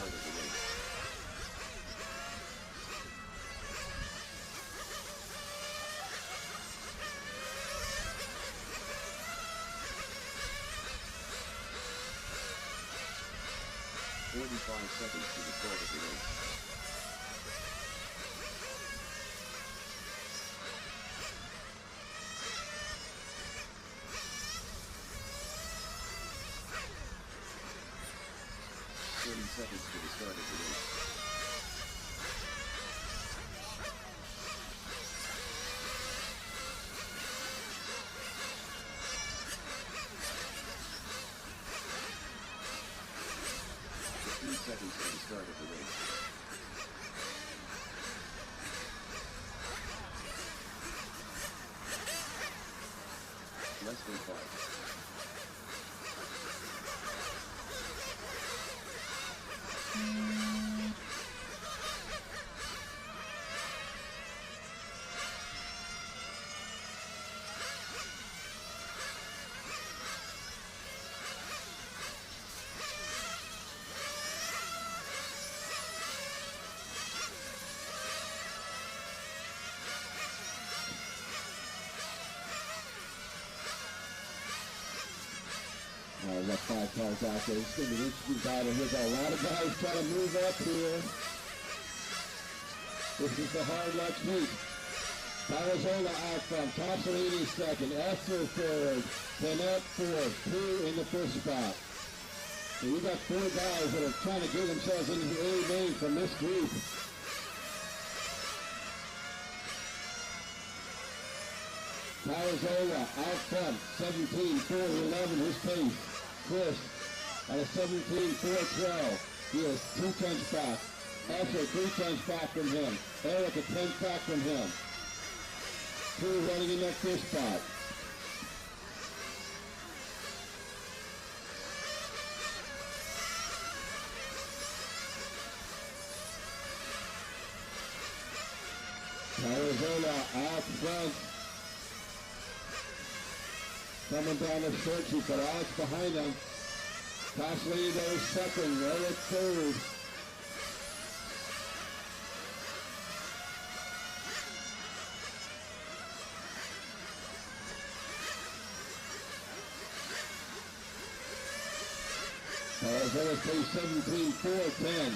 start of the race. "45 seconds to the start of the race. Seconds to the start of the race. Seconds to the start of the race. Less than 5. We got 5 cars out there. It's going to be an interesting battle. Here's a lot of guys trying to move up here. This is the hard luck heat. Palazola out front. Tossolini second. Esser third. Bennett fourth. 2 in the first spot. So you got 4 guys that are trying to get themselves into the A main from this group. Palazola out front. 17, 4, 11. His pace. Chris at a 17, 4, 12. He is 2 tenths back. Esser 3 tenths back from him. Eric a 10th back from him. 2 running in that first spot. Arizona out front. Coming down the stretch, he's got Alex behind him. Toslino second, Eric third. Arizona stays 17, 4, 10.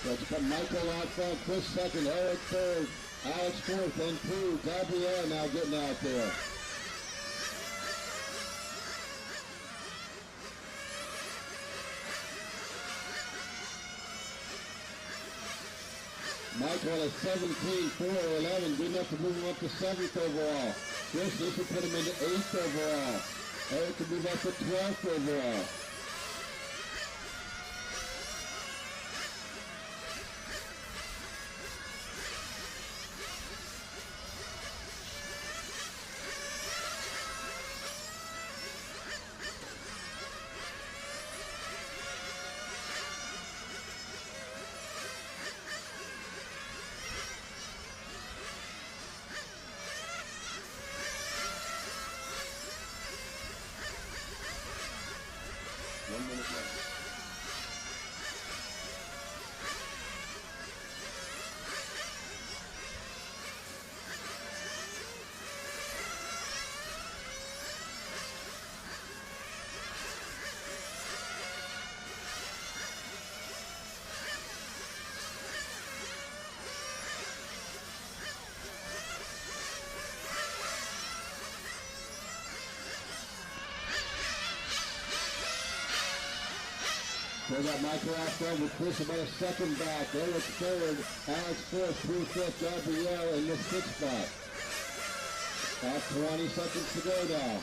Let's come Michael out front, Chris second, Eric third, Alex fourth, and 2. Gabrielle now getting out there. Michael is 17, 4, 11, good enough to move him up to 7th overall. Chris, this will put him into 8th overall. Eric can move up to 12th overall. They got Michael out front with Chris about a second back. Eric third, Alex fourth, Drew fifth, Gabrielle in the 6th spot. About 20 seconds to go now.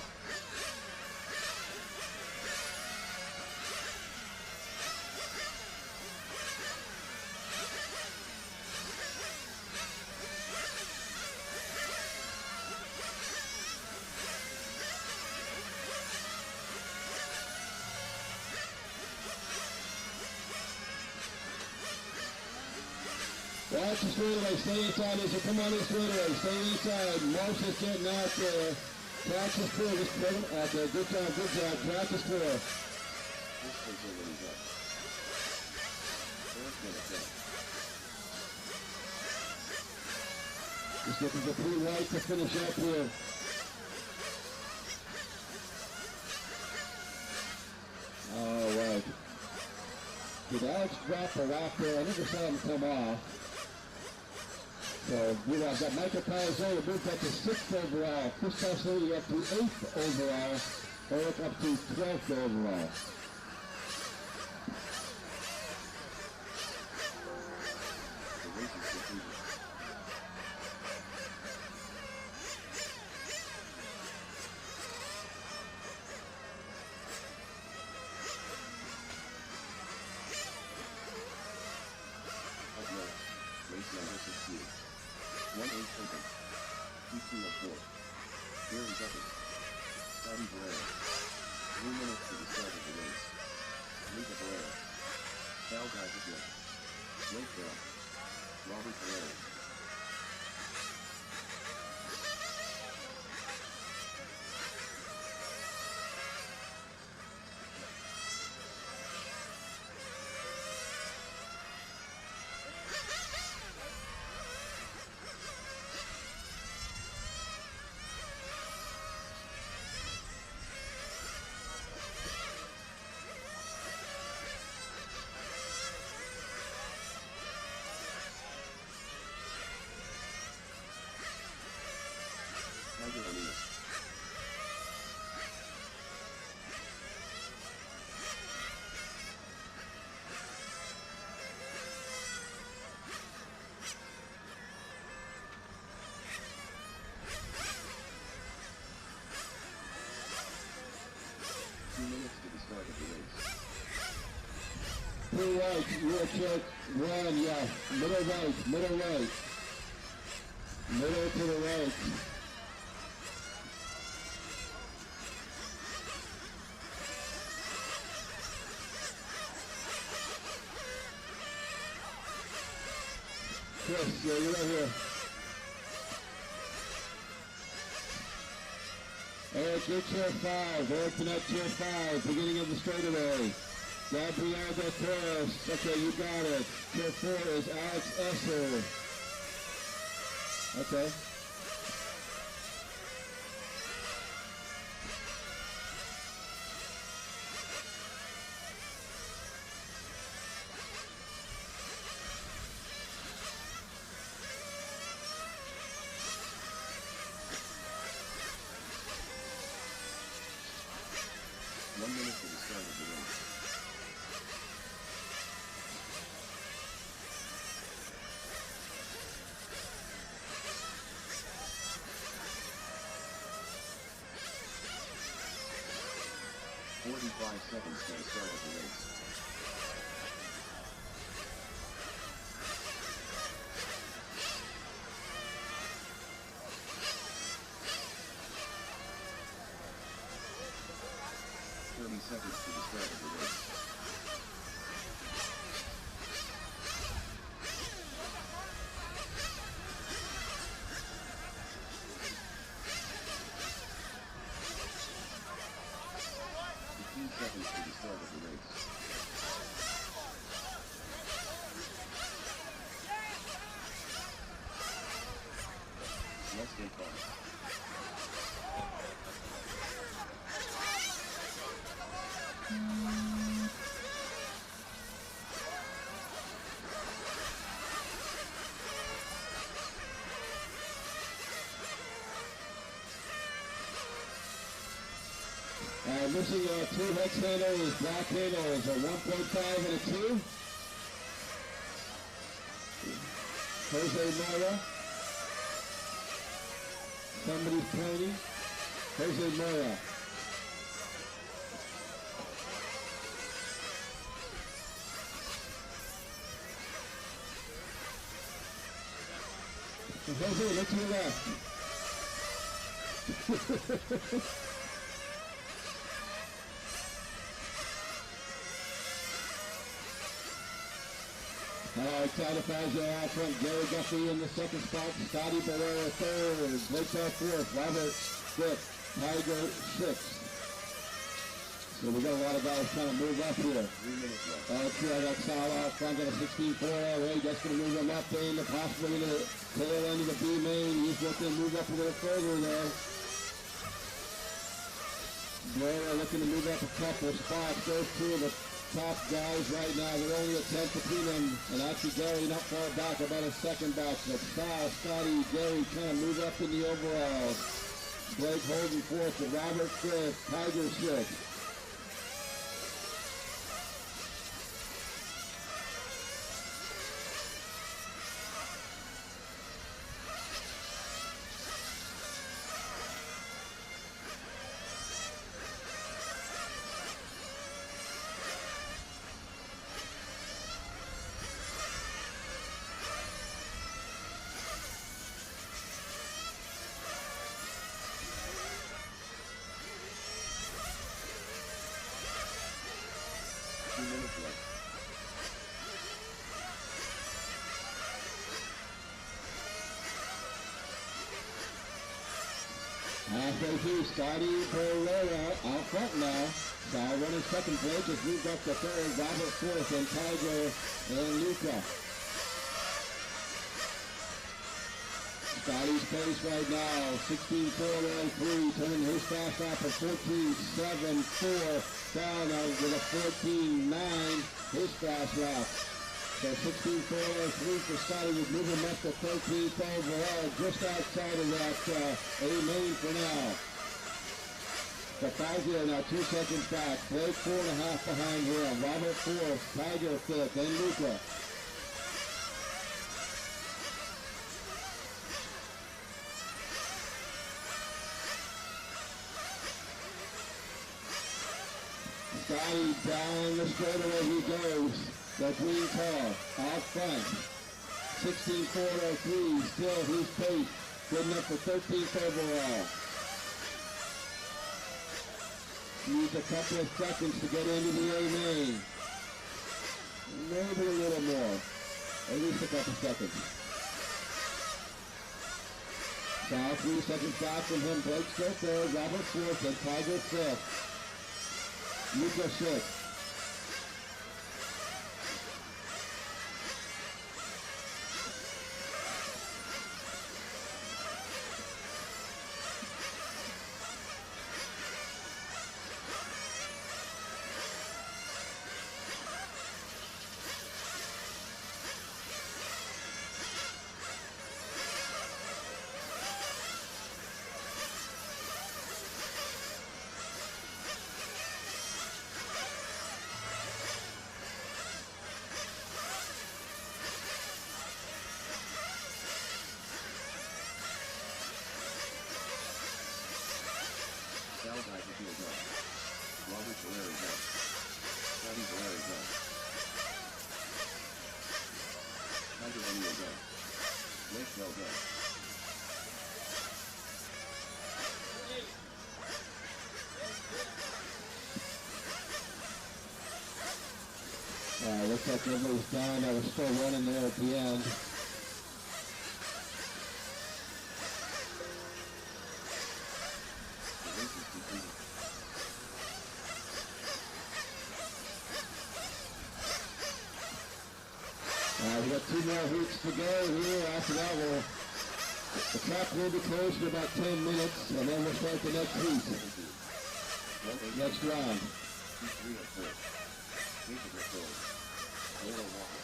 Watch the straightaway. Stay inside. Listen, come on this straightaway. Stay inside. Marsh is getting out there. Catch is clear. Just put him. Okay, good job, good job. Catch is clear. This one's already done. There's gonna go. Just looking for 3 white to finish up here. All right. Did Alex drop a lap there? I never saw him come off. So, you know, I've got Michael Palazzolo moved up to 6th overall. Chris Castelli up to 8th overall. Eric up to 12th overall. The race is completed. Up next, race number 16. 1-8 open. 2-2-4. Gary Duffy. Scotty Valera. 3 minutes to the start of the race. Luca Valera. Cal Gazzaglia. Blake Bell. Robert Valera. Tiger Elias. Minutes to the start of the race. 3 white, rear check, 1, yeah. Middle right, middle right. Middle to the right. Chris, yeah, you're right here. Eric, you're chair 5. Eric Burnett, chair 5. Beginning of the straightaway. Gabriel Del Torres. Okay, you got it. Chair 4 is Alex Esser. Okay. One minute to the start of the race. Forty-five seconds to the start of the race. Seconds to the start of the race. Seconds to the start of the race. Less than 5. Missing 2 hex handles, black handles, a 1.5 and a 2. Jose Mora. Somebody's pointing. Jose Mora. Jose, look to your left. Qualifiers are out front. Gary Guffey in the second spot. Scotty Barrera third. Blake Bell fourth. Robert fifth. Tiger sixth. So we got a lot of guys trying to move up here. 3 minutes left. I got Sal out front at a 16-4 LA. Just going to move him up in the possibly the tail end of the B main. He's looking to move up a little further there. Barrera looking to move up a couple spots. Those two of the top guys right now. They're only a tenth between them. And actually Gary not far back, about a second back. So Sal, Scotty, Gary kind of move up in the overalls. Blake holding fourth to Robert fifth. Tiger sixth. Halfway through, Scotty Barrera out front now. Sal running second place, just moved up to third. Robert fourth, and Tiger and Luca. Scotty's pace right now, 16.403, turning his fast lap of 14.74 down with a 14.9 his fast lap. So 16.403 for Scotty, was moving up to 13th overall, just outside of that A main for now. The Fazio now 2 seconds back. Blake 4.5 behind him. Robert fourth, Tiger fifth, and Luca. Scotty down the straightaway he goes. The green car out front. 16.403, still his pace. Good enough for 13th overall. Needs a couple of seconds to get into the A main. Maybe a little more. At least a couple seconds. Sal 3 seconds back from him. Blake still third. Robert fourth, and Tiger fifth. Luca sixth. Sal Tiger Field up. Robert Barrera up. Scotty Barrera up. Tiger Annual up. Blake Bell up. Looks like everybody's down. I was still running there at the end. We got 2 more heats to go here. After that, the track will be closed in about 10 minutes, and then we'll start the next heat. Next round. 2, 3, or 4. Cases are closed. Lower water.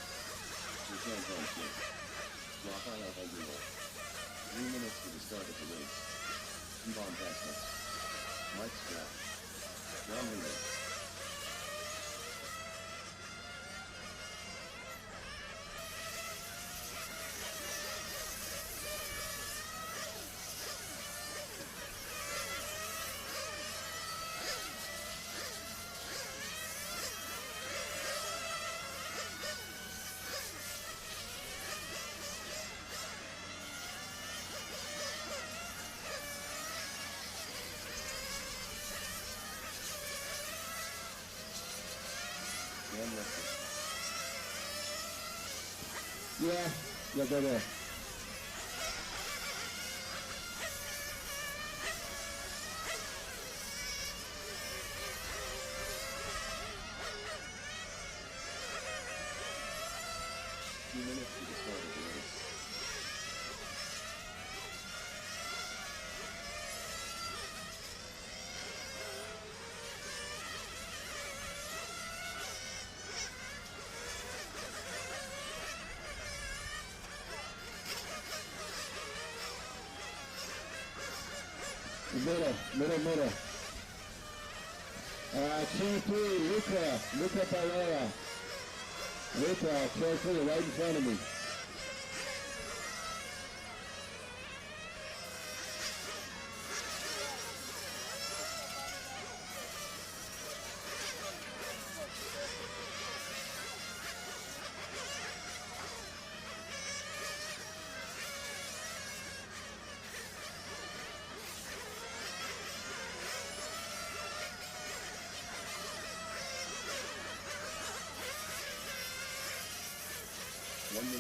Return home kick. Raphael Hagel. 3 minutes to the start of the race. Ivan Bastos. Mike Strapp. John Leader. Yeah, go there. Minutes to the start of the race. Middle. Q3, Luca Pereira. Luca, Q3, right in front of me.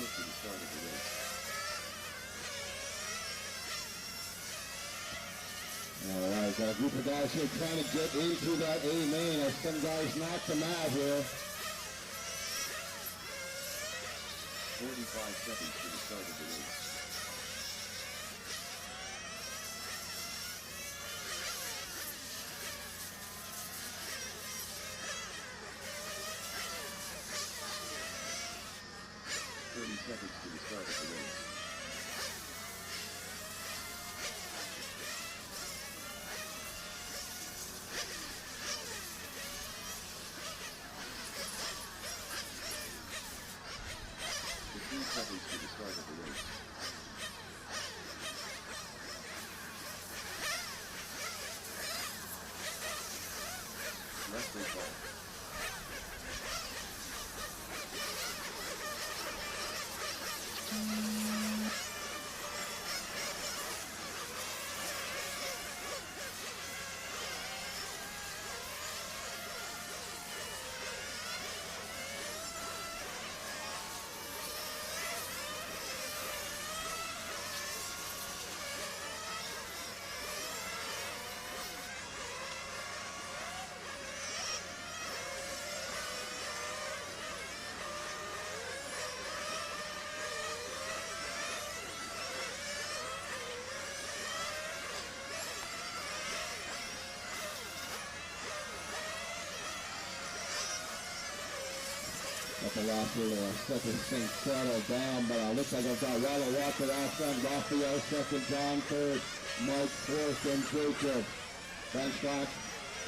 To the start of the race. Alright, got a group of guys here trying to get into that A lane as some guys knock them out here. 45 seconds to the start of the race. Seconds to the start of the race. Seconds to the start of the race. Left call. Got the last little second thing settled down, but looks like I've got Rollo Walker out front, Raphael second, John third, Mike fourth, and Jacob. Benchlock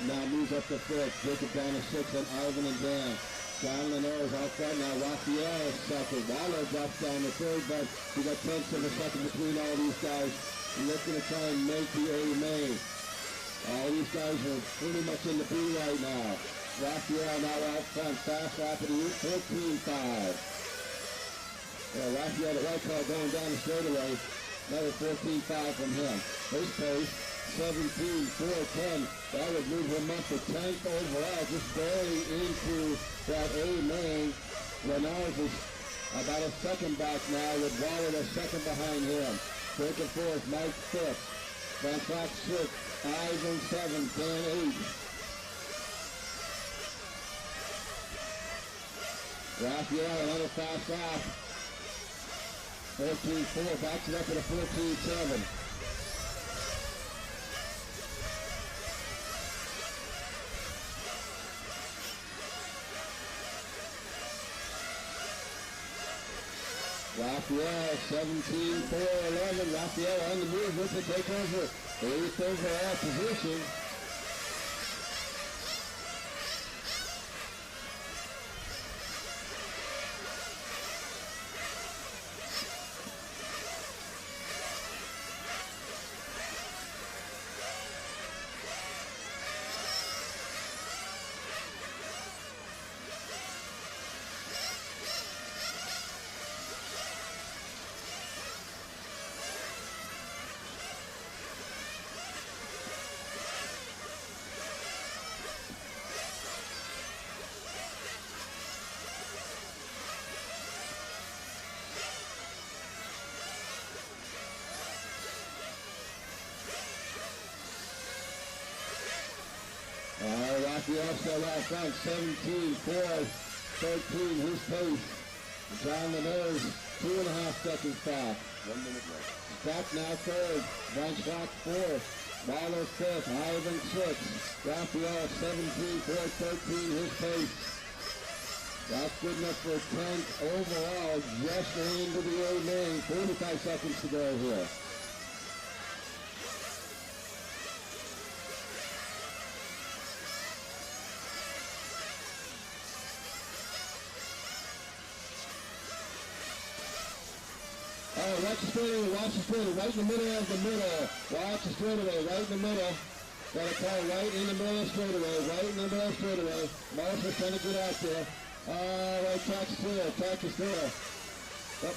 now moves up to fifth, Jacob down to sixth, and Ivan and Dan. John Lenore's out front now, Raphael is second. Rollo drops down to third, but we got tenths of a second between all these guys. Looking to try and make the A main. All these guys are pretty much in the B right now. Raphael now out front, fast lap of the 14.5. Raphael, the white car going down the straightaway. Another 14.5 from him. His pace, 17.410. That would move him up to 10th overall, just barely into that A main. Renars is about a second back now with Waller a second behind him. Third and fourth, Mike fifth. Van Fox sixth, Ivan seventh, Dan eighth. Raphael, another fast lap. 14.4, backs it up at a 14.7. Raphael, 17.411. Raphael on the move with the takeover. 8th overall position. Raphael still out front, 17-4, 13 his pace. John Lenore's 2.5 seconds back. 1 minute left. Back now third, Bunchlock fourth, Marlowe fifth, Ivan sixth, Raphael 17-4, 13 his pace. That's good enough for 10th overall, just into the old lane, 45 seconds to go here. Oh, watch the straightaway, right in the middle of the middle. Watch the straightaway, right in the middle. Got a car right in the middle of the straightaway, Marshall's trying to get out there. Right, track is clear. Yep.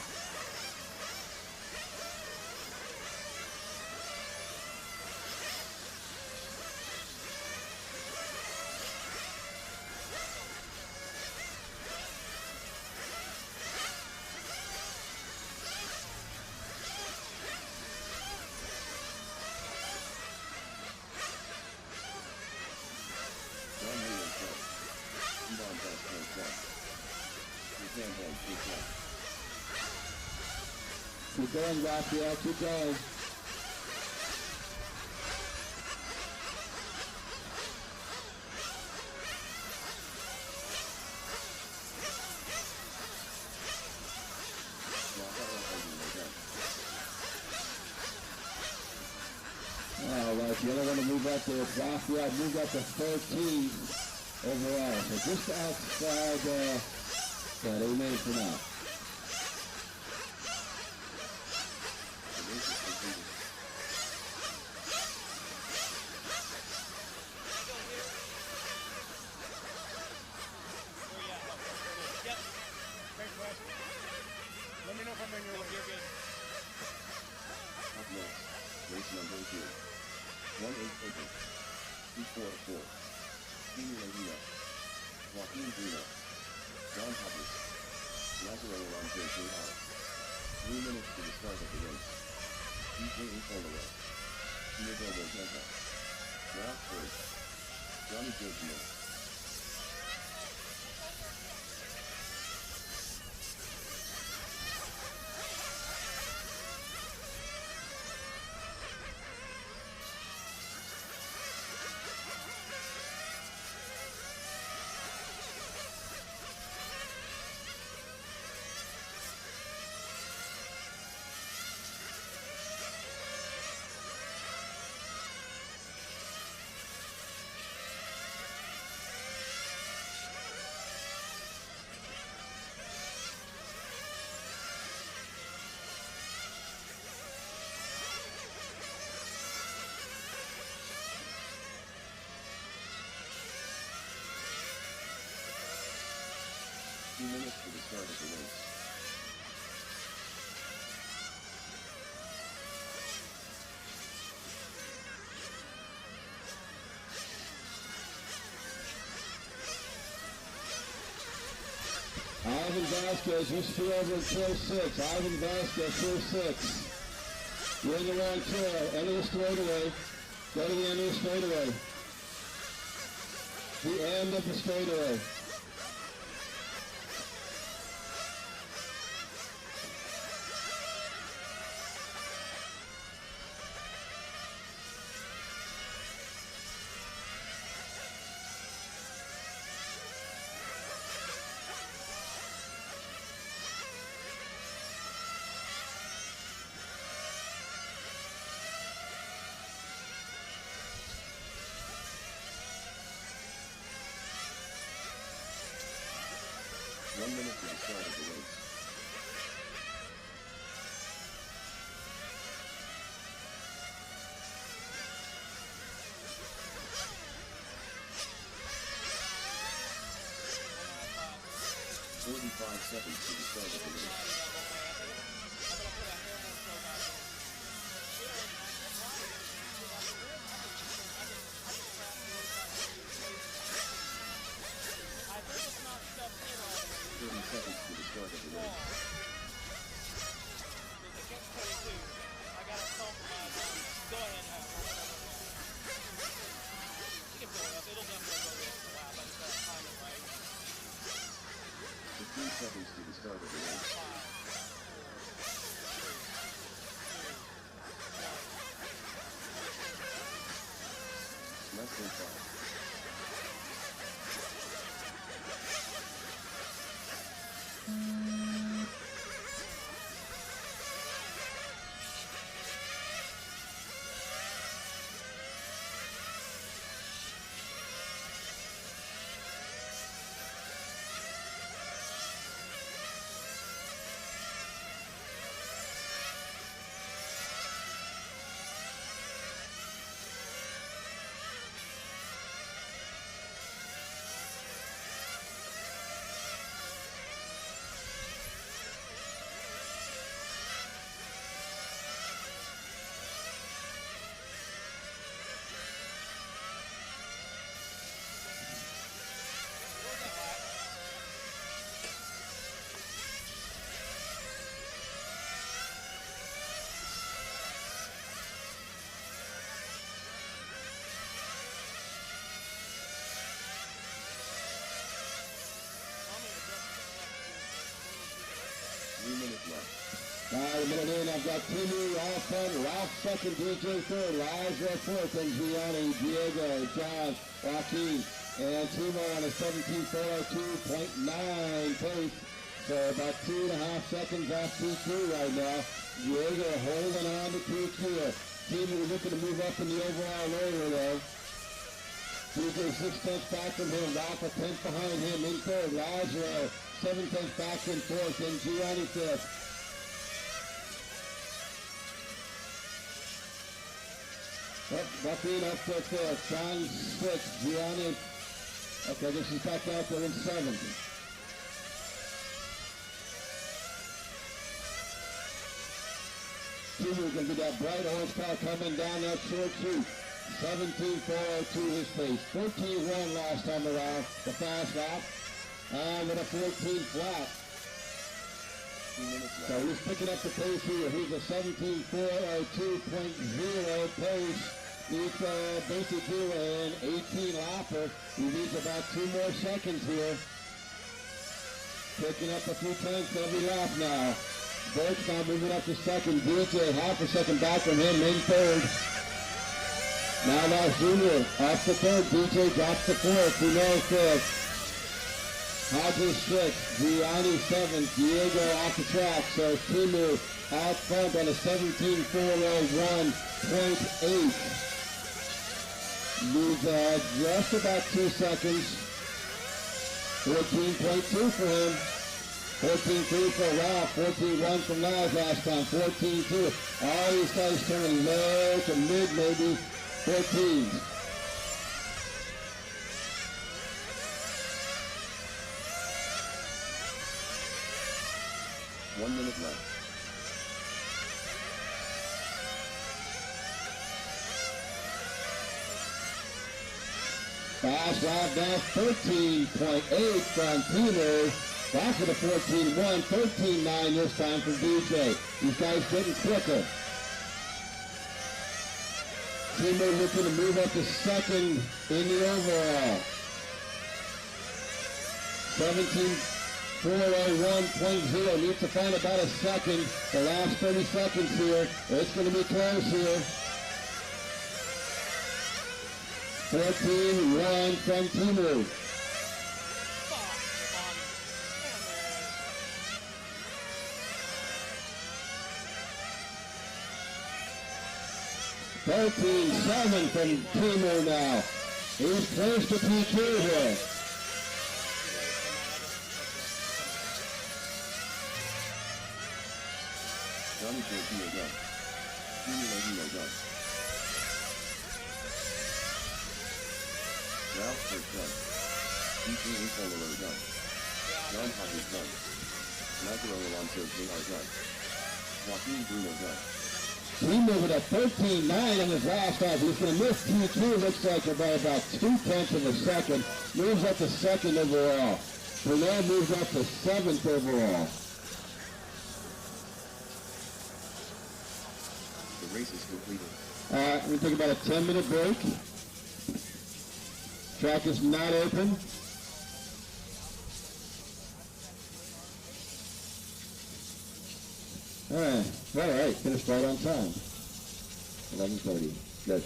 Keep going, Raphael, keep going. All right, the other one to move up there is Raphael, moved up to 13 overall. So just outside that amen for now. Let me know if I'm in your way. You're good. Up next, race number 2. 1-8 Open. 2-4-4. Senior Levina. Joaquin Bruno. John Hubbard. Lazaro Alonso J.R. 3 minutes to the start of the race. DJ Infolaway. Diego Bogenta. Ralph Bird. Johnny Giorgio. Minutes to the start of the race. Ivan Vasquez, you still over in tier 6. Ivan Vasquez, tier 6. You're in the wrong tier. End of the straightaway. Go to the end of the straightaway. The end of the straightaway. One minute to the start of the race. Forty-five seconds to the start of the race. Seconds to the start of the race. I got a compromise. Go ahead, you can fill it up. It'll definitely go good. less than 5. A minute in, I've got Timmy, Ralph front, Ralph second, DJ third, Lazar fourth, and Gianni, Diego, John, Joaquin, and Timo on a 17.402.9 pace. So about 2.5 seconds off P2 right now. Diego holding on to P2. Timo looking to move up in the overall order though. DJ 6 tenths back from him, Ralph a tenth behind him in third, Lazaro 7 tenths back in fourth, and Gianni fifth. Joaquin up to fifth, John sixth, Gianni, okay, this is back out there in seventh. Timo gonna be that bright orange car coming down that short chute. 17.402 his pace. 14.1 last time around, the fast lap. And with a 14 flat. So he's picking up the pace here. He's a 17.402.0 pace. He's basically do an 18 lapper. He needs about 2 more seconds here. Picking up a few tenths every lap now. Burke's now moving up to second. DJ half a second back from him in third. Now that's Junior off the third. DJ drops the fourth. Bruno fifth. Hodges sixth. Gianni seventh. Diego off the track. So Timu out front on a 17.401.8. Needs just about 2 seconds. 14.2 for him. 14.3 for Ralph. 14.1 from Laz last time. 14.2. All these guys turning low to mid maybe. 14. One minute left. Fast lap down 13.8 from Peter. Back to the 14.1, 13.9 this time from DJ. These guys getting quicker. Timo looking to move up to second in the overall. 17.401.0. Needs to find about a second. The last 30 seconds here. It's going to be close here. 14.1 from Timo. 13.7 from Timo now. He's close to P2 here. Johnny JP again. Junior again. Ralph first done. DJ Infolo done. John Hodges done. Lazaro Alonso JR done. Joaquin Bruno done. Timo with a 13.9 on his last lap. He's going to miss P2, looks like by about 2 tenths of a second. Moves up to second overall. Bruno moves up to 7th overall. The race is completed. We're going to take about a 10-minute break. Track is not open. All right, finished right on time. 11:30. Good.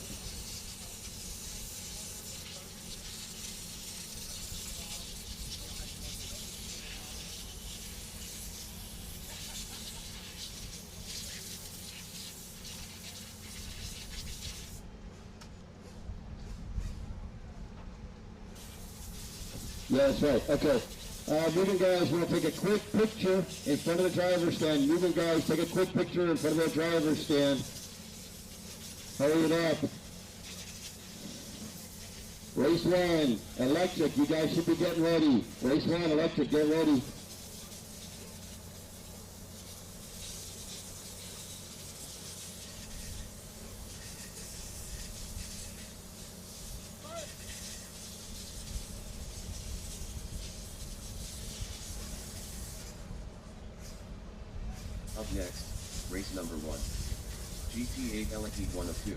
Yeah, that's right. Okay. Moving guys, we'll take a quick picture in front of the driver's stand. Moving guys, take a quick picture in front of the driver's stand. Hurry it up. Race 1, electric, you guys should be getting ready. Race 1, electric, get ready. Up next, race number 1. GTA LT 1 of 2.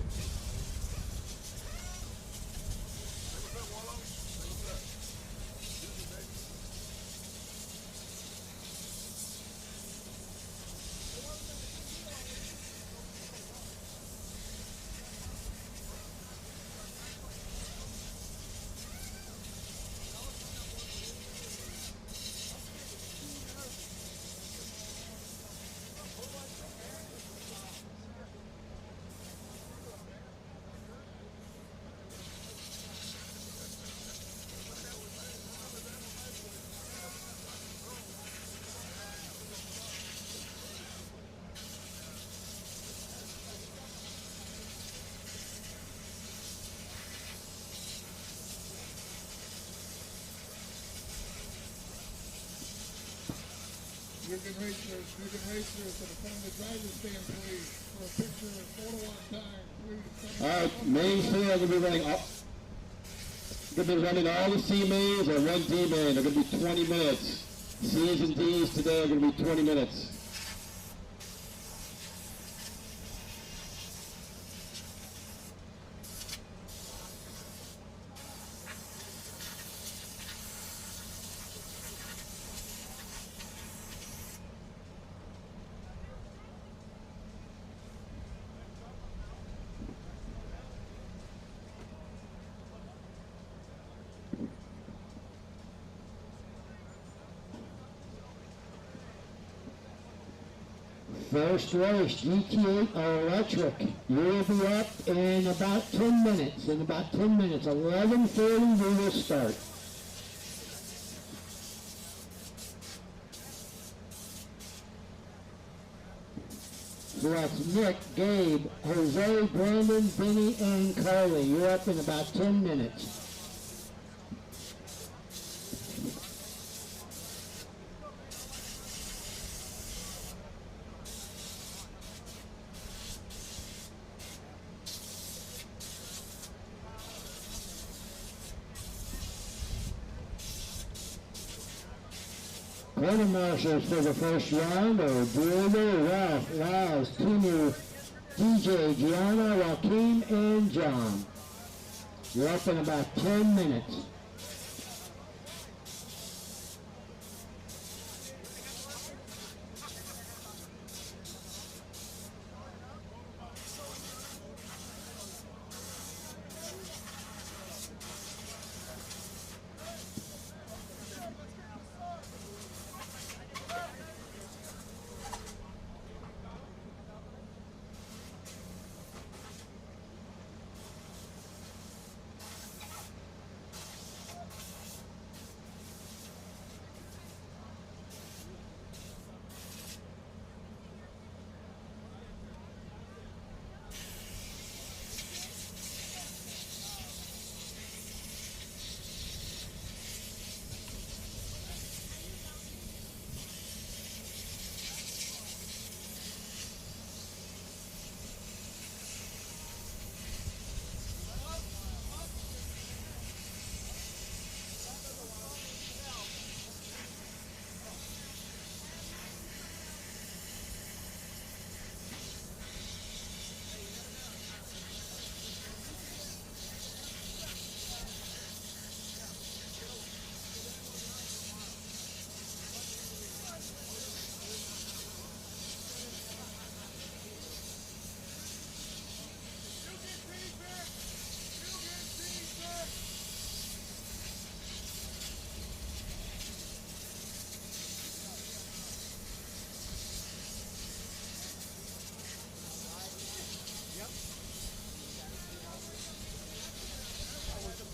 Nuggets Racers, to the front of the driver's stand, please, for a picture and photo on time, please. All right, main four are going to be running all the C mains or one D main. They're going to be 20 minutes. C's and D's today are going to be 20 minutes. First race, GTA Electric. You'll be up in about 10 minutes. 11:30 we will start. So that's Nick, Gabe, Jose, Brandon, Benny, and Carly. You're up in about 10 minutes. Marshals for the first round are Builder, Ralph, Laz, Timu, DJ, Gianna, Joaquin, and John. You're up in about 10 minutes.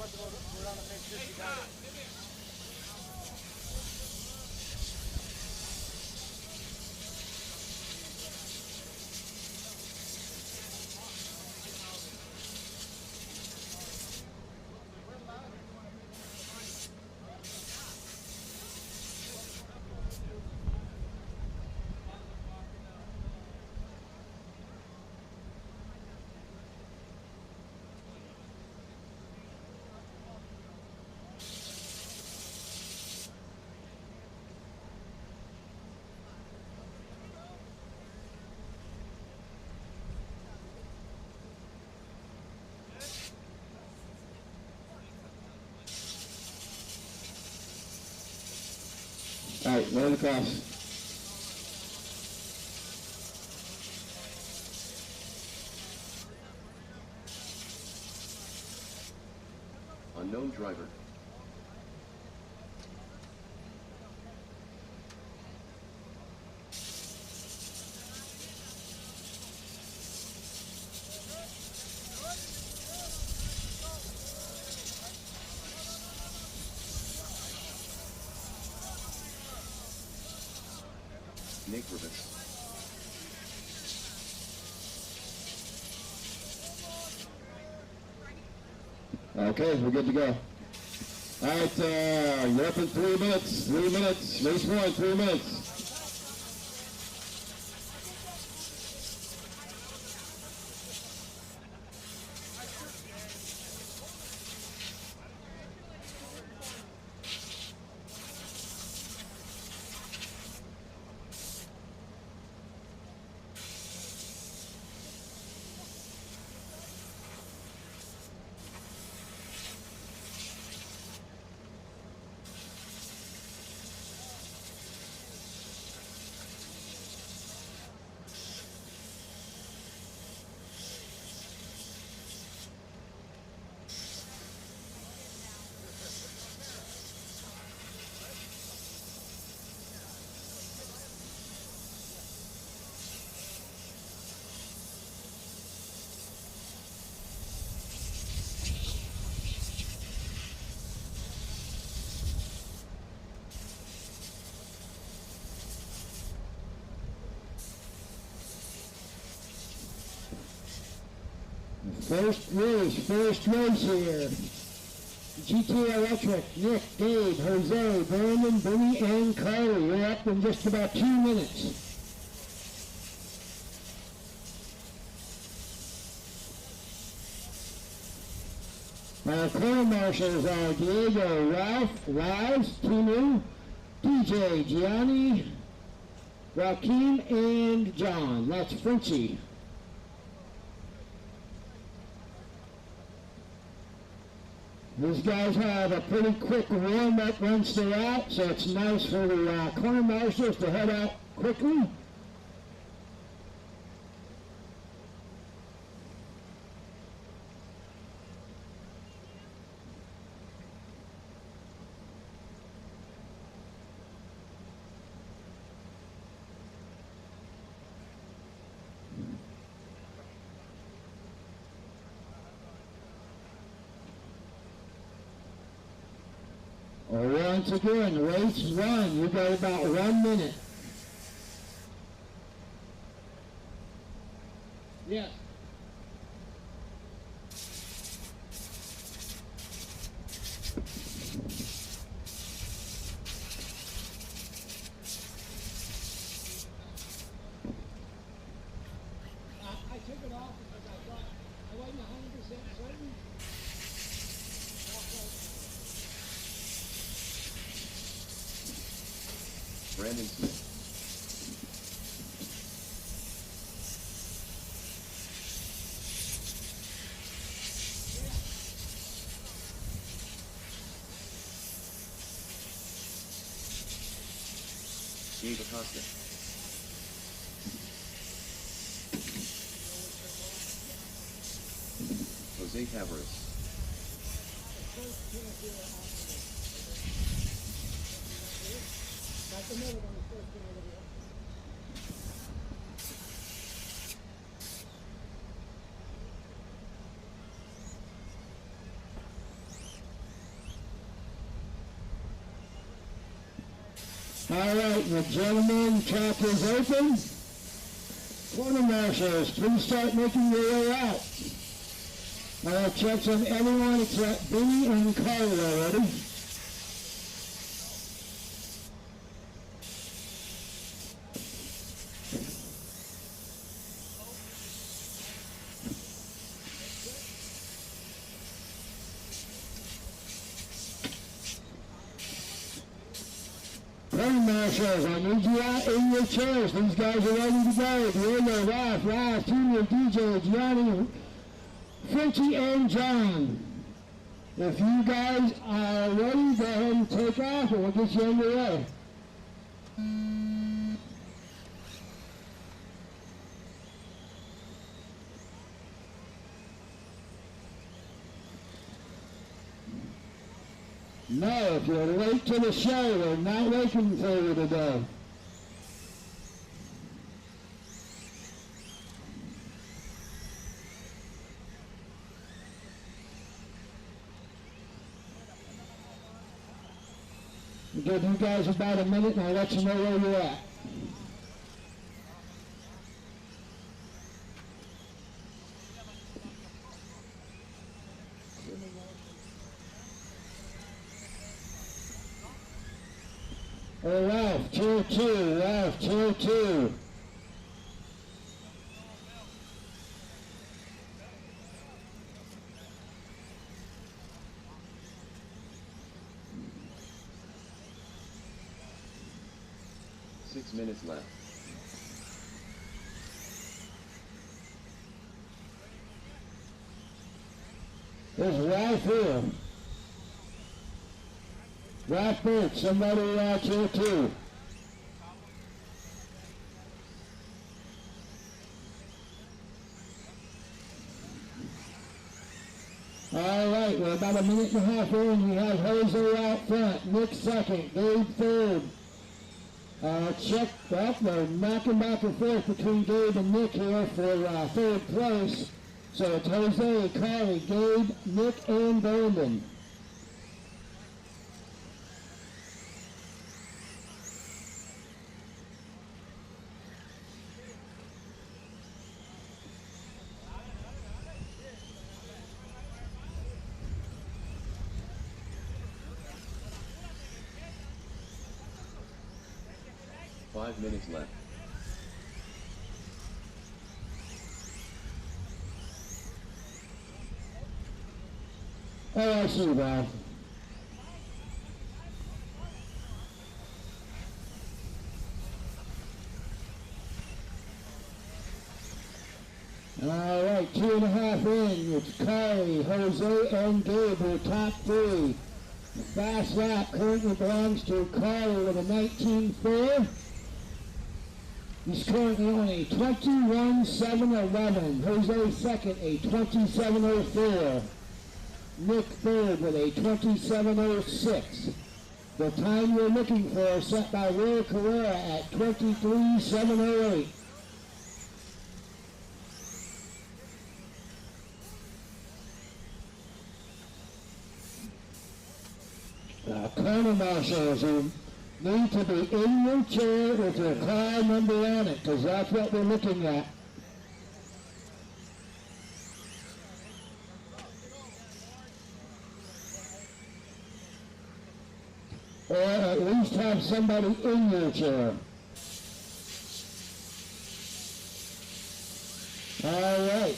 We're on the picture. You got it. Right across. Unknown driver. Nick Rivets. Okay, we're good to go. All right, you're up in 3 minutes. 3 minutes. Race 1, 3 minutes. First race here. GT Electric, Nick, Gabe, Jose, Brandon, Benny, and Carly. You're up in just about 2 minutes. Our corner marshals are Diego, Ralph, Laz, Tinu, DJ, Gianni, Joaquin, and John. That's Frenchie. These guys have a pretty quick warm-up once they're out, so it's nice for the corner marshals to head out quickly. Once again, race 1, you got about 1 minute. Yes. I took it off because I thought I wasn't 100% certain. Brandon Smith. Gabe Acosta. Jose Tavares. All right, the gentlemen, track is open. Corner marshals, please start making your way out. I'll check on everyone except Benny and Carly already. Marshals, I need you out in your chairs. These guys are ready to go. Diego, Ralph, Tino, DJ, Gianni, Frenchie, and John. If you guys are ready, go ahead and take off and we'll get you underway. No, if you're late to the show, we're not waiting for you today. I'll give you guys about a minute and I'll let you know where you're at. Oh, Ralph, 2-2, Ralph, 2-2. Six minutes left. There's Ralph here. Ralph Birch, somebody out here too. All right, we're about a minute and a half in. We have Jose out front, Nick second, Gabe third. Check up, they're knocking back and forth between Gabe and Nick here for third place. So it's Jose, Carly, Gabe, Nick, and Brandon. Five minutes left. Oh, I see, Ralph. All right, 2.5 in. It's Carly, Jose, and Gabe who are top three. The fast lap currently belongs to Carly with a 19.4. He's currently on a 21.711. Jose second, a 27.04. Nick third with a 27.06. The time we're looking for is set by Will Carrera at 23.708. Corner marshals who need to be in your chair with your car number on it, because that's what we're looking at. Or at least have somebody in your chair. All right,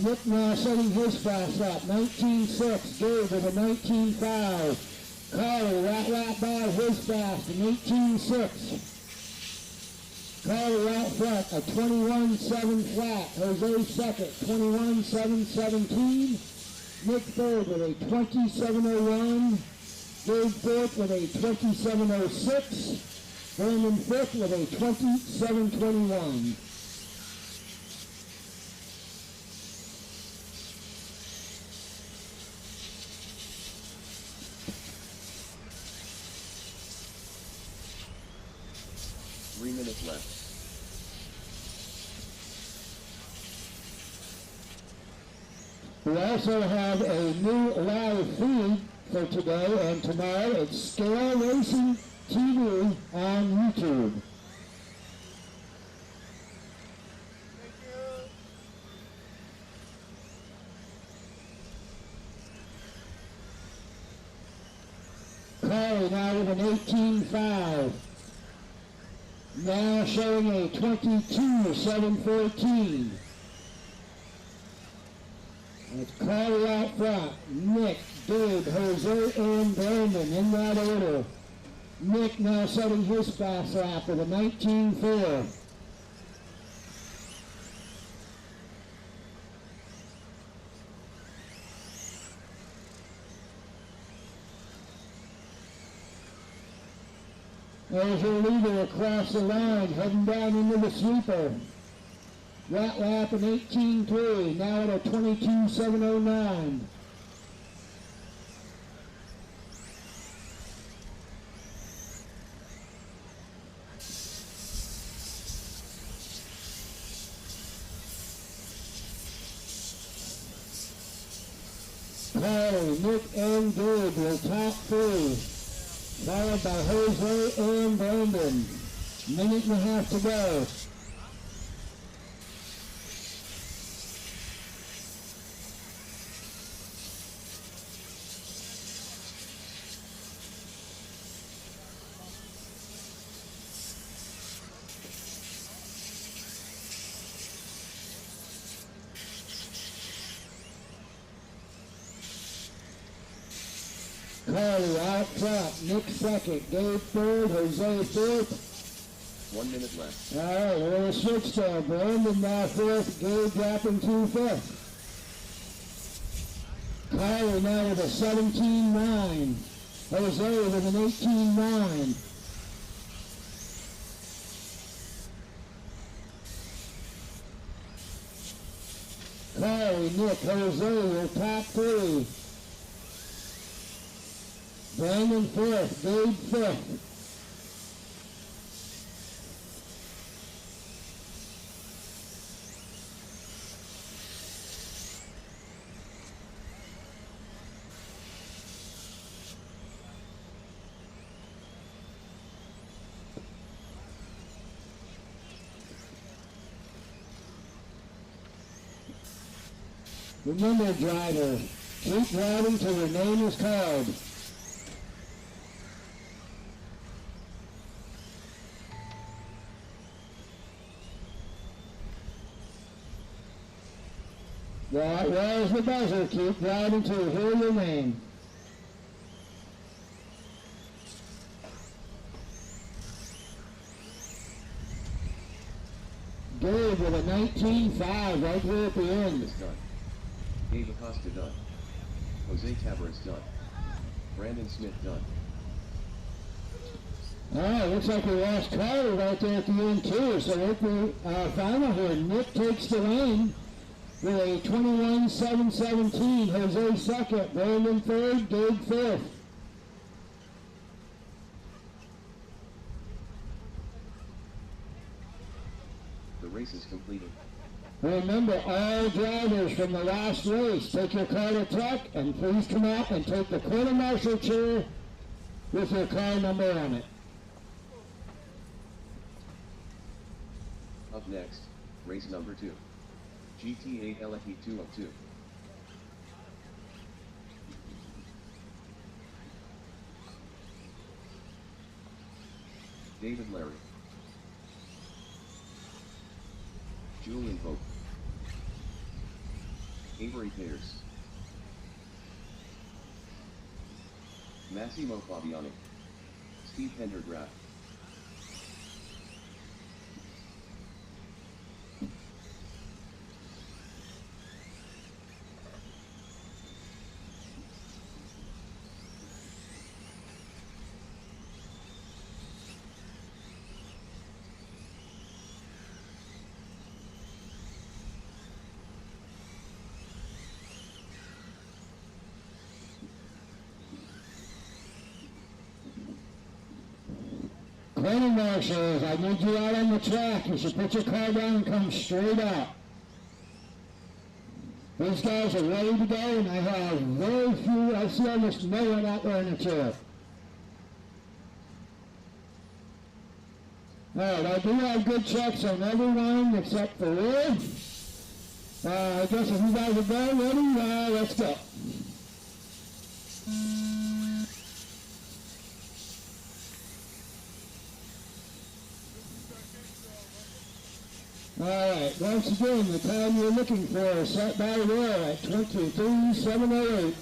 Nick now setting his fast lap, 19.6, Gabe with a 19.5. Carly right by his fast, an 18.6. Carly out front, a 21.7 flat. Jose second, 21.717. Nick third with a 27.01. Gabe fourth with a 27.06. Brandon fifth with a 27.21. Minutes left. We also have a new live feed for today and tomorrow. It's Scale Racing TV on YouTube. Carly now with an 18.5. Now showing a 22.714. It's Carly out front. Nick, Gabe, Jose, and Brandon in that order. Nick now setting his fast lap with a 19.4. There's your leader across the line, heading down into the sweeper. That lap in 18.3, now at a 22.709. Carly, Nick, and Gabe will top three, followed by Jose and Brandon. Minute and a half to go. Carly out front, Nick second, Gabe third, Jose fourth. 1 minute left. All right, we're going to switch there. Brandon now fourth, Gabe dropping to fifth. Carly now with a 17.9. Jose with an 18.9. Carly, Nick, Jose will top three. Brandon fourth, Gabe fifth. Remember, driver, keep driving till your name is called. Where's the buzzer? Keep driving till you hear your name. Gabe with a 19.5 right there at the end. Is done. Gabe Acosta done. Jose Tavares done. Brandon Smith done. All right, looks like we lost Carter right there at the end too. So with the final here, Nick takes the lane with a 21.717. Jose second, Brandon third, Gabe fifth. The race is completed. Remember, all drivers from the last race, take your car to truck and please come out and take the quarter marshal chair with your car number on it. Up next, race number 2. GTA LFE 202. David Larry. Julian Pope. Avery Pierce. Massimo Fabiani. Steve Pendergraft. Quarter marshals, I need you out on the track. You should put your car down and come straight out. These guys are ready to go, and I have very few, I see almost no one out there in the chair. Alright, I do have good checks on everyone except for Will. I guess if you guys are done ready, let's go. Alright, once again, the time you're looking for is set by Will at 23.708.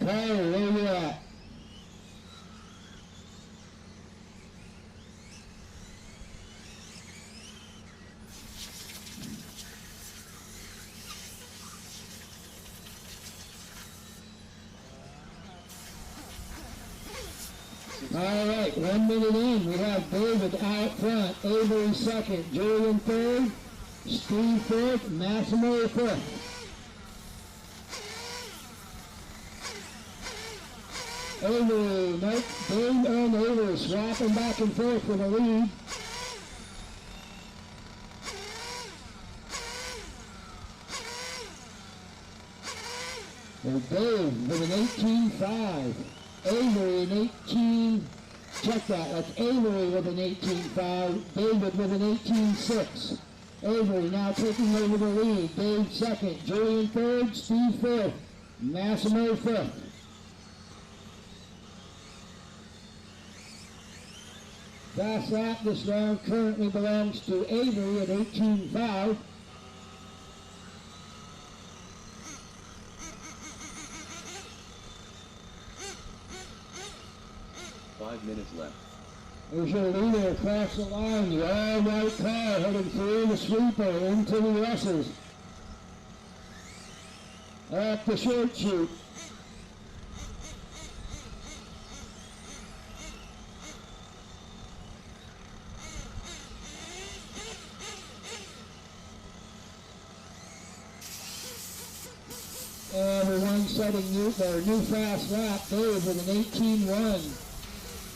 Tyler, where you at? All right, 1 minute in, we have David out front, Avery second, Julian third, Steve fourth, Massimo fifth. Avery, Dave and Avery swapping back and forth for the lead. And Dave with an 18.5. Avery an 18, check that, that's Avery with an 18.5, David with an 18.6. Avery now taking over the lead, Dave second, Julian third, Steve fifth, Massimo fifth. Fast lap this round currently belongs to Avery at 18.5. Minutes left. There's your leader across the line, the all-white car heading through the sweeper into the Russes. Up the short chute. Everyone setting their new fast lap. Dave with an 18.1.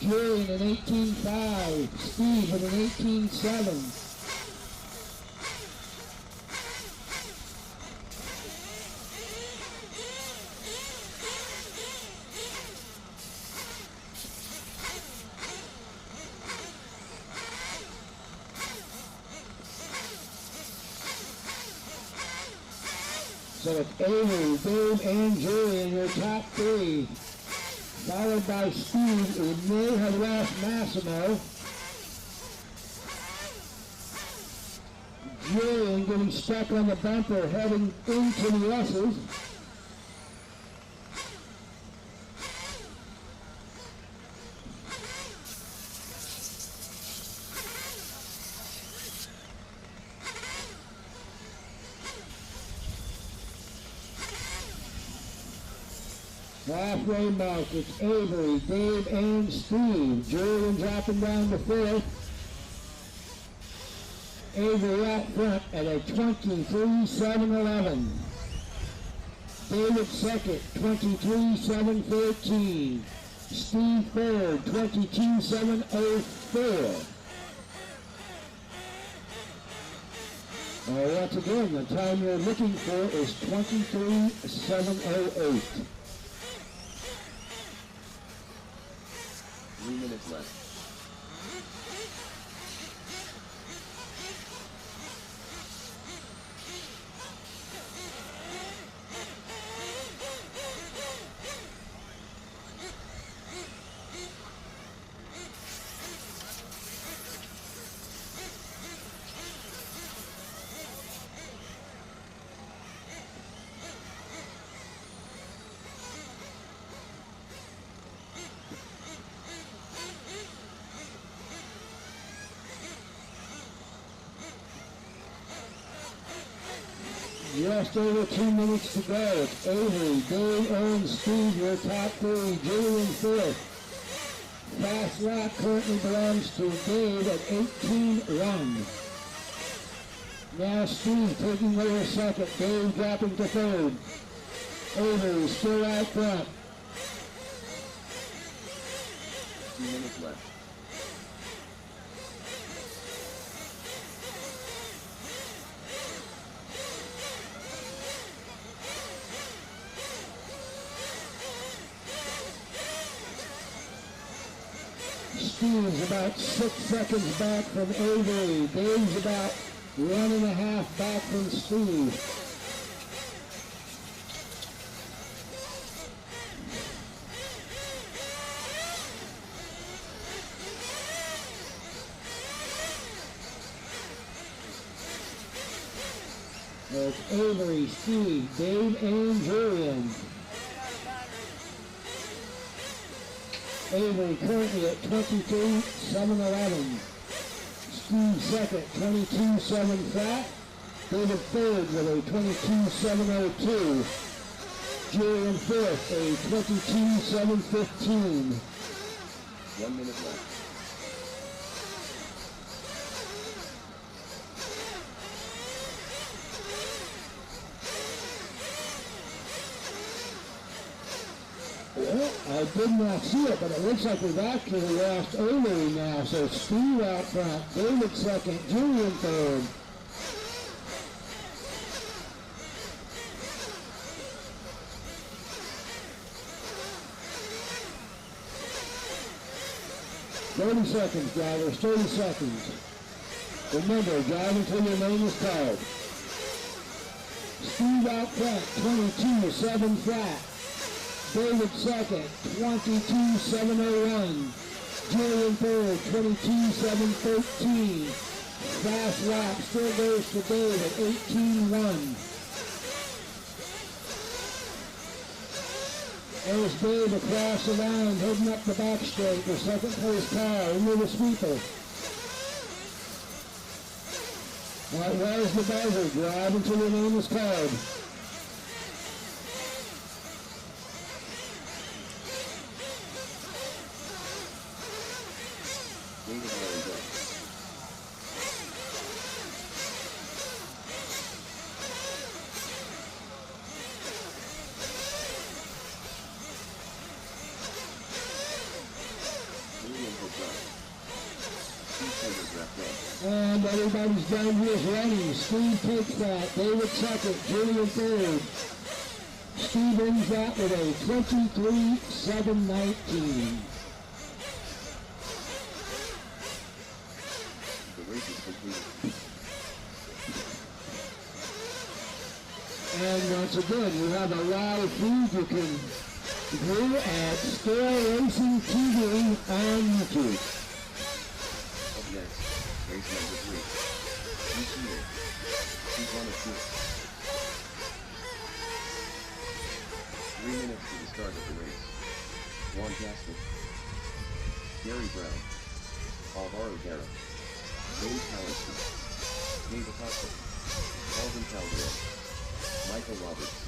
Julian an 18.5, Steve with an 18.7. So it's Avery, Dave, and Julian, your top three. Followed by Steve, who may have lost Massimo. Julian getting stuck on the bumper, heading into the Russes. Halfway mark, it's Avery, Dave, and Steve. Julian dropping down to fifth. Avery out front at a 23.711. David second, 23.713. Steve third, 22.704. Once again, the time you're looking for is 23.708. 3 minutes left. Just over 2 minutes to go. It's Avery, Dave, and Steve, your top three. Julian fifth. Fast lap currently belongs to Dave at 18.1. Now Steve taking over second. Dave dropping to third. Avery still out front. 2 minutes left. Steve's about 6 seconds back from Avery. Dave's about 1.5 back from Steve. It's Avery, Steve, Dave, and Julian. Avery currently at 22.711. Steve second, 22.7 flat. David third with a 22.702. Julian fourth, a 22.715. 1 minute left. Well, I did not see it, but it looks like we've actually lost Avery now. So Steve out front, David second, Julian third. "30 seconds, drivers, 30 seconds. Remember, drive until your name is called." Steve out front, 22.7 flat. David second, 22.701. Julian third, 22.713. Fast lap still goes to Dave at 18.1. There's Dave across the line, heading up the back straight, the second place car into the sweeper. All right, where's the buzzer? Drive until your name is called. David Harry go. Julian has done. Steve Taylor's wrapped up. And everybody's down here is running. Steve takes that. David second. Julian third. Steve ends that with a 23.719. The race is completed. And once again, you have a live feed you can view at Still Racing TV on YouTube. Up next, race number 3. Each year, she's one of 2. 3 minutes to the start of the race. Juan Gaston, Gary Brown, Alvaro Guerra, James Hallison, Dave Acosta, Alvin Calderon, Michael Roberts.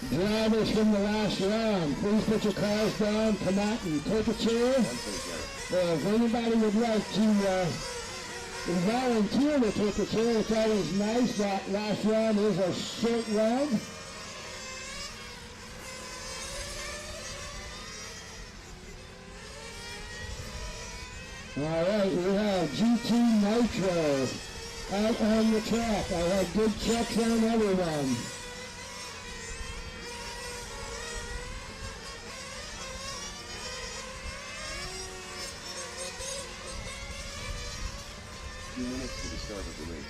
Drivers from the last round, please put your cars down, come out and take a chair. Alonso Guerra, If anybody would like to volunteer to take a chair, it's always nice. That last round is a short round. All right, we have GT Nitro out on the track. I have good checks on everyone. minutes to the start of the race.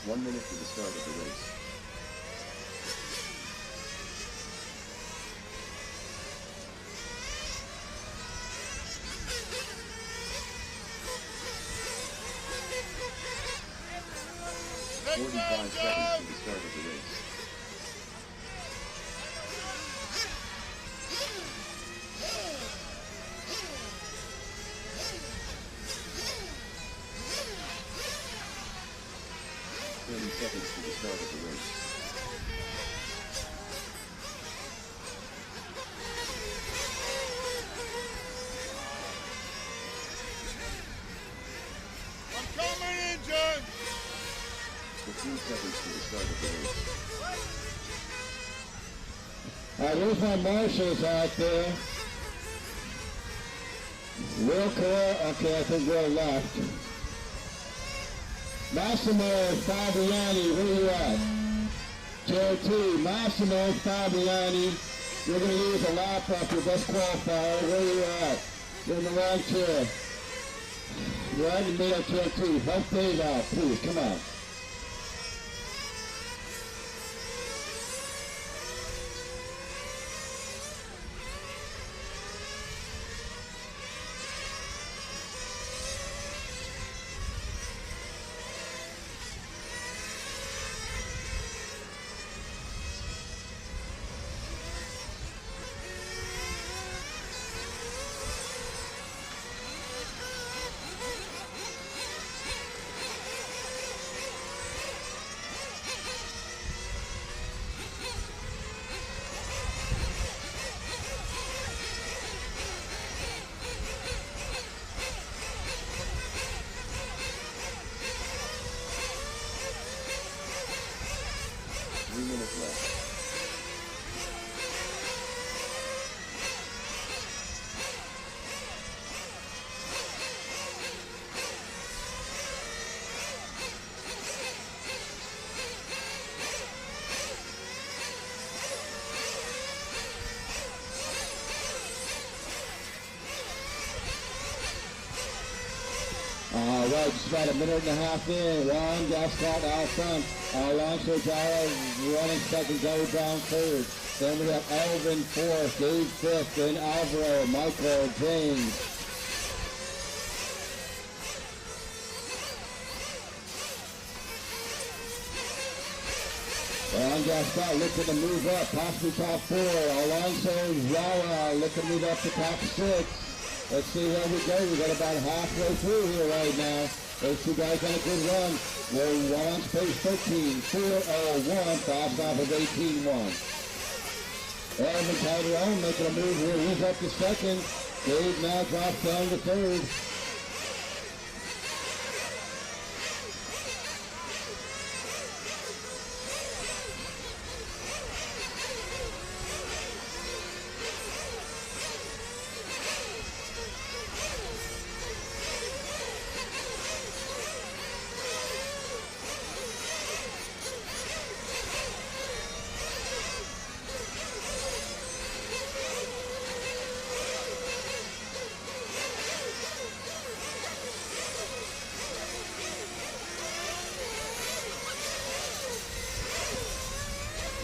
One minute to the start of the race. Next 45 round, seconds guys. to the start of the race. Seconds to the start of the race. 15 seconds to the start of the race. There's my marshals out there. Will Carrera, okay, I think we're left. Massimo Fabiani, where you at? Chair 2, Massimo Fabiani. You're going to lose a lap off your best qualifier. Where you at? You're in the wrong chair. You're right in the middle, chair 2. Help Dave out, please. Come on. Right, just about a minute and a half in. Ron Gascott out front. Alonso Jara running second, Joey Brown third. Then we have Alvin fourth, Dave fifth, then Alvaro, Michael, James. Ron Gascott looking to move up, possibly top 4. Alonso Jara looking to move up to top 6. Let's see where we go. We got about halfway through here right now. Those two guys on a good run. We're on pace 13.401, fast off of 18.1. Elvin Calderon making a move here. He's up to second. Dave now drops down to third.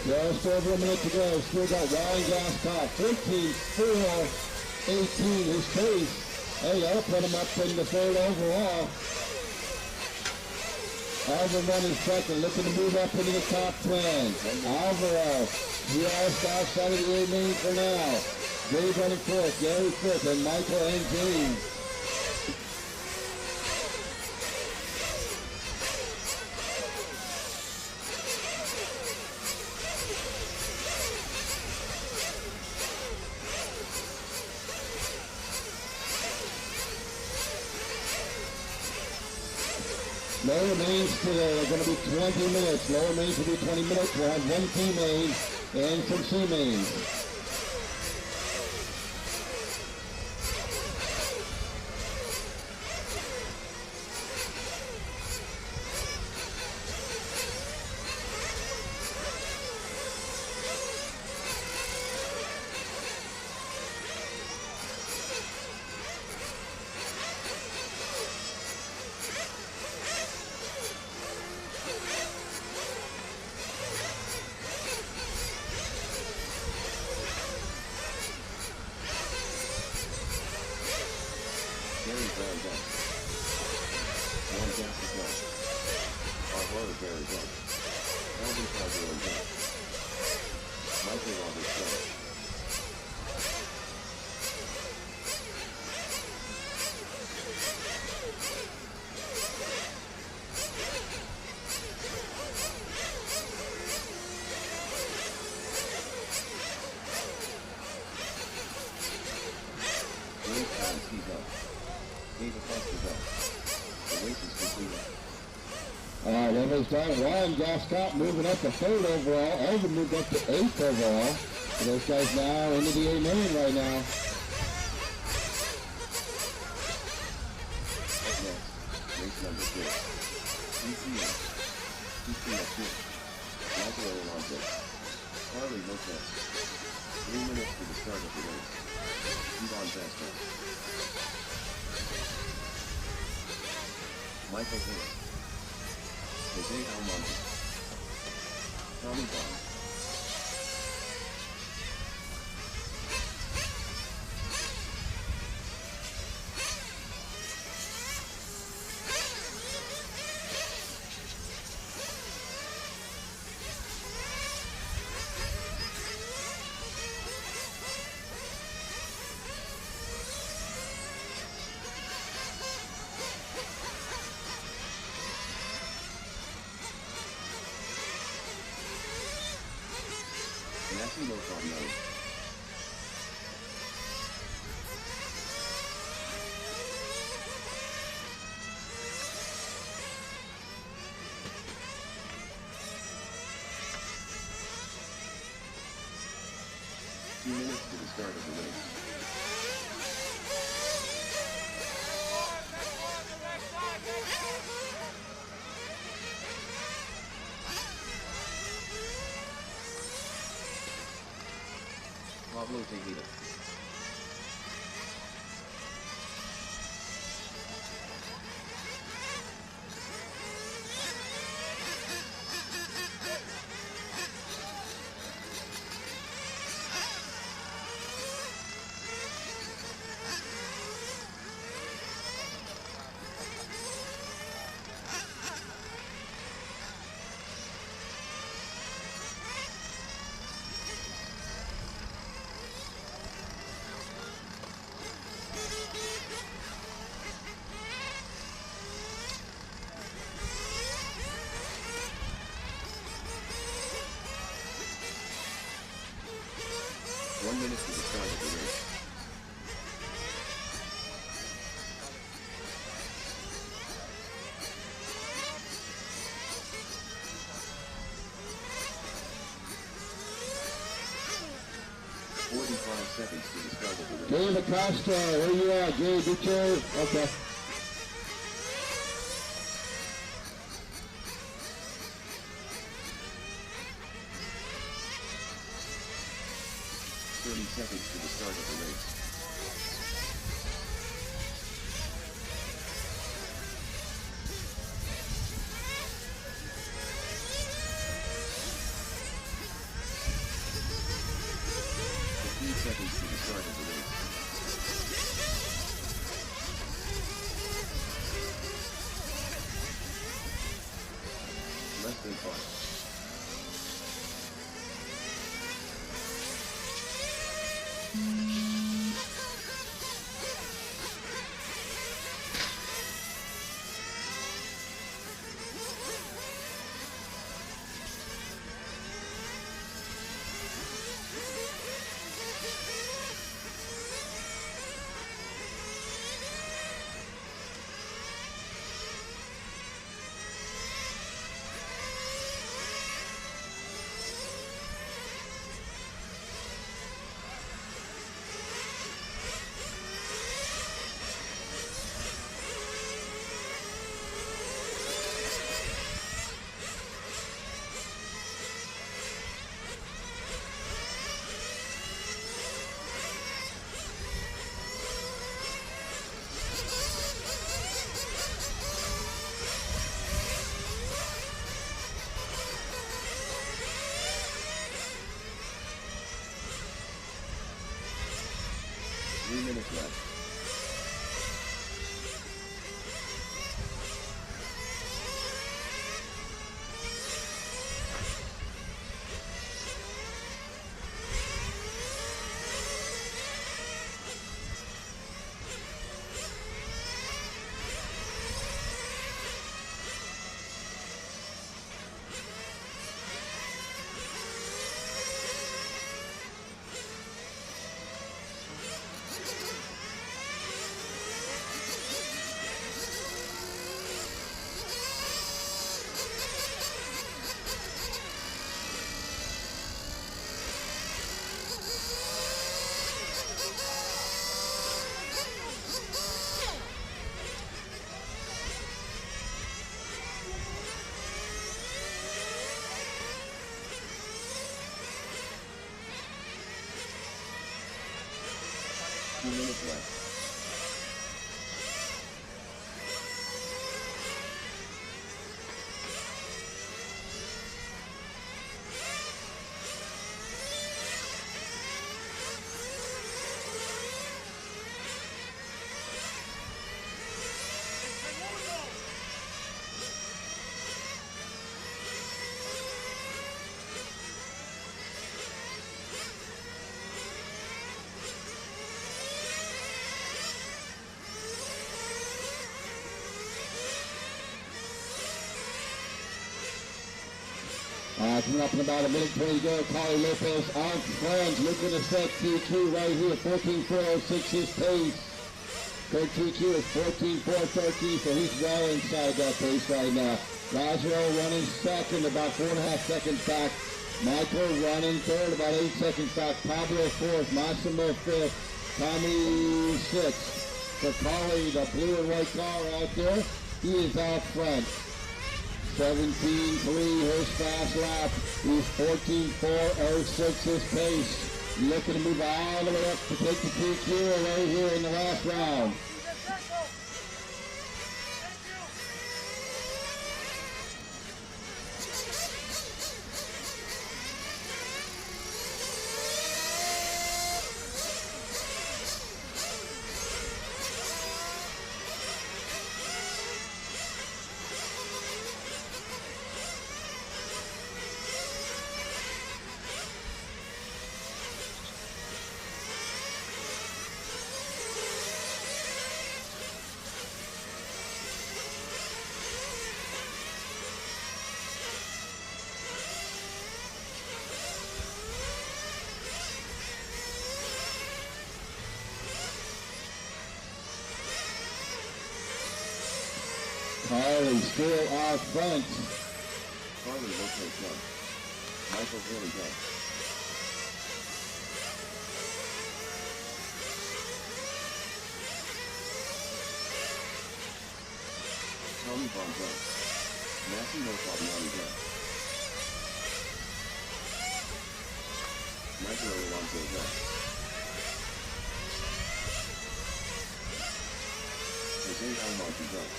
Just over a minute to go. Still got Ryan Gascott. 13.418 his pace. Hey, that'll put him up in the third overall. Alvin running second, looking to move up into the top 10. Alvaro, just outside of the 8 main for now. Dave running fourth, Gary fifth, and Michael and James. Lower mains today are going to be 20 minutes. Lower mains will be 20 minutes. We'll have one P main and some C mains. Everybody's done. Ryan Gascott moving up to 3rd overall. Elvin moved up to 8th overall. So those guys now into the A main right now. Race number 4. PCS. PCS 2. Michael Alonso. Harley Lopez. 3 minutes to the start of the race. Ivan Vesta. Michael Hill. Jose Almonte. Tommy Bond. No problem, no. Two minutes to the start of the race. Pablo Tejeda. One minute to the start of the race. Seconds to the start of the race. Dave Acosta, where you at, Jay? Get your, okay. Seconds to the start of the race. Seconds to the start of the race. Less than 5. Minutes left. minutes left. Coming up in about a minute 20 to go. Carly Lopez out front, looking to set TQ right here. 14.406 his pace. Third TQ is 14.413, so he's well inside that pace right now. Lazaro running second, about 4.5 seconds back. Michael running third, about 8 seconds back. Pablo fourth, Massimo fifth, Tommy sixth. So Carly, the blue and white car out there, he is out front. 17.3 his fast lap. He's 14.406 his pace. Looking to move all the way up to take the PQ right here in the last round. Carly still out front. Carly Lopez done. Michael Haley done. Tommy Bond done. Massimo Fabiani done. Nitro Alonso done. Jose Almonte done.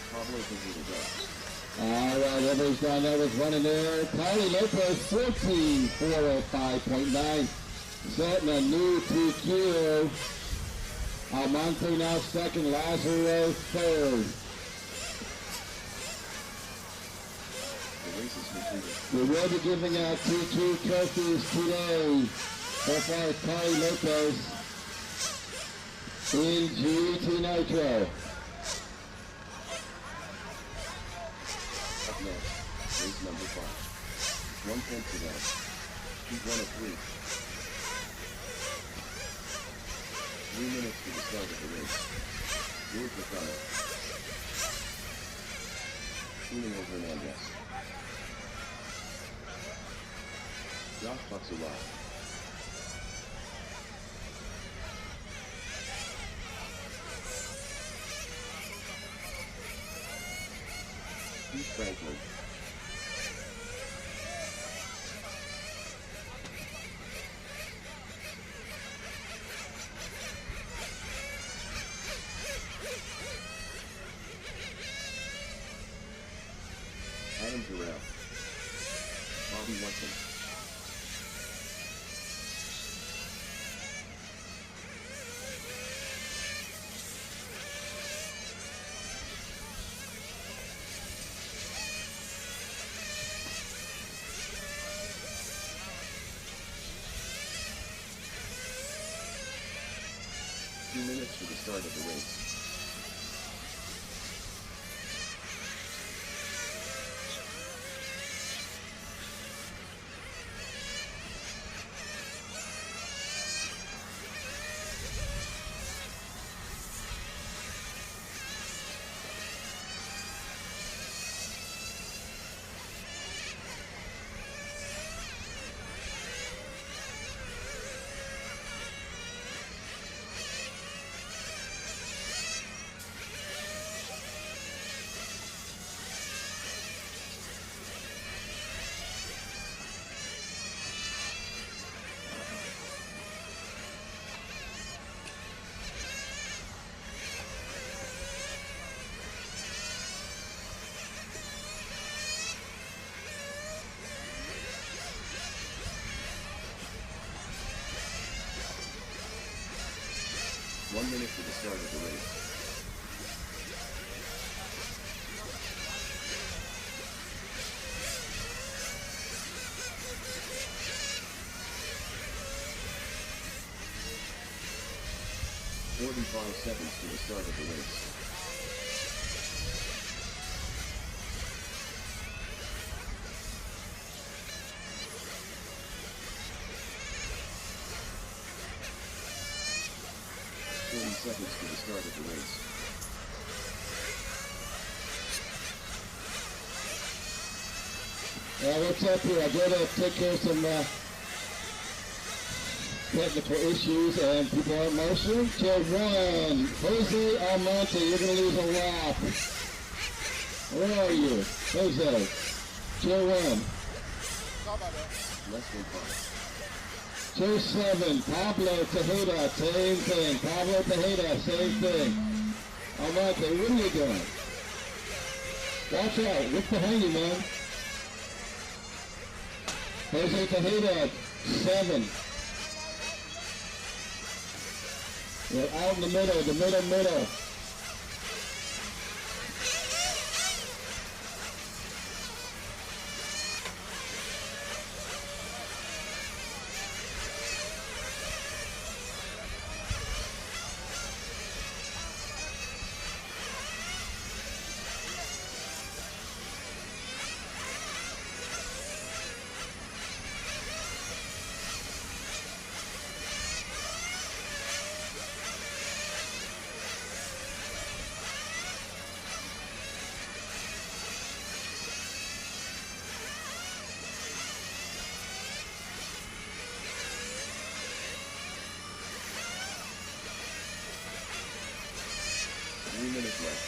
Pablo Cajuda done. All right, everybody's done. That was running there. Carly Lopez 14.405.9. Setting a new TQ. Almonte now second, Lazaro third. The race is completed. We will be giving out TQ trophies today. So far, it's Carly Lopez in GT Nitro. Up next, race number 5. 110 Sedan. Heat 1 of 3. 3 minutes to the start of the race. George McDonough. Julio Hernandez. Josh Buxawat. Steve Franklin. Adam Durrell. Bobby Watson. Few minutes for the start of the race. 1 minute to the start of the race. "45 seconds to the start of the race. Seconds to the start of the race. What's up here? I gotta take care of some technical issues and people are motion. Tier 1, Jose Almonte, you're gonna lose a lap. Where are you? Jose, Tier 1. Sorry about that. Less than 5. Tier 7, Pablo Tejeda, same thing. Pablo Tejeda, same thing. Almonte, what are you doing? Watch out, look behind you, man. Jose Tejeda, 7. You're out in the middle. Minutes left.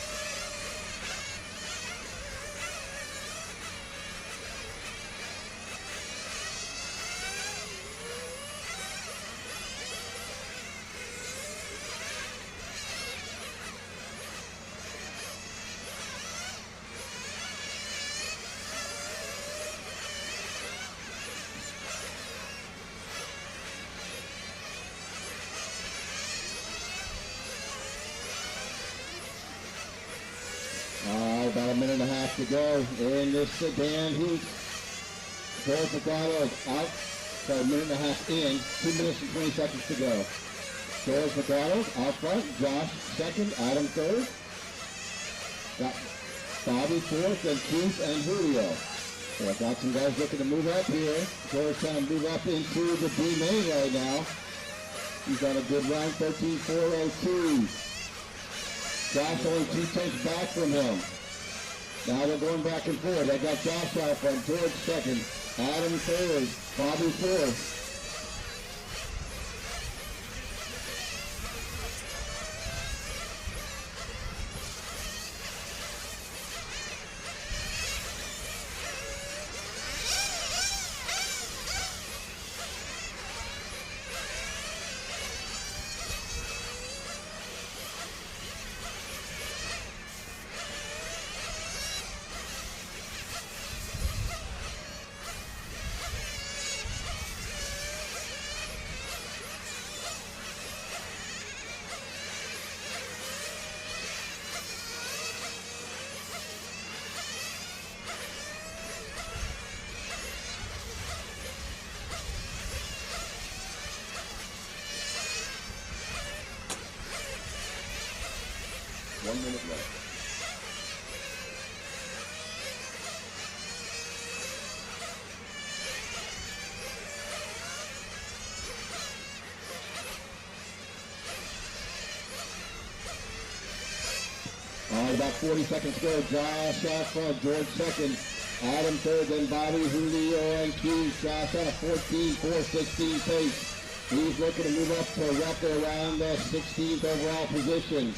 About a minute and a half to go in this sedan heat. George McDonald out, so a minute and a half in, 2 minutes and 20 seconds to go. George McDonald out front, Josh second, Adam third. Got Bobby fourth, and Keith and Julio. So I've got some guys looking to move up here. George trying to move up into the B main right now. He's on a good run, 13.402. Josh only 2 tenths back from him. Now they're going back and forth. I got Josh out front, George second, Adam third, Bobby fourth. left. All right, about 40 seconds to go. Josh out front, George second, Adam third, then Bobby, Julio, and Keith. Josh on a 14.416 pace. He's looking to move up to roughly around the 16th overall position.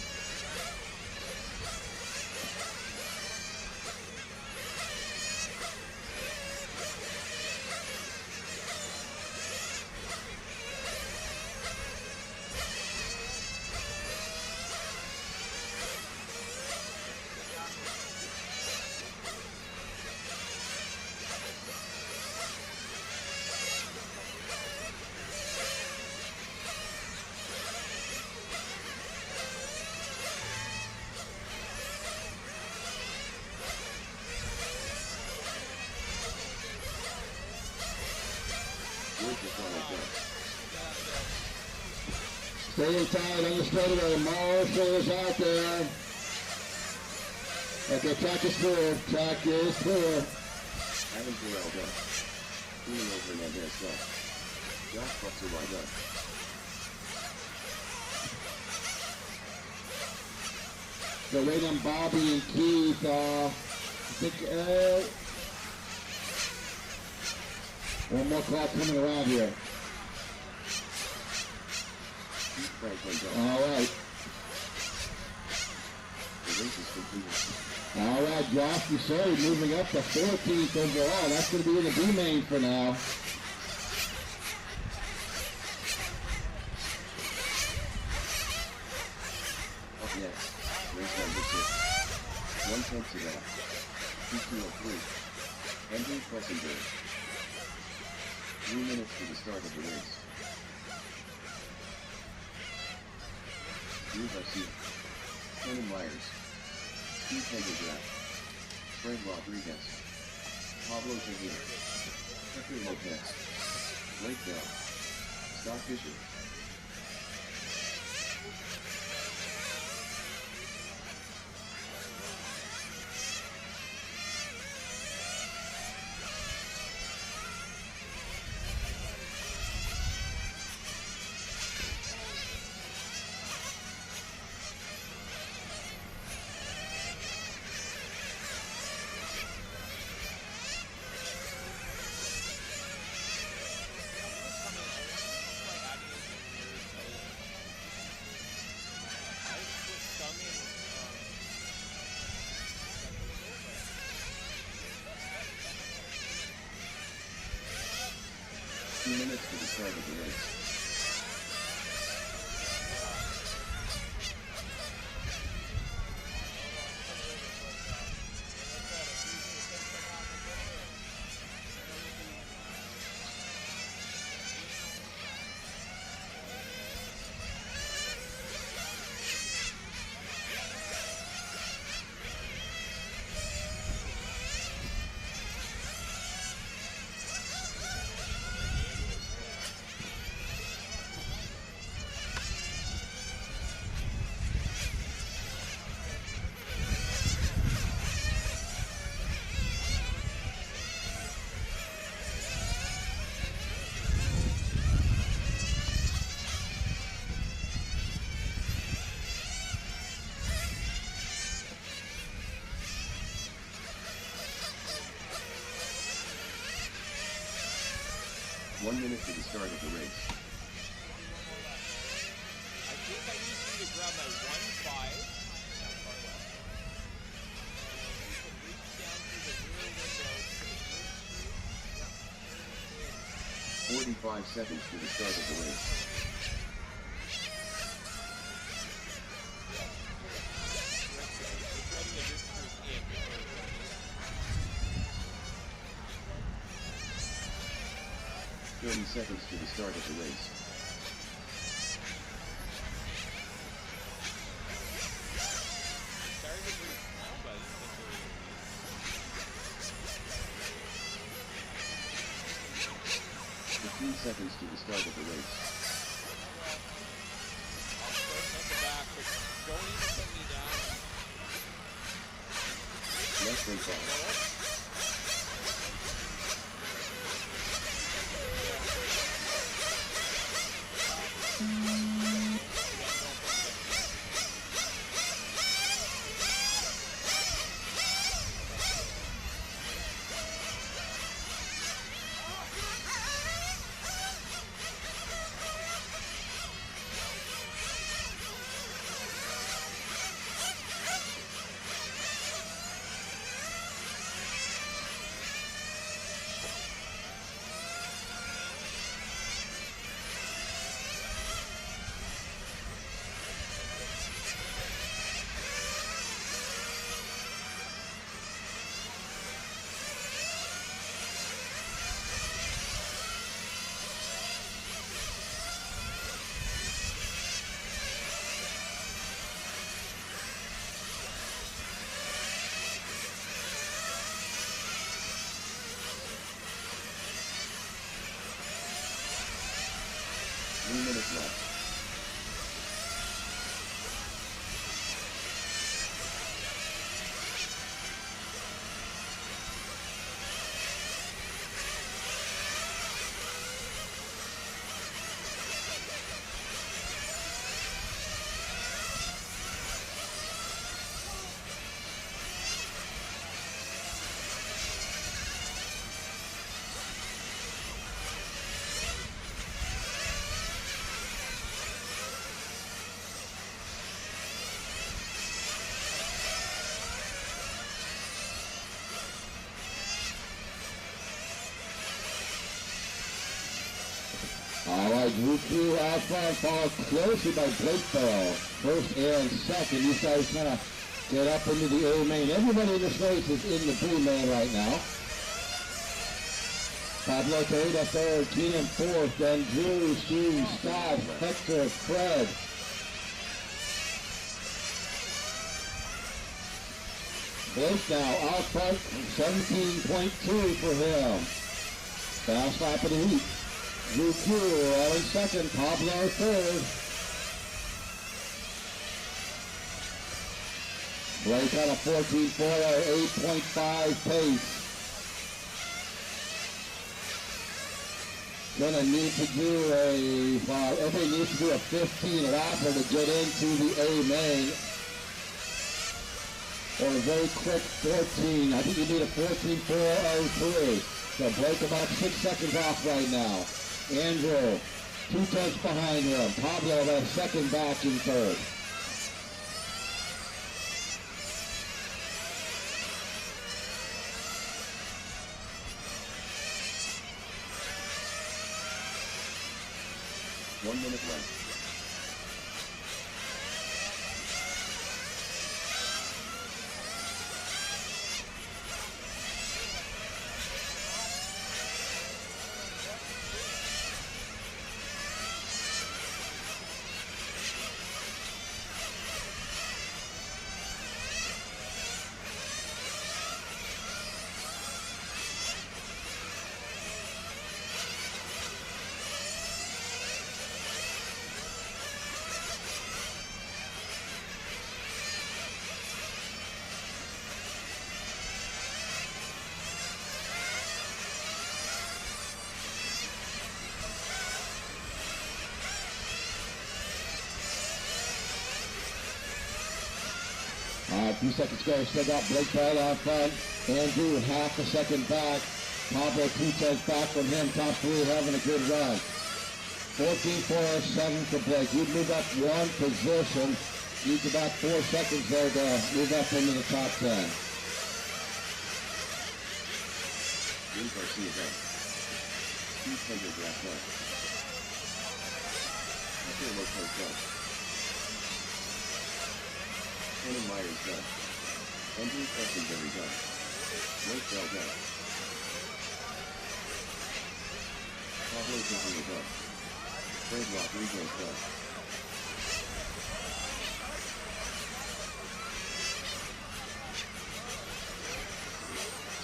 Staying tight on the straightaway. Marshall is out there. Okay, track is clear. Track is clear. Adam Terrell done. Julio Hernandez done. Josh Butzer done. So waiting on Bobby and Keith. I think one more clock coming around here. Keith Franklin done. All right. The race is completed. All right, Josh Busseri moving up to 14th overall. That's going to be in the B main for now. Up next, race number 6. 1/10 Sedan. 2203. Andrew Pressenberg. 3 minutes to the start of the race. Drew Garcia. Shannon Myers. Steve Pendergrass. Fred Rodriguez. Pablo Tejeda. Hector Lopez. Blake Bell. Scott Fisher. Minutes to the start of the race. One minute to the start of the race. I think I need you to grab my 1.5. You can reach down through the rear window to the rear street. 45 seconds to the start of the race. Letting the visitors in. 30 seconds to the start of the race. Sorry to be small, but I think we're 15 seconds to the start of the race. I'll start at the back, but don't even put me down. Less than 5. Drew Q out front, followed closely by Blake Bell. First and second. These guys kind of get up into the A main. Everybody in this race is in the B main right now. Pablo Torita third, Keenan fourth, then Drew, Stu, Scott, Hector, Fred. Blake now out front, 17.2 for him. Fast lap of the heat. Drew Q all in second, Pablo third. Blake on a 14.4, 8.5 pace. Gonna need to do everybody needs to do a 15 lapper to get into the A main. Or a very quick 14. I think you need a 14.403. So Blake about 6 seconds off right now. Andrew, 2 tenths behind him. Pablo about a second back in third. One minute left. A few seconds ago, still got Blake Bell out front. Andrew half a second back. Pablo 2 tenths back from him. Top three having a good run. 14.47 for Blake. You'd move up 1 position. Needs about 4 seconds there to move up into the top 10. Jim Garcia done. 200 lap left. Michael Lopez done. Shannon Myers done. Andrew Prestonberry done. Blake Bell done. Pablo Torita done. Fred Rodriguez done.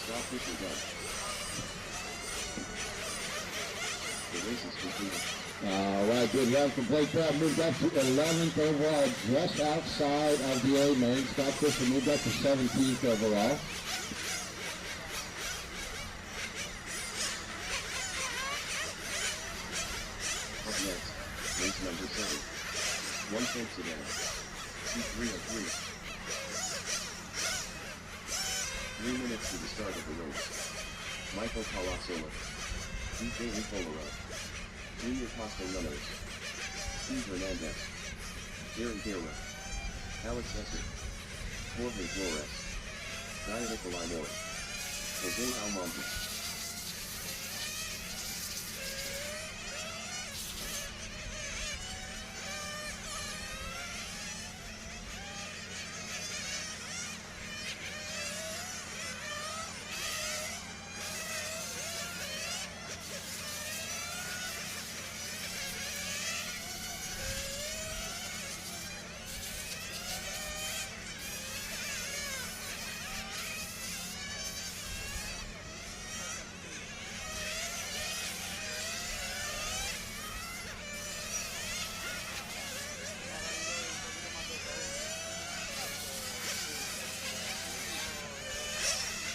Scott Fisher done. The race is completed. All right, good run from Blake Bell. Moved up to 11th overall, just outside of the A main. Scott Fisher moved up to 17th overall. Up next, race number 7. 1 Sedan. C303. 3 minutes to the start of the race. Michael Palasola. DJ Nicolaro. Junior Costa Nunners. Steve Hernandez. Darren Guerra. Alex Esser. Jorge Flores. Dia Nicolai Moore. Jose Almonte.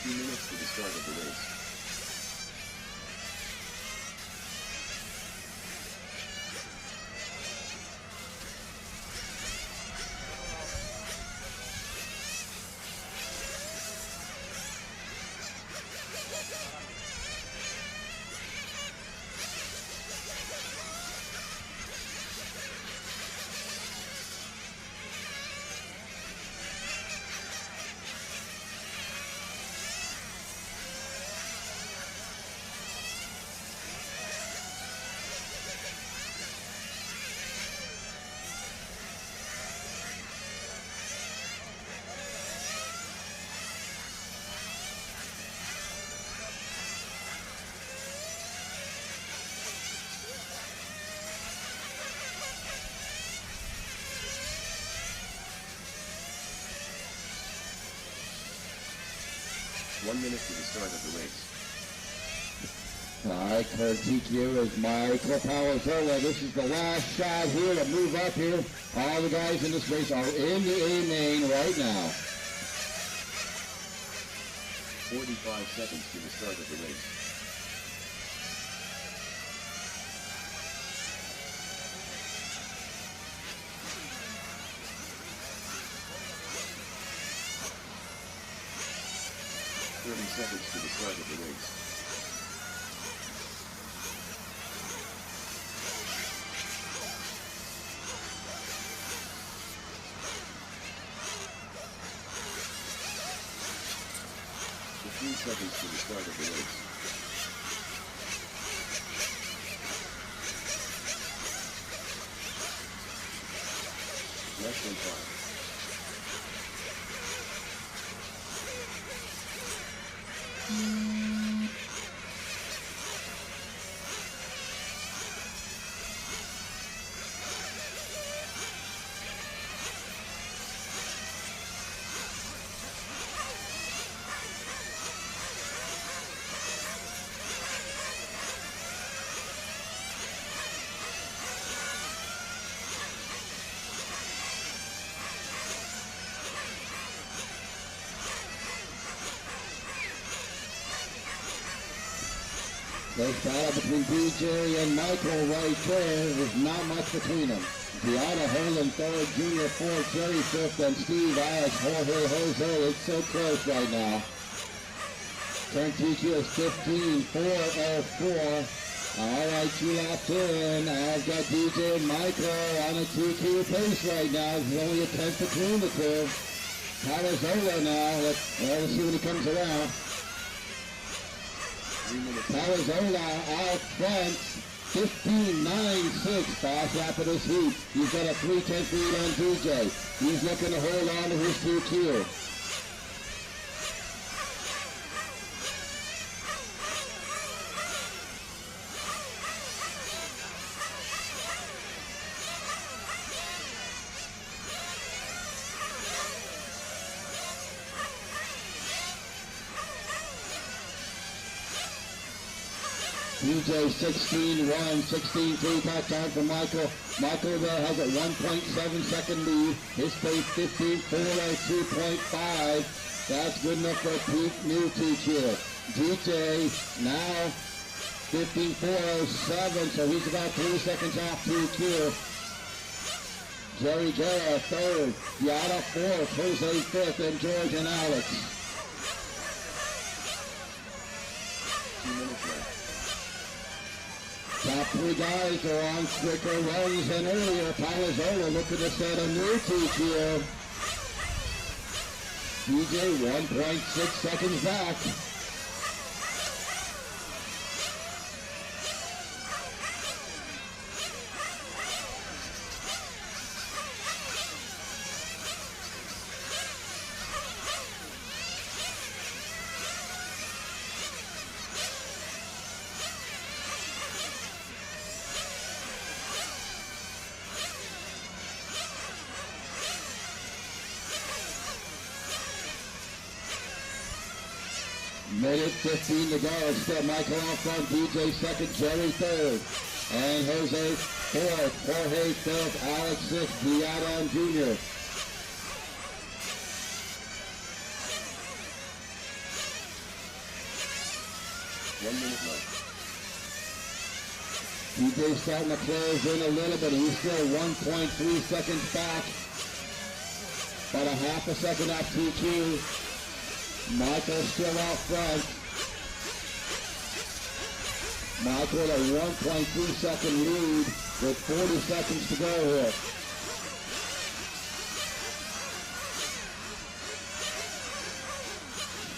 Few minutes to the start of the race. 1 minute to the start of the race. Alright, third TQ is Michael Palazzolo. This is the last shot here to move up here. All the guys in this race are in the A main right now. 45 seconds to the start of the race. Seconds to the start of the race. Seconds to the start of the race. Less than 5. This battle between DJ and Michael right there. There's not much between them. Gianna Holland third, Junior fourth, Jerry fifth, and Steve Alex, Jorge Jose. It's so close right now. Turn TQ is 15.404. All right, 2 laps in. I've got DJ and Michael on a 2-2 pace right now. There's only a 10th between the two. Palazzolo now. Let's see when he comes around. Palazzolo out front, 15.96, fast lap of this heat. He's got a 3/10 lead on DJ. He's looking to hold on to his 2Q. DJ 16.1, 16.3 back time for Michael. Michael there has a 1.7 second lead. His pace 15.402.5. That's good enough for a peak new TQ. DJ now 15.407, so he's about 3 seconds off TQ. Jerry Guerra third, Yada fourth, Jose fifth, and George and Alex. 2 minutes left. Top 3 guys are on quicker runs than earlier. Palazzolo looking to set a new TQ. DJ 1.6 seconds back. Minute 15 to go. Still Michael off front, DJ second, Jerry third. And Jose fourth, Jorge fifth, Alex sixth, Diadon Jr. One minute left. DJ's starting to close in a little bit. He's still 1.3 seconds back. About a half a second off TQ. Michael still out front. Michael at a 1.3 second lead with 40 seconds to go here.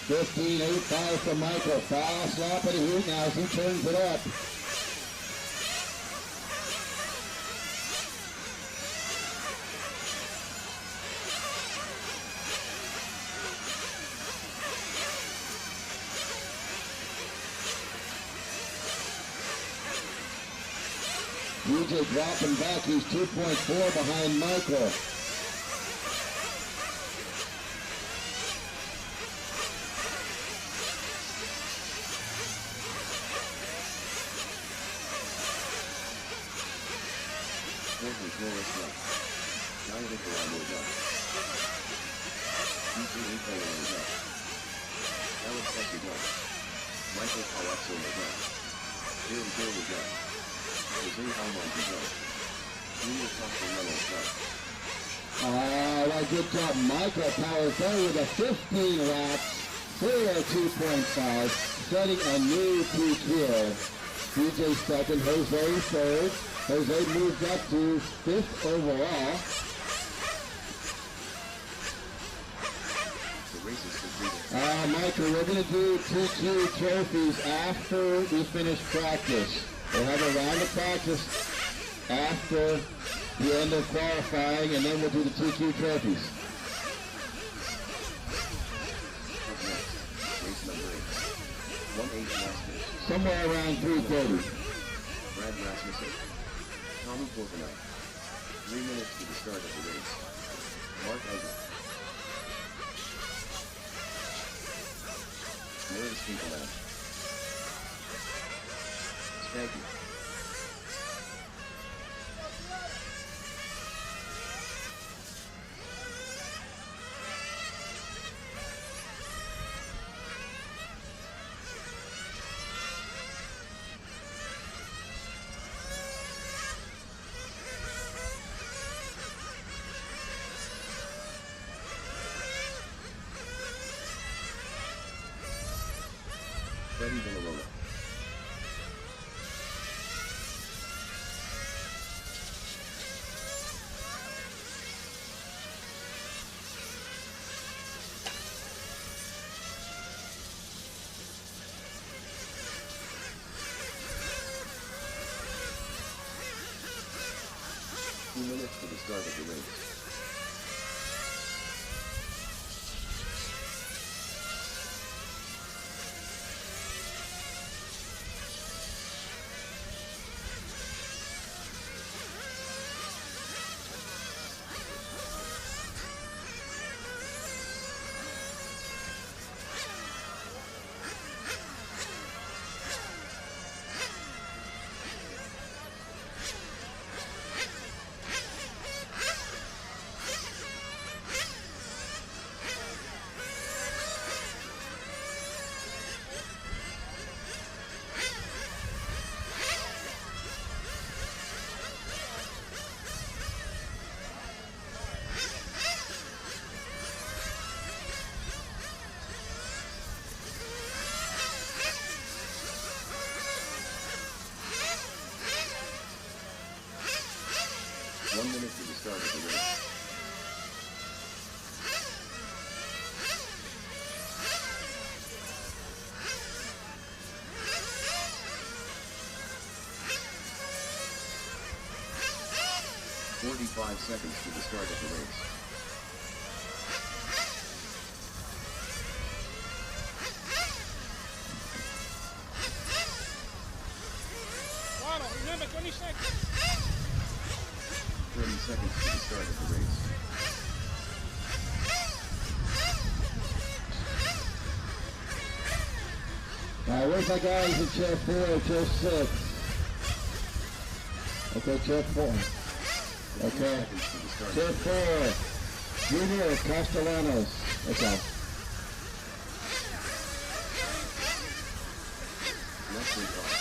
$15.85 for Michael. Fast lap of the heat now as he turns it up. DJ dropping back, he's 2.4 behind Michael. Jonathan Flores left. Diet Nicaragua left. Ethan Info left. Alex Essie left. Michael Palazzo left. Jerry Gill left. Jose Almonte left. Junior Costa Reynolds left. Alright, good job. Michael powers there with a 15 laps, 402.5, setting a new PQ. DJ second, Jose third. Jose moved up to 5th overall. The race is completed. Michael, we're going to do PQ trophies after we finish practice. We'll have a round of practice after the end of qualifying, and then we'll do the TQ trophies. Up next, race number 8. 1-8 Masters. Somewhere around 3:30. Brad Rasmussen. Tommy Portnoy. 3 minutes to the start of the race. Mark Eggert. Meredith Finkelab. Spanky. Freddie Villarola. Two minutes to the start of the race. One minute to the start of the race. "45 seconds to the start of the race. Waddle, remember 20 seconds. 30 seconds to the start of the race. Where's my guys in chair 4 or chair 6? Okay, chair 4. Okay. Seconds to the start Chair of the race. 4, Junior Castellanos. Okay. Leslie Clark.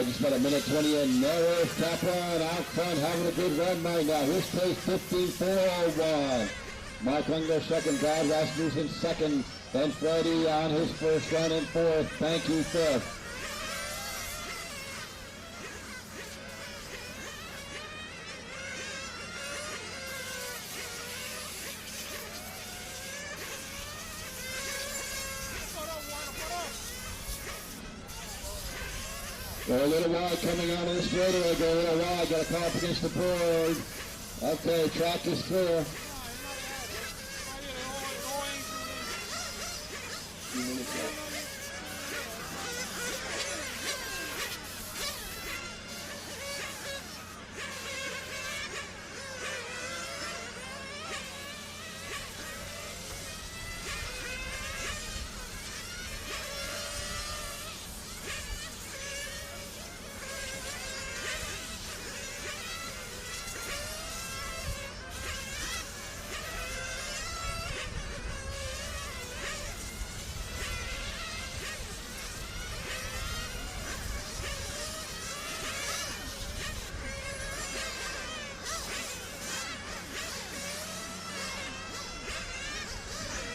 just about a minute 20 in. Norris, Kaplan out front, having a good run right now. His pace 15.401. Mark Unger second, Brad Rasmussen second, then Freddie on his first run in fourth. Thank you, fifth. Go a little wide coming out of the straightaway. Go a little wide. Got a car up against the board. Okay, track is clear. 2 minutes left.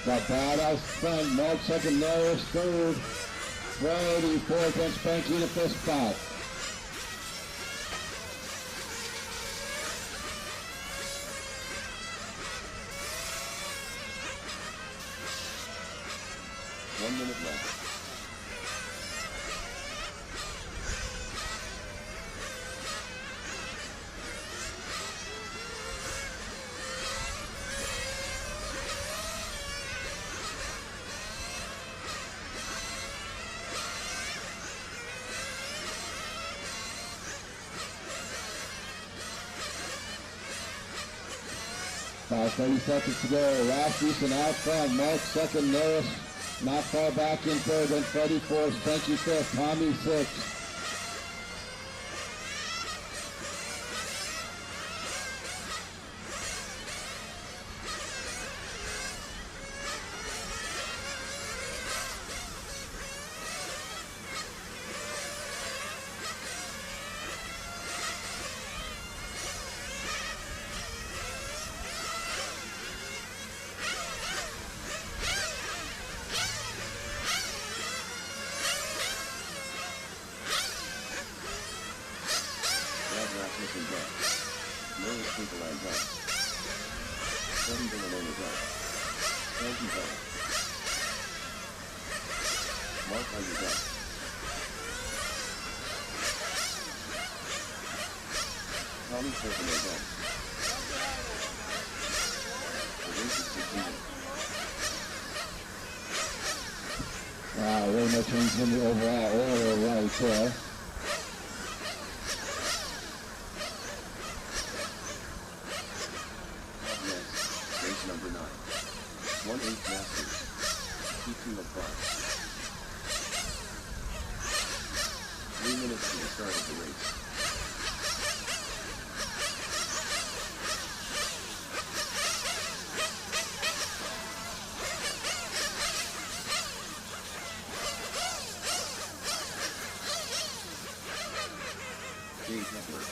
Got Brad out front, Mark second, Norris third, Brody fourth, and Spanky in the fifth spot. One minute left. About 30 seconds to go. Rasmussen out front, Mark second, Norris not far back in third, then Freddie fourth, Spanky fifth, Tommy sixth. Rasmussen done. Norris Finkelland done. Freddie Villanova done. Frankie done. Mark Unger done. Tommy Silverman done. The race is completed. Wow, really no change in the overall order right there. Number 9. 1/8 Masters. Teaching of 5. 3 minutes to the start of the race. Dave Hepler.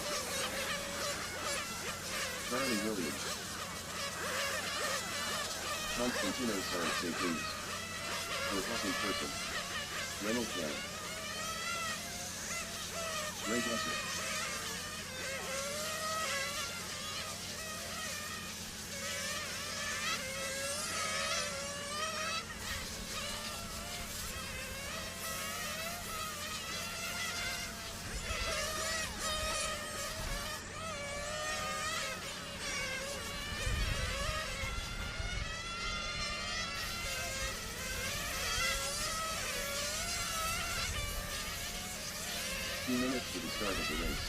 Charlie Williams. Constantino Saracens. For Huffing Person. Reynolds Young. Ray Gusser. Few minutes to the start of the race.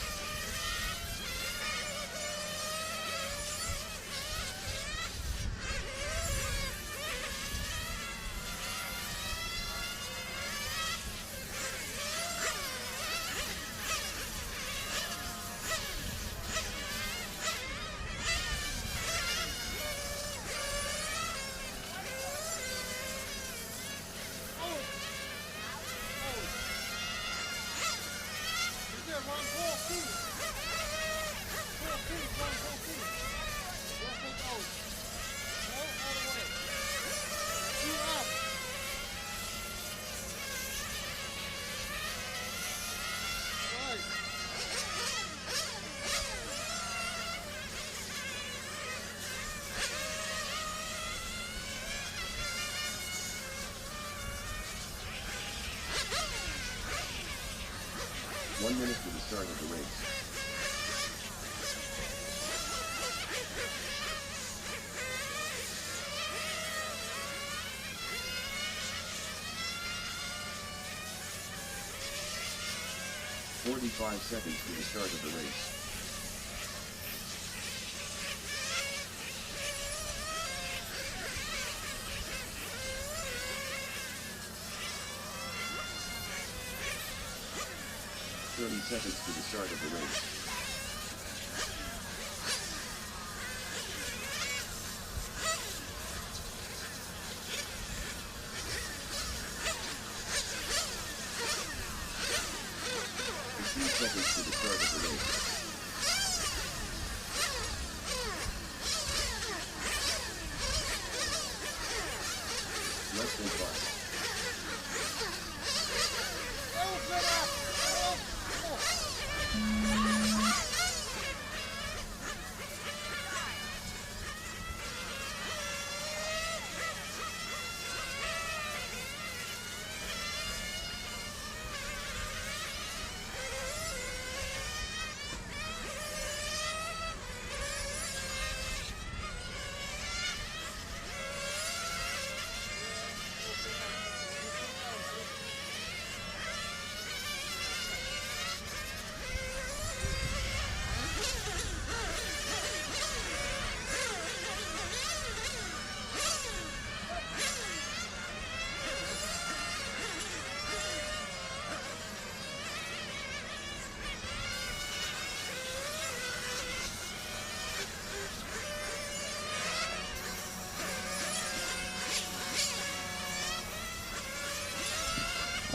1 minute to the start of the race. "45 seconds to the start of the race. "30 seconds to the start of the race. Seconds to the start of the race. Less than 5.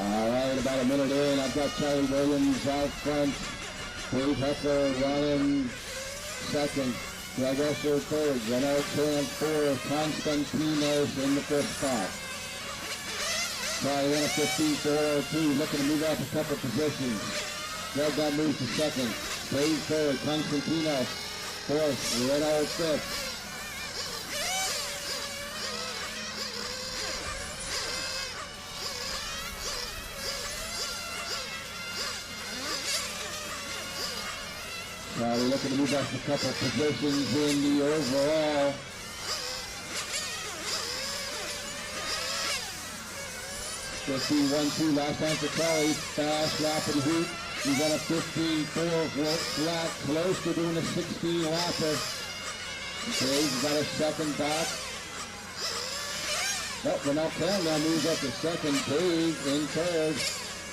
Alright, about a minute in, I've got Charlie Williams out front, Dave Heckler running second, Greg Esser third, Renault Tran fourth, Constantinos in the fifth spot. Charlie in a 15.402, looking to move up a couple positions. Greg now moves to second, Dave third, Constantinos fourth, Renault fifth. We're looking to move up a couple positions in the overall. We'll see 1-2 last time for Charlie. Fast, rapid heat. He's on a 15.4 flat, close to doing a 16 lapper. Okay, he's got a second back. But Renault Cam now moves up to second. Dave in third.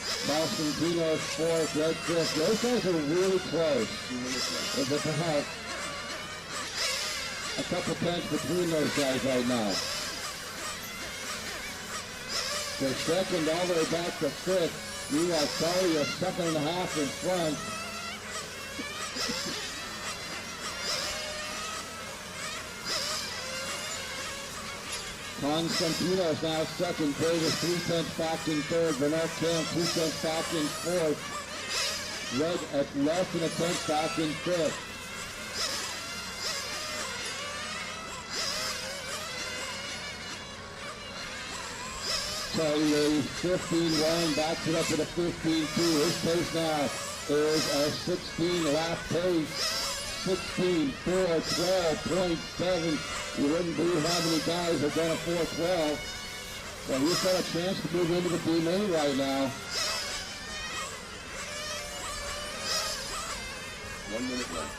Constantino's fourth, Red fifth. Those guys are really close. There's about a couple tenths between those guys right now. The second all the way back to fifth. You are Charlie a second and a half in front. Constantinos now second, Davis 3 tenths back in third, Renault Cam 2 tenths back in fourth, Red at less than a tenth back in fifth. Charlie a 15.1, backs it up to the 15.2. His pace now is a 16 lap pace. 16.4, 12.7. You wouldn't believe how many guys have done a 4.12. Well, he's got a chance to move into the B-main right now. 1 minute left.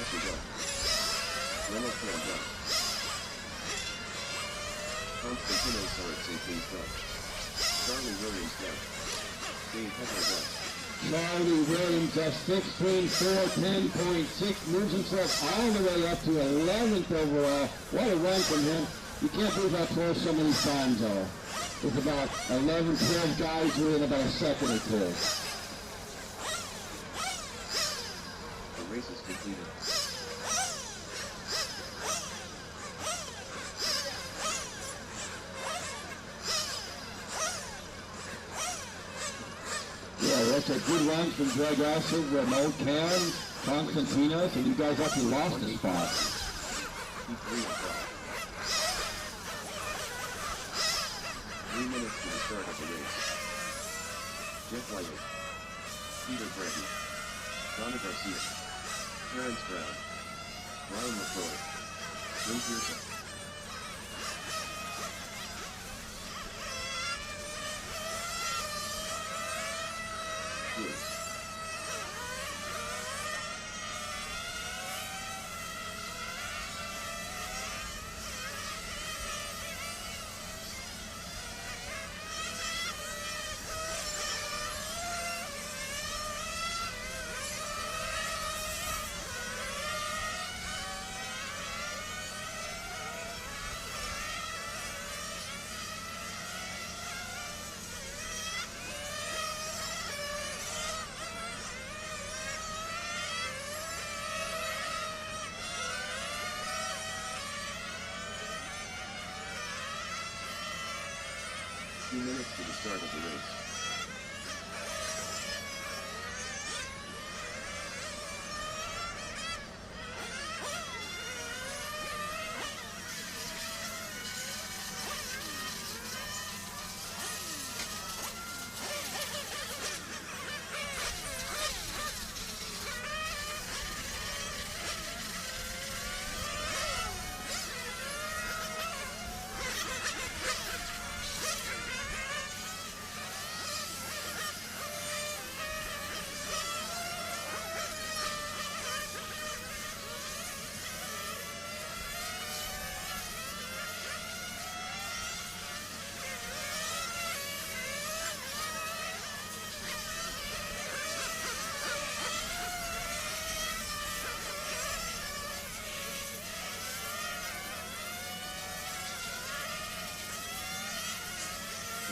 Professor Duck. Renault Tram Duck. Constantino Sarek 18 Duck. Charlie Williams Duck. Dave Heckler Duck. Charlie Williams, that's 16.4, 10.6, moves himself all the way up to 11th overall. What a run from him. You can't believe how close some of these times are. It's about 11, 12 guys within about a second or two. The race is completed. Yeah, that's a good run from Greg Elser, Remote Karen, Constantinos, and you guys actually lost a spot. Keep 3 o'clock. 3 minutes to the start of the race. Jeff Whiting. Peter Breton. Donna Garcia. Terrence Brown. Ryan McCrory. Jim Pearson. Cheers. Few minutes to the start of the race.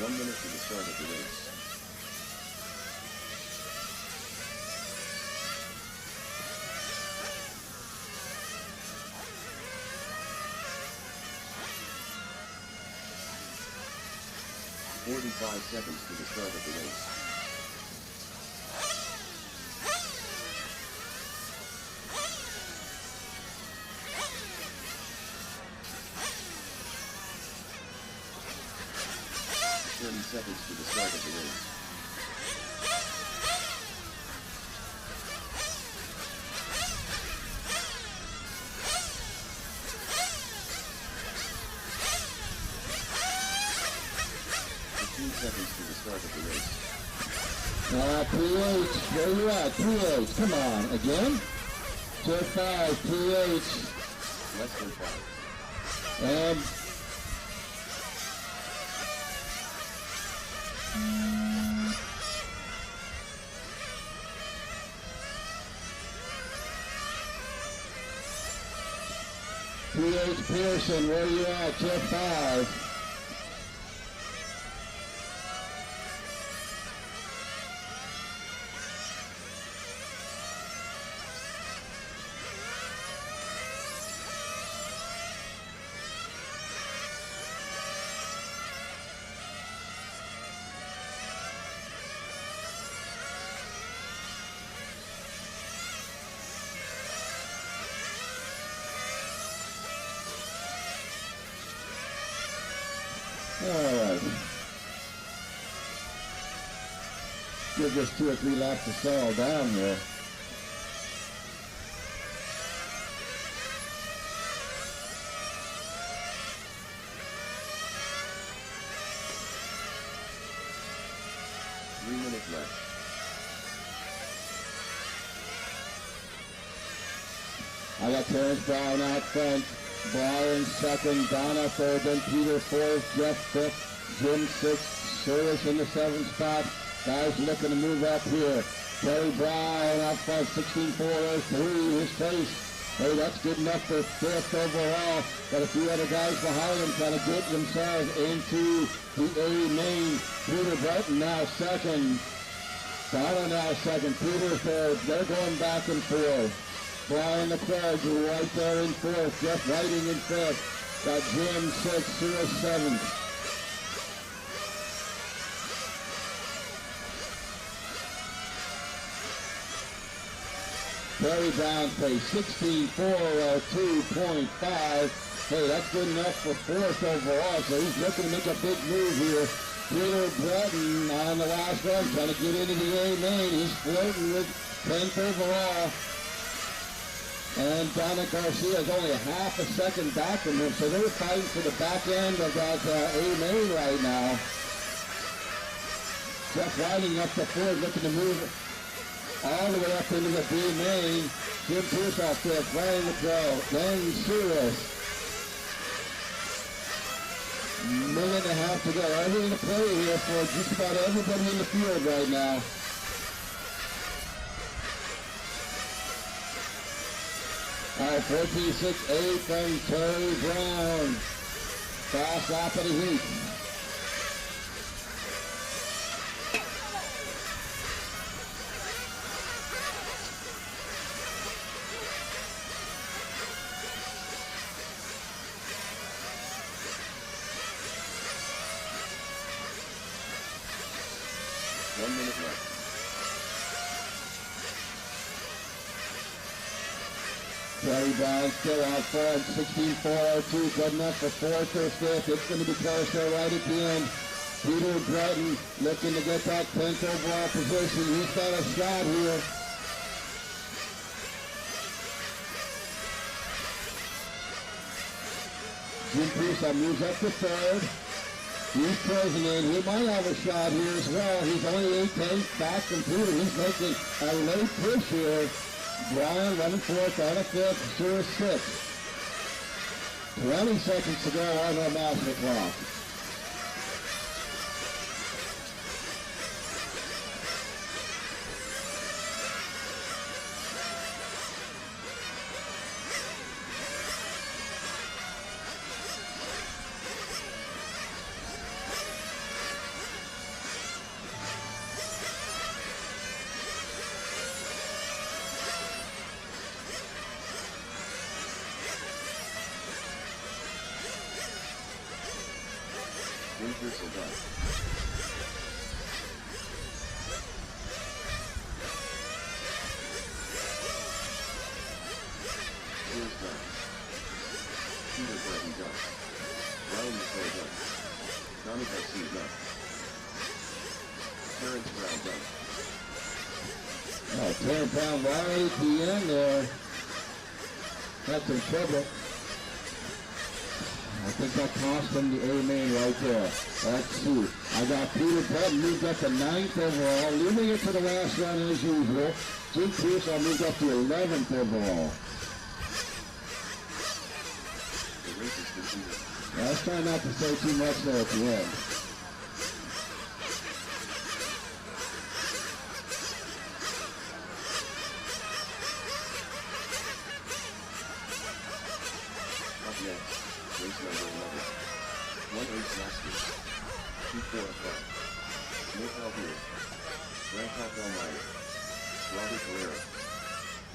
One minute to the start of the race. "45 seconds to the start of the race. Seconds to the start of the race. Seconds to the start of the race. PH, where you at? PH, come on, again? Jet 5, PH. Less than 5. And PH Pearson, where you at? Jet 5. Alright. Give this 2 or 3 laps to settle down here. Minutes left. I got Terrence Brown out front. Brian second, Donna third, then Peter fourth, Jeff fifth, Jim sixth, Service in the seventh spot. Guys looking to move up here. Terry Brown out front, 16.403, his pace. Hey, that's good enough for fifth overall. Got a few other guys behind him trying to get themselves into the A main. Peter Breton now second. Donna now second. Peter third. They're going back and forth. Brian Leclerc right there in fourth. Jeff Whiting in fifth. Got Jim sixth, Sue seventh. Terry Brown's pace, 16.402.5. Hey, that's good enough for fourth overall, so he's looking to make a big move here. Peter Breton on the last run, trying to get into the A main. He's flirting with 10th overall. And Donna Garcia is only a half a second back from him, so they're fighting for the back end of that A main right now. Jeff Whiting up to fourth, looking to move all the way up into the B main. Jim Pierce off fifth, Brian McGraw, then Suarez. Minute and a half to go. Everything to play here for just about everybody in the field right now. All right, 14.68 from Terry Brown. Fast lap of the heat. Terry Brown still out front, 16.402, good enough for fourth or fifth. It's going to be close there right at the end. Peter Breton looking to get that 10th overall position. He's got a shot here. Jim Pierce moves up to third. He's closing in. He might have a shot here as well. He's only 8-10 back from Peter. He's making a late push here. Brian running fourth, on a fifth, Sure sixth. 20 seconds to go on the master clock. Nitro Sedan. Here's done. Peter Breton done. Ryan McCoy done. Donna Garcia done. Terrence Brown done. Oh, Terrence Brown right at the end there. Had some trouble. I think that cost him the A main right there. Let's see. I got Peter Breton moved up to 9th overall, leaving it for the last run as usual. Jim Pierce moved up to 11th overall. The race is completed. Let's try not to say too much there at the end. Up next, race number 11. 1-8 Masters. 2-4-5. Nick Albier. Grandpa Elmeyer. Robert Herrera.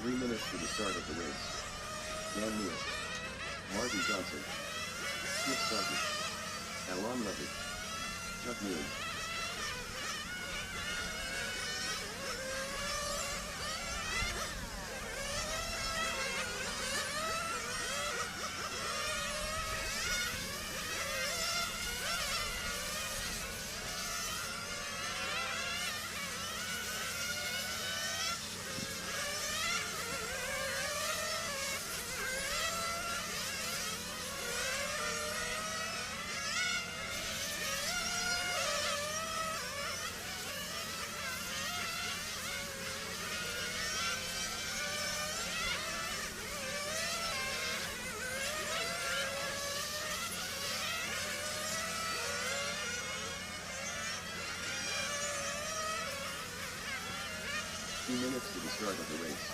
3 minutes to the start of the race. Dan Neal. Marty Johnson. Skip Sargent. Alon Levy. Chuck Moon. 2 minutes to the start of the race.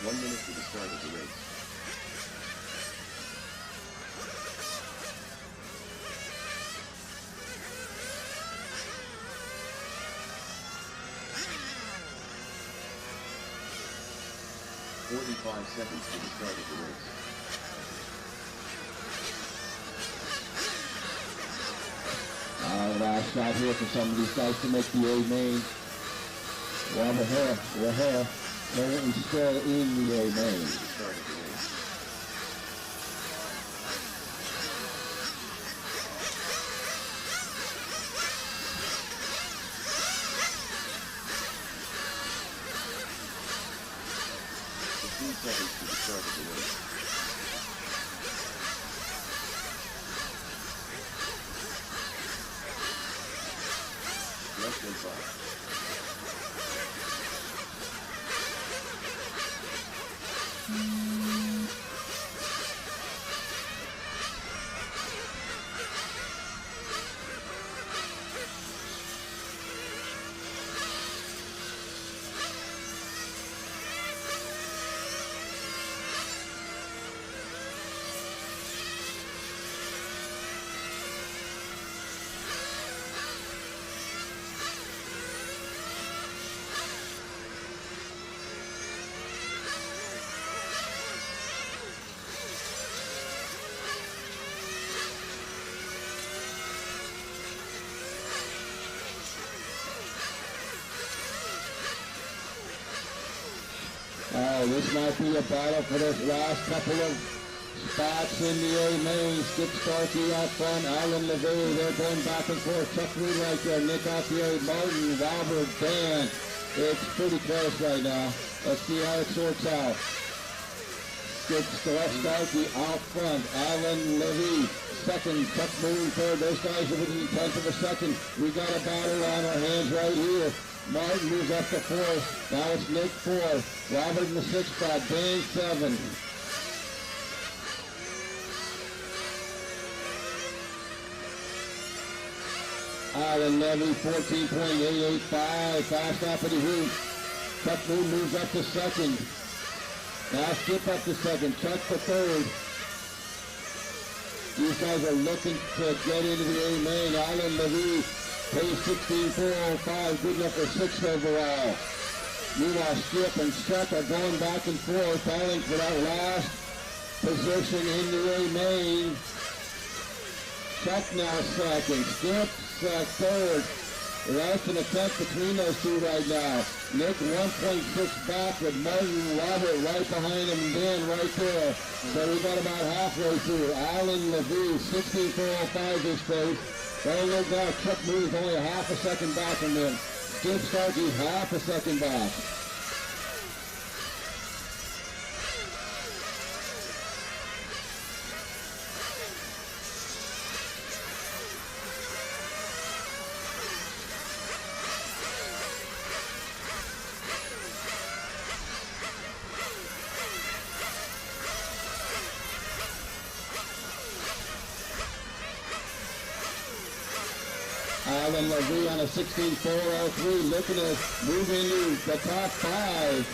One minute to the start of the race. "45 seconds to the start of the race." Last shot here for some of these guys to make the A main. Well, we're here. They're still in the A main. Start of the race. Seconds to the start of the race. Less than 5. This might be a battle for this last couple of spots in the A main. Skip Starkey out front, Alan LeVay, they're going back and forth. Chuck Reed right there, Nick Alfieri, Martin, Robert, Dan. It's pretty close right now. Let's see how it sorts out. Skip Starkey out front, Alan LeVay second, Chuck Moon third. Those guys are within 1/10 of a second. We got a battle on our hands right here. Martin moves up to fourth. Now it's Nick fourth. Robert in the sixth spot. Dan 7. Alan Levy 14.885. Fast off of the hoop. Chuck Moon moves up to second. Now Skip up to second. Chuck to third. These guys are looking to get into the A main. Alan Levy pace 16.405, good enough for 6th overall. Meanwhile, Skip and Chuck are going back and forth, battling for that last position in the A main. Chuck now second, Skip third. Less than a tenth between those two right now. Nick 1.6 back with Martin Robert right behind him, and Dan right there. So we got about halfway through. Alan Levy, 16.405 this pace. Don't look now, Chuck Moon's only a half a second back from him. Skip Starkey half a second back. Alan Levy on a 16.403, looking to move into the top 5.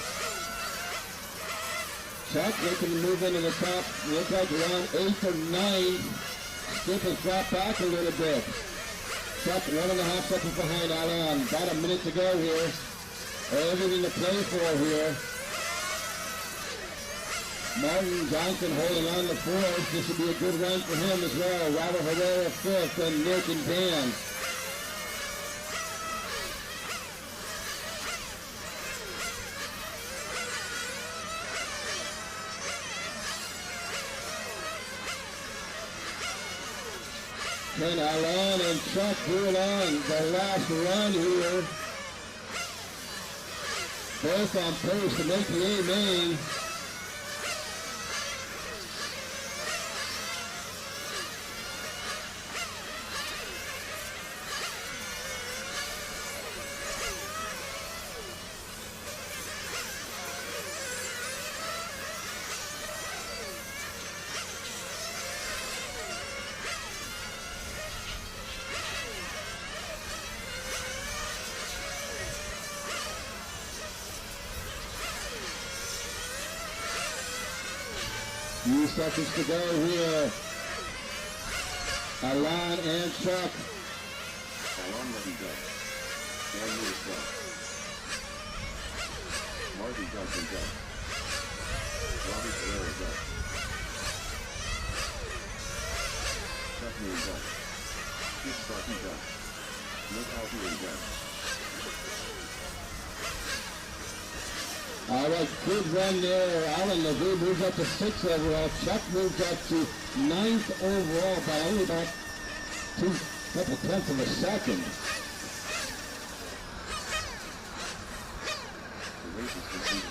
Chuck looking to move into the top, look like around 8th or 9th. Skip has dropped back a little bit. Chuck 1.5 seconds behind Alan. About a minute to go here. Everything to play for here. Martin Johnson holding on to fourth. This would be a good run for him as well. Robert Herrera fifth, and Nick and Dan. Can Alan and Chuck do it on the last run here? Both on pace to make the A main. Few seconds to go here. Alan and Chuck. Alan Levy done. Dan Lewis done. Marty Johnson done. Robert Herrera done. Chuck Moon done. Chris Starkey done. Nick Alfieri done. All right, good run there. Alan Levy moves up to 6th overall. Chuck moves up to 9th overall by only about couple tenths of a second. The race is completed.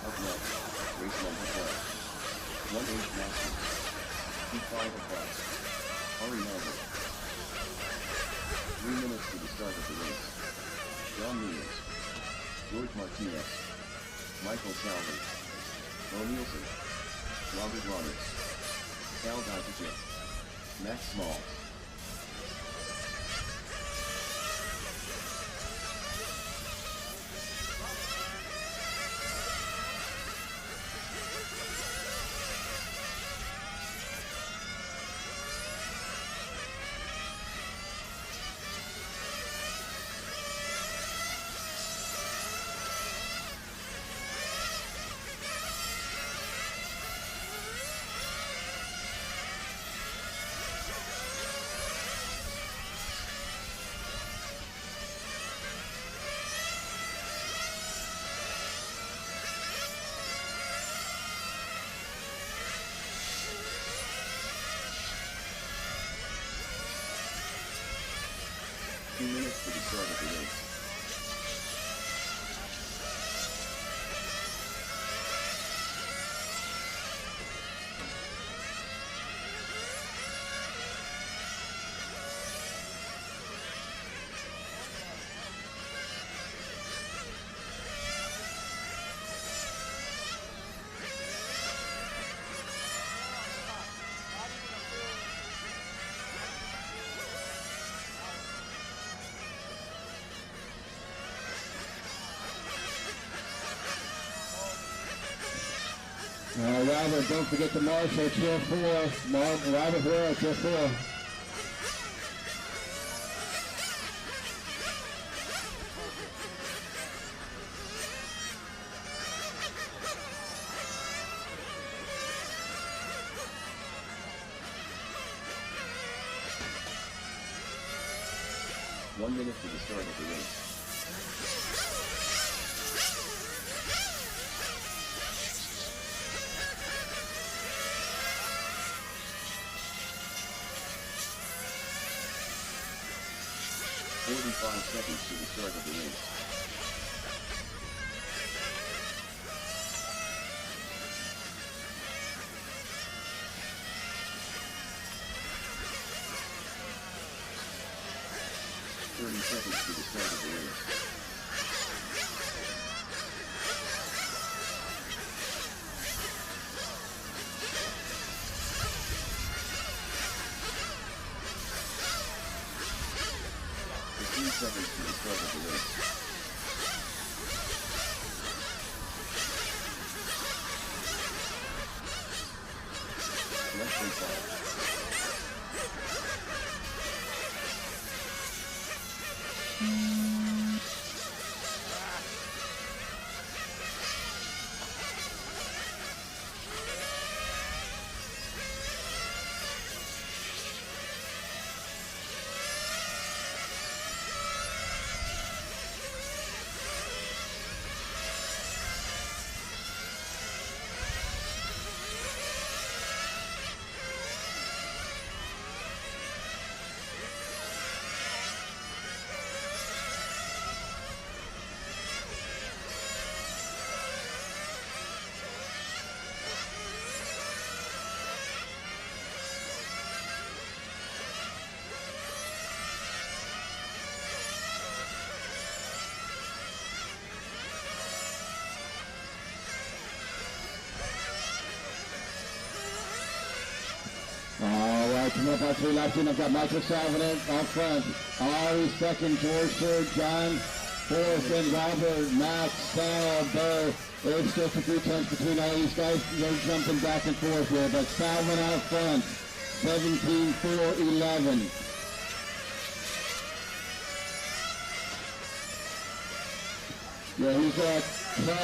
Up next, race number 12. 1-8 Masters. P5 applies. Ari Melvin. 3 minutes to the start of the race. John Williams. George Martinez. Michael Salvin. Bo Nielsen. Robert Lawrence. Sal Dodgett. Max Smalls. Few minutes to the start of the race. Robert, don't forget the Marshall, chair 4. Robert Herrera, chair 4. One minute to the start of the race. Seconds to the start of the race. Seconds to the start of the race. Seconds to the start of the race. Less straight ball. All right, coming up on 3 laps in, I've got Michael Salvador out front. Ari second, George third, John fourth, and Robert, Max, Sal, Bo. There's still 3 tenths between all these guys. They're jumping back and forth here, but Salvin out front, 17-4-11. Yeah, he's got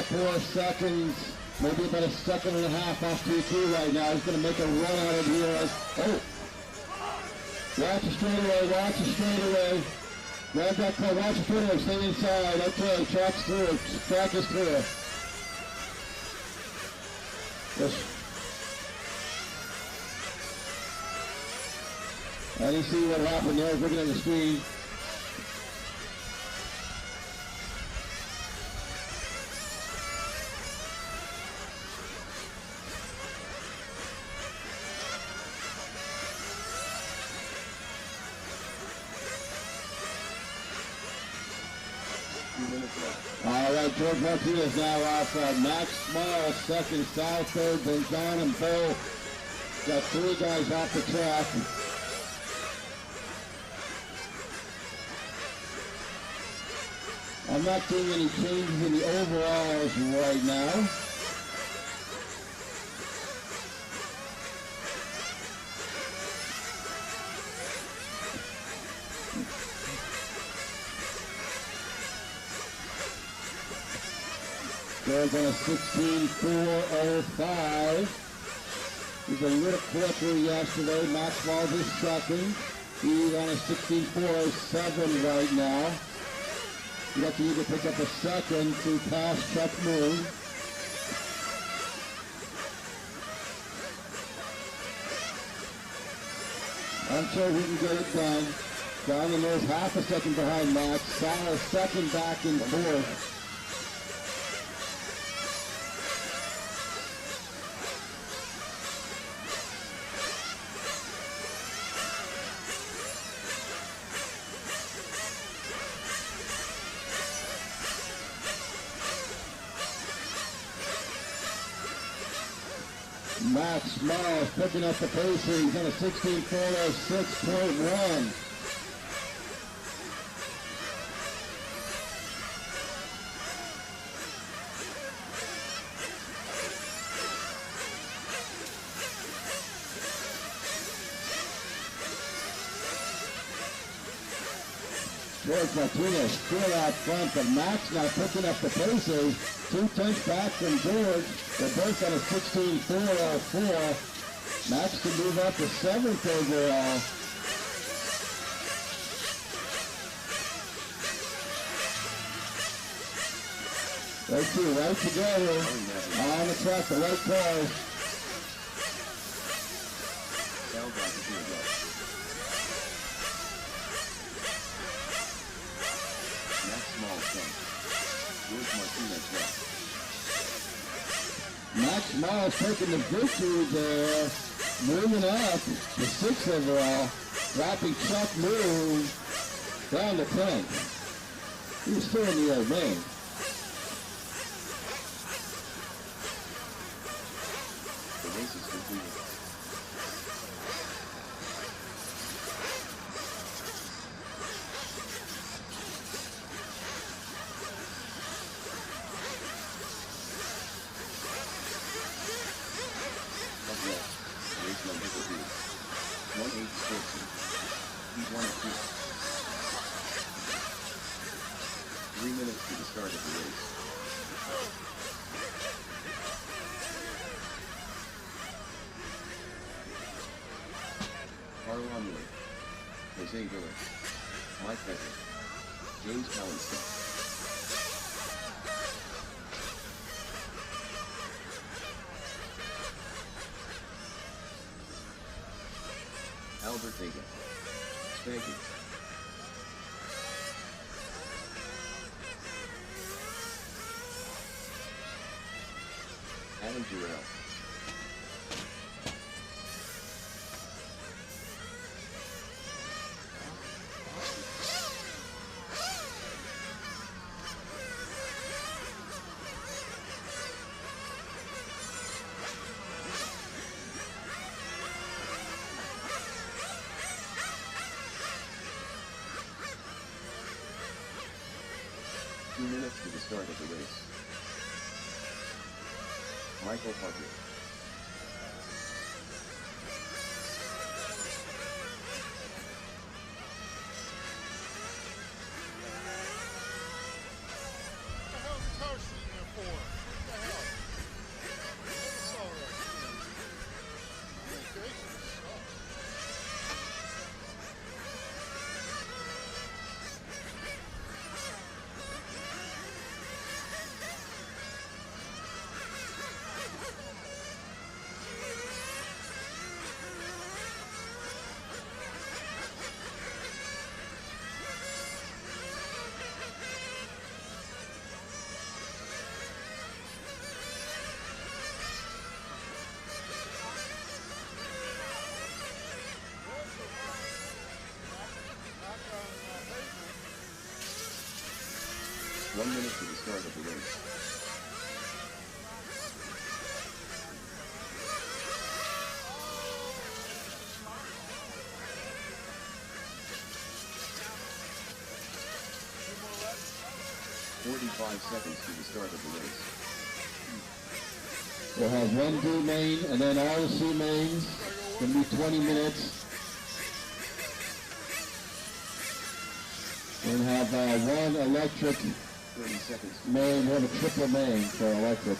4 seconds. Maybe about a second and a half off 2-2 right now. He's going to make a run out of here. Oh! Watch the straightaway, watch the straightaway. Grab that car, watch the straightaway, stay inside. Okay, track's through. Track is clear. Yes. I didn't see what happened there. I was looking at the screen. All right, George Martinez now off. Max Small second, Sal third, then John and Bo. Got 3 guys off the track. I'm not seeing any changes in the overalls right now. George on a 16-4-05. He's a little quicker yesterday. Max Walls is second. He's on a 16-4-07 right now. You have to either pick up a second to pass Chuck Moon. I'm sure he can get it done. Down and there's half a second behind Max. Sal is second, back in fourth. Max Miles picking up the pace here. He's on a 16-4-06.1. George Martinez still out front, but Max now picking up the paces. 2 tenths back from George. They're both on a 16-4-04. Max can move up to 7th overall. Those 2 right together on the track, the right cars. Max Miles taking the victory there, moving up to 6th overall, dropping Chuck Moon down to 10th. He's still in the old man. The race is completed. Race number 15. Jose Dillon, Mike Becker, James Collinson, Albert Vega, Spanky, Adam Jarrell, 2 minutes to the start of the race. Michael Parker. What the hell's the car sitting there for? What the hell? That's all right. Communication sucks. One minute to the start of the race. More 45 seconds to the start of the race. We'll have one D main and then all the C mains. It's going to be 20 minutes. We're going to have one electric 30 seconds. main. We have a triple main for electric.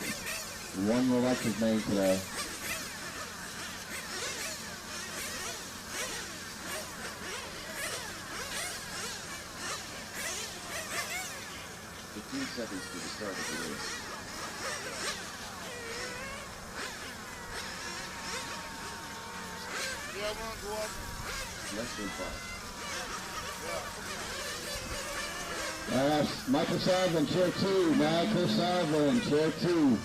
One electric main today. Seconds to the start of the race. Yeah, we're going to go up. Less than 5. Michael Sullivan, chair 2. Michael Sullivan, chair 2.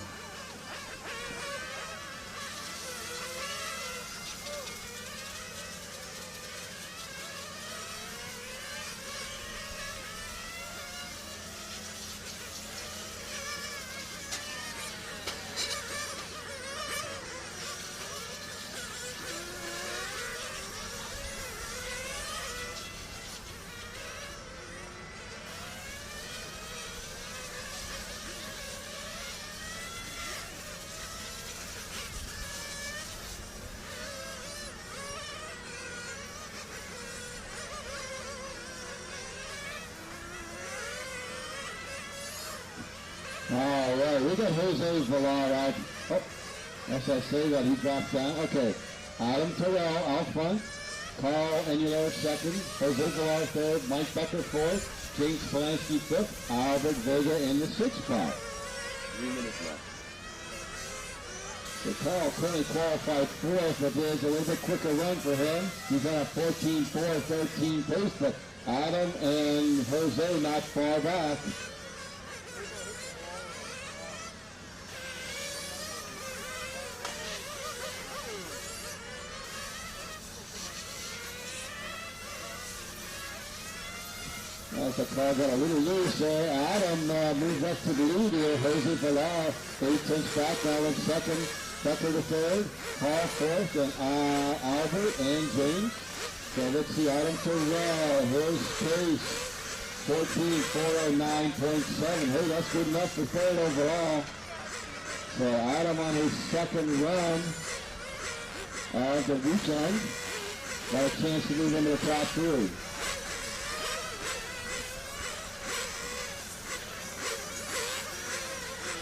All right, we got Jose Villar out. Oh, as I say that he dropped down. Okay, Adam Terrell out front. Carl Annual second. Jose Villar third. Mike Becker fourth. James Polanski fifth. Albert Vega in the sixth spot. 3 minutes left. So Carl currently qualified fourth, but there's a little bit quicker run for him. He's on a 14.4, 13 pace, but Adam and Jose not far back. The car got a little loose there. Adam moved up to the lead here. Jose Villar, 8/10 back, now in second. Becker the third. Paul fourth, and Albert and James. So let's see, Adam Terrell, his pace, 14.409.7. Hey, that's good enough for third overall. So Adam on his second run of the weekend. Got a chance to move into the top three.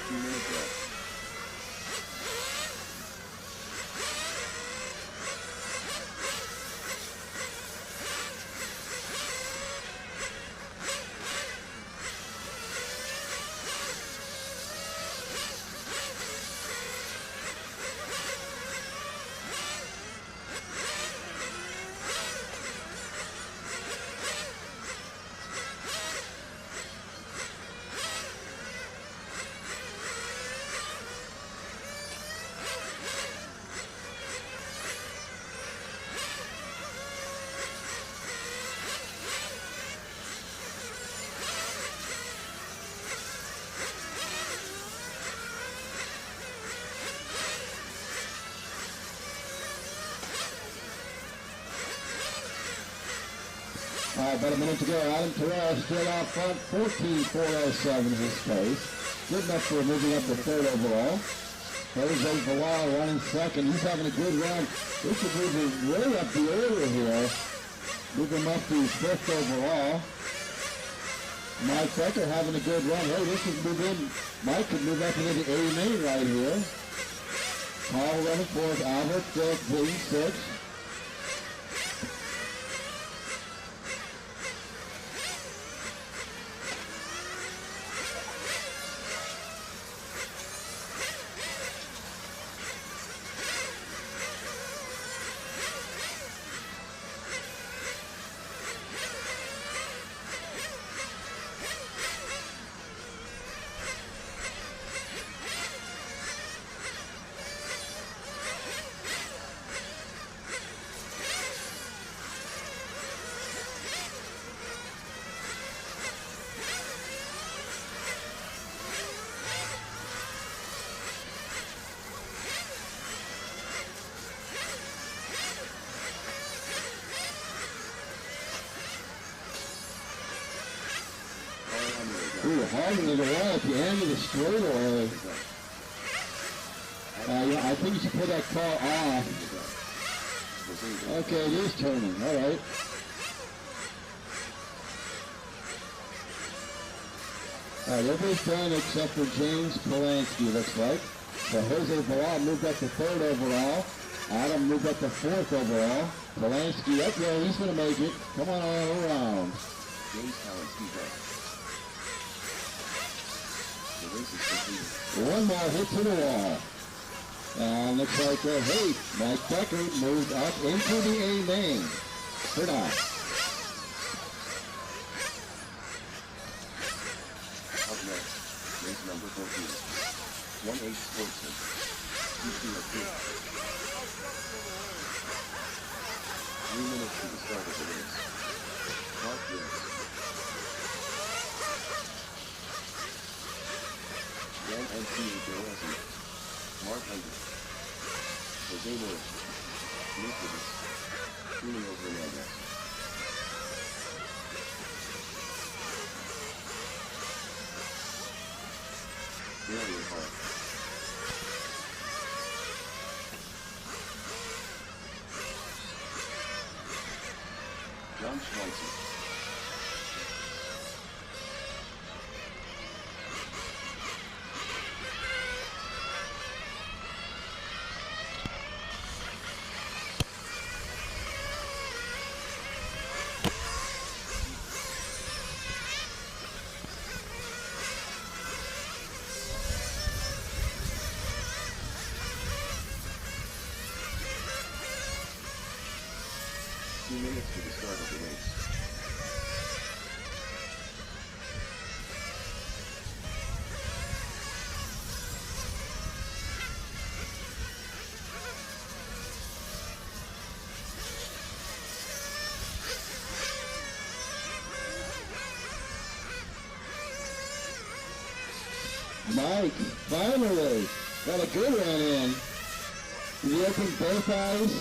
2 minutes left. About a minute to go. Adam Terrell still out front, 14.407 is his pace. Good enough for moving up to third overall. Jose Villar running second. He's having a good run. This should move him way up the order here. Move him up to fifth overall. Mike Becker having a good run. Hey, this is move in. Mike could move up into the A main right here. Paul running fourth. Albert fifth. Sixth. Ooh, holding it away at the end of the straightaway. Yeah, I think you should put that car off. Okay, it is turning. All right. All right, everybody's done except for James Polanski, looks like. So Jose Villar moved up to third overall. Adam moved up to fourth overall. Polanski up there, he's going to make it. Come on all around. James Polanski back. One more hit to the wall. And looks like, hey, Mike Becker moved up into the A main. For now. Up next, race number 14. 1-8 Sportsman. TC02. 3 minutes to the start of the race. Mark Woods. NC Johansson, Mark Hunter, Jose Morris, Nicholas, Julio Hernandez. Darian Hart. John Schweitzer. Minutes to the start of the race. Mike, finally, got a good run in. Did he open both eyes?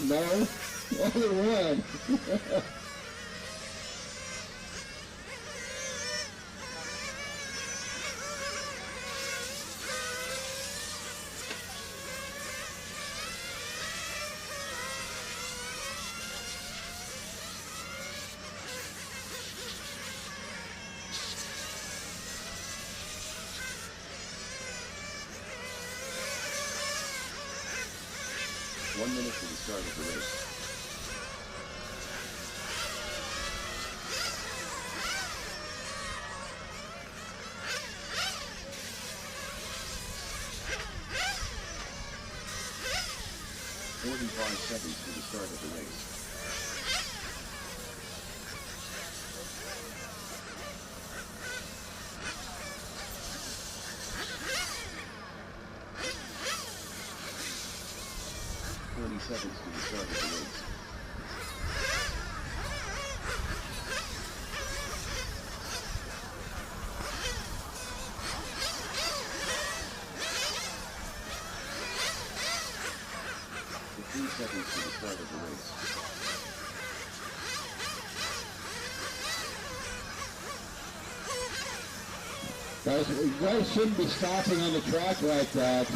No, only one. One minute to the start of the race. Seconds to the start of the race. Seconds to the start of the race. seconds to the start of the race. Guys shouldn't be stopping on the track like that.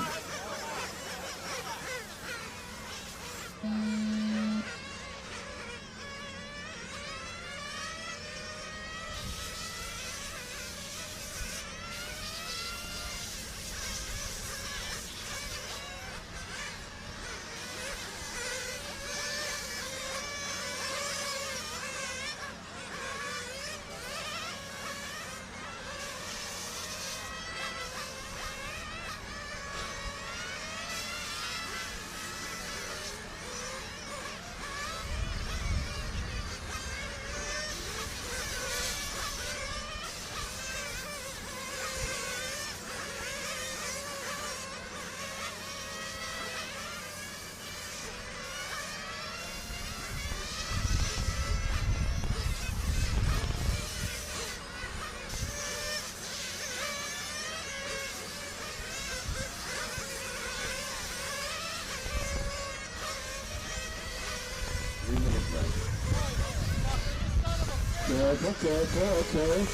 Okay.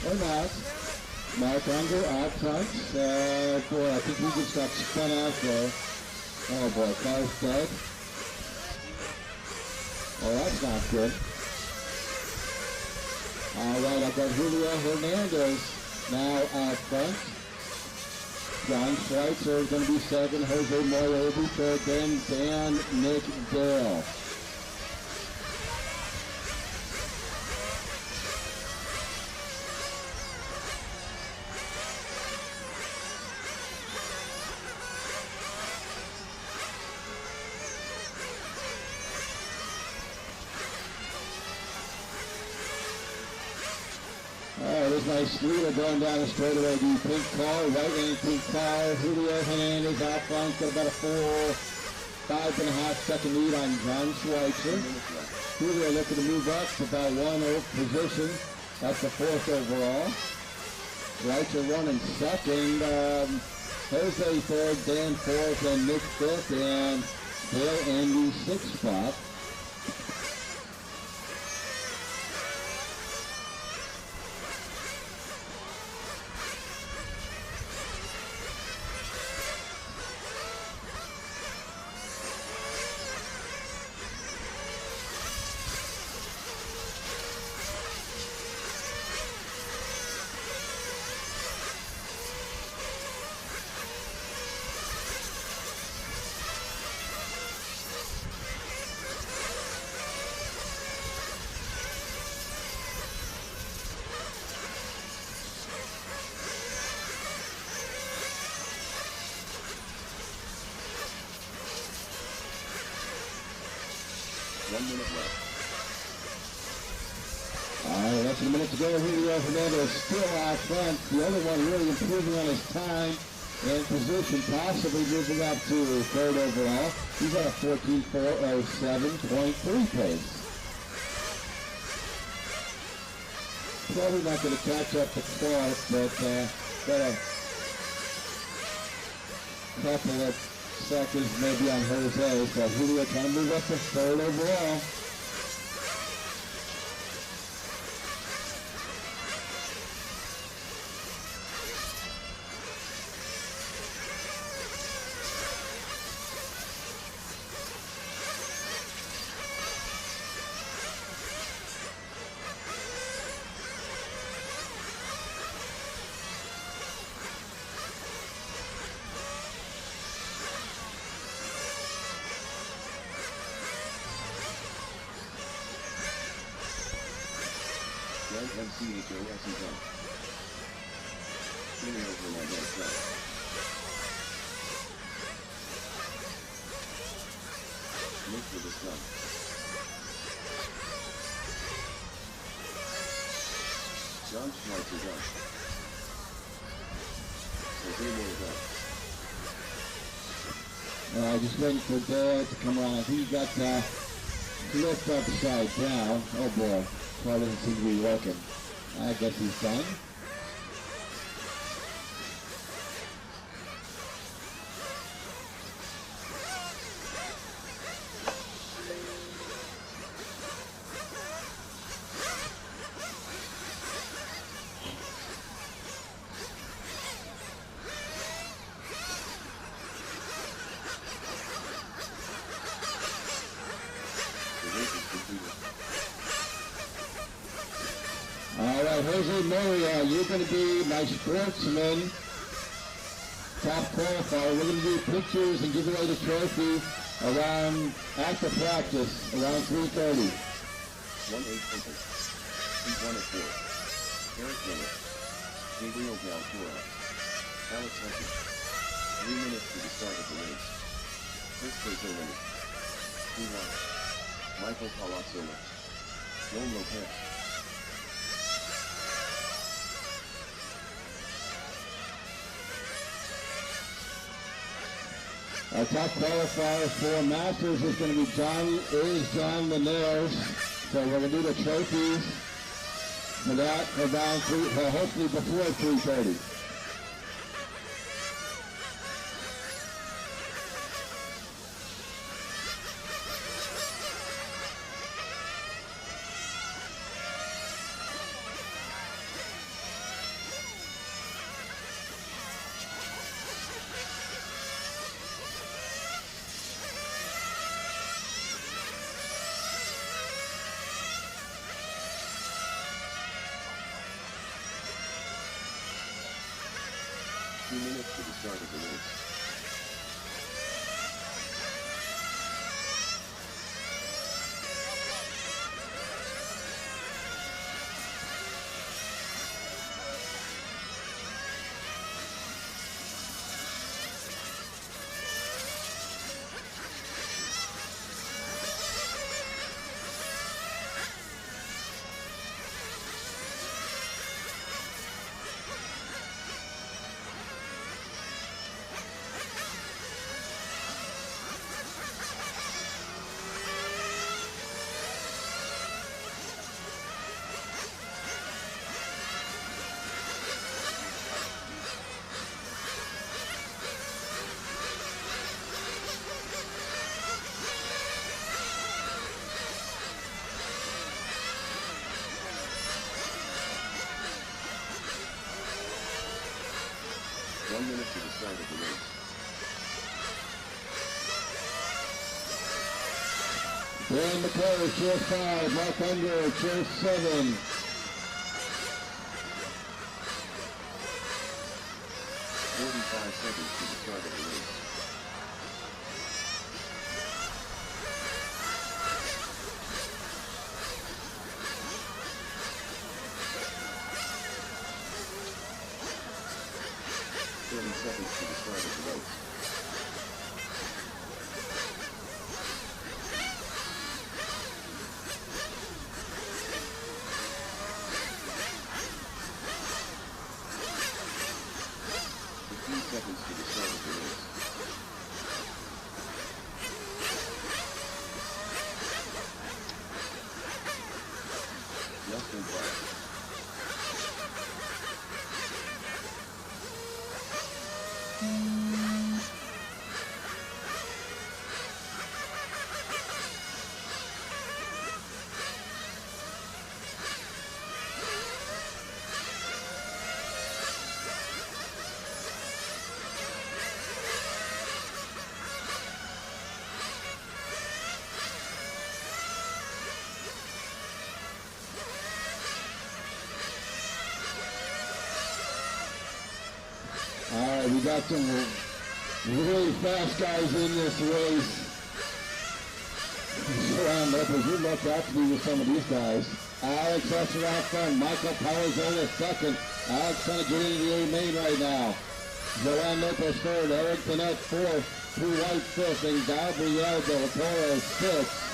Or not. Mark under, out front. Boy, I think he just got spun out there. Oh boy, car's dead. Oh, that's not good. Alright, I've got Julio Hernandez now out front. John Schweitzer is going to be second. Jose Moya will be third. Then Nick Dale. Nice leader going down the straightaway. The pink car, right lane pink car. Julio Hernandez out front, got about a 5.5 second lead on John Schweitzer. Julio looking to move up to about 1 position. That's the 4th overall. Schweitzer 1 and 2nd. Jose 3rd, Dan 4th, and Nick 5th, and Dale in the 6th spot. Less than a minute to go. Julio Hernandez still out front. The other one really improving on his time and position, possibly moving up to 3rd overall. He's at a 14.407.3 pace. Probably not going to catch up to Clark, but got a couple of seconds maybe on Jose. So Julio trying to move up to 3rd overall. MCHOS is on. Julio Hernandez right. Look for the sun. John Schweitzer is on. Jose Moya is on. Just waiting for Dale to come on. He got flipped upside down. Oh boy. Car doesn't seem to be working. I guess he's done. Jose Moria, you're going to be my sportsman, top qualifier. We're going to do pictures and give away the trophy around, after practice, around 3:30. 1-8 Open. P1 of 4. Eric Miller. Gabriel Galtura. Alex Hutton. 3 minutes to the start of the race. Chris Kozolini. P1. Michael Palazzola. Joel Lopez. Our top qualifier for Masters is going to be John Linares. So we're going to do the trophies for that around hopefully before 3:30. Minutes to the start of the race. To the start of the race. Dan McClure, chair 5, Mark Under, chair 7. 45 seconds to the start of the race. Seconds to the start of the race. Seconds to the start of the race. Less than 5. Alright, we got some really fast guys in this race. Around up as you look out to be with some of these guys. Alex Hutton out front, Michael Palazzolo second. Alex trying to get into the A main right now. Joanne Lopez third, Eric Bennett fourth, Drew White fifth, and Gabriel Del Toro sixth.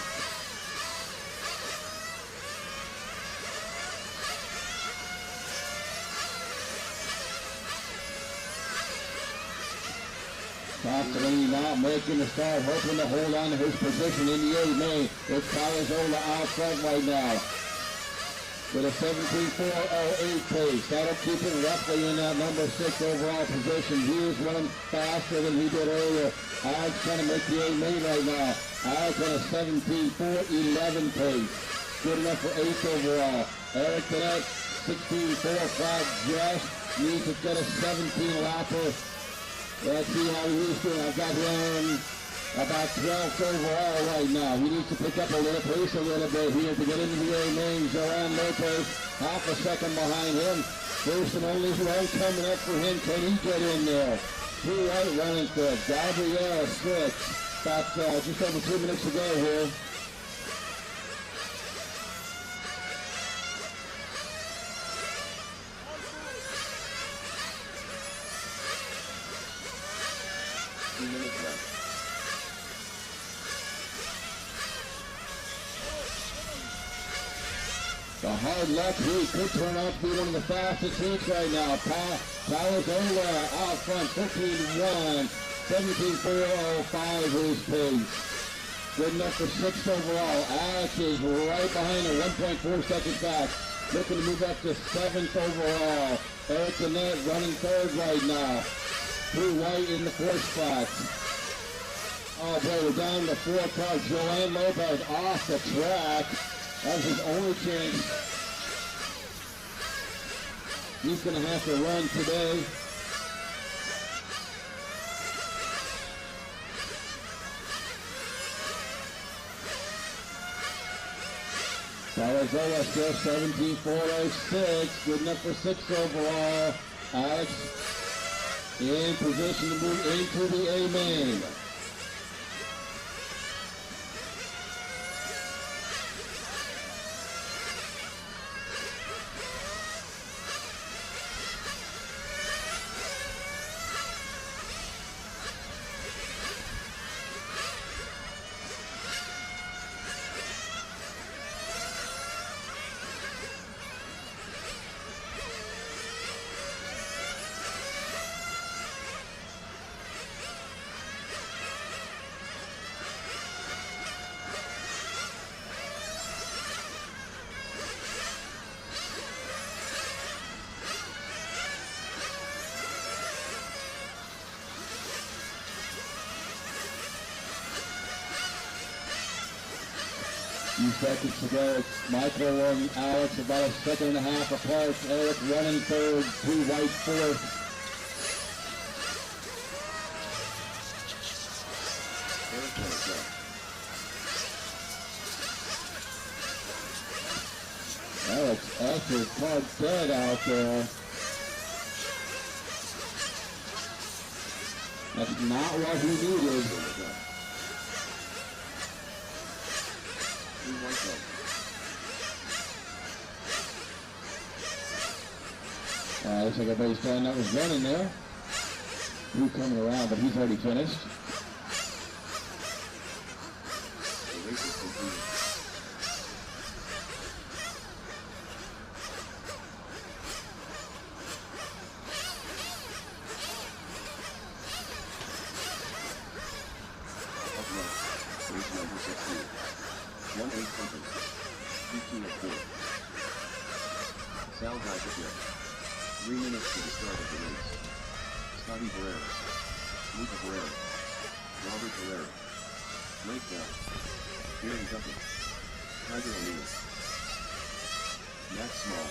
Constantly not making the start, hoping to hold on to his position in the A main. It's Palazzolo out front right now with a 17.408 pace. That'll keep him roughly in that number 6 overall position. He is running faster than he did earlier. Alex trying to make the A main right now. Alex on a 17.411 pace. Good enough for 8th overall. Eric Bennett, 16.45 just. Needs to get a 17 lapper. Let's see how he's doing. I've got him about 12th overall right now. He needs to pick up a little pace a little bit here to get into the A main. Joanne Lopez, half a second behind him. First and only run coming up for him. Can he get in there? Two right running good. Gabrielle Switch. About just over 2 minutes to go here. The hard luck heat could turn out to be one of the fastest heats right now. Palazola out front, 15-1, 17-405 his pace. Good enough for 6th overall. Alex is right behind her, 1.4 seconds back. Looking to move up to 7th overall. Eric Danette running 3rd right now. Drew White in the 4th spot. Oh boy, we're down to 4 cars. Joanne Lopez off the track. That's his only chance. He's going to have to run today. Palazola still 17-406. Good enough for 6th overall. Alex in position to move into the A main. Few seconds to go. It's Michael and Alex about a second and a half apart. Eric running 3rd, Drew White 4th. Alex Esser caught dead out there. That's not what he needed. Looks like everybody's telling that was running there. Drew coming around, but he's already finished. Sal Geiger. 3 minutes to the start of the race. Scotty Barrera. Luca Barrera. Robert Barrera. Breakdown. Gary Duffy. Tiger O'Neill. Max Small.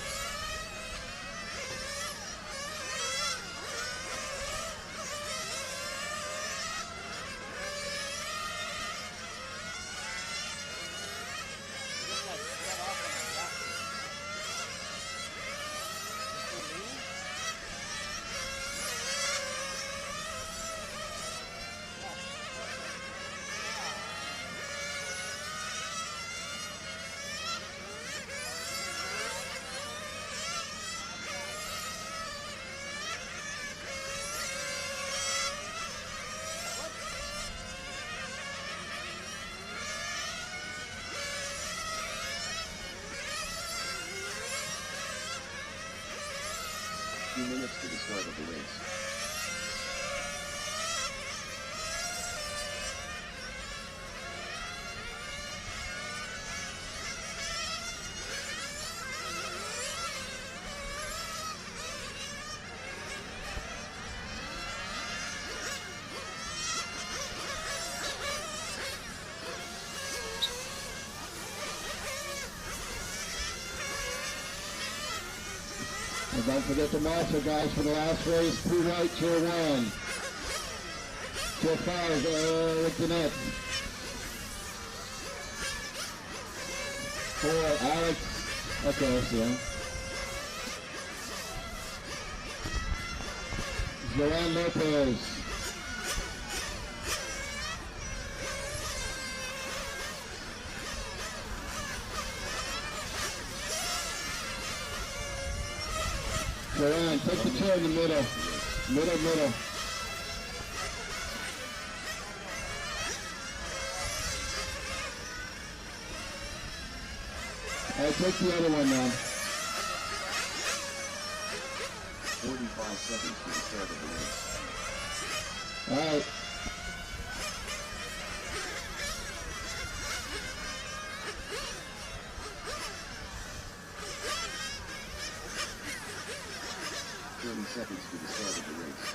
Few minutes to the start of the race. And don't forget the marshal guys for the last race, 2 right, tier 1. to 5 with the net. 4, Alex. Okay, I see him. Joanne Lopez. Joanne, take the chair in the middle. Middle. I'll take the other one now. 45 seconds to the start of the race. All right. Seconds to the start of the race.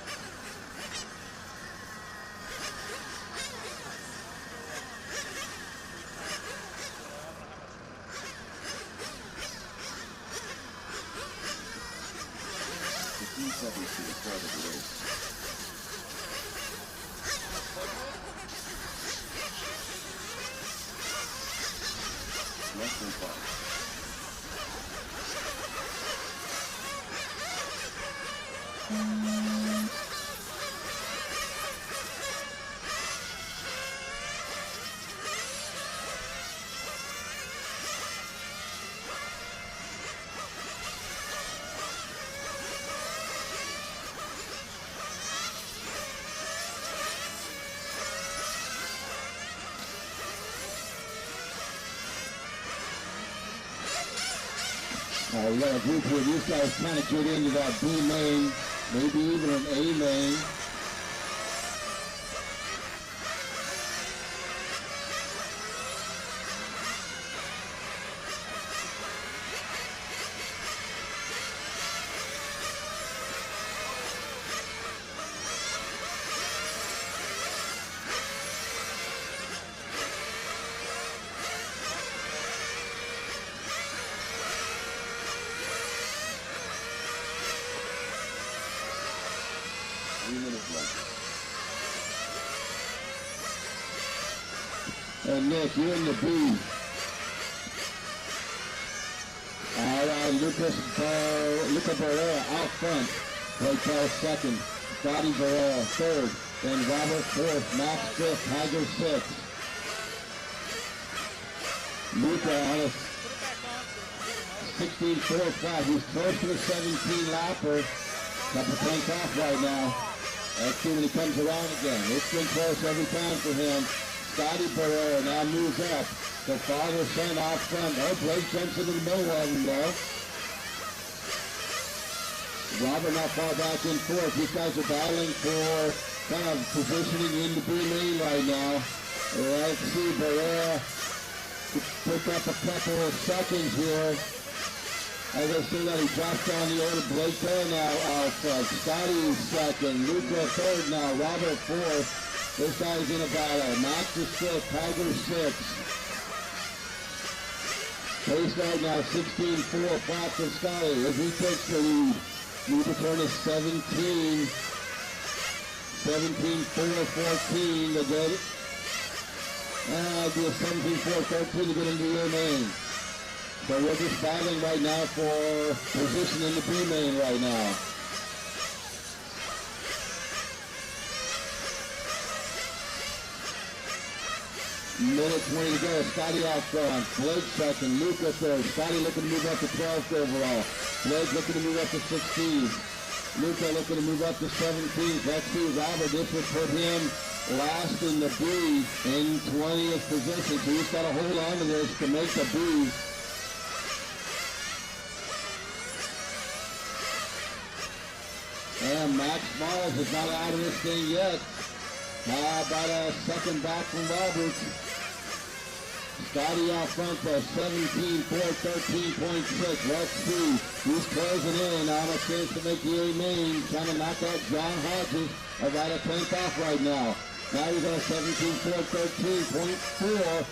Seconds to the start of the race. Less than 5. We got a group here. These guys kind of get into that B main, maybe even an A main. And Nick, you're in the B. All right, Luca Barrera out front. Hotel second. Scotty Barrera third. Then Robert fourth. Max fifth. Tiger sixth. Luca on a 16.4 flat. He's close to the 17 lapper. Got the tank off right now. Let's see when he comes around again. It's been close every time for him. Scotty Barrera now moves up. The father-son out front. Oh, Blake jumps into the middle of him, though. Robert not far back in fourth. These guys are battling for kind of positioning in the B lane right now. Let's see, Barrera pick up a couple of seconds here. As I see that he drops down the order. Blake there now out front. Scotty second. Luca third now. Robert fourth. This guy's in a battle. Max is fifth. Tiger sixth. Pace right now 16-4. Fox and Scotty as he takes the lead. Luca turn is 17. 17-4-14 to get it. I'll do a 17-4-13 to get into your main. So we're just battling right now for position in the B main right now. Minute 20 to go. Scotty out front. Blake second. Luca third. Scotty looking to move up to 12th overall. Blake looking to move up to 16th. Luca looking to move up to 17th. Let's see, Robert, this would put him last in the B in 20th position. So he's got to hold on to this to make the B. And Max Smalls is not out of this thing yet. About a second back from Roberts. Scotty out front for 17-4-13.6. Let's see. He's closing in on a chance to make the A main. Trying to knock out John Hodges. About a 10th off right now. Now he's on 17-4-13.4.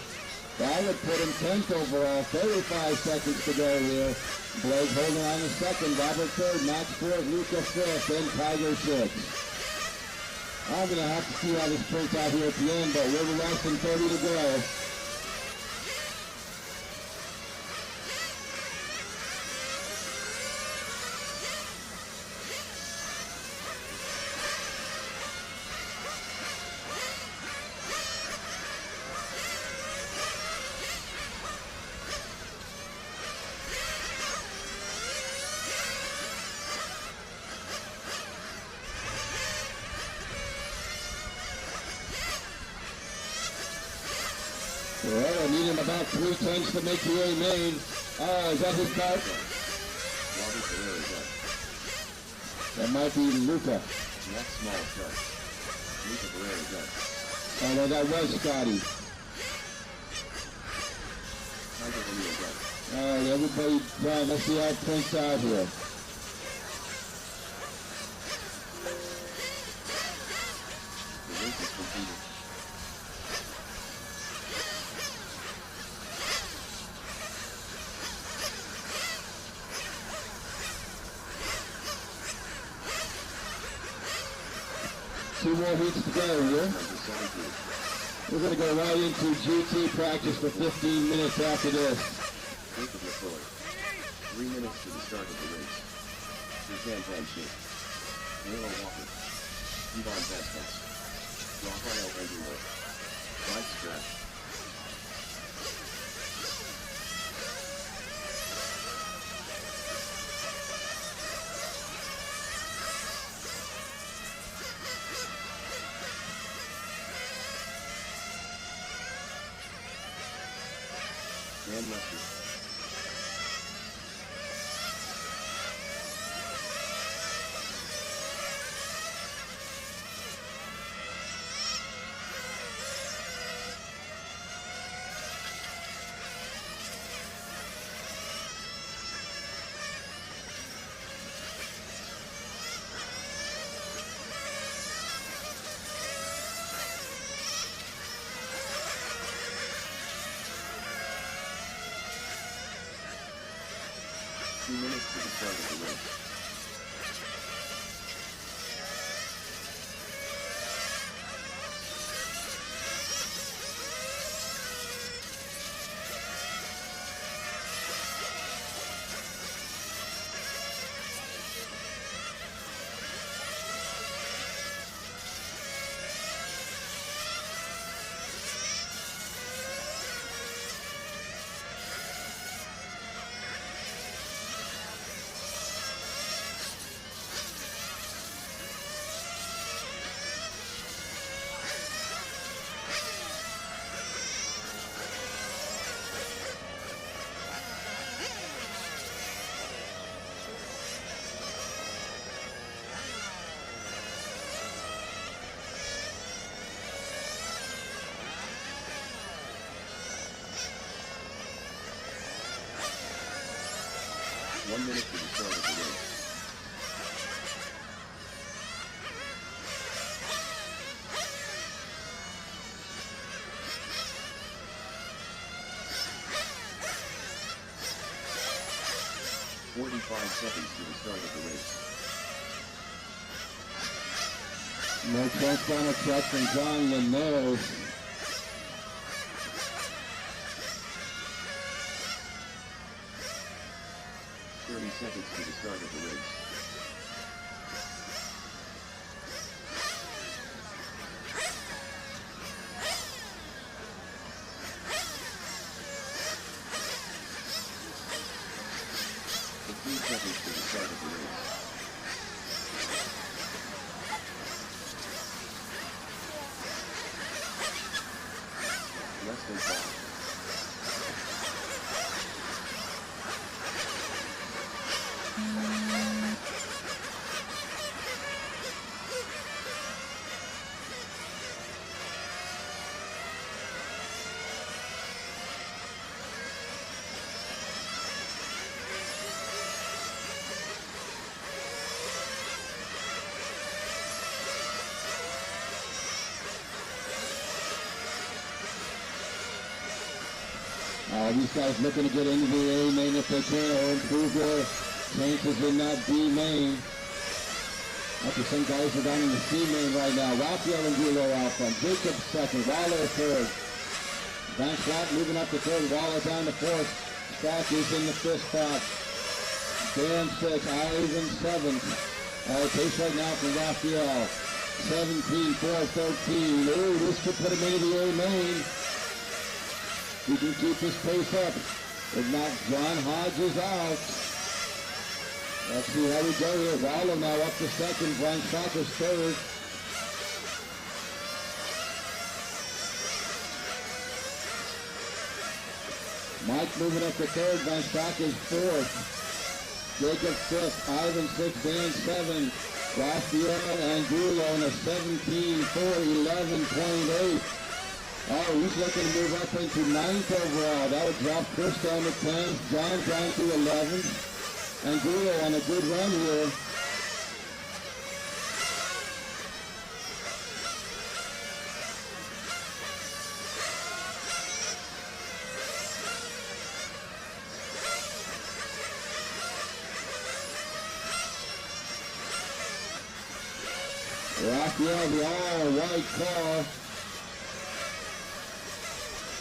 That would put him 10th overall. 35 seconds to go here. Blake holding on to second. Robert third. Max fourth. Luca fifth. Then Tiger sixth. I'm going to have to see how this turns out here at the end, but we're less than 30 to go. Well, I need him about 3 tenths to make the A main. Is that his car? That might be Luca. That's small truck. Luca Barrera gun. Oh, no, that was Scotty. All right, everybody down. Let's see how it turns out here. The race is completed. Two more heats to go here. We're going to go right into GT practice for 15 minutes after this. Jacob McCoy. 3 minutes to the start of the race. Suzanne Van Schmidt. Milo Walker. Yvonne Vasquez. Rafael Andrew. Mike Stratt. Dan Lester. Minutes to the start of the race. One minute to the start of the race. .45 seconds to the start of the race. No transponder truck from John Leno. 30 seconds to the start of the race. Seconds to the start of the race. Less than 5. These guys looking to get into the A main if they can, or improve their chances in that B main. After some guys are down in the C main right now. Raphael and Gulo out front. Jacob second. Waller third. Van Flat moving up to third. Waller down to fourth. Stack is in the fifth spot. Dan sixth. Ivan seventh. Pace right now for Raphael. 17-4-13. Ooh, this could put him into the A main. He can keep his pace up. If not, John Hodge is out. Let's see how we go here. Waller now up to second. Brian Stracker's third. Mike moving up to third. Van Stracker's fourth. Jacob fifth. Ivan sixth. Dan seventh. Raphael and Gulo in a 17-4-11.8. Oh, he's looking to move up into 9th overall. That would drop Chris down to 10th. John down to 11th. And Gulo on a good run here. Raphael, the all-white car.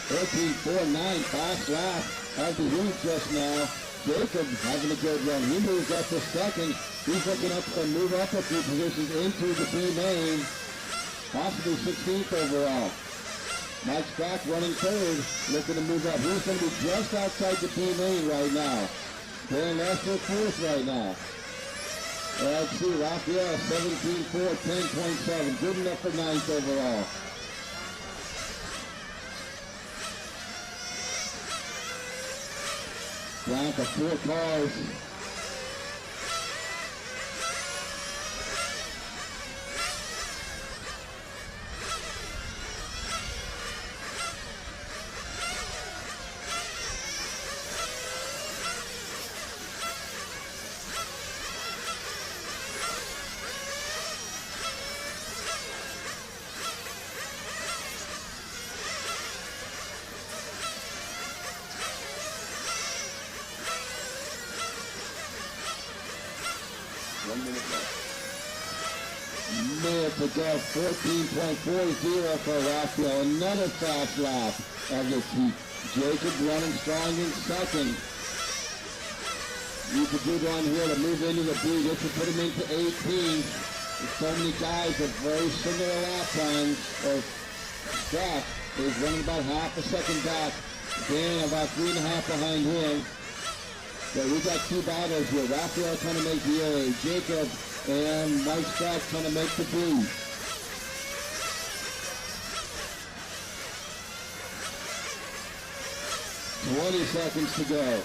13.49, fast lap of the heat just now. Jacob having a good run. He moves up to second. He's looking up to move up a few positions into the B main. Possibly 16th overall. Mike Scott running third, looking to move up. He's going to be just outside the B main right now. Dan Lester fourth right now. Let's see, Raphael 17-4, 10.7. Good enough for 9th overall. Down to 4 cars. Minute to go, 14.40 for Raphael. Another fast lap of the heat. Jacob running strong in second. You could do one here to move into the B. This will put him into 18. There's so many guys with very similar lap times. Stack is running about half a second back. Dan about 3.5 behind him. So we got 2 battles here. Raphael trying to make the A. Jacob and Mike Scott trying to make the B. $20 seconds to go.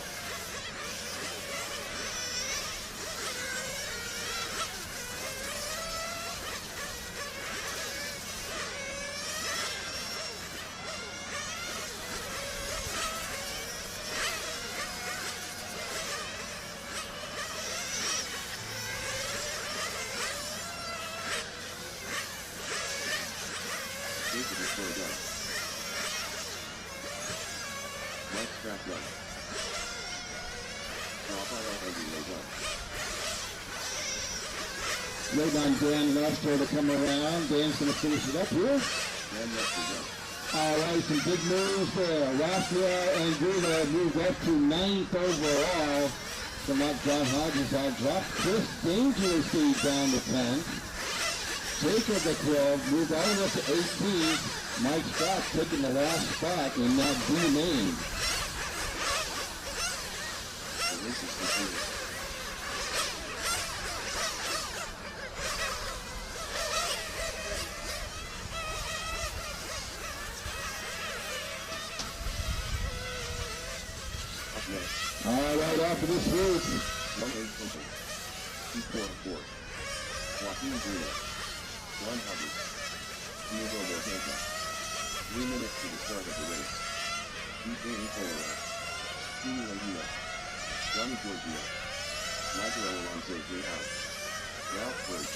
Wait on Dan Lester to come around. Dan's going to finish it up here. All right, some big moves there. Raphael and Gulo moved up to 9th overall. From up John Hodges out. Dropped Chris dangerously down to 10th. Jacob at 12. Moved all the way up to 18th. Mike Scott taking the last spot in that B main. All right, after this race. 1-8 Open. 2-4-4. Joaquin Bruno. 100. Diego Ortega. 3 minutes to the start of the race. DJ Florida. Steve Laguna. Johnny Giorgio. Michael Alonso J. out. Ralph Birch.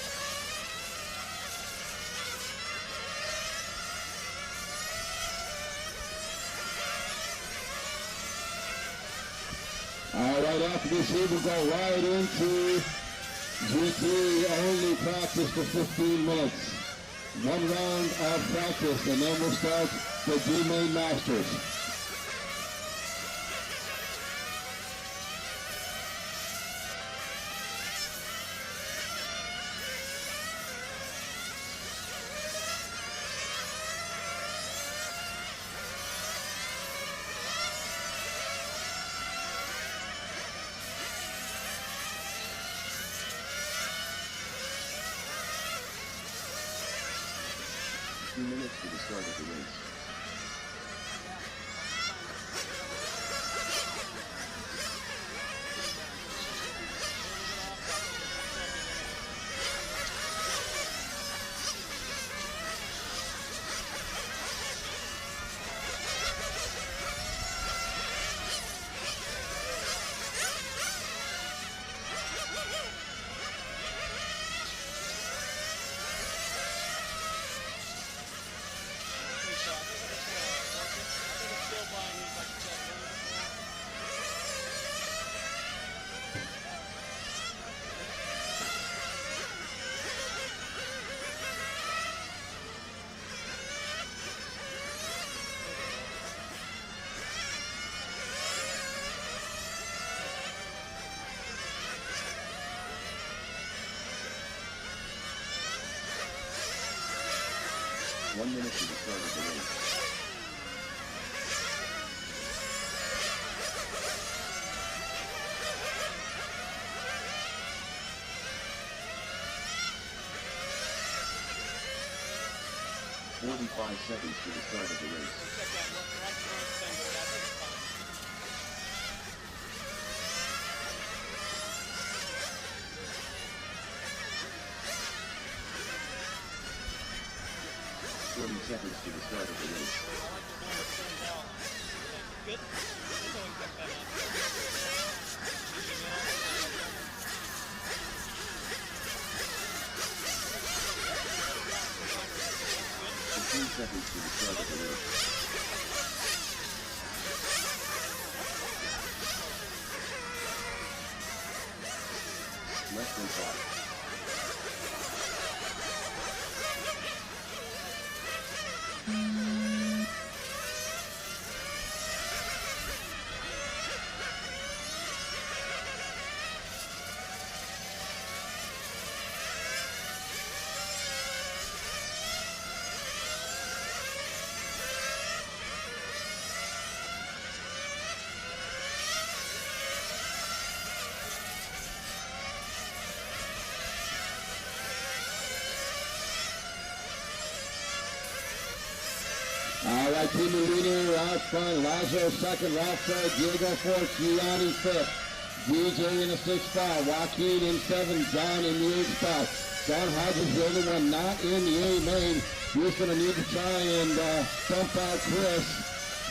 All right, after this here, we'll go right into GT only practice for 15 minutes. One round of practice, and then we'll start the D-Main Masters. Minutes to the start of the race. One minute to the start of the race. "45 seconds to the start of the race. Seconds to the start of the race. Good. That's always got that on. 15 seconds to the start of the race. Less than 5. All right, team leader out front. Lazo second, Ralph third, Diego fourth, Gianni fifth. DJ in the sixth spot, Joaquin in seventh, John in the eighth spot. John Hodges, the only one not in the A main. He's going to need to try and dump out Chris.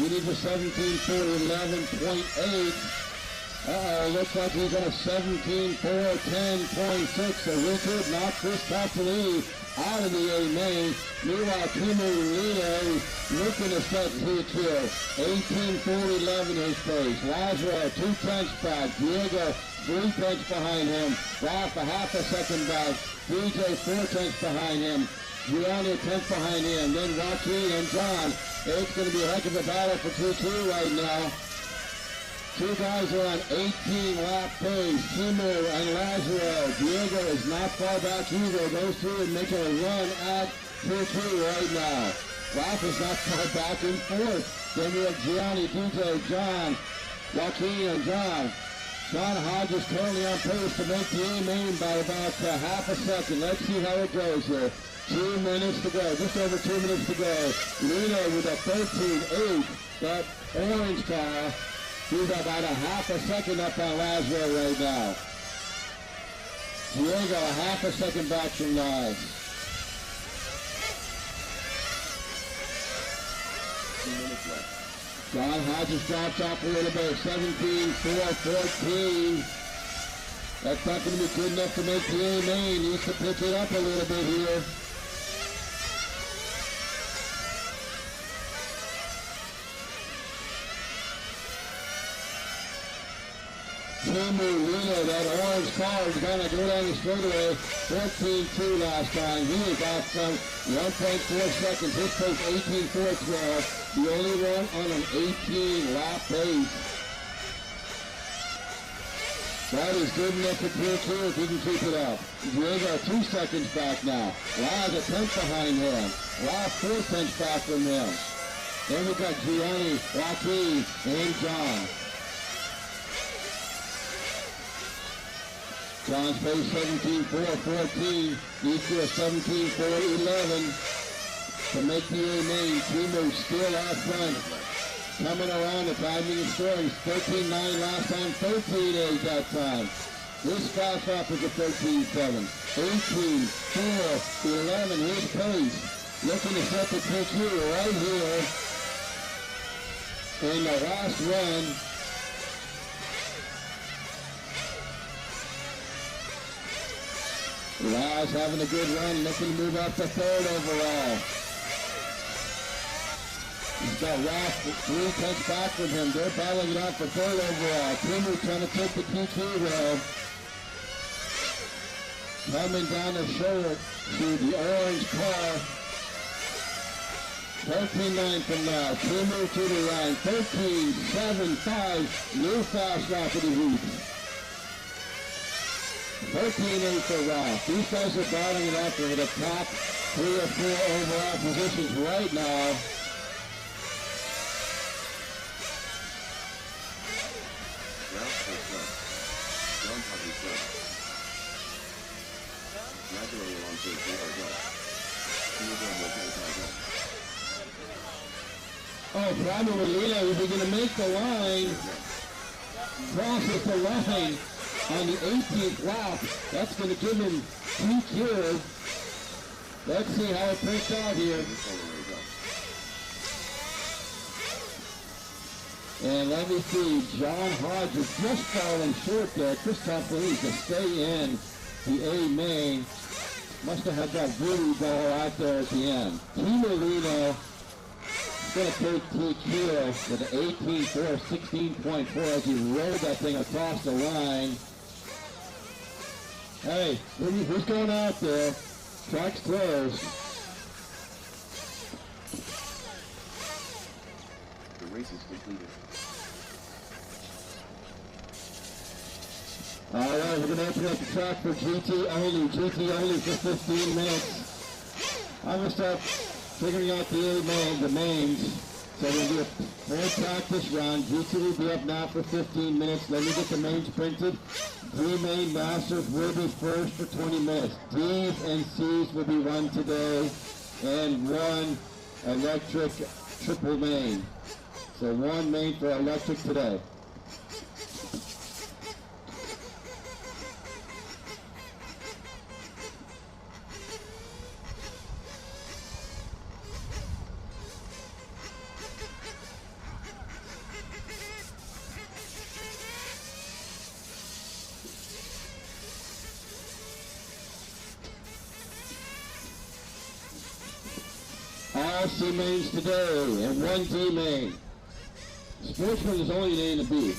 He needs a 17.4, 11.8. Looks like he's got a 17.4, 10.6. So Richard, not Chris Castellini, out of the A main. Meanwhile, Timo Lino looking to set 2-2. 18.4, 11 his pace. Lazaro, 2 tenths back. Diego, 3 tenths behind him. Ralph, a half a second back. DJ, 4 tenths behind him. Gianni, a tenth behind him. Then Joaquin and John. It's going to be a heck of a battle for 2-2 right now. Two guys are on 18-lap pace. Timo and Lazaro. Diego is not far back either. Those two are making a run at 2-2 right now. Ralph is not far back in fourth. Then we have Gianni, DJ, John, Joaquin, and John. John Hodges currently on pace to make the A main by about half a second. Let's see how it goes here. 2 minutes to go. Just over 2 minutes to go. Lino with a 13.8. That orange car. He's about a half a second up on Lazaro right now. Diego a half a second back from Laz. 2 minutes left. John Hodges drops off a little bit. 17.4, 14. That's not going to be good enough to make the A main. Needs to pick it up a little bit here. Timu Lino, that orange car is going to go down the straightaway. 14.2 last time. He is off from 1.4 seconds. His pace 18.412. The only one on an 18-lap pace. That is good enough for Tier 2 if he can keep it up. Diego 2 seconds back now. Lyle a tenth behind him. Lyle 4 tenths back from him. Then we got Gianni, Joaquin, and John. John's pace 17.414. Needs to a 17.411 to make the A main. Timo still out front. Coming around the 5 minute scoring. 13.9 last time, 13.8 that time. This fast lap is a 13.7. 18.411 his pace. Looking to set the PQ right here in the last run. Laz having a good run, looking to move up to third overall. He's got Ralph 3 tenths back from him. They're battling it out for third overall. Timu trying to take the PQ row. Coming down the shoulder to the orange car. 13.9 from now. Timu to the line. 13.75. New fast lap of the heat. 13.8 for Ralph. These guys are battling it out for the top 3 or 4 overall positions right now. Ralph first run. John Harvey front. Gradually along to the are done. Oh, problem with Lino. Is he going to make the line? Crosses the line on the 18th lap. That's going to give him PQ. Let's see how it prints out here. And let me see, John Hodge is just falling short there. Christoph needs to stay in the A main. Must have had that voodoo ball out there at the end. Timo Lino is going to take PQ with an 18.4, 16.4 as he rolled that thing across the line. Hey, who's going out there? Track's closed. The race is completed. All right, we're going to open up the track for GT only for 15 minutes. I'm going to start figuring out the mains. So we're going to do a full practice round. GT will be up now for 15 minutes. Let me get the mains printed. 3 main masters will be first for 20 minutes. D's and C's will be run today, and 1 electric triple main. So 1 main for electric today. All C mains today, and 1 D main. Sportsman is only an A and a B.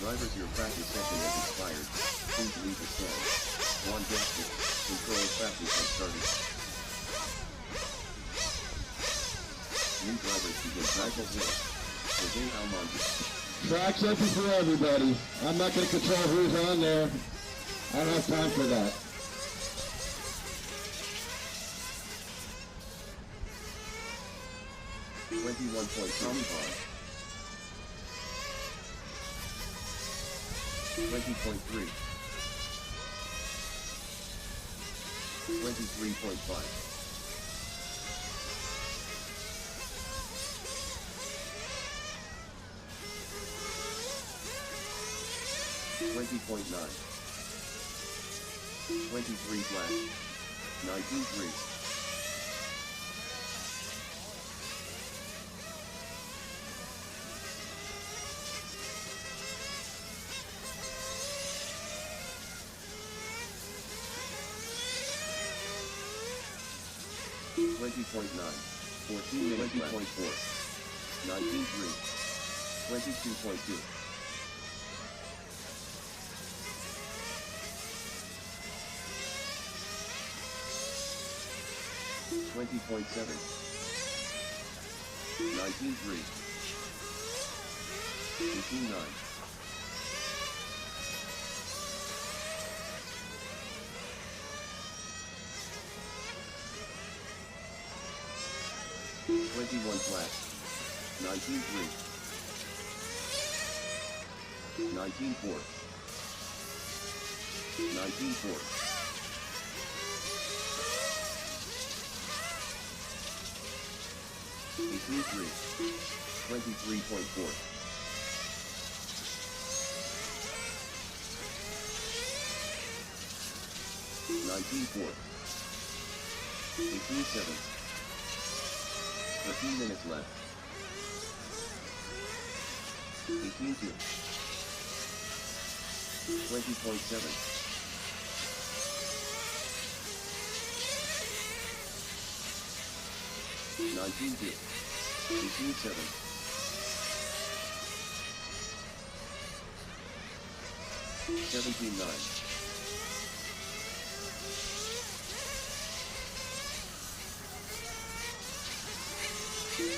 Drivers, your practice session has expired. Please leave the stand. Juan Gaston, control practice has started. New drivers begin cycle 0. Jose Almonte. Track's open for everybody. I'm not going to control who's on there. I don't have time for that. $21.25. 20.3. 23.5. 20.9. 23 flat. 19-3. 20.9. 14 minutes left. 20.4. 19-3. 22.2. 20.7. 19-3. 18-9. 21 flat. 19-3. 19-4. 19-4. 18-3. 23.4. 19-4. 18-7. 13 minutes left. 18-2. 20.7. 19-2. 18-7. 17-9.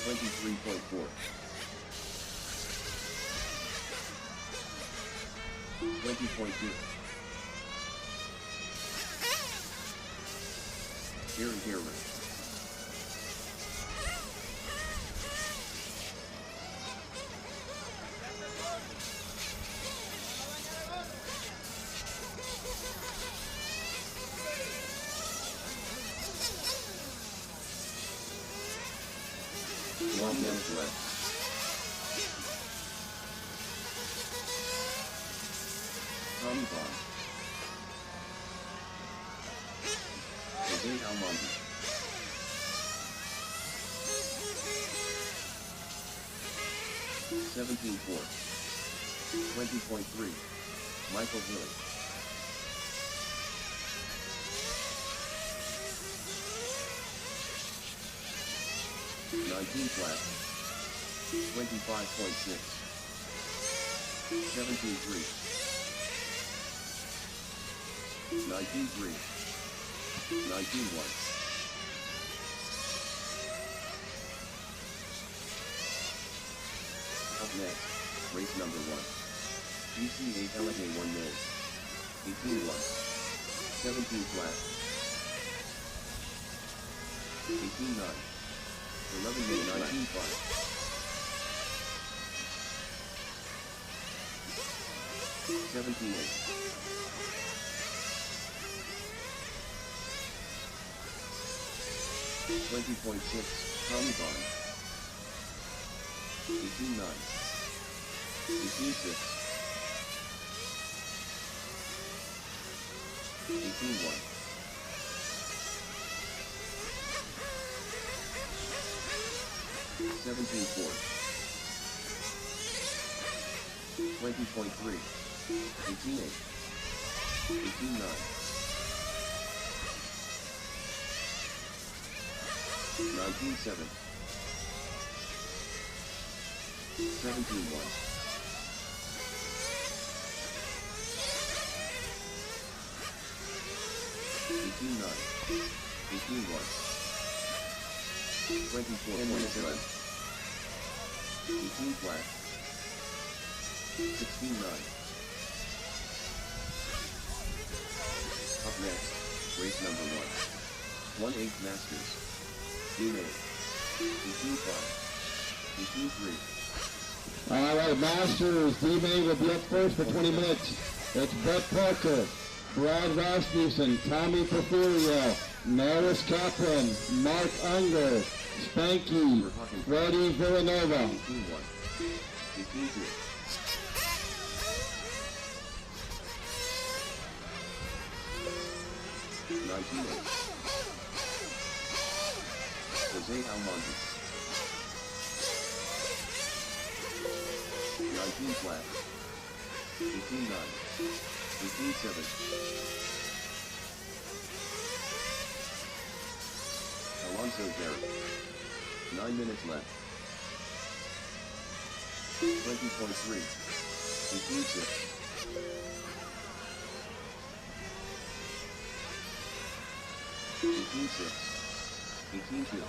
23.4. 20.2. Here and here. One minute left. Tommy Bond. Jose Almonte. 17-4. 20.3. Michael Village. 19 flat. 25.6. 17-3. 19-3. 19-1. Up next, race number 1. GC8 LA 1 minute. 18-1. 17 flat. 18-9. 11 minute 19-5. 17-8. 20.6. Tommy Bond. 18-9. 18-6. 18-1. 17-4. 20.3. 18-8. 18-9. 19-7. 17-1. 18-9. 18-1. 24 minutes left. 18 flat. 16-9. Up next, race number 1. 1/8 Masters. D-Main. 18-5. 18-3. All right, Masters. D-Main will be up first for 20 minutes. It's Brett Parker, Brad Rasmussen, Tommy Porfirio, Norris Kaplan, Mark Unger, Spanky, Freddie Villanova. 18-1. 18-2. 19-3. 19-8. Jose Almonte. 19 flat. 18-9. 18-7. Alonso Garrett. 9 minutes left. 20.3. 18-6. 18-6. 18-2.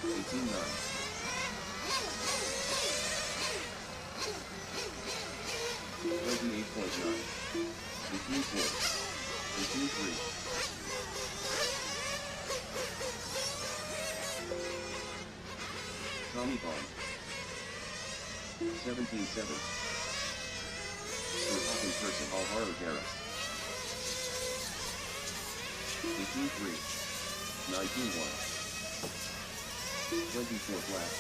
18-9. 28.9. 18-4. 18-3. Tommy Bond. 17-7. Republican person Alvaro Guerra. 18-3. 19-1. 24 flat.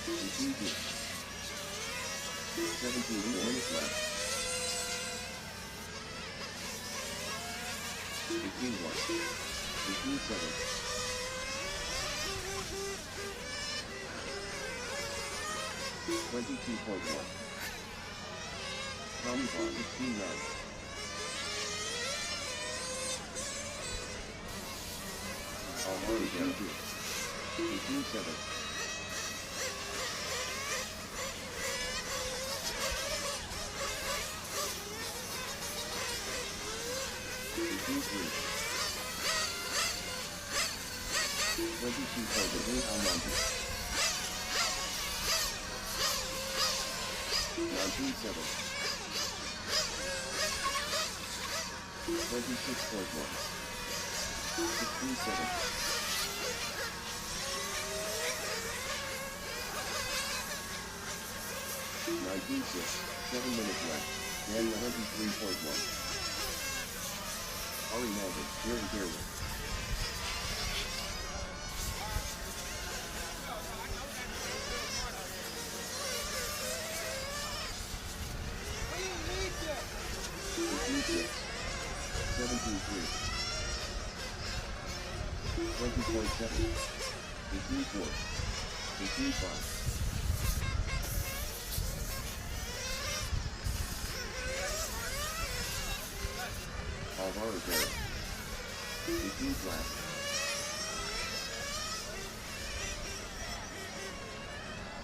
18-2. 17 minutes left. 18-1. 18-7. 22.1. Tommy Bond 16-9. Alvaro Guerra 18-7. 18-3. 22.8 Almonte. 19-7. 26.1. 16-7. 19-6. 7 minutes left. Dan 23.1. Ari Melvin, here and here with. Six, 17-3. 20.7. 18-4. 18-5. Alvaro Guerra. 18 flat.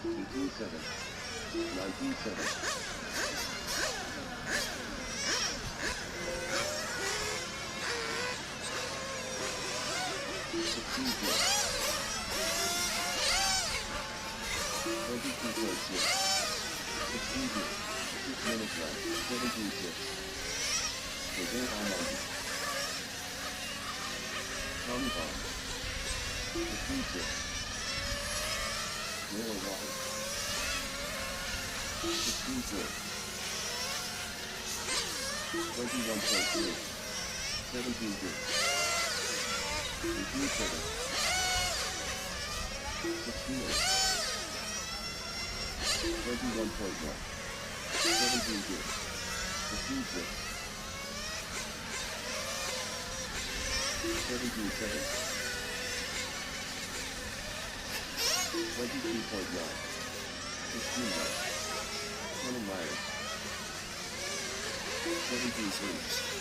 18-7. 19-7. 22.6. 16-2. 6 minutes left. 17-6. Jose Almonte. Tommy Bond. 15-6. Miller Water. 16-4. 21.3. 17-2. 18-7. 16-8. 21.1. 17-2. 15-6. 17-7. 22.9. 16-9. Hunter Myers. 17-3.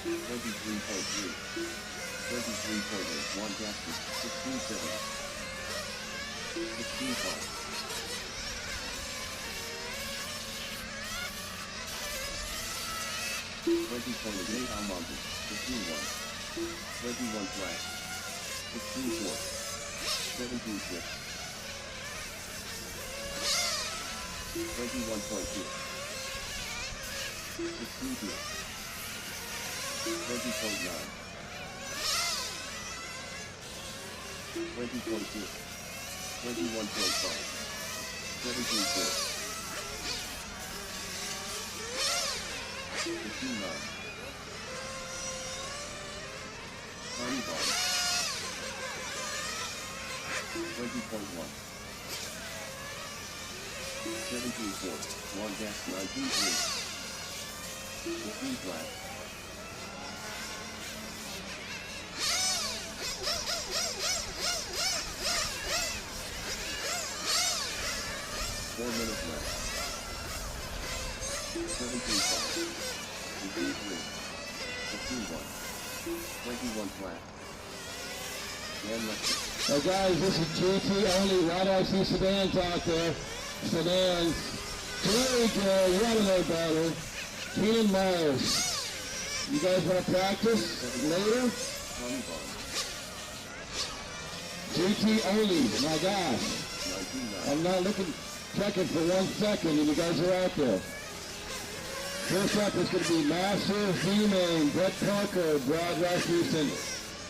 23.3. 23.8. Juan Gaston. 16-7. 16-5. 20.8 Almonte. 15-1. 21 flat. 16-4. 17-6. 21.2. 16-2. 20.9. 20.2. 21.5. 17-4. 15-9. Tommy Bond. 20.1. 17.4. 1 gas 19.3. 15 flat. 4 minutes left. 17.5. 15.3. 15.1. 21 flat. And left. Hey guys, this is GT only. Why do I see sedans out there? Sedans. Jerry Joe, you ought to know better. Keenan Myers. You guys want to practice later? Tommy Bond. GT only. My gosh. 19.9. I'm not checking for 1 second, and you guys are out there. First up is going to be Master, He-Man, Brett Parker, Brad Rasmussen,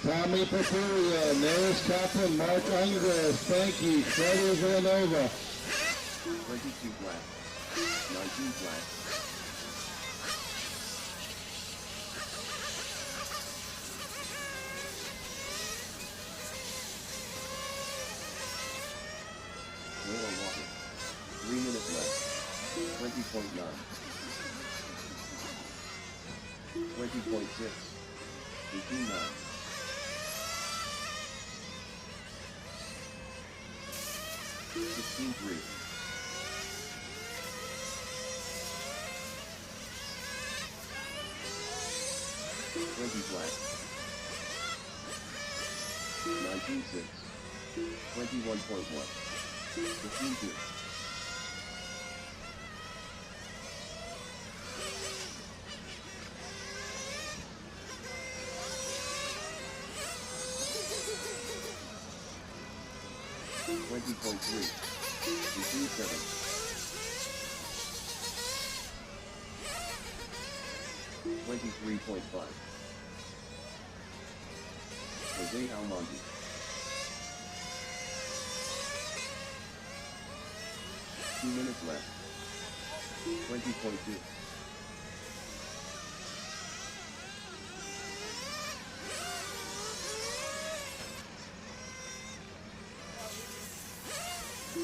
Tommy Porfirio, Maris Kaplan, Mark Unger, Spanky, Freddie Villanova. 22 flat. 19 flat. Whale water. 3 minutes left. 20.9. 20.6. 18.9. 16.3. 20 flat. 19.6. 21.1. 15.2. 20.3. 15.7. 23.5. Jose Almonte. 2 minutes left. 20.2.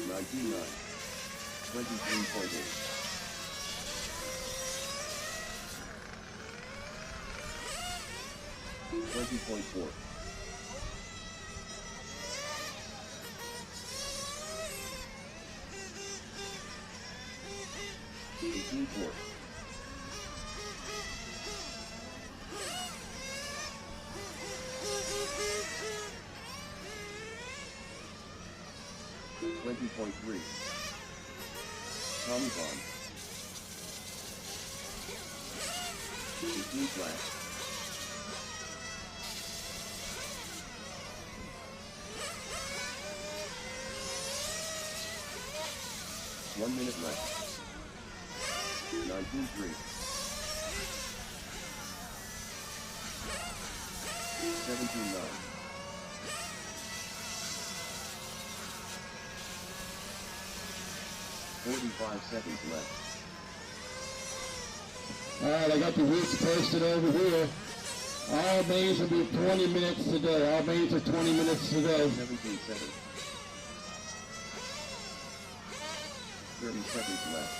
19.9. 23.8. 20.4. 18.4. 20.3. Tommy Bond. 18 flat. 1 minute left. 19.3. 17.9. 45 seconds left. All right, I got the routes posted over here. All mains will be 20 minutes today. All mains are 20 minutes today. 17.7. 30 seconds left.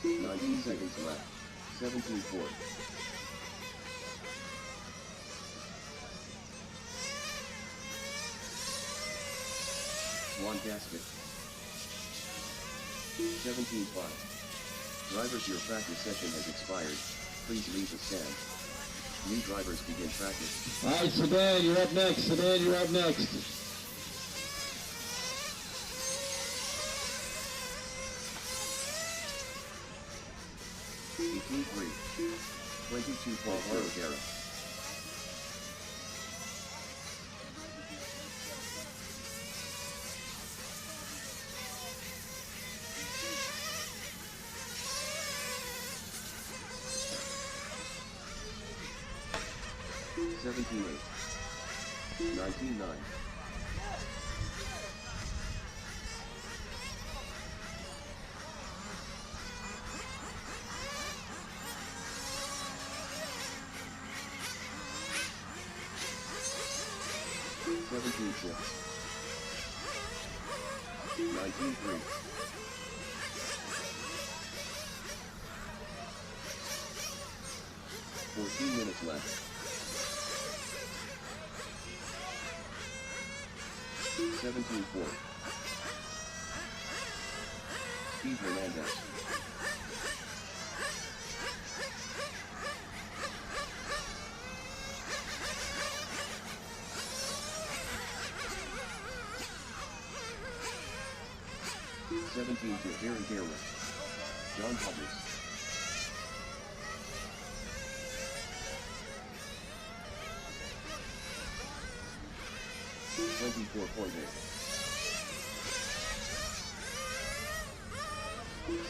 19 seconds left. 17.4. 1 gasket. 17.5. Drivers, your practice session has expired. Please leave the stand. New drivers begin practice. All right, Sedan, you're up next. Sedan, you're up next. 18.3. 22.0 Garrett. 17.8. 19.9. 17-6. 19-3. 14 minutes left. 17-4. Steve Hernandez. 17 to Gary Garrett. John Hodges. 24.8.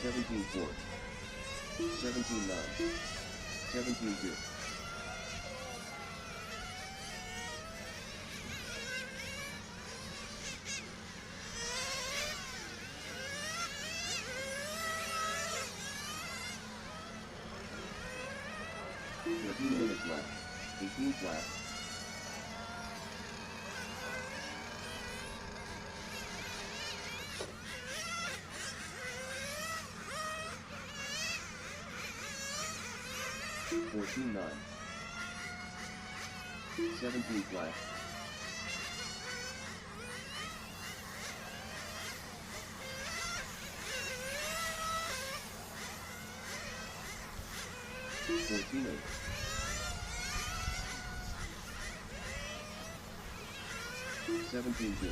17-4. 17-9. 17-2. 13 minutes left. 18 flat. 14-9. 17 flat. 14-8. 17-2.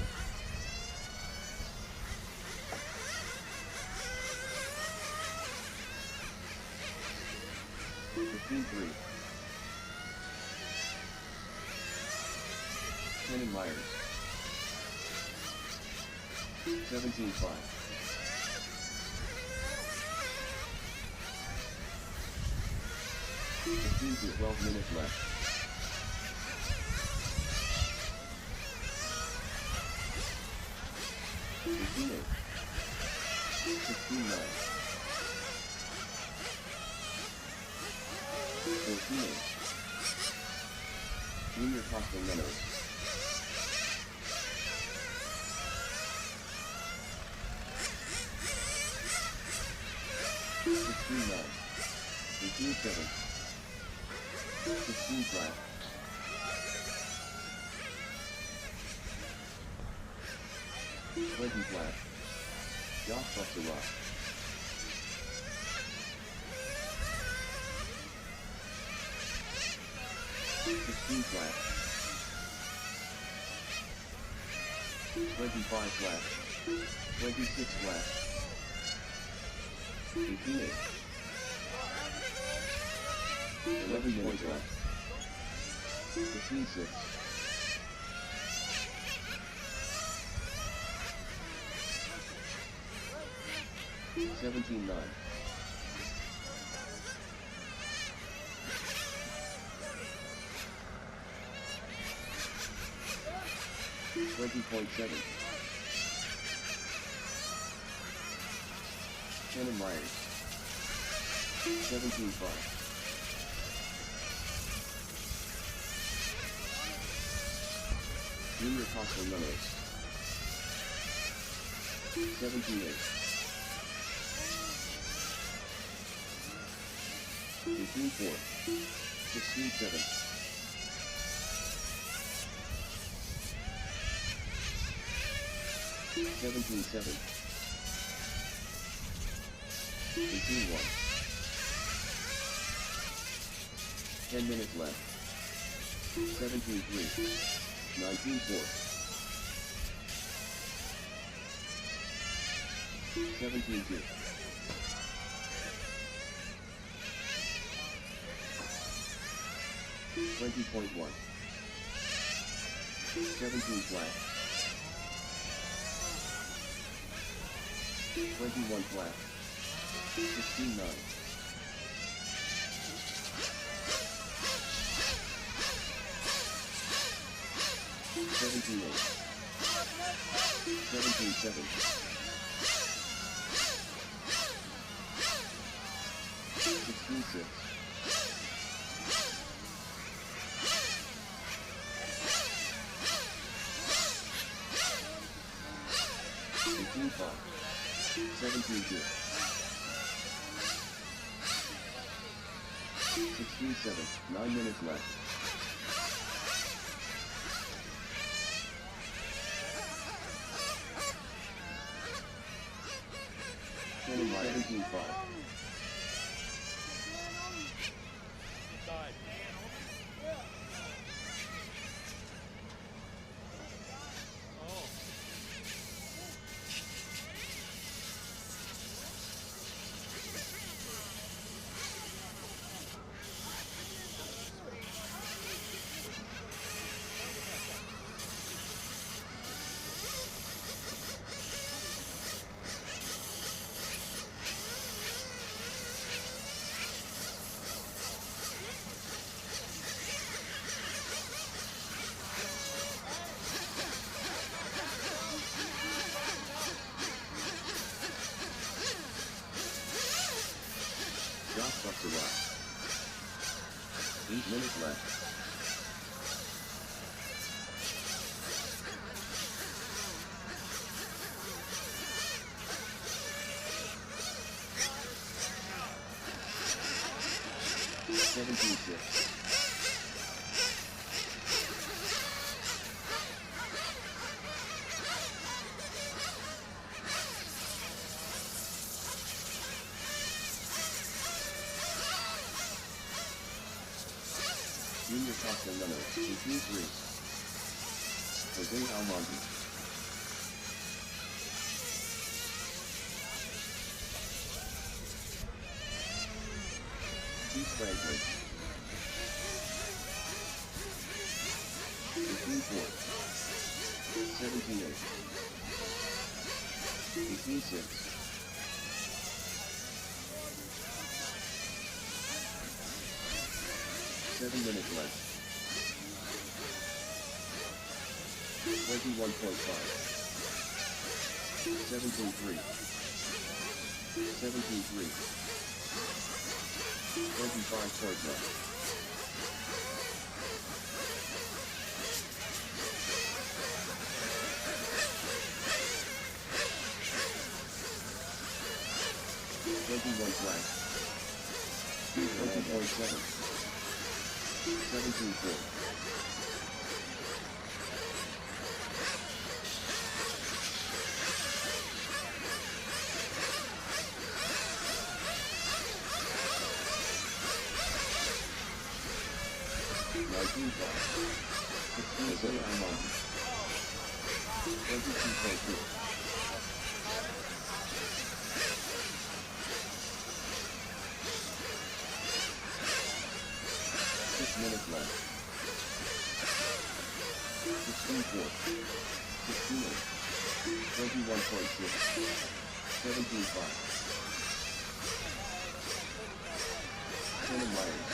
15-3. Shannon Myers. 17-5. 15 to 12 minutes left. 18-8. 16-9. 14-8. Junior Costa Leonard. 16-9. 18-7. 16 flat. 20 flat. Josh Buxarock. 16 flat. 25 flat. 26 flat. 18-8. 11 minutes left. 15-6. 17-9. 20.7. Shannon Myers. 17-5. Junior Costa Leonard. 17-8. 18-4. 16-7. 17-7. 18-1. 10 minutes left. 17-3. 19-4. 17-2. 20.1. 17 flat. 21 flat. 16-9. 17-8. 17-7. 16-6. 17-8. 16-5. 17-2. 16-7. 9 minutes left. 17-5. Inside. Oh. Drop up to right. 8 minutes left. 17-6. 'Junior Costa Leonard, 18-3. Jose Almonte. Keith Franklin. 18-4. 17-8. 18-6. 7 minutes left. 21.5. 17-3. 17-3. 25.9. 21 flag. 20.7. 17-4. 19-5. 16-7 Almonte. 22.2. 6 minutes left. 16-4. 16-8. 21.6. 17-5. 10 Myers.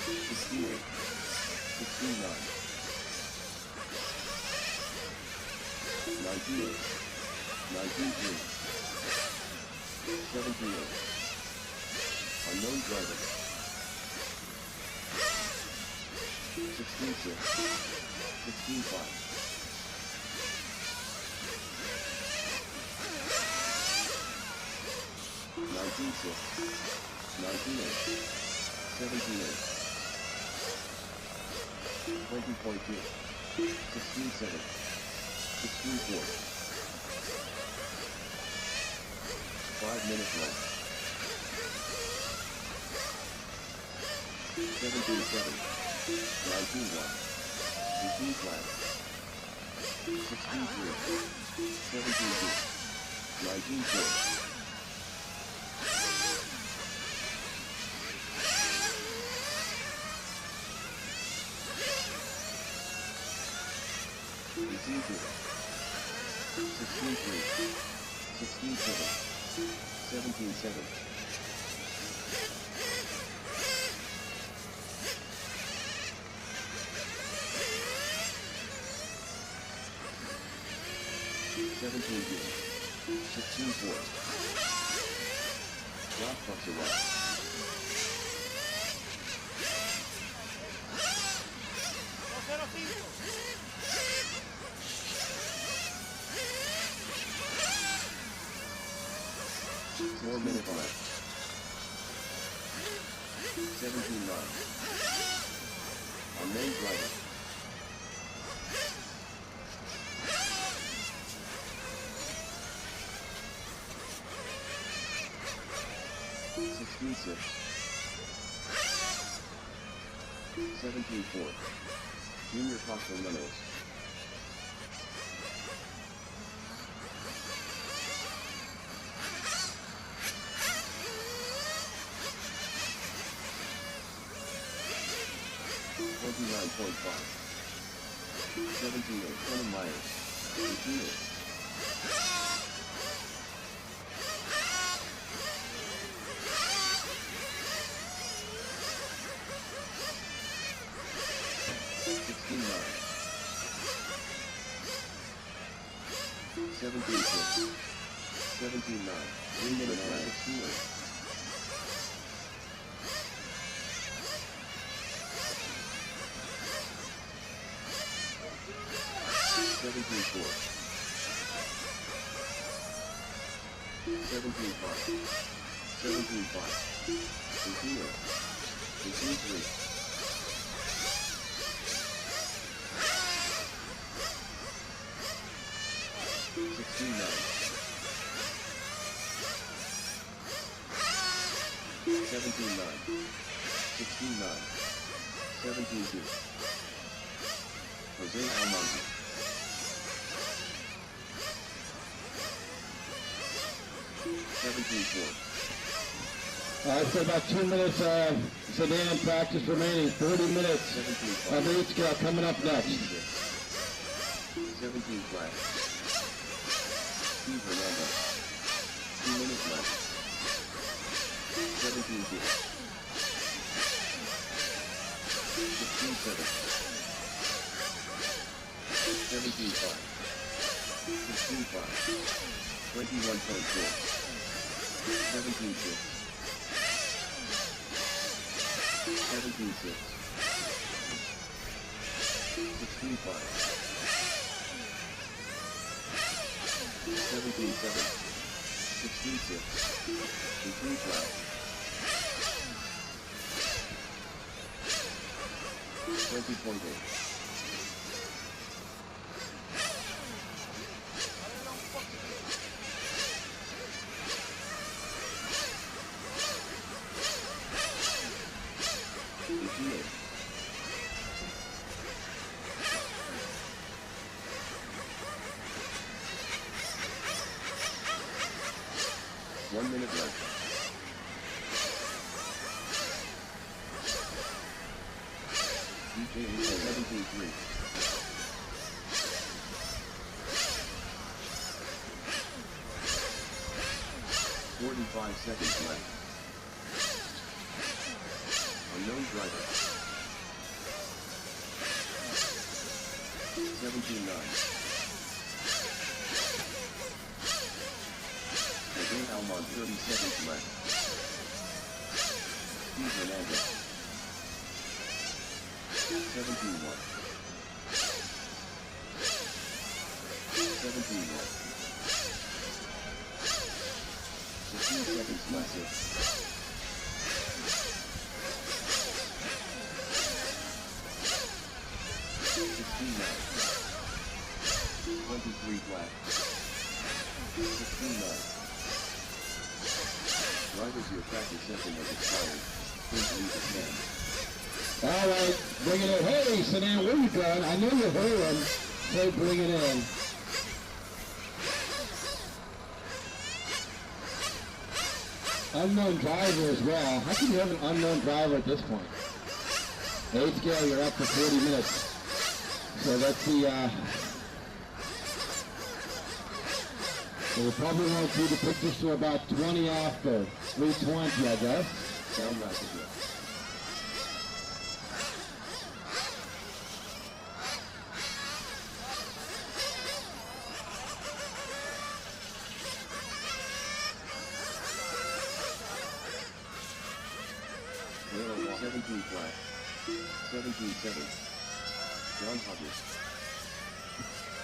16-8. 16-9. 19-8. 19-3. 17-8. Unknown driver. 16-6. 16-5. 19-6. 19-8. 17-8. 20.2. 16-7. 16-4. 5 minutes left. 17-7. 19-1. 18 flat. 16-3. 17-2. 19-4. 16-2. 16-3. 16-7. 17-7. 17-2. 16-4. Drop pucks away. 4-minute left. 17-9. Our main driver. 16-6. 17-4. Junior Costa Reynolds. 29.5. 17-8. Conor Myers. 18-8. 17-6. 17-9. 3-minute left. 16-8. 17-4. 17-5. 17-5. 18-8. 18-3. 16-9. 17-9. 16-9. 17-2. Jose Almonte. 17-4. So about 2 minutes of sedan practice remaining. 40 minutes of each coming up next. 17 flat. Steve Hernandez. 2 minutes left. 17-2. 16-7. 17-5. 16-5. 21.4. 17-6. 17-6. 16-5. 17-7. 16-6. 18-12. 20.8. 1 minute left. DJ 17-3. 45 seconds left. Unknown driver. 17-9. Almond 30 seconds left. Steve Hernandez. 17-1. 17-1. 15 seconds left. 16-9. 23 flat. 16-9. Drivers, your practice session has expired. Please leave the stand. All right, bring it in. Hey, Sedan, where you going? I know you're hurrying. Say, bring it in. Unknown driver as well. How can you have an unknown driver at this point? 8 scale, you're up for 40 minutes. So that's the, so we probably won't do the pictures to about 20 after 3:20, I guess. Sound message. Little 17 flat. 17-7. John Hodges.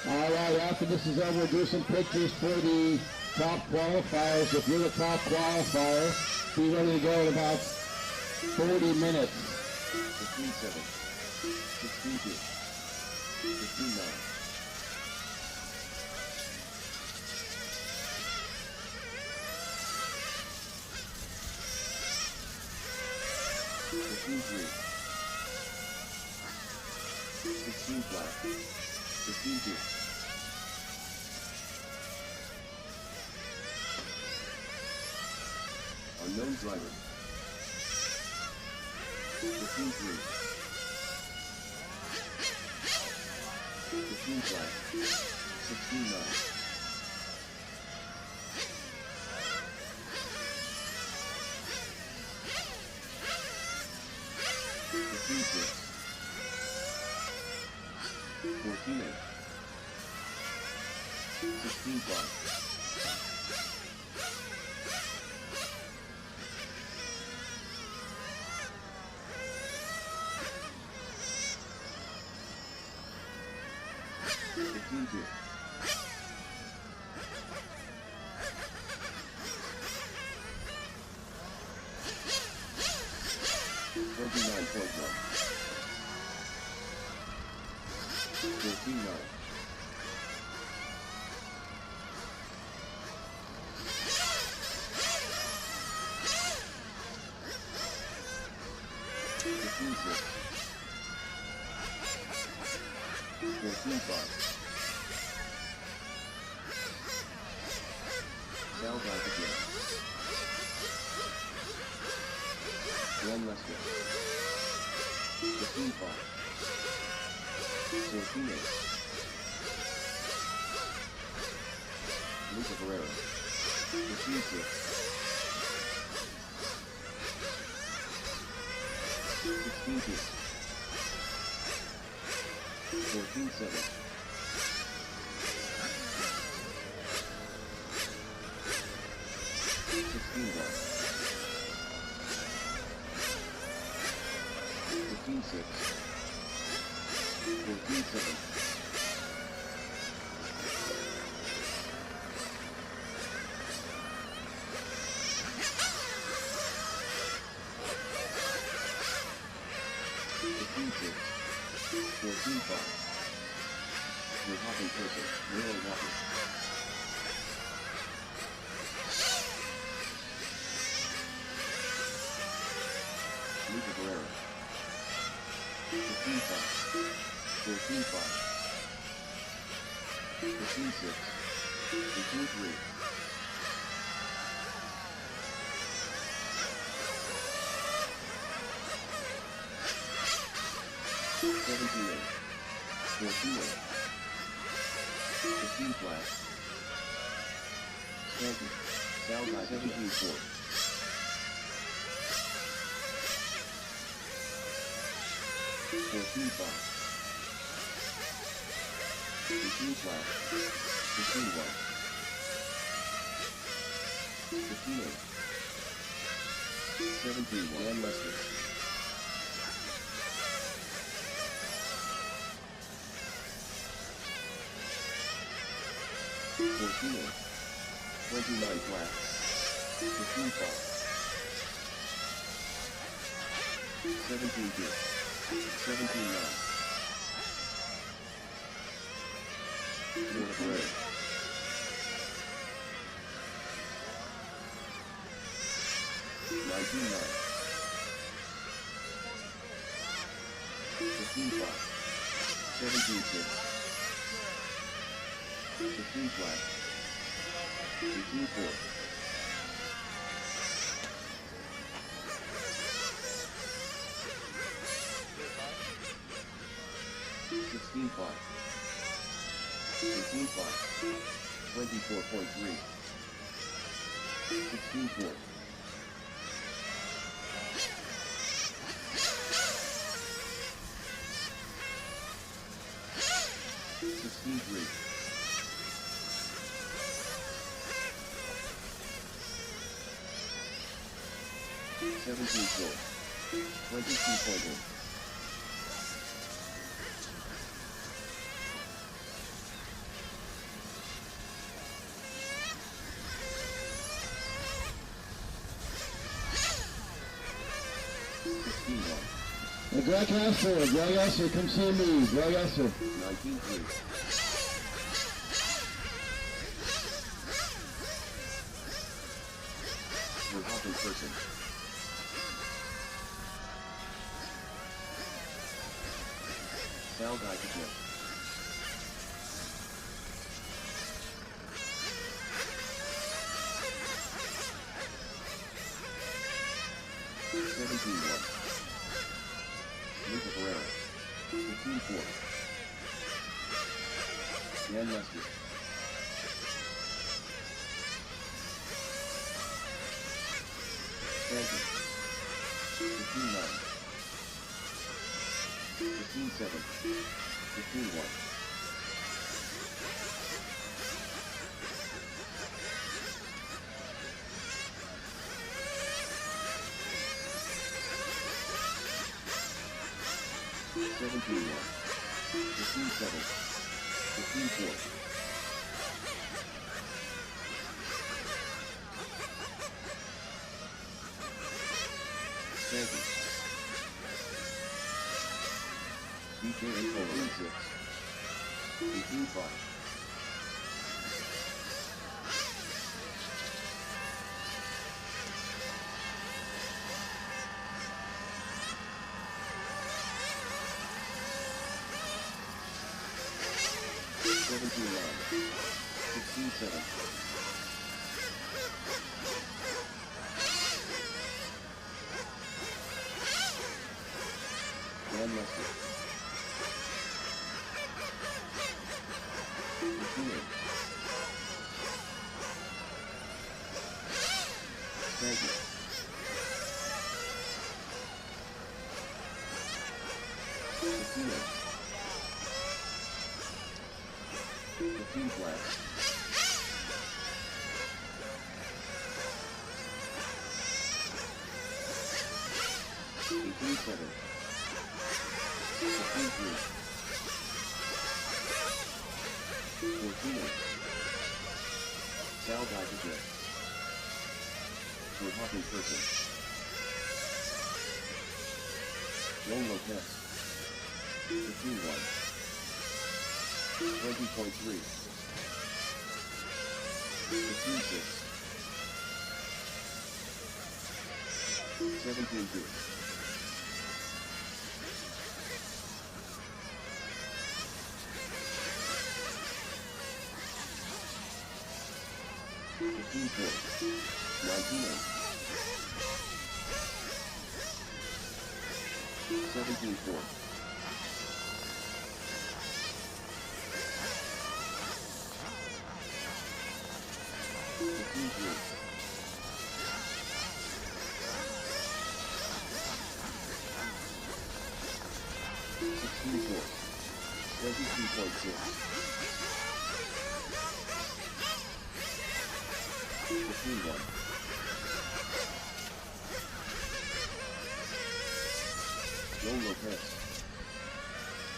All right, after this is over, we'll do some pictures for the top qualifiers. If you're the top qualifier, be ready to go in about 40 minutes. 15-7, 16-2, 15-9. 15-3, 16 flat, 15-2. Unknown driver. 15-3, 15 flat, 16-9. 15-6, 14-8, 16 flat. 15-2. 29.1. 14-9. 15-6. 14-5. Now back again. One less hit. 15-5. 14-8. Luca Barrera. 15-6. 16-2. 14-7. 16-1. 15-6. 14-7. 15-6. 14-5. We're hopping purple. Really hopping. Luca Barrera. 15-5. 14-5. 15-6. 15-3. 17-8. 14-8. 15 flat. Stanton. Sal by 17-4. 14-5. 15 flat. 15-1. 15-8. 17-1. And Lester. 14-8. 29 flat. 15-5. 17-2. 17-9. North Red. 19-9. 15-5. 17-6. 15 flat. 18-4. 16-5. 18-5. 24.3. 16-4. 16-3. 17-4. 22.8. 16-5. Greg Hester, come see me. Greg Hester. 19-3. We're helping person. Sal guy to Jim. Luca Ferreira. 15-4. Dan Lester. Stanton. 15-9. 15-7. 15-1. 17-1. 15-7. 15-4. Stanton. DJ Info 6. 18-5. 17-9. 16-7. Dan Lester. 15-8. Thank you. 15-8. 15 flat. 18-7. 15-3. 14-8. Sal died again. We're talking person. Joan Lopez. 15-1. 20.3. 15-6. 17-2. 15-4. 19-8. 17-4. 15-3. 16-4. 22.6. 15-1. 'Joe Lopez.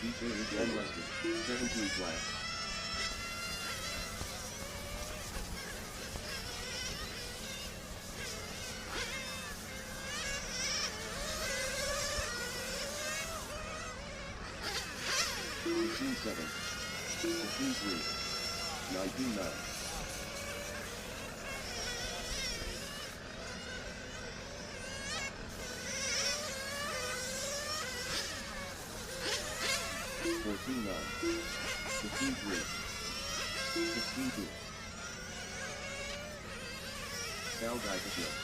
DJ again Lester. 17 flat. 15-7. 15-3. 19-9. 14-9. 15-3. 16-2. Sal died again.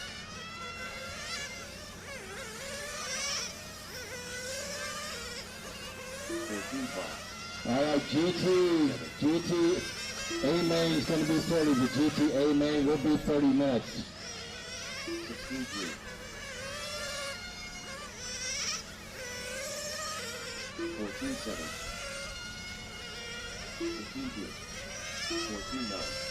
14-5. All right, GT A main is going to be 30. The GT A main will be 30 minutes. 16-3. 14-7. 15-2. 14-9.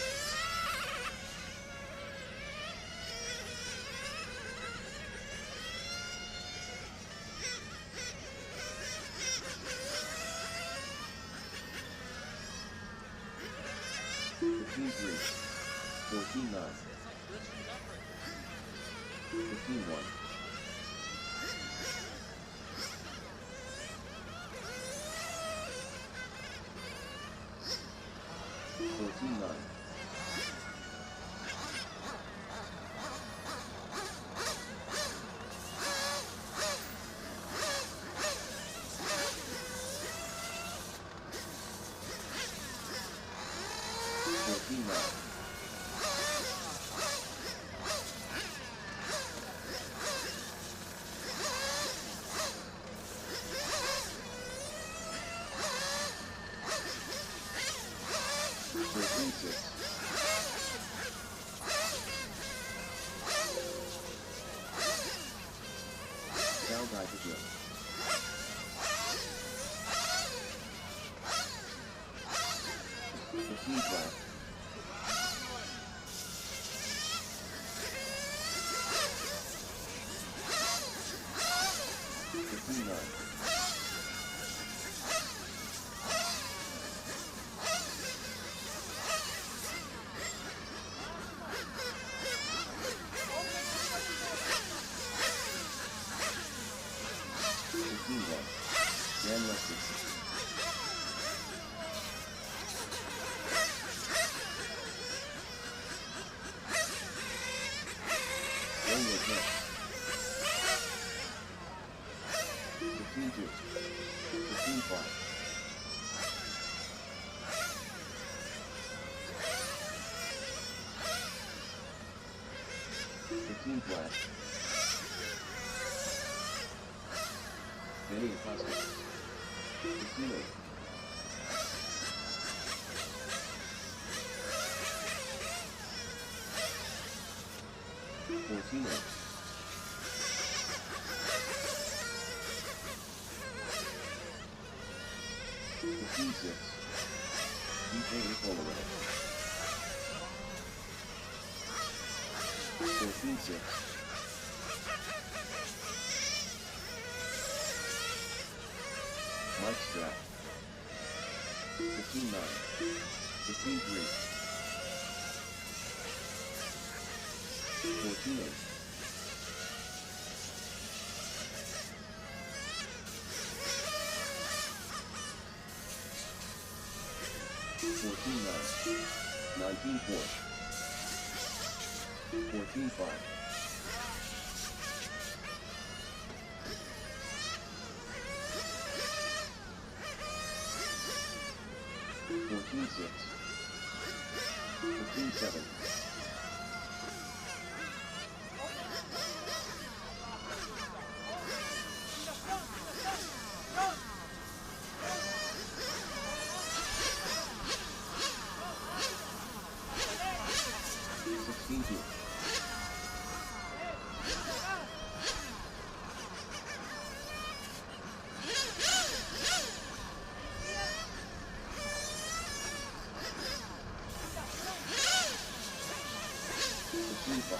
15-3. 14-9. 15-1. 14-9. 14-9. 14-6. Down by the jump. 15 flat. 15-9. 15-1. Ran left 6. 15-2. 15-5. 15 flat. Benny Acosta. 15-8. 14-8. 15-6. DJ Polaroid. 14-6. 'Mike Strap. 15-9. 15-3. 14-8. 14-9. 19-4. 14-5. 14-6. 15-7. 16-2. 15-5.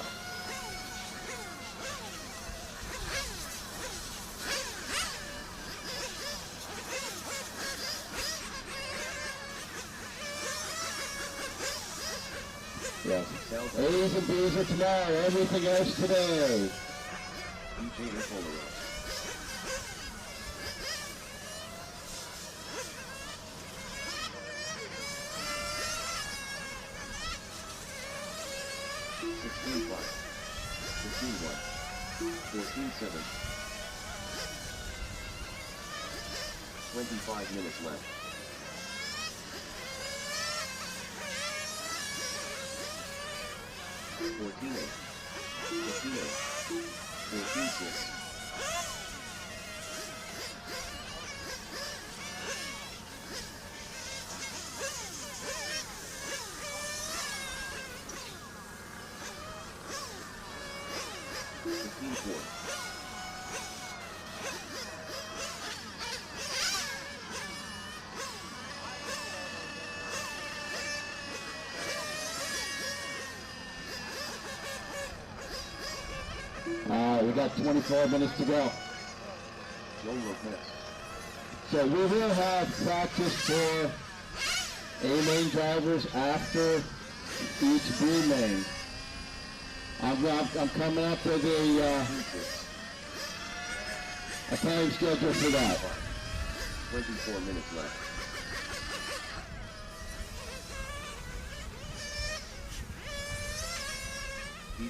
'Yes. A's and B's are tomorrow, everything else today. DJ Polaroid. 16-5. 15-1. 14-7. 25 minutes left. 14-8. 15-8. 14-6. 15-4. We got 24 minutes to go. Joe Lopez. So we will have practice for A-main drivers after each B main. I'm coming up with a time schedule for that. 24 minutes left.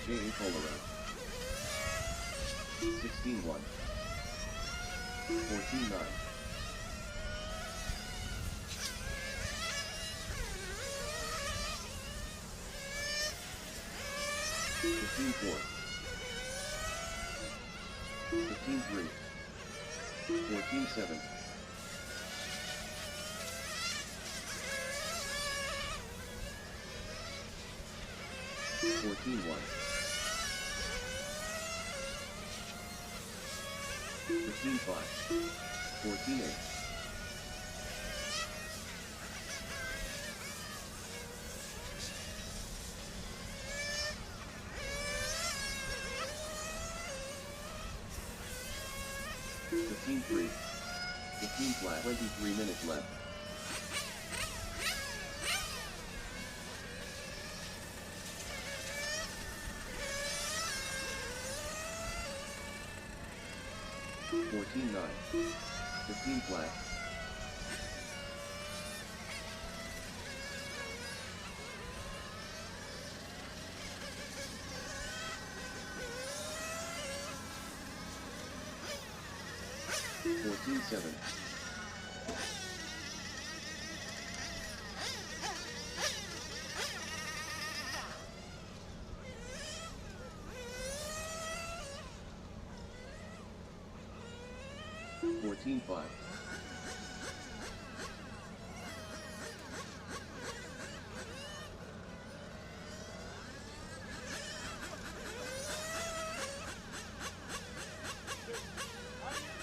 DJA Polaroid. 16-1. 14-9. 15-4. 15-3. 14-7. 14-1. 15-5. 14-8. 15-3. 15 flat. 23 minutes left. 14-9. 15 flat. 14-7. 14-5.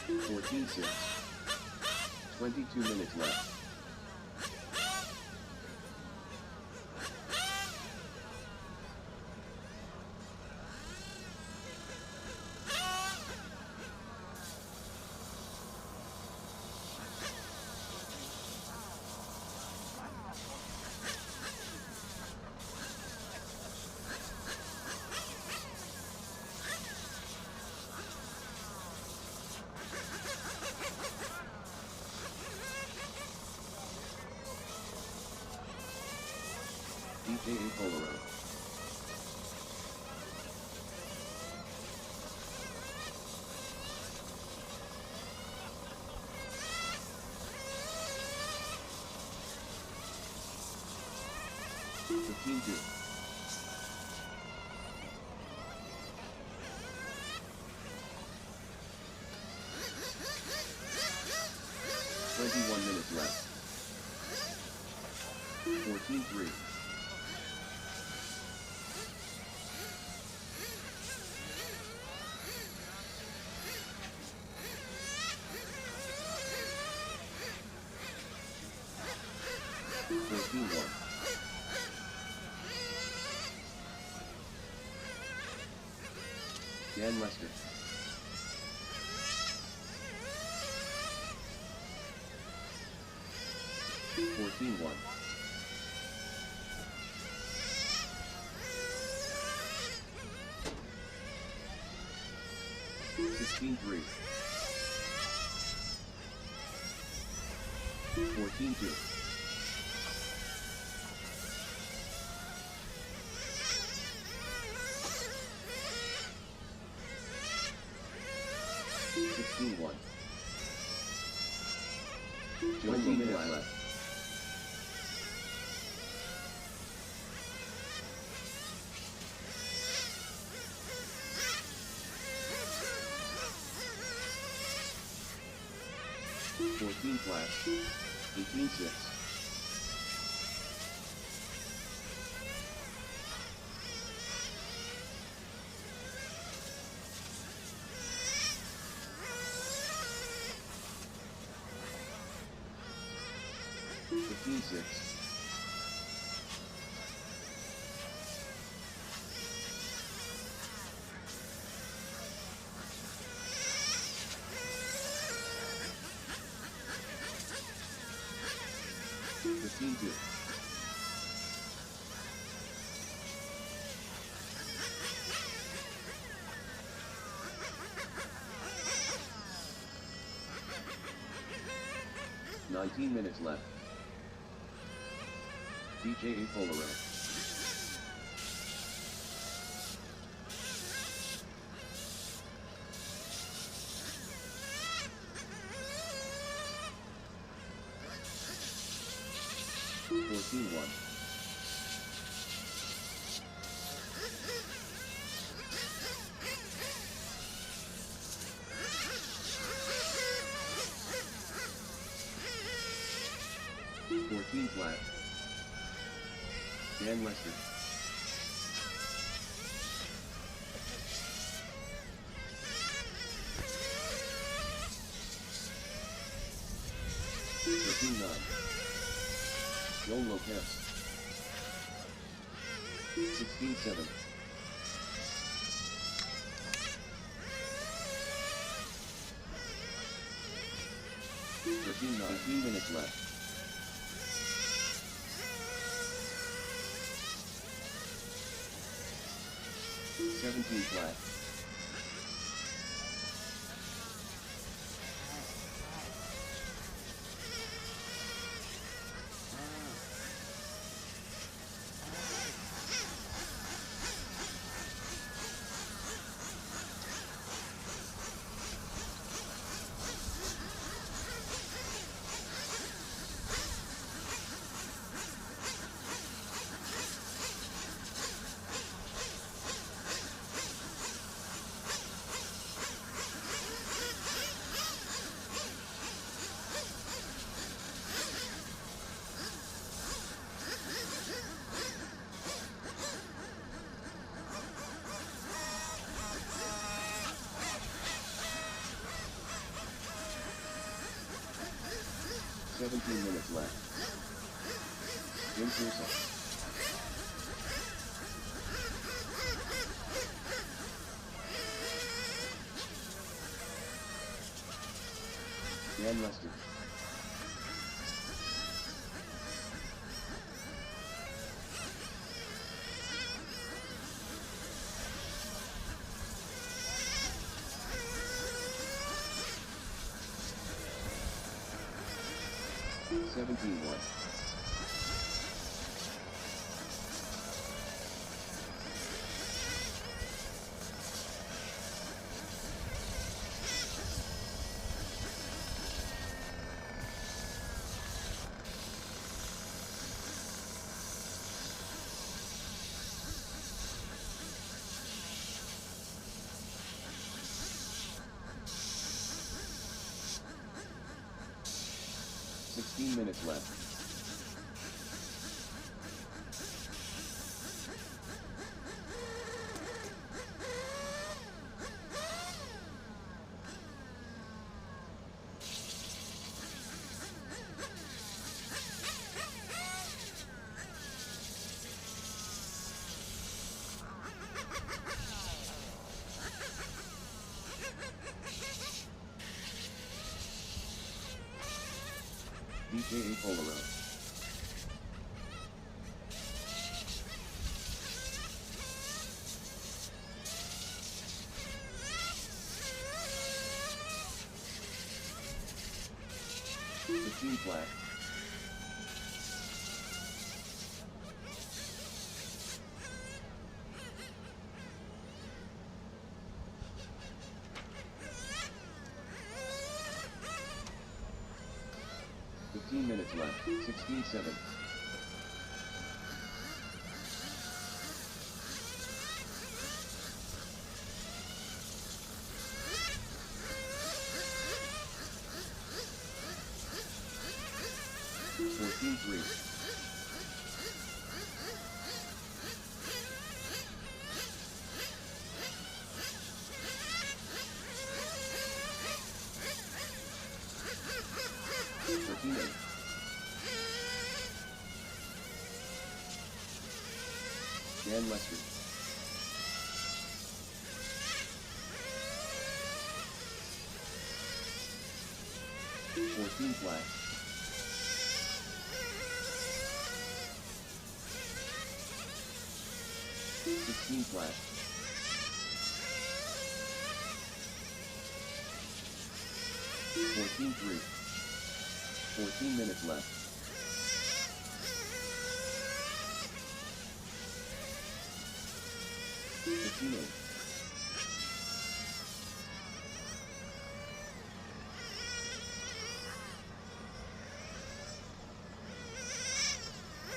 14-6. 22 minutes left. 18 Polaroid. $15-2. 21 minutes left. 14-3. 14-1. 10 Lester. 14-1. 16-3. 14-2. 16-1. 20 minutes left. 14 flat. 18-6. 15-6. 15-2. 19 minutes left. DJA Polaroid. 15-1. Flat. Dan Lester. Joel Lopez. 16-7. 15 minutes left. 17 flat. Minutes left. Jim Purcell. Dan Lester. 17-1. 16 minutes left. 8 Polaroid. Flat. 15 minutes left. 16-7. 14-3. 13-8. Dan Lester. 14 flat. 16 flat. 14-3. 14 minutes left. 15-8.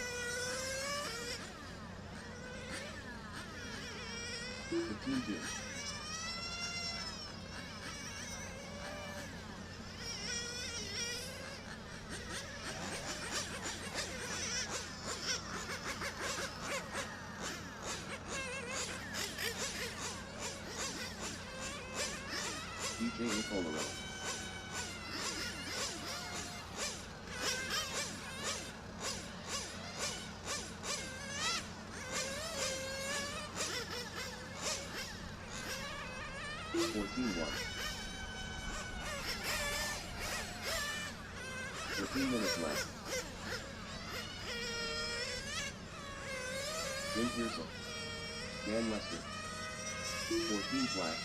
16 15-2. DJ Polaroid. Minutes left. Jim Pearsall. Dan Lester. 14 flat.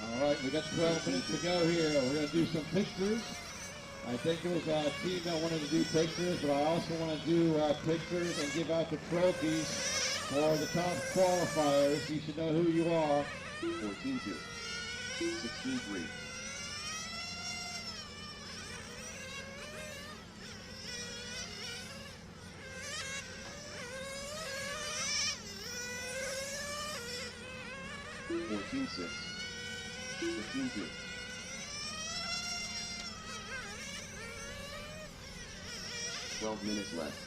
All right, we got 12 minutes to go here. We're going to do some pictures. I think it was a team that wanted to do pictures, but I also want to do pictures and give out the trophies for the top qualifiers. You should know who you are. 14-2. 16-3. (14-6). 15-2. 12 minutes left.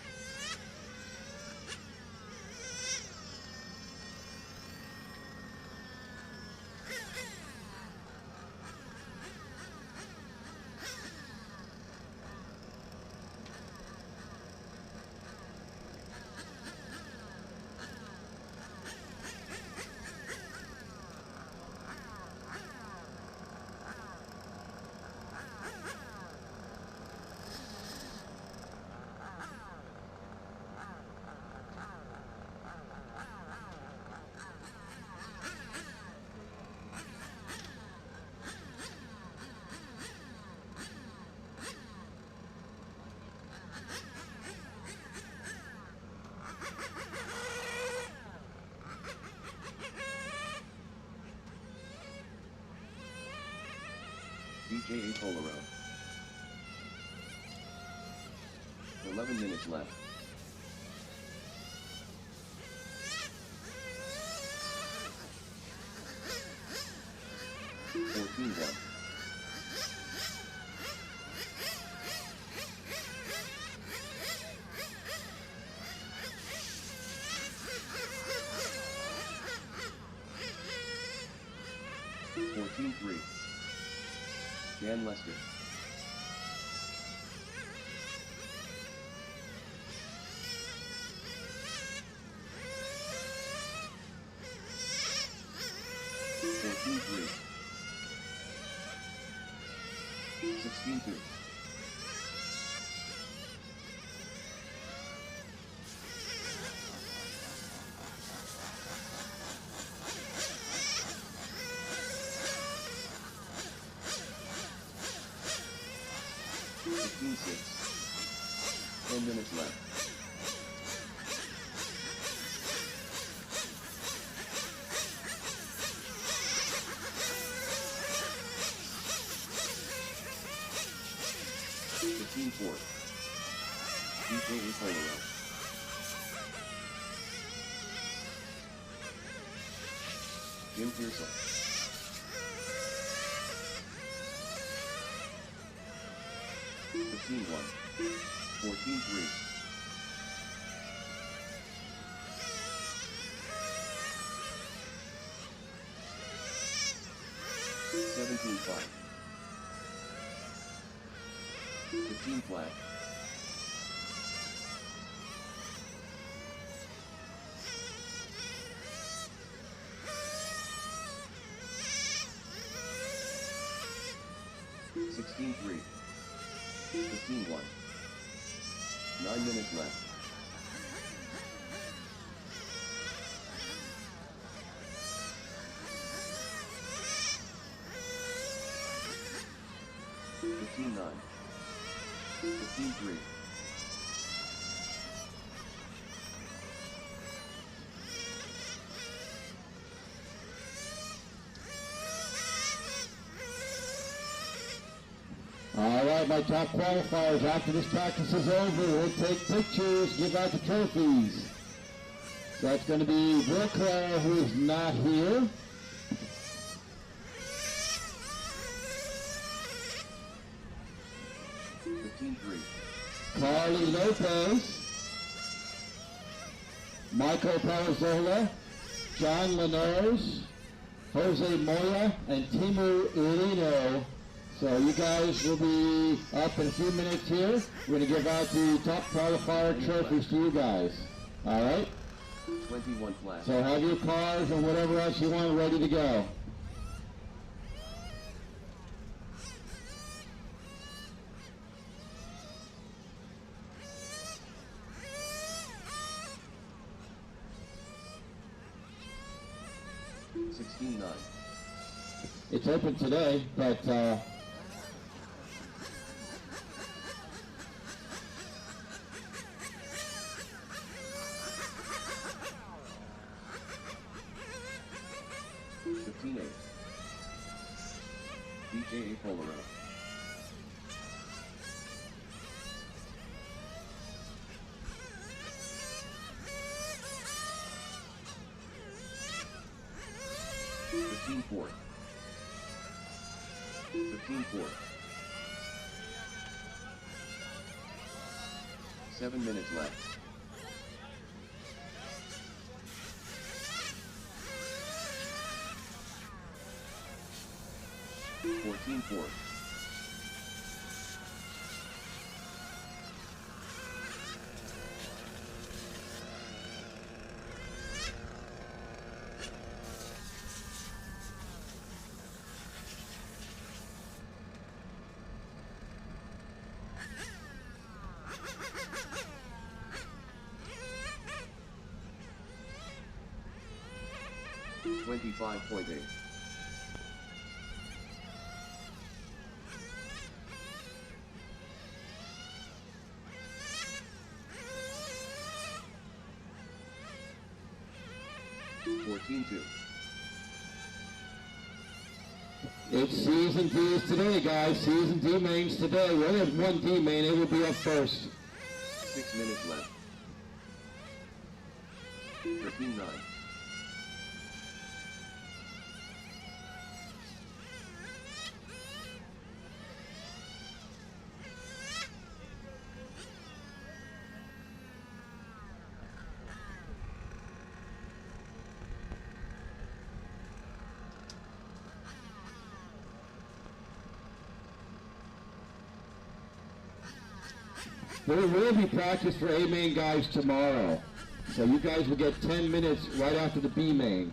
DJ Polaroid. 11 minutes left. (14-1). 14-3. Dan Lester. 14-3. 16-2. 10 minutes left. DJ Polaroid. Jim Pearsall. 15-1. 14-3. 17-5. 15 flat. 16-3. 15-1. 9 minutes left. (15-9). 15-3. 16-2. my top qualifiers. After this practice is over, we'll take pictures, give out the trophies. So that's going to be Will Clare, who is not here. Carly Lopez, Michael Palazola, John Linares, Jose Moya, and Timu Irino. So you guys will be up in a few minutes here. We're going to give out the top qualifier trophies to you guys. All right? 21 flat. So have your cars and whatever else you want ready to go. It's open today, but 15-8. DJ Polaro. Four. 15-4. 7 minutes left. 14-4. 25.8. 14-2. it's season D's today, guys. Season D mains today. We only have one D main. It will be up first. 6 minutes left. 13-9. There will be practice for A main guys tomorrow. So you guys will get 10 minutes right after the B main.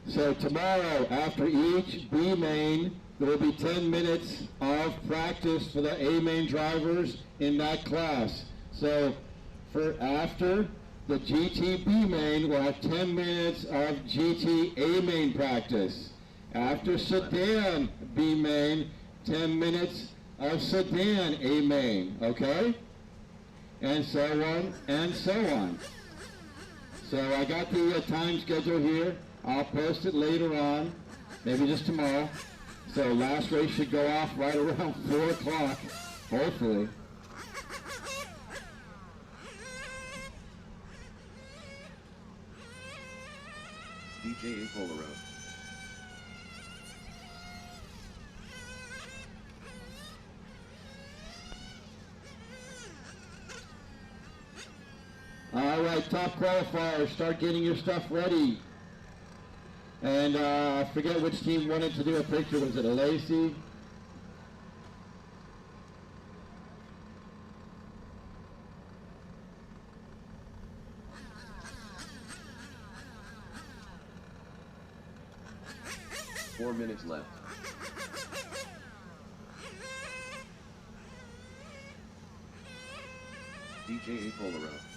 So tomorrow, after each B main, there will be 10 minutes of practice for the A main drivers in that class. So for after the GT B main, we'll have 10 minutes of GT A main practice. After Sedan B main, 10 minutes of Sedan A main, okay? And so on and so on. So I got the time schedule here. I'll post it later on, maybe just tomorrow. So last race should go off right around 4 o'clock, hopefully. DJ Polaro. All right, top qualifiers, start getting your stuff ready. And I forget which team wanted to do a picture. Was it a Lacey? Four minutes left. DJ Polaro.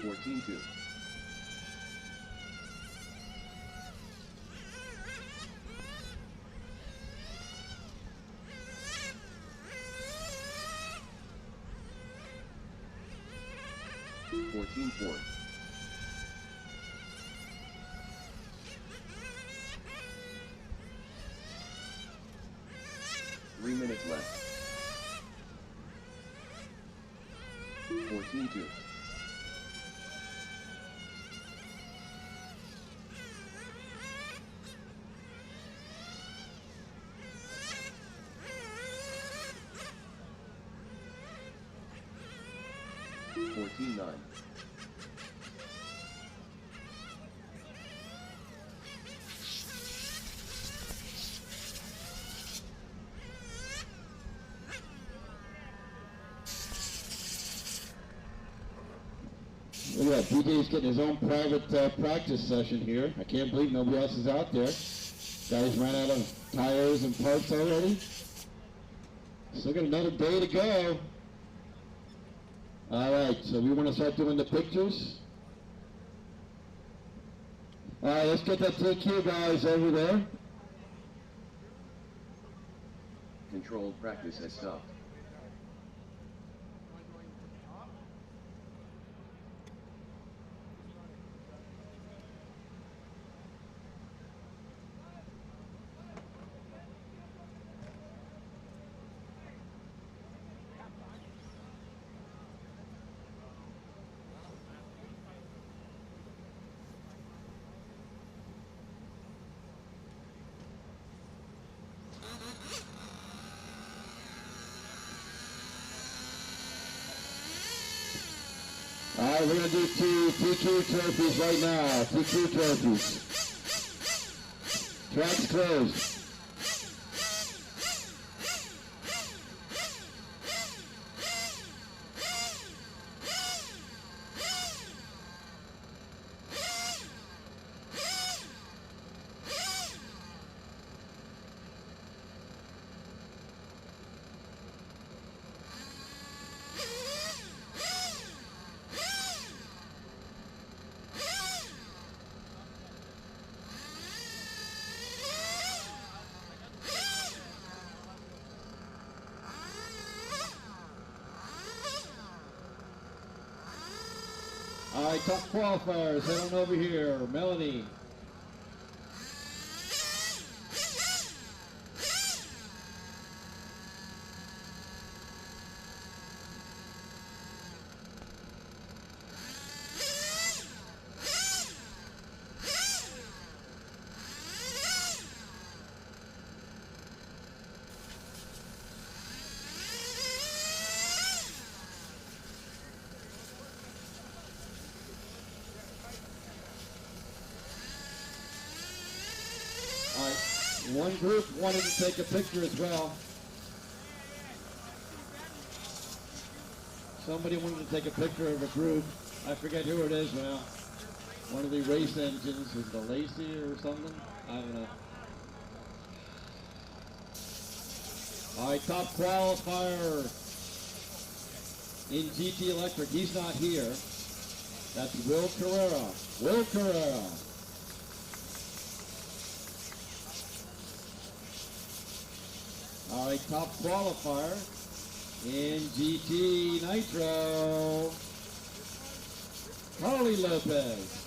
14-2. Fourteen four. 3 minutes left. 14-2. 14-9. 'Look at that, DJ's getting his own private practice session here. I can't believe nobody else is out there. Guys ran out of tires and parts already. Still got another day to go. All right, so we want to start doing the pictures. All right, let's get that TQ guys over there. Controlled practice has stopped. All right, we're going to do two TQ trophies right now. TQ trophies. Track's closed. All right, top qualifiers, head on over here. Melanie. All right, one group wanted to take a picture as well. Somebody wanted to take a picture of a group. I forget who it is now. One of the race engines, is the Lacey or something? I don't know. All right, top qualifier in GT Electric. He's not here. That's Will Carrera. Will Carrera. All right, top qualifier in GT Nitro, Carly Lopez.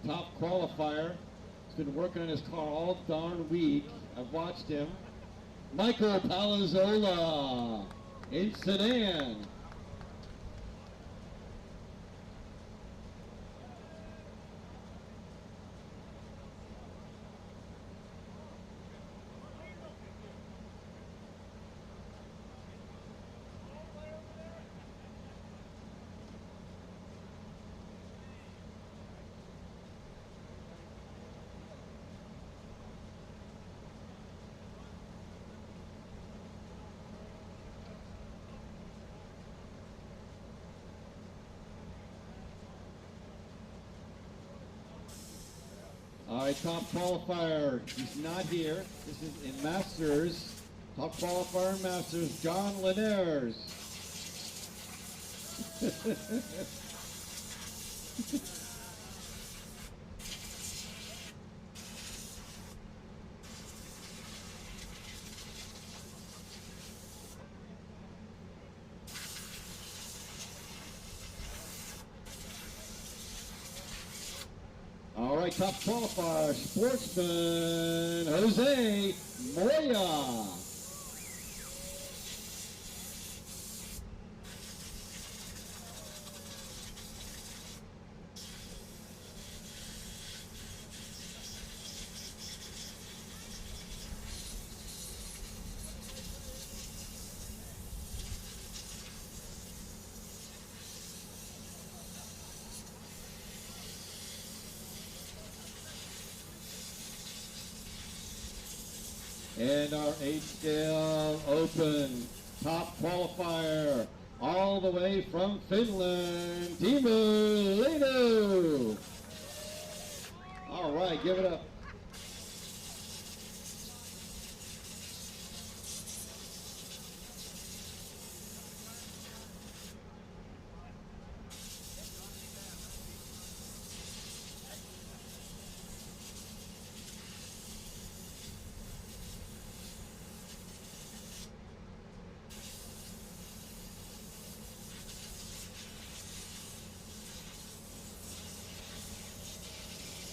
top qualifier. He's been working on his car all darn week. I've watched him. Michael Palazzola in Sedan. All right, top qualifier. He's not here. This is in Masters. Top qualifier in Masters, John Linares. All right, top qualifier, sportsman Jose Moya. And our 8-scale open top qualifier all the way from Finland, Timo Leino. All right, give it up.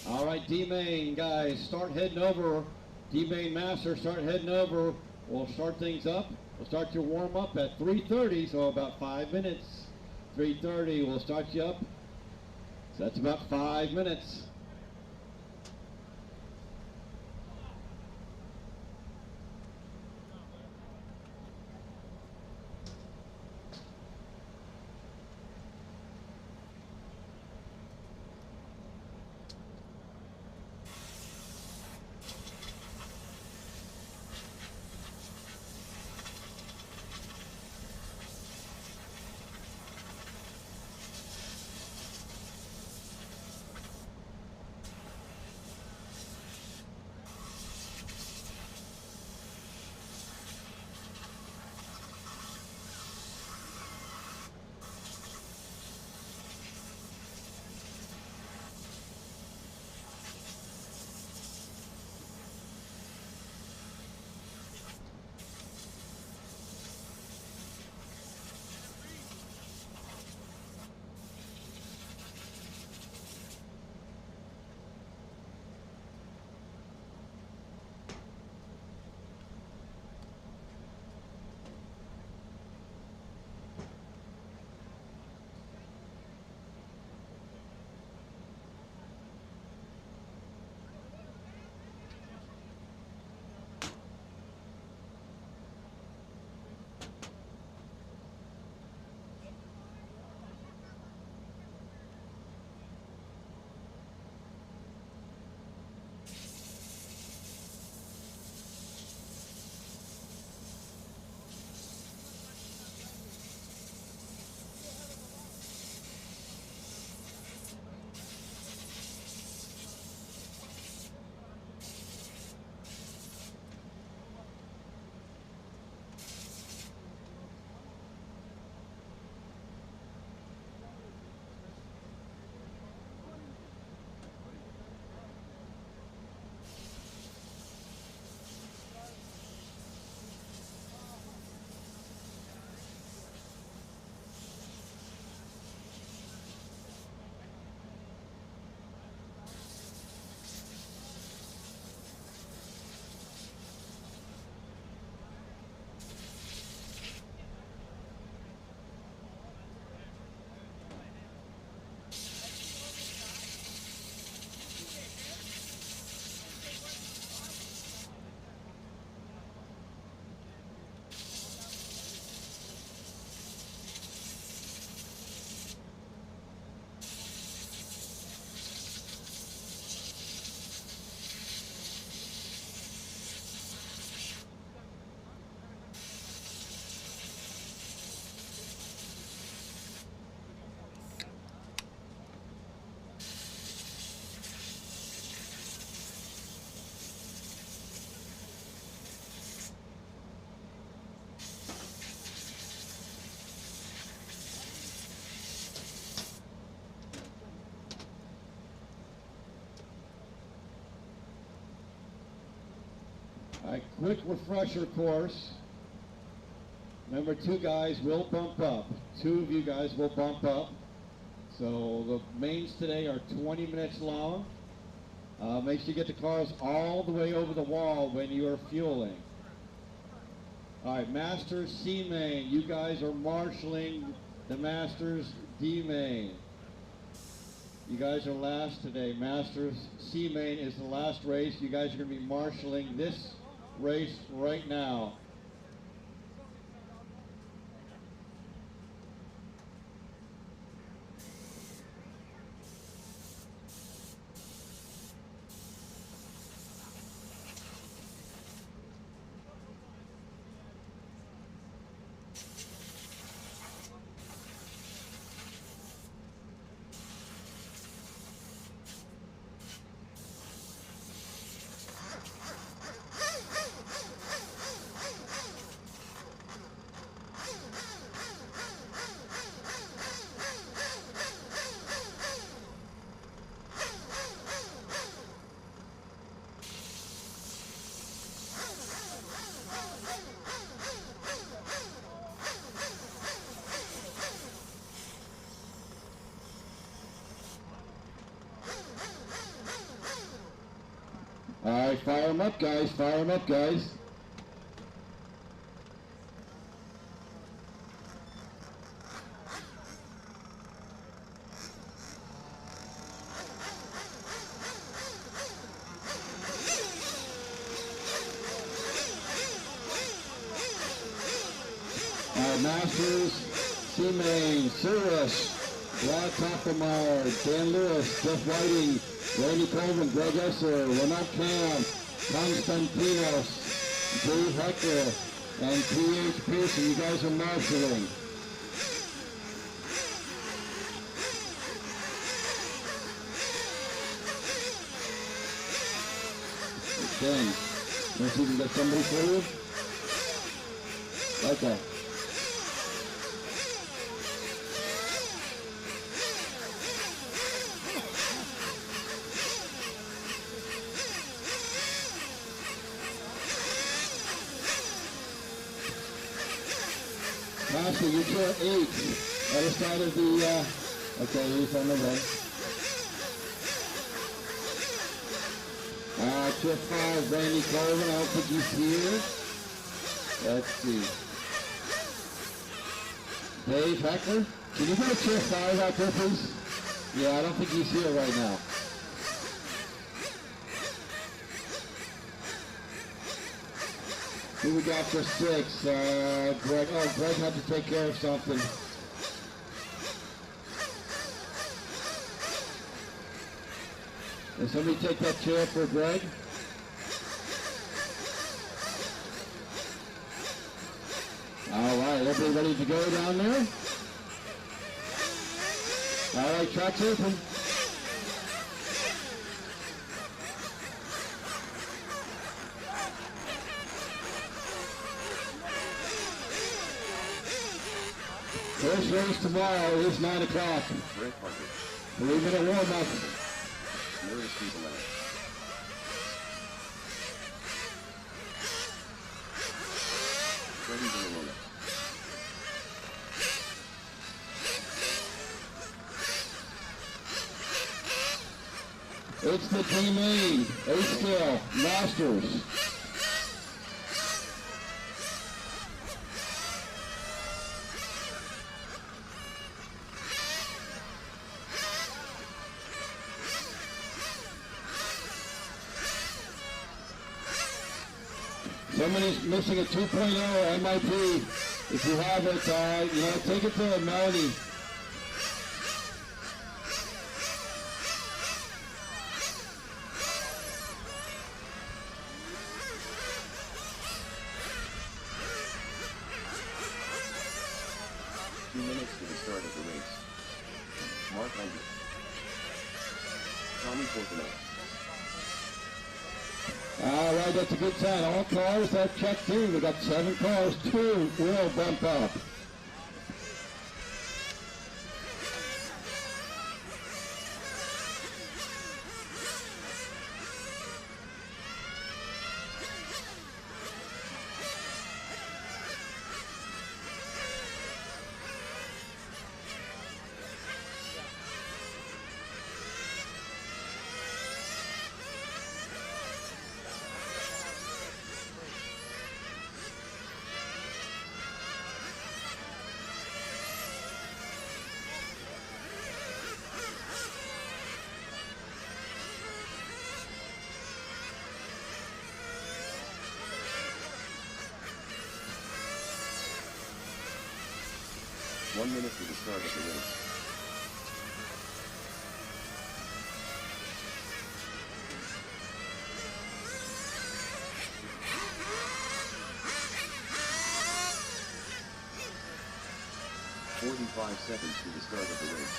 All right, D-Main guys, start heading over. D-Main Master, start heading over. We'll start things up. We'll start your warm up at 3:30, so about 5 minutes. 3:30, we'll start you up. So that's about 5 minutes. All right, quick refresher course. Remember, 2 guys will bump up. 2 of you guys will bump up. So the mains today are 20 minutes long. Make sure you get the cars all the way over the wall when you are fueling. All right, Masters C main. You guys are marshaling the Masters D main. You guys are last today. Masters C main is the last race. You guys are going to be marshaling this race right now. All right, fire them up, guys. Fire them up, guys. All right, Masters, C-Main, Cirrus, Rod Toppermeyer, Dan Lewis, Jeff Whiting, Randy Colvin, Greg Esser, Renault Cam, Constantinos, Dave Hecker, and P.H. Pearson. You guys are marshalling. Ben, let's see if we got somebody for you. Okay. Master, you chair 8, other side of the, okay, he's on the way. Chair 5, Randy Colvin, I don't think he's here. Let's see. Dave Heckler, can you go to chair 5 out there, please? Yeah, I don't think he's here right now. Who we got for 6? Greg. Oh, Greg had to take care of something. Can somebody take that chair for Greg? All right, everybody ready to go down there? All right, track's open. First race tomorrow is 9 o'clock. 3-minute warm-up. It's the T-Main, A-Scale, Masters. Somebody's missing a 2.0 MIP. If you have it, take it to Melody. All right, that's a good sign. All cars have checked in. We got 7 cars. 2 will bump up. 1 minute to the start of the race. "45 seconds to the start of the race.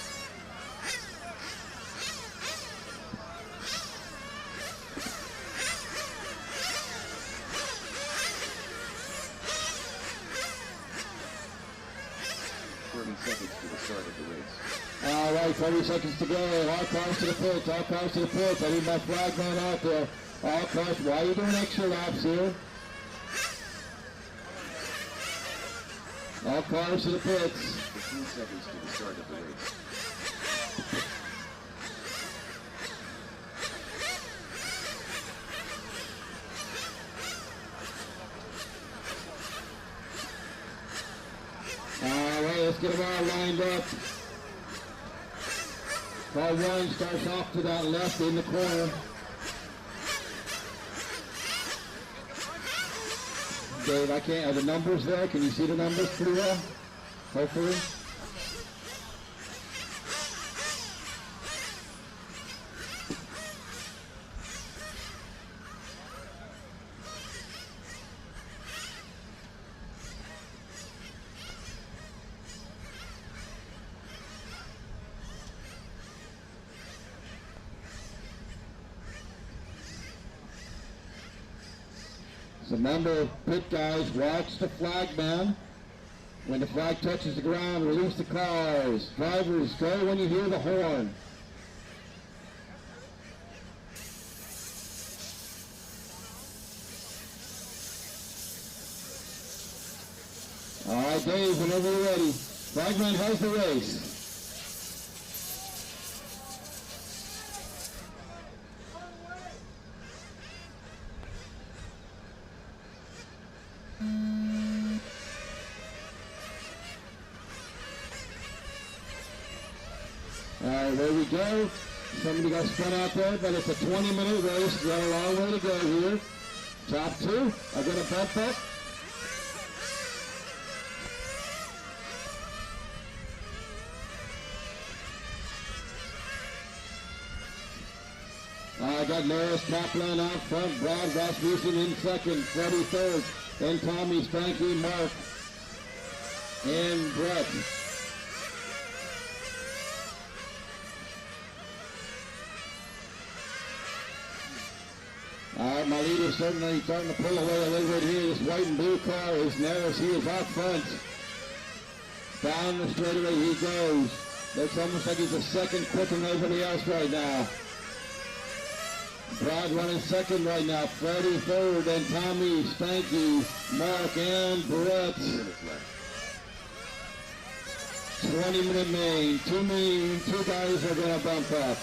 Seconds to the start of the race. All right, 30 seconds to go. All cars to the pits. All cars to the pits. I need my flag man out there. All cars. Why are you doing extra laps here? All cars to the pits. 15 seconds to the start of the race. Let's get them all lined up. Car 1 starts off to that left in the corner. Dave, I can't, are the numbers there? Can you see the numbers pretty well? Hopefully. So remember, pit guys, watch the flag man. When the flag touches the ground, release the cars. Drivers, go when you hear the horn. All right, Dave, whenever you're ready. Flagman has the race. There we go. Somebody got spun out there, but it's a 20-minute race. Got a long way to go here. Top 2 are going to bump up. I got Norris Kaplan out front, Brad Rasmussen in second, Freddie third, then Tommy, Stanky, Mark, and Brett. My leader certainly starting to pull away a little bit here. This white and blue car is Norris. He is out front. Down the straightaway he goes. Looks almost like he's a second quicker than everybody else right now. Brad running second right now. Freddie third, and Tommy, Stanky, Mark, and Brett. 20-minute main. Two guys are going to bump up.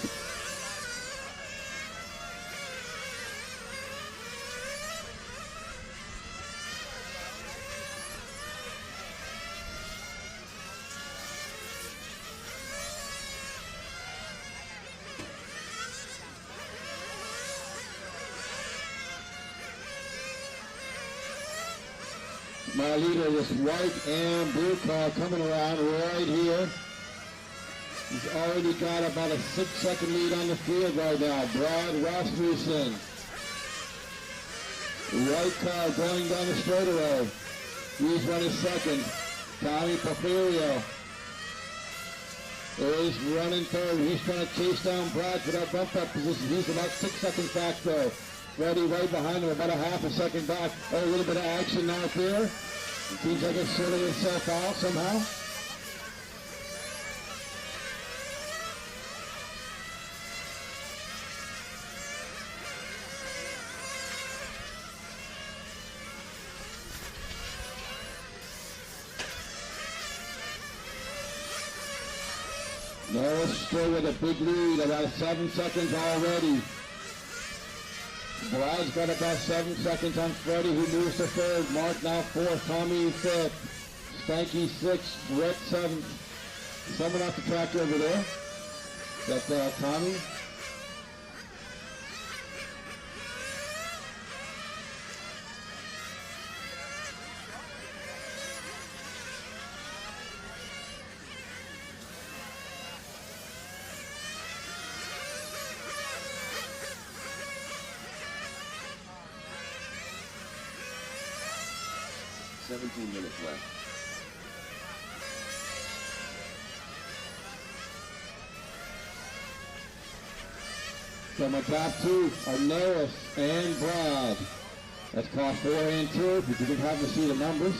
My leader, this white and blue car coming around right here. He's already got about a 6-second lead on the field right now. Brad Rasmussen. The white car going down the straightaway. He's running second. Tommy Porfirio is running third. He's trying to chase down Brad for that bump up position. He's about 6 seconds back though. Freddie right behind him, about a half a second back. Oh, a little bit of action out there. Seems like it's sorting itself out somehow. Norris still with a big lead, about 7 seconds already. Brad's got about 7 seconds on Freddie, who moves to third. Mark now fourth, Tommy fifth, Stanky sixth, Brett seventh. Someone off the track over there. Is that Tommy? 17 minutes left. So my top two are Norris and Brad. That's car 4 and 2, if you can have to see the numbers.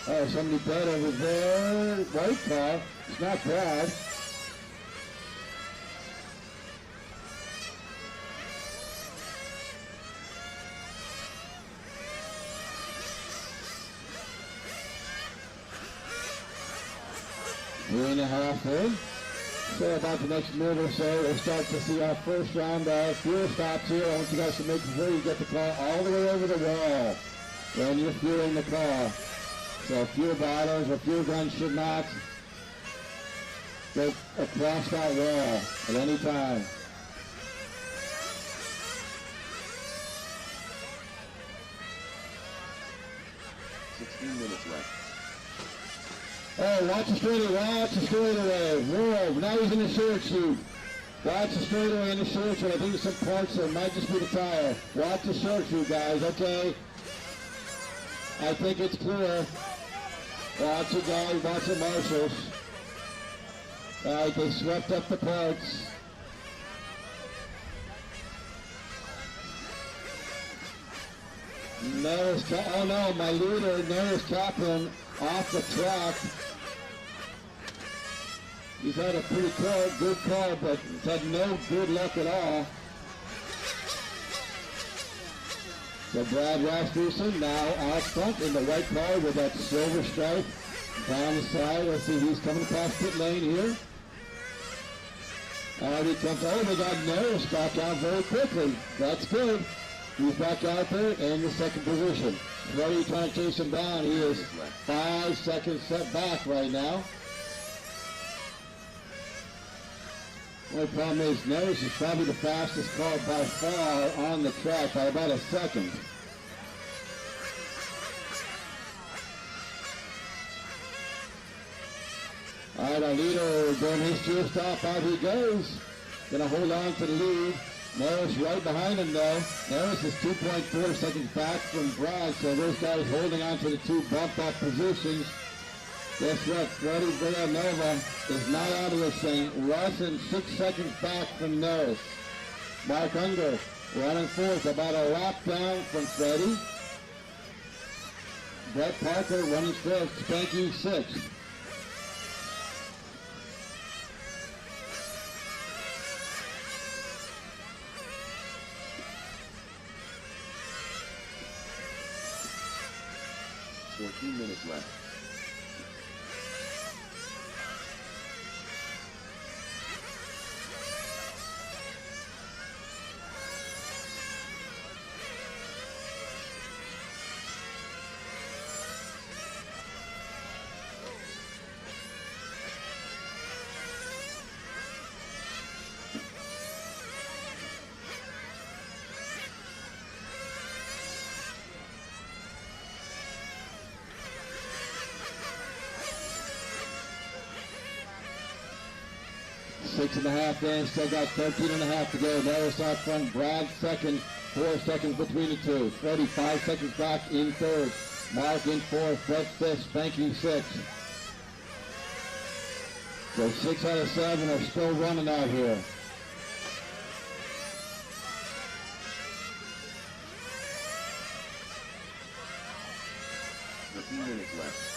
Oh, somebody bet over there. White car. It's not Brad. Three and a half in. So about the next minute or so, we'll start to see our first round of fuel stops here. I want you guys to make sure you get the car all the way over the wall when you're fueling the car. So fuel bottles or fuel guns should not go across that wall at any time. Minutes left. Oh, watch the straightaway. Whoa, now he's in the short chute. Watch the straightaway in the short chute. I think there's some parts there. It might just be the tire. Watch the short chute, guys, okay? I think it's clear. Watch it, guys. Watch the marshals. All right, they swept up the parts. Oh no, my leader, Norris Kaplan, off the track. He's had a pretty good car, but he's had no good luck at all. So Brad Rasmussen now out front in the white car with that silver stripe down the side. Let's see, he's coming across pit lane here. He comes, oh, they got Norris back out very quickly. That's good. He's back out there in the second position. Freddie trying to chase him down. He is 5 seconds set back right now. Only problem is Norris is probably the fastest car by far on the track by about a second. All right, our leader doing his fuel stop. Out he goes. Gonna hold on to the lead. Norris right behind him though. Norris is 2.4 seconds back from Brad, so those guys holding on to the two bump up positions. Guess what? Freddie Villanova is not out of this thing. Russell 6 seconds back from Norris. Mark Unger running fourth, about a lap down from Freddie. Brett Parker running fifth, Spanky sixth. Minutes left. Six and a half in, still got 13 and a half to go. Norris out front, Brad second, 4 seconds between the two. Freddie 5 seconds back in third. Mark in fourth, Brett fifth, Spanky sixth. So 6 out of 7 are still running out here. Minutes left.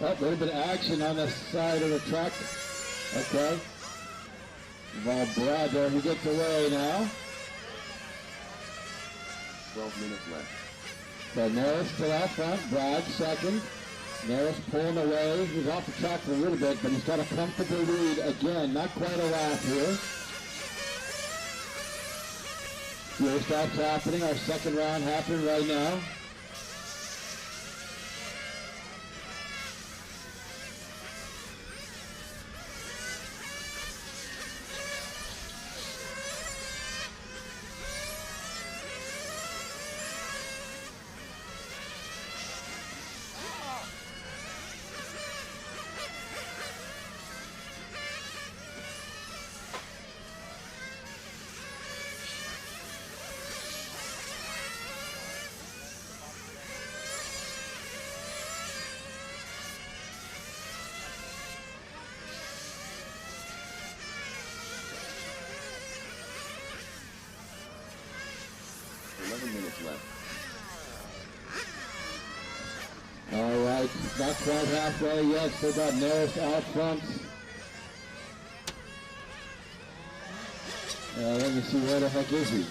Oh, a little bit of action on the side of the track. Okay. Brad there, he gets away now. 12 minutes left. So Norris still out front, Brad second. Norris pulling away. He's off the track for a little bit, but he's got a comfortable lead again. Not quite a lap here. Fuel stops happening. Our second round happening right now. Left. All right, not quite halfway yet. Still got Norris out front. Let me see, where the heck is he?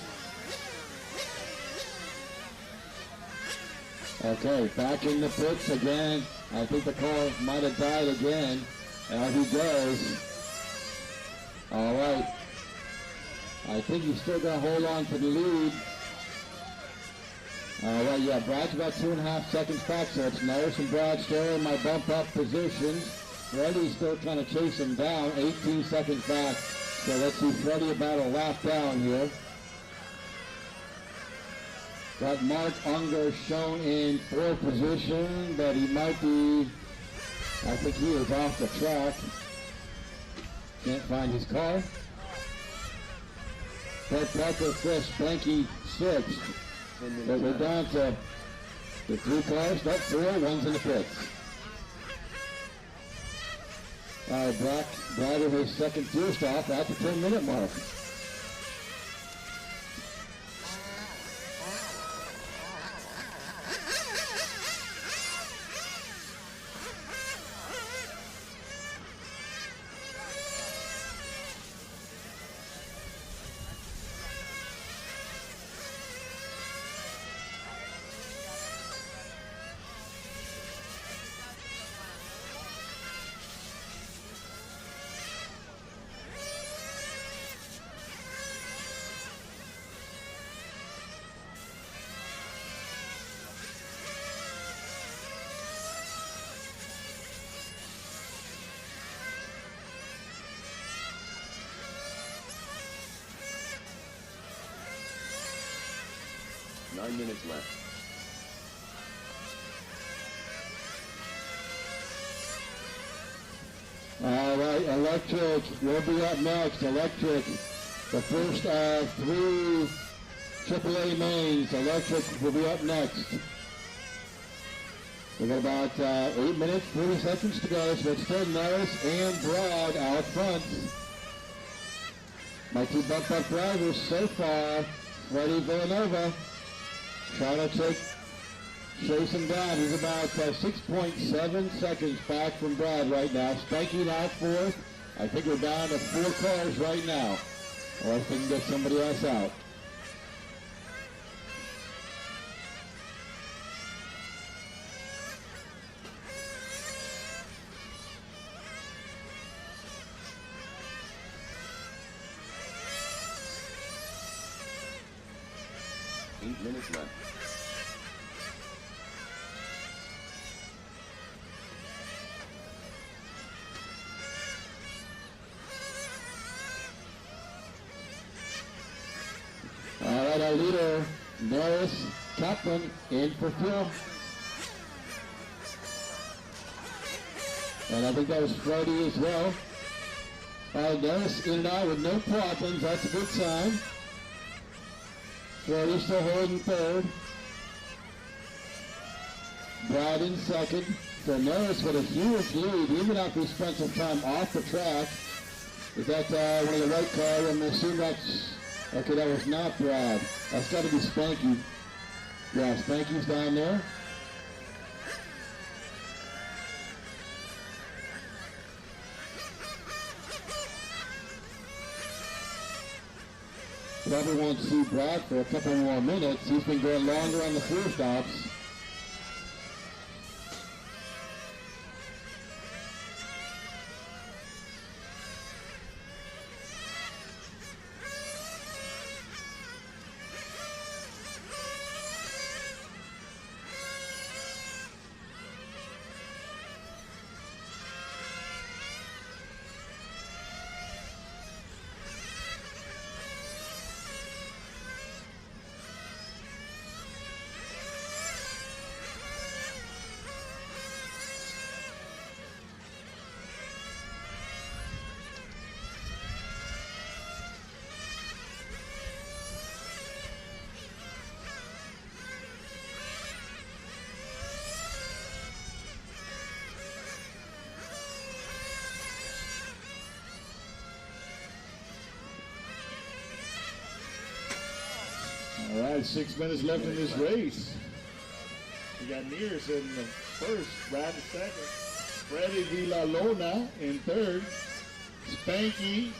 Okay, back in the pits again. I think the car might have died again. Out he goes. All right. I think he's still going to hold on to the lead. All right, yeah, Brad's about 2.5 seconds back, so it's Norris and Brad still in my bump up positions. Freddie's still trying to chase him down, 18 seconds back. So let's see Freddie about a lap down here. Got Mark Unger shown in 4th position, but he might be, I think he is off the track. Can't find his car. Ted Parker 5th, Spanky 6th. So we're down to the 3 cars, not 4, one's in the pits. All right, Brad with his second fuel stop at the 10-minute mark. Nine minutes left. All right, Electric will be up next. Electric, the first of 3 AAA mains. Electric will be up next. We've got about 8 minutes, 40 seconds to go, so it's still Norris and Brad out front. My 2 bump-up drivers so far, Freddie Villanova, trying to chase him down. He's about 6.7 seconds back from Brad right now. Spanky out 4th. I think we're down to 4 cars right now. Or if we can get somebody else out. Minutes left. All right, our leader, Norris Kaplan, in for fuel. And I think that was Freddie as well. All right, Norris in and out with no problems. That's a good sign. Freddie still holding 3rd. Brad in 2nd. So Norris with a huge lead, even after he spent some time off the track. Is that one of the white cars? I'm going to assume that's, okay, that was not Brad. That's got to be Spanky. Yeah, Spanky's down there. Probably won't see Brad for a couple more minutes. He's been going longer on the clear stops. All right, 6 minutes left in this race. We got Nears in the first, Brad in second, Freddy Villalona in third, Spanky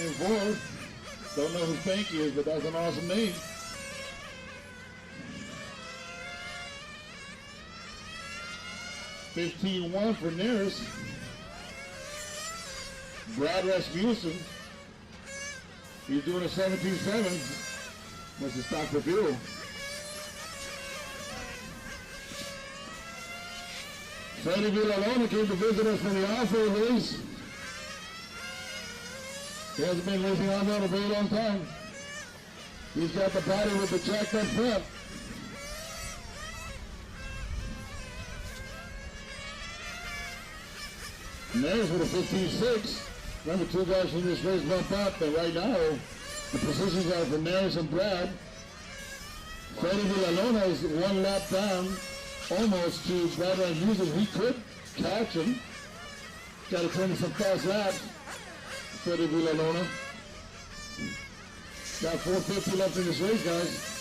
in fourth. Don't know who Spanky is, but that's an awesome name. $15-1 for Nears. Brad Rasmussen, he's doing a 17-7. Must have stopped for fuel. Freddy Villalona came to visit us for the off-road race. He hasn't been racing on-road a very long time. He's got the body with the jacked up front. And there's with a 15-6. Remember, two guys from this race bump up, but right now, the positions are for Neris and Brad. Freddy Villalona is one lap down, almost to Brad Rasmussen. He could catch him. Got to turn some fast laps. Freddy Villalona. Got 450 left in this race, guys.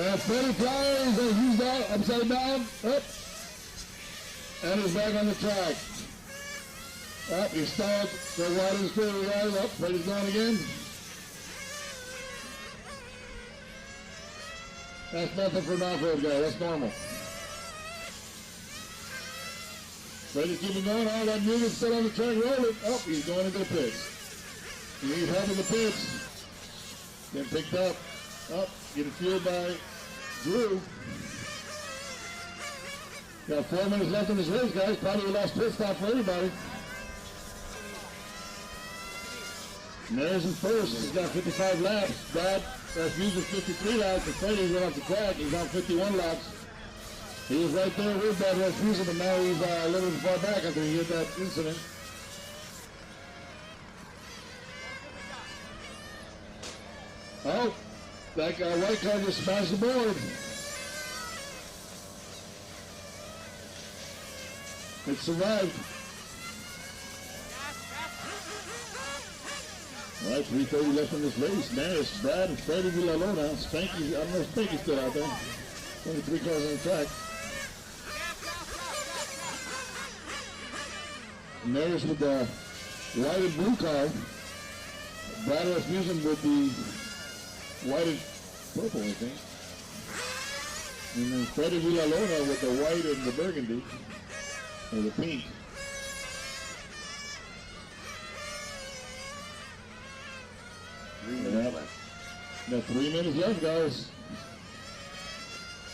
And Freddy flies, and he's out, upside down, up, and he's back on the track. Up, he stalled, the wide and straight guys, up, Freddy's going again. That's nothing for an off-road guy, that's normal. Freddy's keeping going, all that music's still on the track, rolling. Up, he's going into the pits. He needs help in the pits. Getting picked up, getting fueled by Drew. Got 4 minutes left in this race, guys. Probably the last pit stop for everybody. Mares in first. He's got 55 laps. Brad Rasmussen 53 laps. And Freddie went off the track. He's on 51 laps. He was right there with Brad Rasmussen, but now he's a little bit far back after he hit that incident. Oh, that white car just smashed the board. It survived. All right, 3:30 left in this race. Maris, Brad, and Freddy Villalona. Spanky, I don't know if Spanky's still out there. Only 3 cars on the track. Maris with the white and blue car. Brad Rasmussen with the white and purple, I think. And then Freddy Villalona with the white and the burgundy, or the pink. Got 3 minutes left, guys.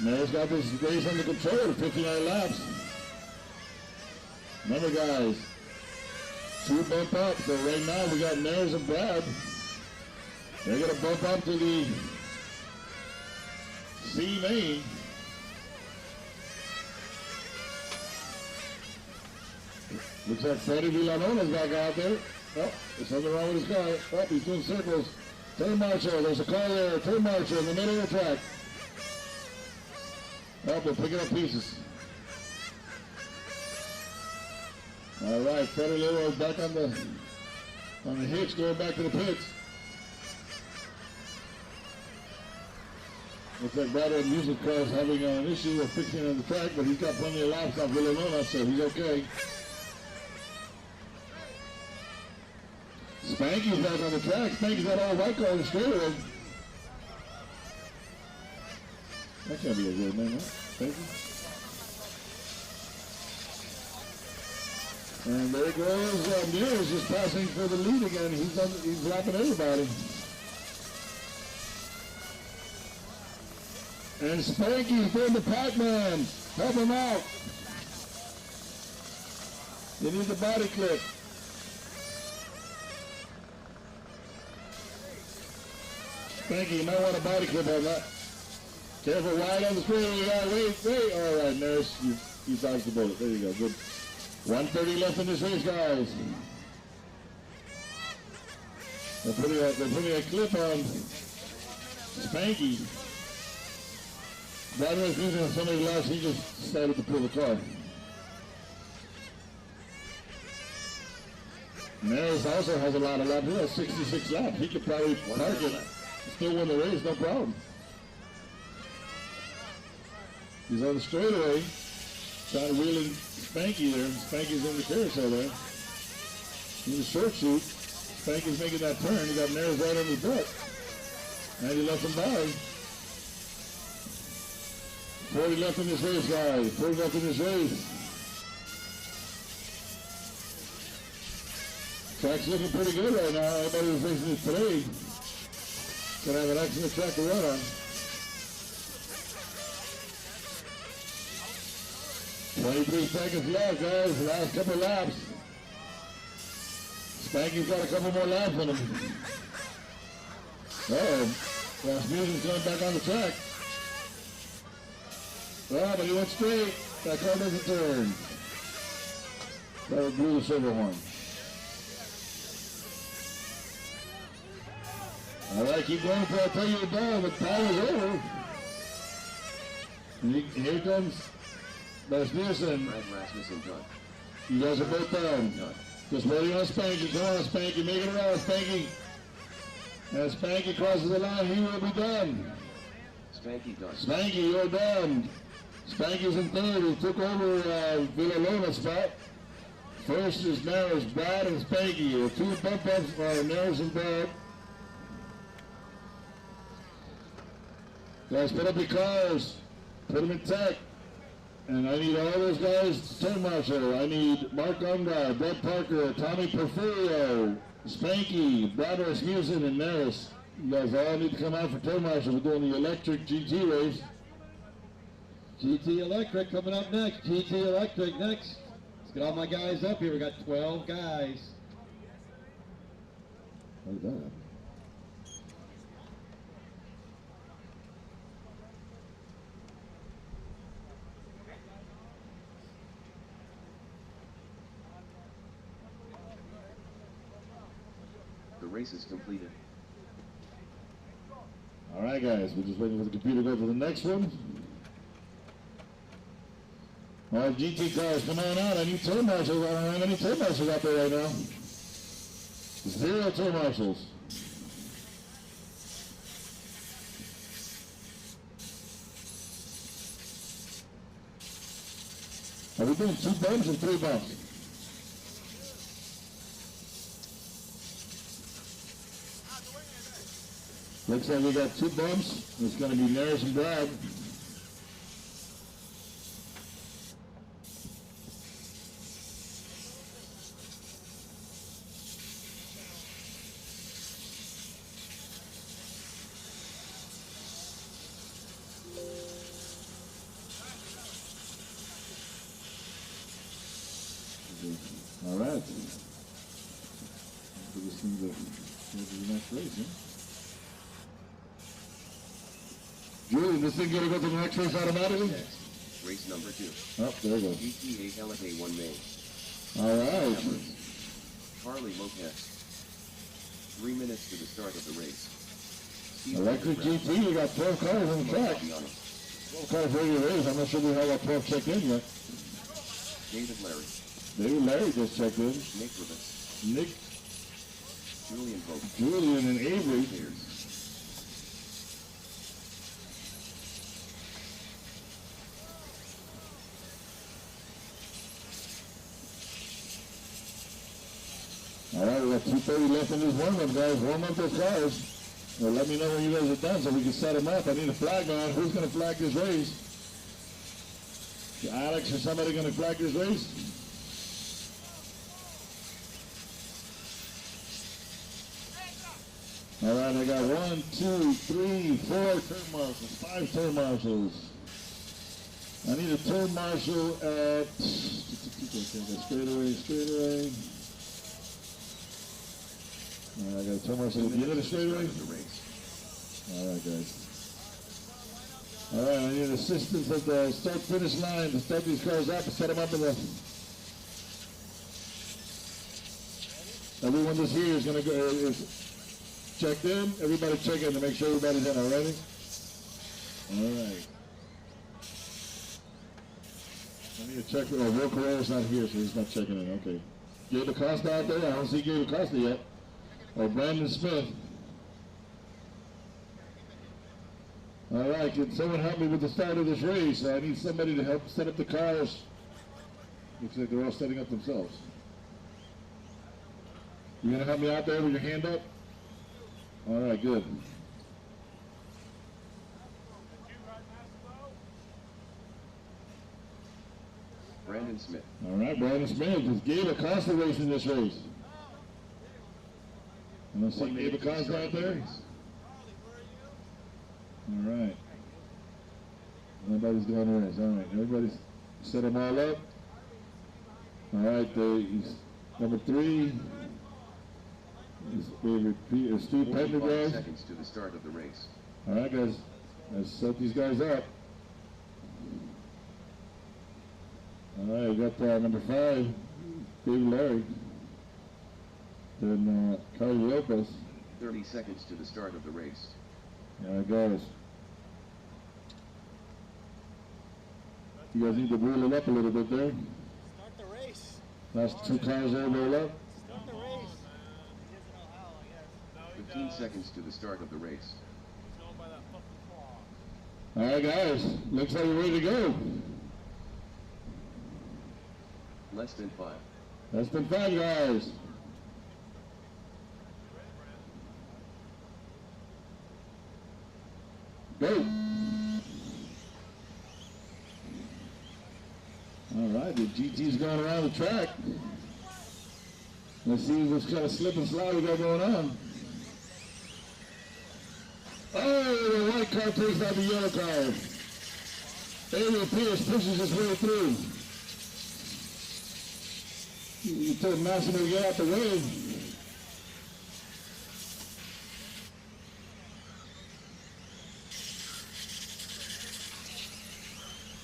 Maris got this race under control with 59 laps. Remember, guys, 2 bump up. So right now we got Maris and Brad. They're going to bump up to the C main. Looks like Freddy Villanona's back out there. Oh, there's something wrong with his car. Oh, he's doing circles. Turn marshal, there's a car there. Turn marshal in the middle of the track. Oh, they're picking up pieces. All right, Freddy Leroy's back on the hitch, going back to the pits. Looks like Brad Music Car's having an issue with fixing on the track, but he's got plenty of laps off Villanona, so he's okay. Spanky's back on the track. Spanky's got all white car on the straightaway. That can't be a good name, huh? Spanky. And there goes Mears just passing for the lead again. He's lapping everybody. And Spanky doing the Pac-Man. Help him out. You need the body clip. Spanky, you might want a body clip on that. Careful, wide on the straightaway. Wait. All right, Nurse, you dodged the bullet. There you go. Good. 1:30 left in this race, guys. They're putting a clip on Spanky. Brad was using somebody's laps. He just decided to pull the car. Maris also has a lot of laps. He has 66 laps. He could probably park it, still win the race, no problem. He's on the straightaway, trying to wheel in Spanky there. Spanky's in the carousel there. He's a short shoot. Spanky's making that turn. He got Maris right on his butt. And he left him by. 40 left in this race, guys. 40 left in this race. Track's looking pretty good right now. Everybody who's racing this today gonna have an excellent track to run on. 23 seconds left, guys. The last couple laps. Spanky's got a couple more laps in him. Rasmussen's going back on the track. Well, but he went straight. That car doesn't turn. That blew the silver horn. All right, keep going until I tell you to go. The time is over. And here comes Rasmussen. Rasmussen done. You guys are both down. Done. Just waiting on Spanky. Come on, Spanky. Make it around, Spanky. As Spanky crosses the line, he will be done. Spanky done. Spanky, you're done. Spanky's in third. He took over Villalona's spot. First is Maris, Brad, and Spanky. The two bump ups are Maris and Brad. Guys, put up your cars. Put them in tech. And I need all those guys to turn marshal. I need Mark Ungar, Brett Parker, Tommy Porfirio, Spanky, Brad Rasmussen, and Maris. You guys all need to come out for turn marshal. We're doing the electric GT race. GT Electric coming up next. GT Electric next. Let's get all my guys up here. We got 12 guys. How did that happen? The race is completed. All right, guys, we're just waiting for the computer to go to the next one. All right, GT cars, come on out. I need turn marshals. I don't have any turn marshals out there right now. 0 turn marshals. Are we doing 2 bumps and 3 bumps? Looks like we got 2 bumps. It's going to be Maris and Brad. All right. So this thing's go to the next race, huh? Julian, this thing gonna go to the next race automatically? Next, race number 2. Oh, there we go. GTA LFA 1 main. All right. Harley Lopez. 3 minutes to the start of the race. Electric GT, we got 12 cars on the track. 12 cars ready to race. I'm not sure we have our 12 checked in yet. David Larry. David Larry just checked in. Nick Rivas. Nick, Julian Hope. Julian, and Avery. Pierce. All right, we got 2:30 left in this warm-up, guys. Warm up those cars. Well, let me know when you guys are done so we can set them up. I need a flag on. Who's going to flag this race? Alex or somebody going to flag this race? All right, I got 1, 2, 3, 4 turn marshals, 5 turn marshals. I need a turn marshal at straightaway. All right, I got a turn marshal at the end of the straightaway. All right, guys. All right, I need assistance at the start-finish line to start these cars up and set them up in the. Everyone that's here is going to go. Checked in. Everybody check in to make sure everybody's in already. All right. I need to check. Oh, Will Carrera's not here, so he's not checking in. Okay. Gabe Acosta out there. I don't see Gabe Acosta yet. Or Brandon Smith. All right. Can someone help me with the start of this race? I need somebody to help set up the cars. Looks like they're all setting up themselves. You gonna help me out there with your hand up? All right, good. Brandon Smith. All right, Brandon Smith. Is Gabe Acosta racing this race? I don't see Gabe Acosta out there. All right. Nobody's doing the race. All right, everybody's set them all up. All right, he's number 3. Steve 45 Pendergrass. seconds to the start of the race. All right, guys. Let's set these guys up. All right, we got number 5, David Larry. Then Carly Lopez. 30 seconds to the start of the race. All right, guys. You guys need to wheel it up a little bit there. Start the race. Last 2 cars there, roll up. Start the race. 15 seconds to the start of the race. All right, guys. Looks like we're ready to go. Less than 5. Less than 5, guys. Go. All right, the GT's going around the track. Let's see what's kind of slip and slide we got going on. Oh, the white car takes out the yellow car. Adrian Pierce pushes his way through. You told Massimo to get out the way.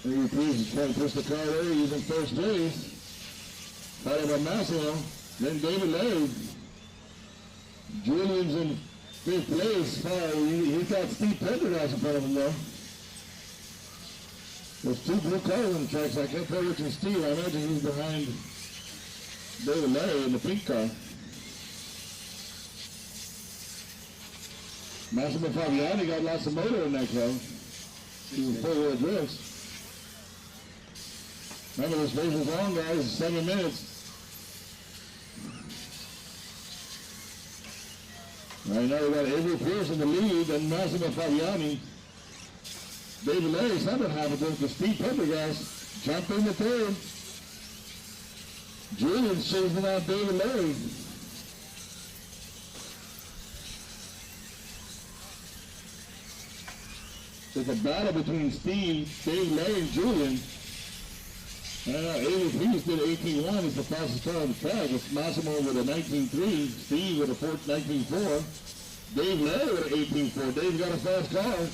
Adrian Pierce is trying to push the car there using first base. Followed by Massimo. Then David Larry. Julian's in 5th place. He's got Steve Pendergrass in front of him though. There's 2 blue cars on the track, so I can't tell which is Steve. I imagine he's behind David Larry in the pink car. Massimo Fabiani got lots of motor in that car. He was 4-wheel drifts. Remember, this race is long, guys. It's 7 minutes. Right now we got Avery Pierce in the lead and Massimo Fabiani. David Larry's not half of them because Steve Pendergrass jumped in the 3rd. Julian's chasing out David Larry. There's a battle between Steve, David Larry, and Julian. Avery Pierce did 18.1. He's the fastest car on the track. It's Massimo with a 19.3. Steve with a 19.4. Dave Larry with an 18.4. Dave's got a fast car.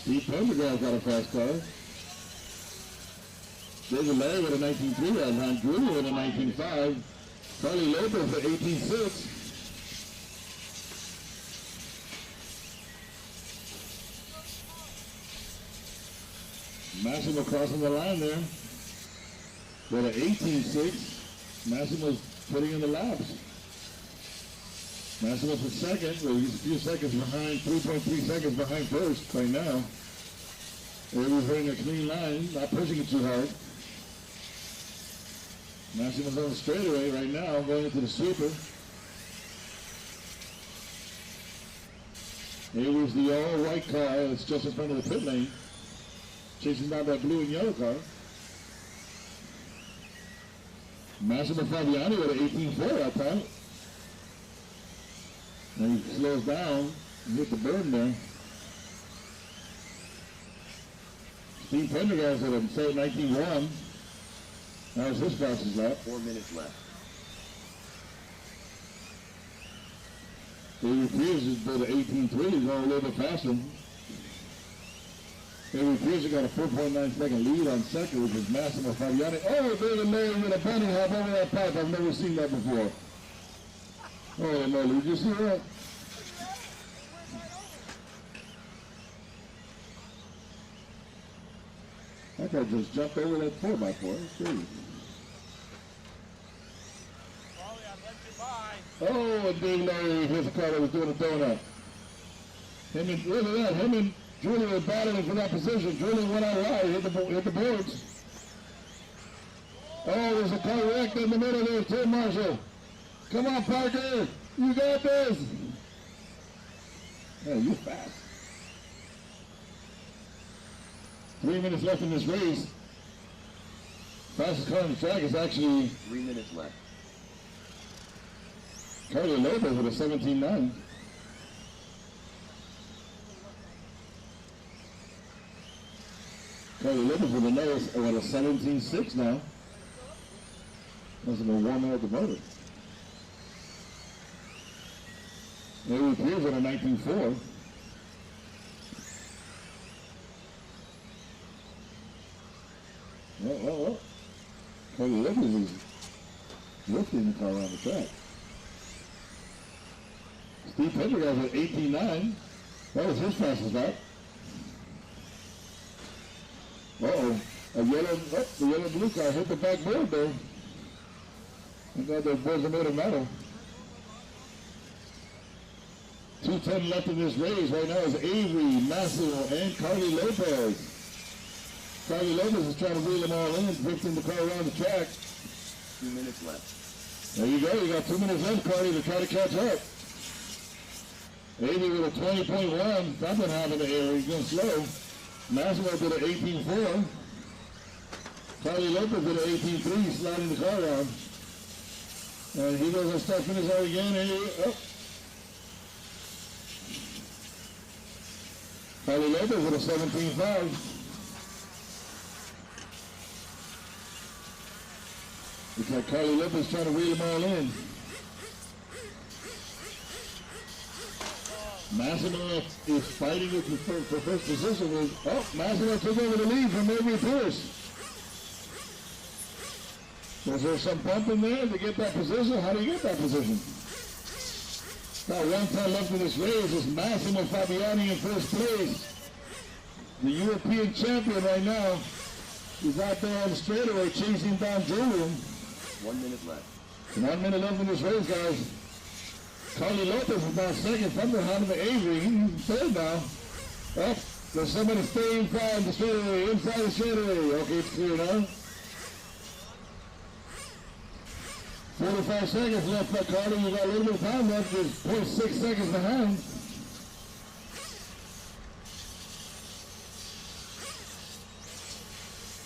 Steve Pendergrass got a fast car. David Larry with a 19.3 right behind Julian with a 19.5. Carly Lopez with 18.6. Massimo crossing the line there with an 18.6. Massimo's putting in the laps. Massimo's for second, well, he's a few seconds behind, 3.3 seconds behind first right now. Avery's running a clean line, not pushing it too hard. Massimo's on the straightaway right now, going into the sweeper. Avery's the all-white car that's just in front of the pit lane, chasing down that blue and yellow car. Massimo Fabiani with an 18.4 that time. And he slows down and hit the berm there. Steve Pendergast at a 19.1. That was his fastest lap. 4 minutes left. Avery Pierce is about an 18.3. He's going a little bit faster. Avery Pierce got a 4.9 second lead on second, which is Massimo Fabiani. Oh, David Mary with a bunny hop over that pipe. I've never seen that before. Oh, no, did you see that? That guy just jumped over that 4x4. That's crazy. Charlie, I let you by. Oh, and Dave Larry, here's a car that was doing a donut. Look at that, him and Julian were battling for that position. Julian went out wide, hit the boards. Oh, there's a car wrecked in the middle there, Tim Marshall. Come on, Parker, you got this. Yeah, you fast. 3 minutes left in this race. Fastest car on the track is actually 3 minutes left. Carly Lopez with a 17.9. Carly Lopez with another, what, a 17.6 now. Must have been warming up the motor. Avery Pierce at a 19.4. Well. Carly Lopez is lifting the car around the track. Steve Pendergast at 18.9. That was his fastest lap. Uh-oh. The yellow blue car hit the backboard there. Thank God those boards are made of metal. 2:10 left in this race. Right now is Avery, Massimo, and Carly Lopez. Carly Lopez is trying to wheel them all in, drifting the car around the track. 2 minutes left. There you go. You got 2 minutes left, Carly, to try to catch up. Avery with a 20.1. Something happened to Avery. He's going slow. Massimo did an 18.4. Carly Lopez did an 18.3, sliding the car around. And he doesn't start finish out again. Oh. Carly Lopez with a 17.5. Looks like Carly Lopez trying to wheel them all in. Massimo is fighting it for first position. Massimo took over the lead from Avery Pierce. Was there some bump in there to get that position? How do you get that position? About 1:10 left in this race. Is Massimo Fabiani in first place. The European champion right now. He's out there on the straightaway chasing down Julian. 1 minute left. 1 minute left in this race, guys. Carly Lopez is now second from behind the Avery. He's third now. Oh, there's somebody stay inside the straightaway, inside the straightaway. Okay, it's clear now. 45 seconds left for Carly. You got a little bit of time left. There's 0.6 seconds behind.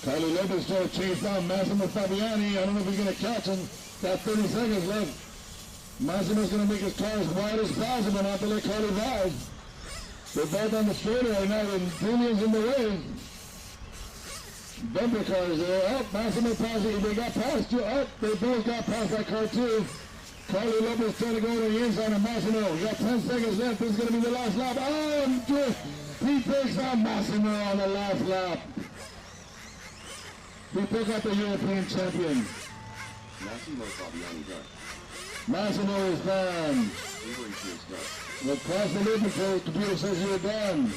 Carly Lopez trying to chase down Massimo Fabiani. I don't know if he's going to catch him. Got 30 seconds left. Massimo's going to make his car as wide as possible not to let Carly by. They're both on the straightaway now, and Julian's in the way. Bumper cars there. Massimo passing. They got past you. They both got past that car too. Carly Lopez trying to go to the inside of Massimo. We got 10 seconds left. This is going to be the last lap. He takes out Massimo on the last lap. He took out the European champion. Massimo Fabiani done. Massimo is done. Avery Pierce done. Well, cross the loop until the computer says you're done.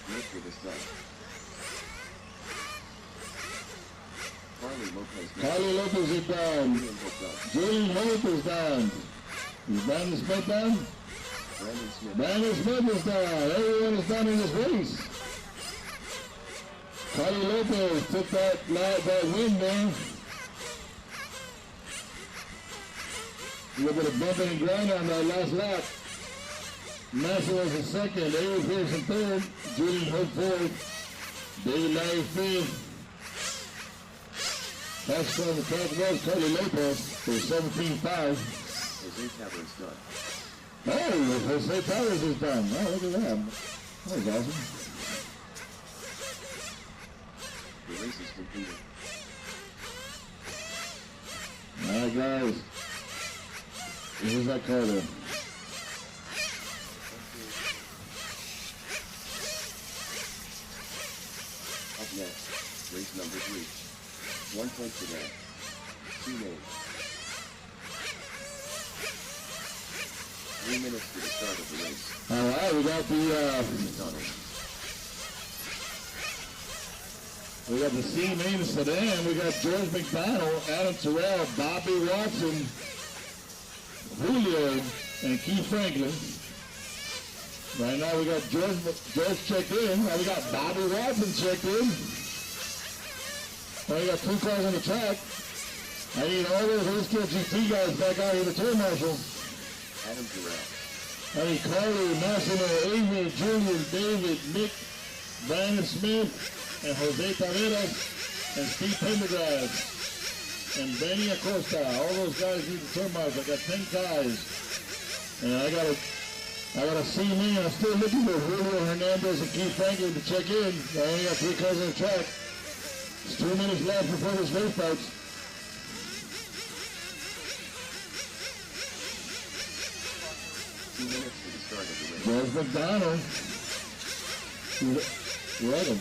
Nitro is done. Carly Lopez is down. Julian Hope is down. Is Brandon Smith down? Brandon Smith is down. Everyone is down in this race. Carly Lopez took that win there. A little bit of bumping and grinding on that last lap. Massey was in second, Avery Pierce in third, Julian Hope fourth, David Larry fifth. That's from the track was Carly Lopez for 17.5. Jose Tavares done. Oh, Jose Tavares is done. Oh, look at that. That was awesome. The race is completed. All right, guys. Here's that Carter. Up next, race number 3. 1 point today. 2 names. 3 minutes to the start of the race. All right, we got the C main sedan. We got George McDonald, Adam Terrell, Bobby Watson, Julio, and Keith Franklin. Right now we got George checked in. Now we got Bobby Watson checked in. Now we got 2 cars on the track. I need all those Hillsdale GT guys back out here to turn marshal. Adam Terrell. I need Carly, Massimo, Avery, Julian, David, Nick, Brandon Smith, and Jose Taveras, and Steve Pendergrass, and Benny Acosta. All those guys need to turn marshal. I got 10 guys. And I got to see me. I'm still looking for Julio Hernandez and Keith Franklin to check in. I only got 3 cars on the track. It's 2 minutes left before this race starts. George McDonald. Read him.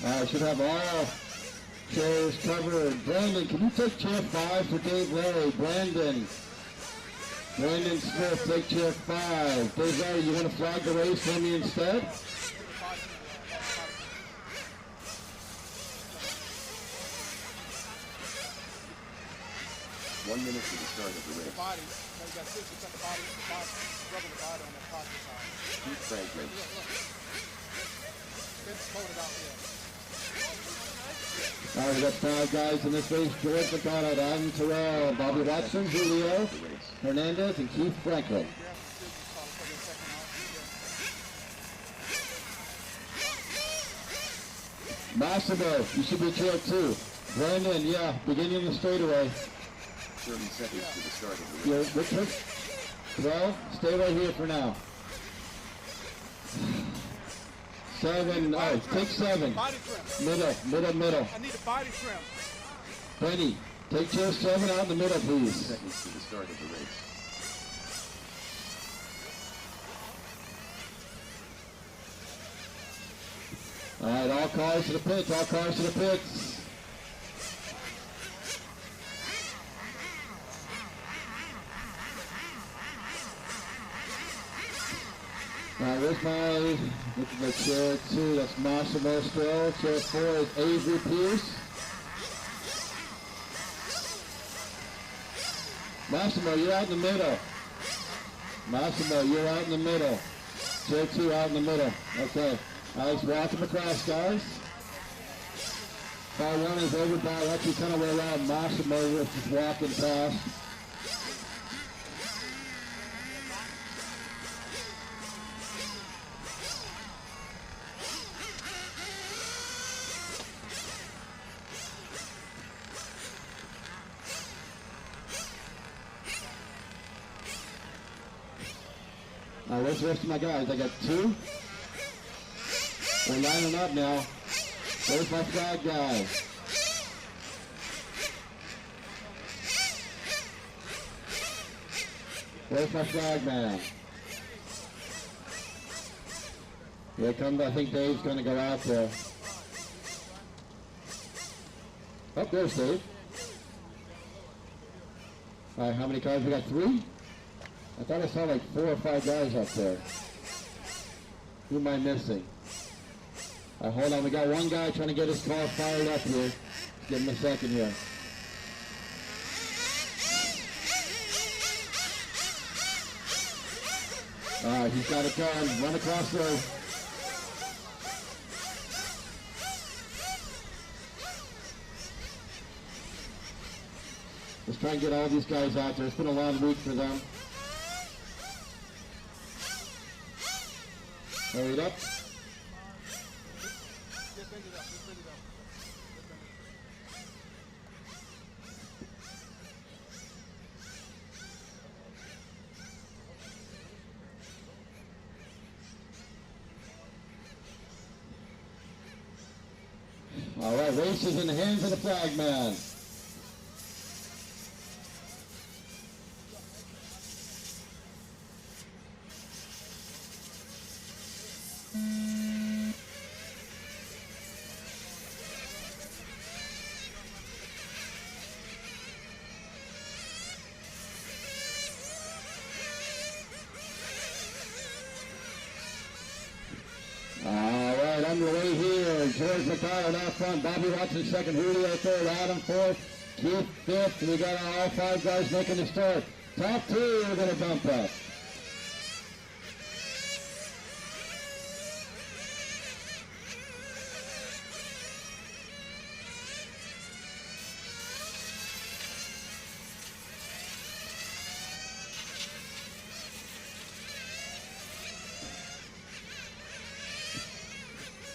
I should have all chairs covered. Brandon, can you take chair 5 for Dave Larry? Brandon Smith, take chair 5. Dave Larry, you want to flag the race for me instead? 1 minute to the start of the race. The body. So you got 50% the body, rubbing the body on that positive side. Keith Franklin. It's coated out here. All right, we got 5 guys in this race. George McDonald, Adam Terrell, Bobby Watson, Julio Hernandez, and Keith Franklin. Massimo, you should be chair 2. Brandon, yeah, beginning of the straightaway. 30 seconds to the start of the race. Richard, well, stay right here for now. 7, oh, take 7. Body trim. Middle. I need a body trim. Benny, take chair 7 out in the middle, 30 please. seconds to the start of the race. All right, all cars to the pits, all cars to the pits. All right, where's my, look at the chair 2, that's Massimo still. Chair 4 is Avery Pierce. Massimo, you're out in the middle. Massimo, you're out in the middle. Chair 2 out in the middle. Okay. Let's walk them across, guys. Car 1 is over by, actually kind of way around Massimo, just walking past. Where's the rest of my guys? I got 2. We're lining up now. There's my flag guy. Where's my flag man? Here comes, I think Dave's going to go out there. Oh, there's Dave. All right, how many cars? We got 3? I thought I saw like 4 or 5 guys up there. Who am I missing? All right, hold on. We got one guy trying to get his car fired up here. Give him a second here. All right, he's got a gun. Run across there. Let's try and get all these guys out there. It's been a long week for them. Hurry it up. All right, race is in the hands of the flag man. Underway here, George McDonald out front, Bobby Watson second, Julio third, Adam fourth, Keith fifth. We got all 5 guys making the start. Top 2 are going to bump up.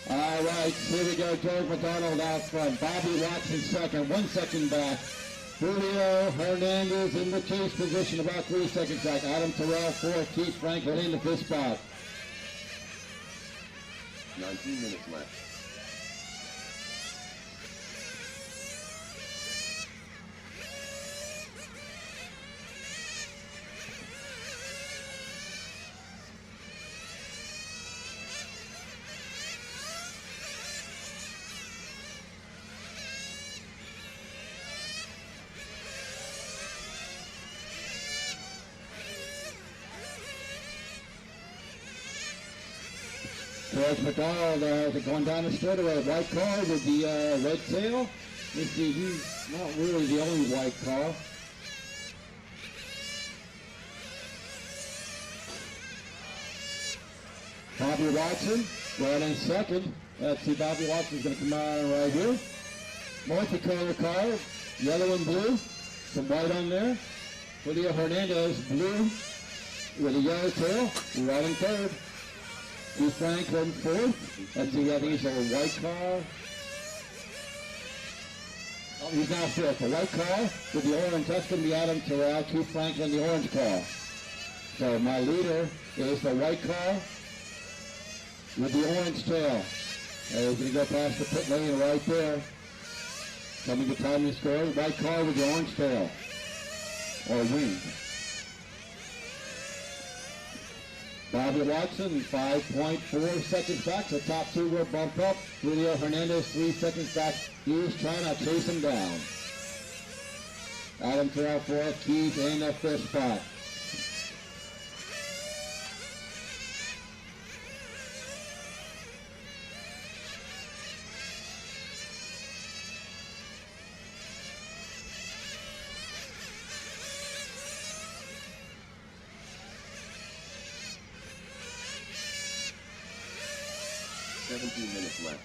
All right, here we go. George McDonald out front. Bobby Watson second, 1 second back. Julio Hernandez in the chase position, about 3 seconds back. Adam Terrell fourth. Keith Franklin in the 5th spot. 19 minutes left. George McDonald going down the straightaway. White car with the red tail. Let's see, he's not really the only white car. Bobby Watson right in second. Let's see, Bobby Watson's going to come on right here. Multicolor car, yellow and blue. Some white on there. Julio Hernandez, blue with a yellow tail, right in third. Keith Franklin fourth. Let's see, I think he's a white car. Oh, he's now fifth. A white car with the orange. That's going to be Adam Terrell. Keith Franklin, the orange car. So my leader is the white car with the orange tail. He's going to go past the pit lane right there. Coming to time to score. White car with the orange tail. Or wing. Bobby Watson, 5.4 seconds back. So top 2 will bump up. Julio Hernandez, 3 seconds back. He's trying to chase him down. Adam Terrell fourth. Keith in the 5th spot. Minutes left.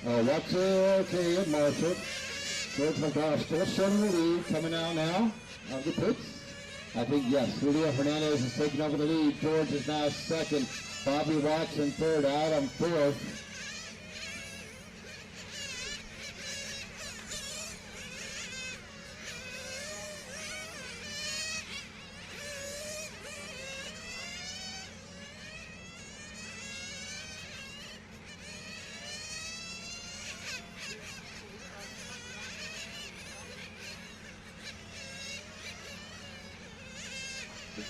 What's okay at Marshall. George McDonald still showing the lead, coming out now of the pits. I think, yes, Julio Hernandez is taking over the lead. George is now second. Bobby Watson third. Adam fourth.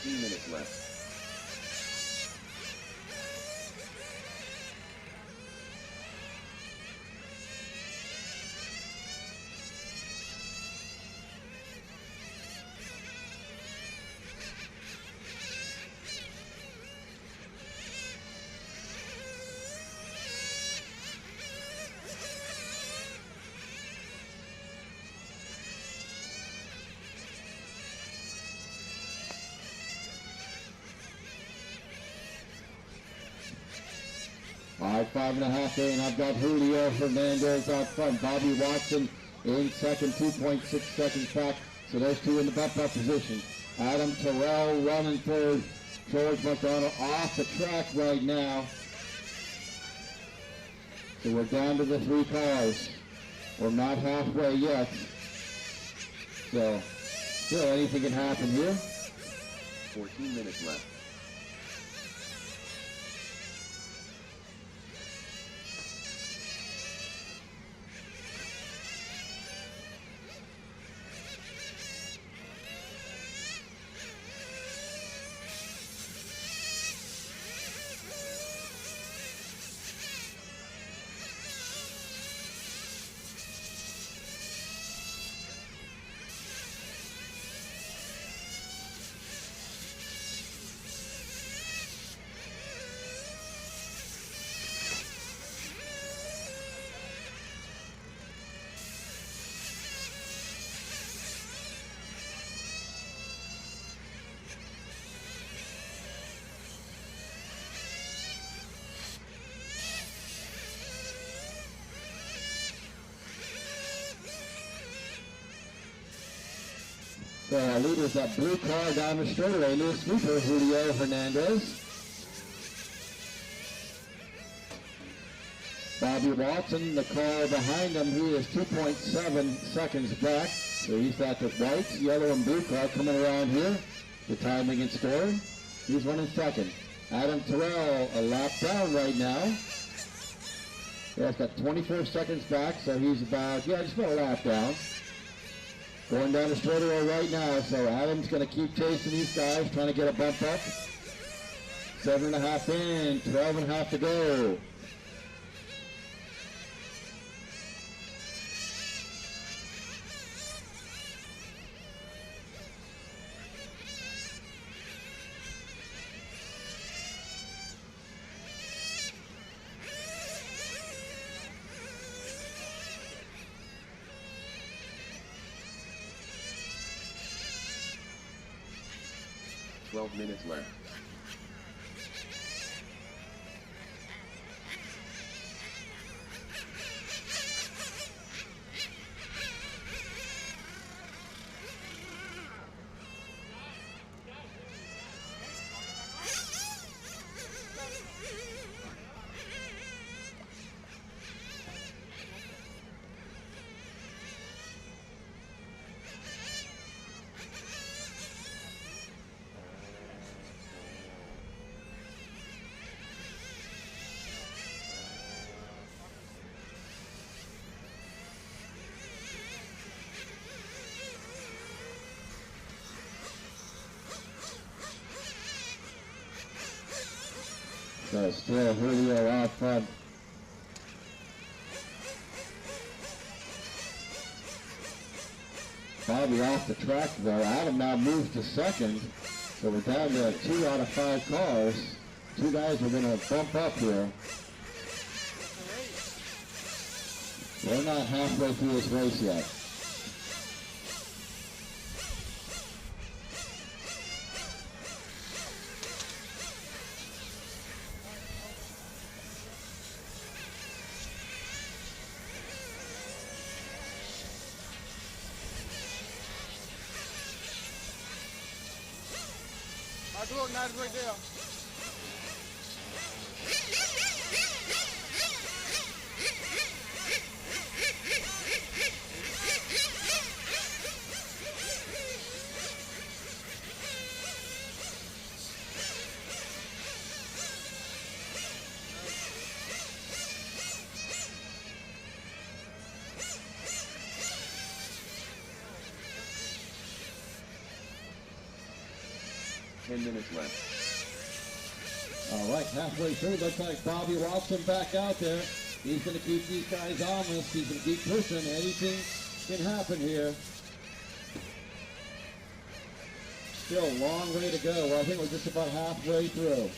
Minutes left. Five and a half in. I've got Julio Hernandez out front. Bobby Watson in second, 2.6 seconds back. So those two in the bump-up position. Adam Terrell running third. George McDonald off the track right now. So we're down to the 3 cars. We're not halfway yet. So still anything can happen here. 14 minutes left. So our leader is that blue car down the straightaway, new sweeper, Julio Hernandez. Bobby Watson, the car behind him, he is 2.7 seconds back. So he's got the white, yellow, and blue car coming around here. The timing and scoring. He's running second. Adam Terrell, a lap down right now. Yeah, he's got 24 seconds back, so he's about, just about a lap down. Going down the straightaway right now, so Adam's going to keep chasing these guys, trying to get a bump up. 7.5 in, 12.5 to go. Minutes left. So still Julio out front. Bobby off the track though. Adam now moves to second. So we're down to 2 out of 5 cars. 2 guys are going to bump up here. We're not halfway through this race yet. Our dual igniter's right there. Minutes left. All right, halfway through, looks like Bobby Watson back out there. He's going to keep these guys honest. He's going to keep pushing. Anything can happen here. Still a long way to go. Well, I think we're just about halfway through.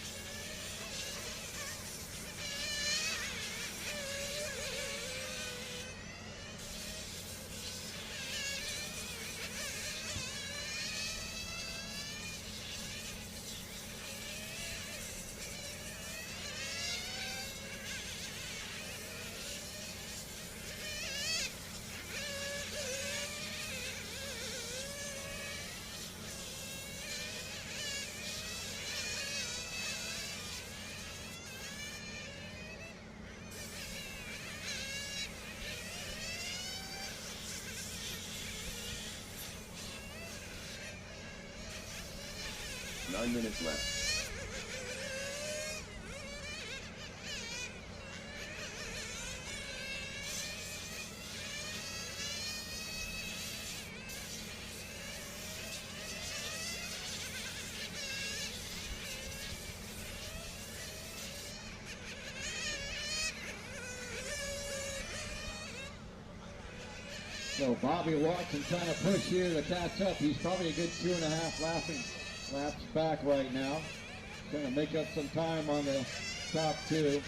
Nine minutes left. So Bobby Watson trying to push here to catch up. He's probably a good 2.5 laps back right now. Trying to make up some time on the top two.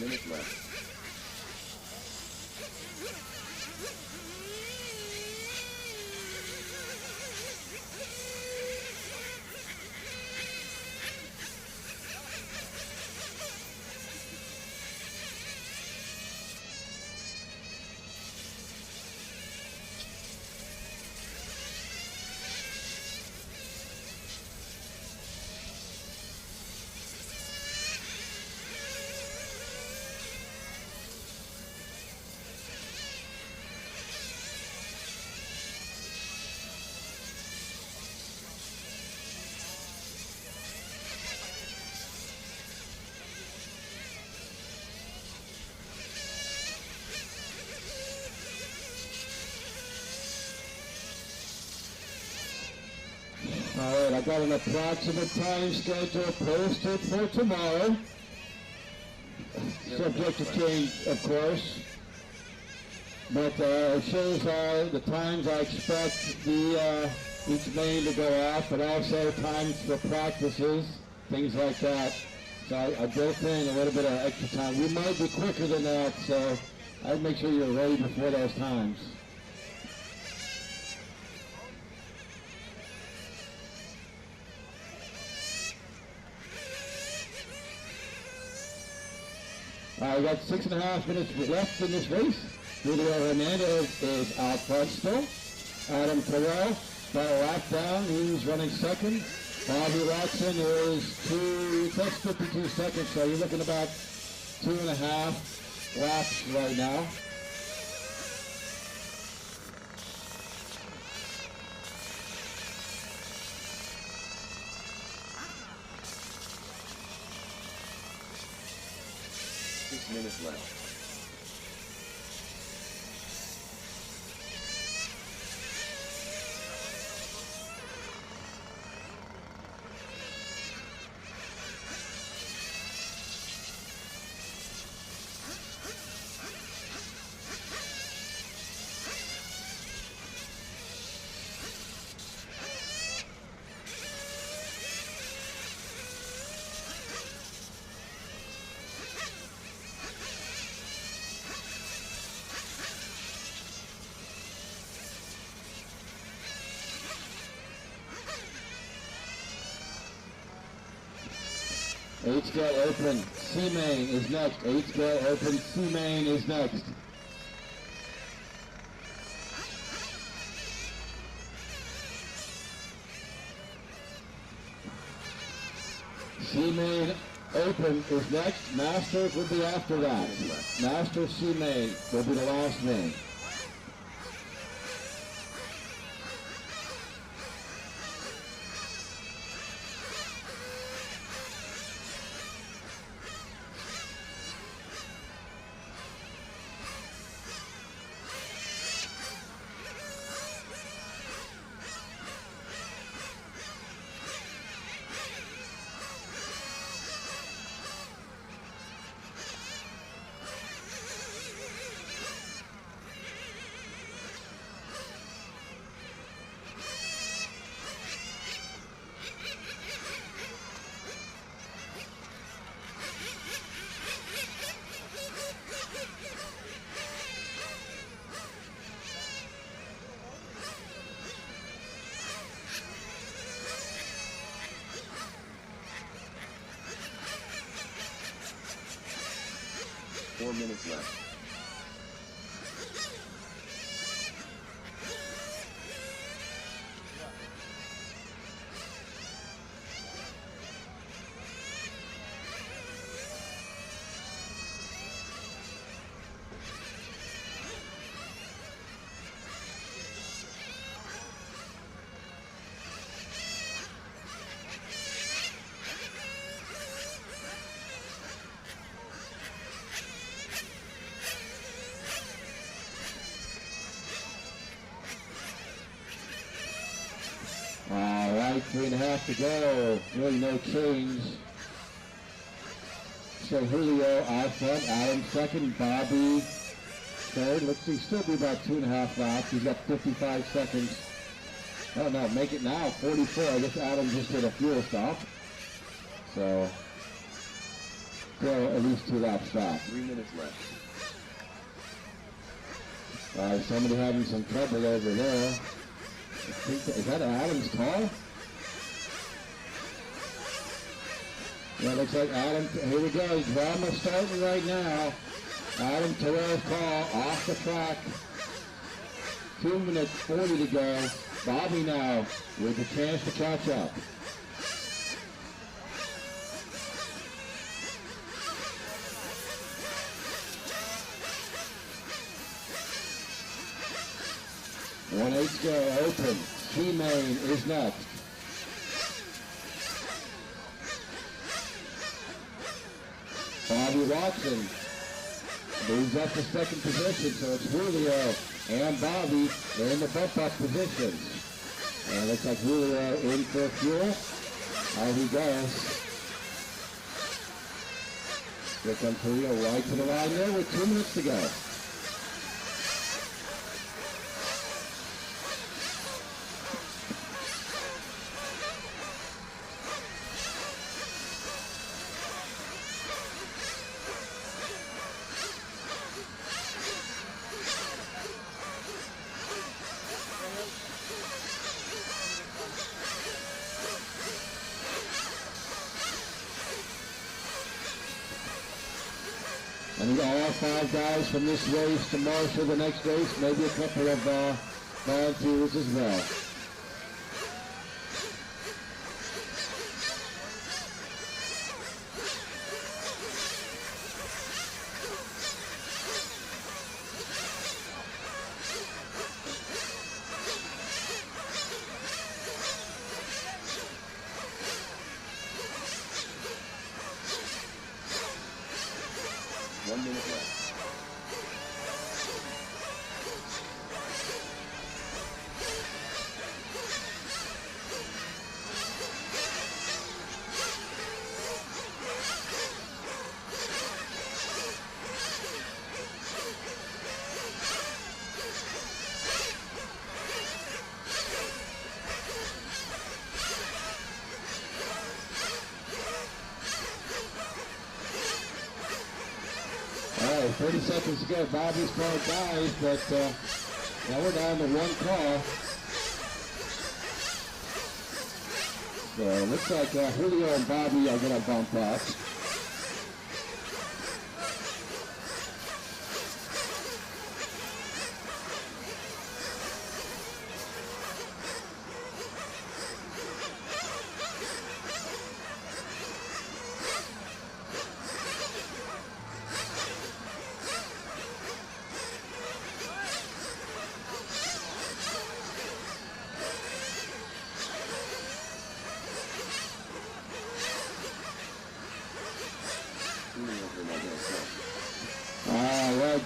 Minutes left. All right, I got an approximate time schedule posted for tomorrow. Subject to change, of course. But it shows the times I expect each lane to go off, but also times for practices, things like that. So I built in a little bit of extra time. We might be quicker than that, so I'd make sure you're ready before those times. We got 6.5 minutes left in this race. Julio Hernandez is out front still. Adam Terrell, about a lap down, he's running second. Bobby Watson is that's 52 seconds, so you're looking about 2.5 laps right now. Minutes left. H-Scale Open C-Main is next. H-Scale Open C-Main is next. C-Main Open is next. Masters will be after that. Masters C-Main will be the last main. Four minutes left. All right, 3.5 to go. Really no change. So Julio out front, Adam second, Bobby third. Let's see, still be about 2.5 laps. He's got 55 seconds. Oh no, make it now, 44. I guess Adam just did a fuel stop. So, still at least 2 laps back. 3 minutes left. Somebody having some trouble over there. Is that Adam's car? Yeah, looks like Adam, here we go, drama starting right now. Adam Terrell's car off the track. 2 minutes 40 to go. Bobby now with a chance to catch up. One H-Scale Open. C-Main is next. Bobby Watson moves up to second position, so it's Julio and Bobby. They're in the bump-up positions. And it looks like Julio in for fuel. How he goes. Here comes Julio right to the line there with 2 minutes to go. And all 5 guys from this race to marshal the next race, maybe a couple of volunteers as well. All right, 30 seconds to go. Bobby's car dies, but now we're down to 1 car. So it looks like Julio and Bobby are going to bump up.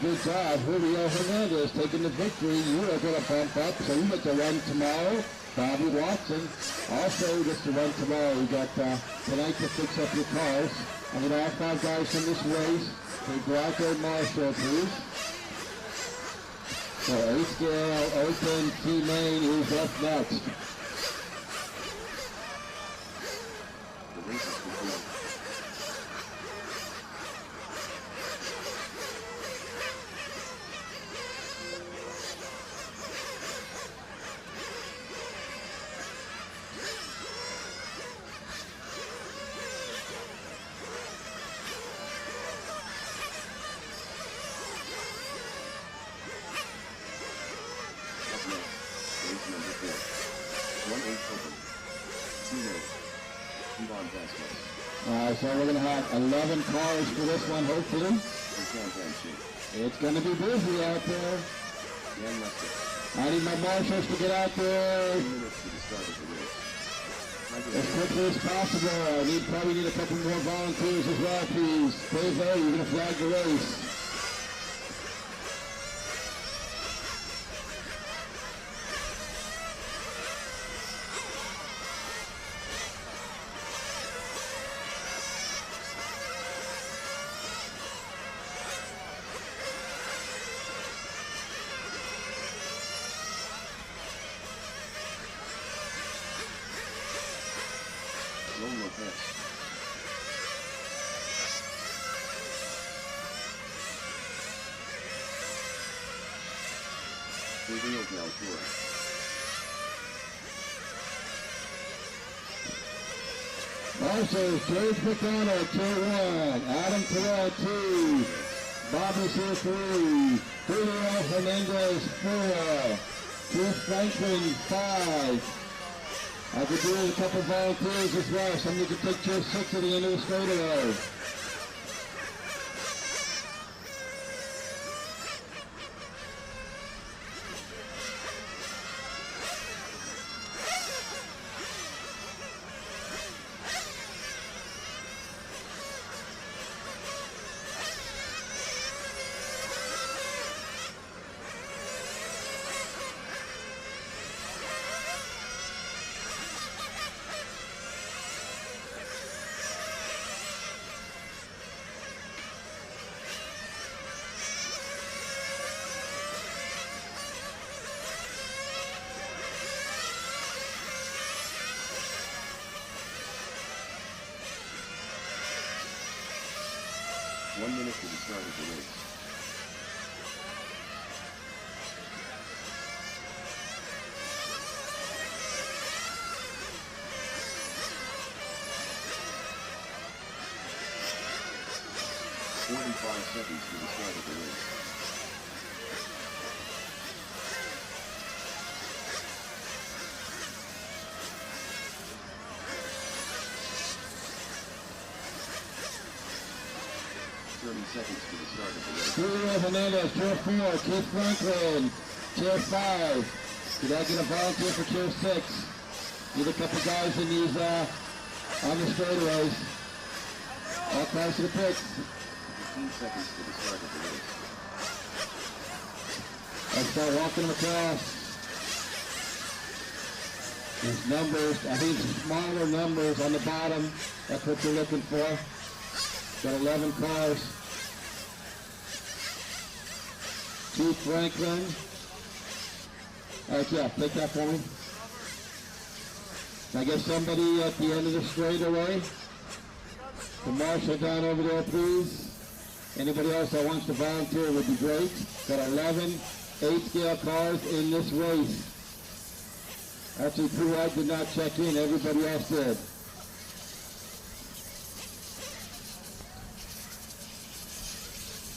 Good job, Julio Hernandez taking the victory. You are going to bump up, so you get to run tomorrow. Bobby Watson also gets to run tomorrow. We got tonight to fix up your cars. I'm going to have 5 guys from this race. They go out there, Marshall, please. So 8 scale, Open, T-Main, who's up next? The race is complete. So we're going to have 11 cars for this one, hopefully. It's going to be busy out there. I need my marshals to get out there as quickly as possible. I probably need a couple more volunteers as well, please. Peso, you're going to flag the race. Also, George McDonald, tier 1, Adam Terrell, 2, Bobby tier 3, Julio Hernandez, 4, Keith Franklin, 5. I could do a couple volunteers as well. Somebody could take tier 6 at the end of the straightaway. To the start of the race. Seconds to the start of the race. 30 seconds to the start of the race. Julio Hernandez, tier 4, Keith Franklin, tier 5. Did I get a volunteer for tier 6? Need a couple guys in these, on the straightaways. All cars to the pits. 15 seconds to the start of the race. Let's start walking them across. There's numbers, I think smaller numbers on the bottom. That's what you're looking for. Got 11 cars. Keith Franklin. All right, yeah, take that for me. Can I get somebody at the end of the straightaway to marshal down over there, please? Anybody else that wants to volunteer would be great. Got 11 8-scale cars in this race. Actually, Crew did not check in. Everybody else did.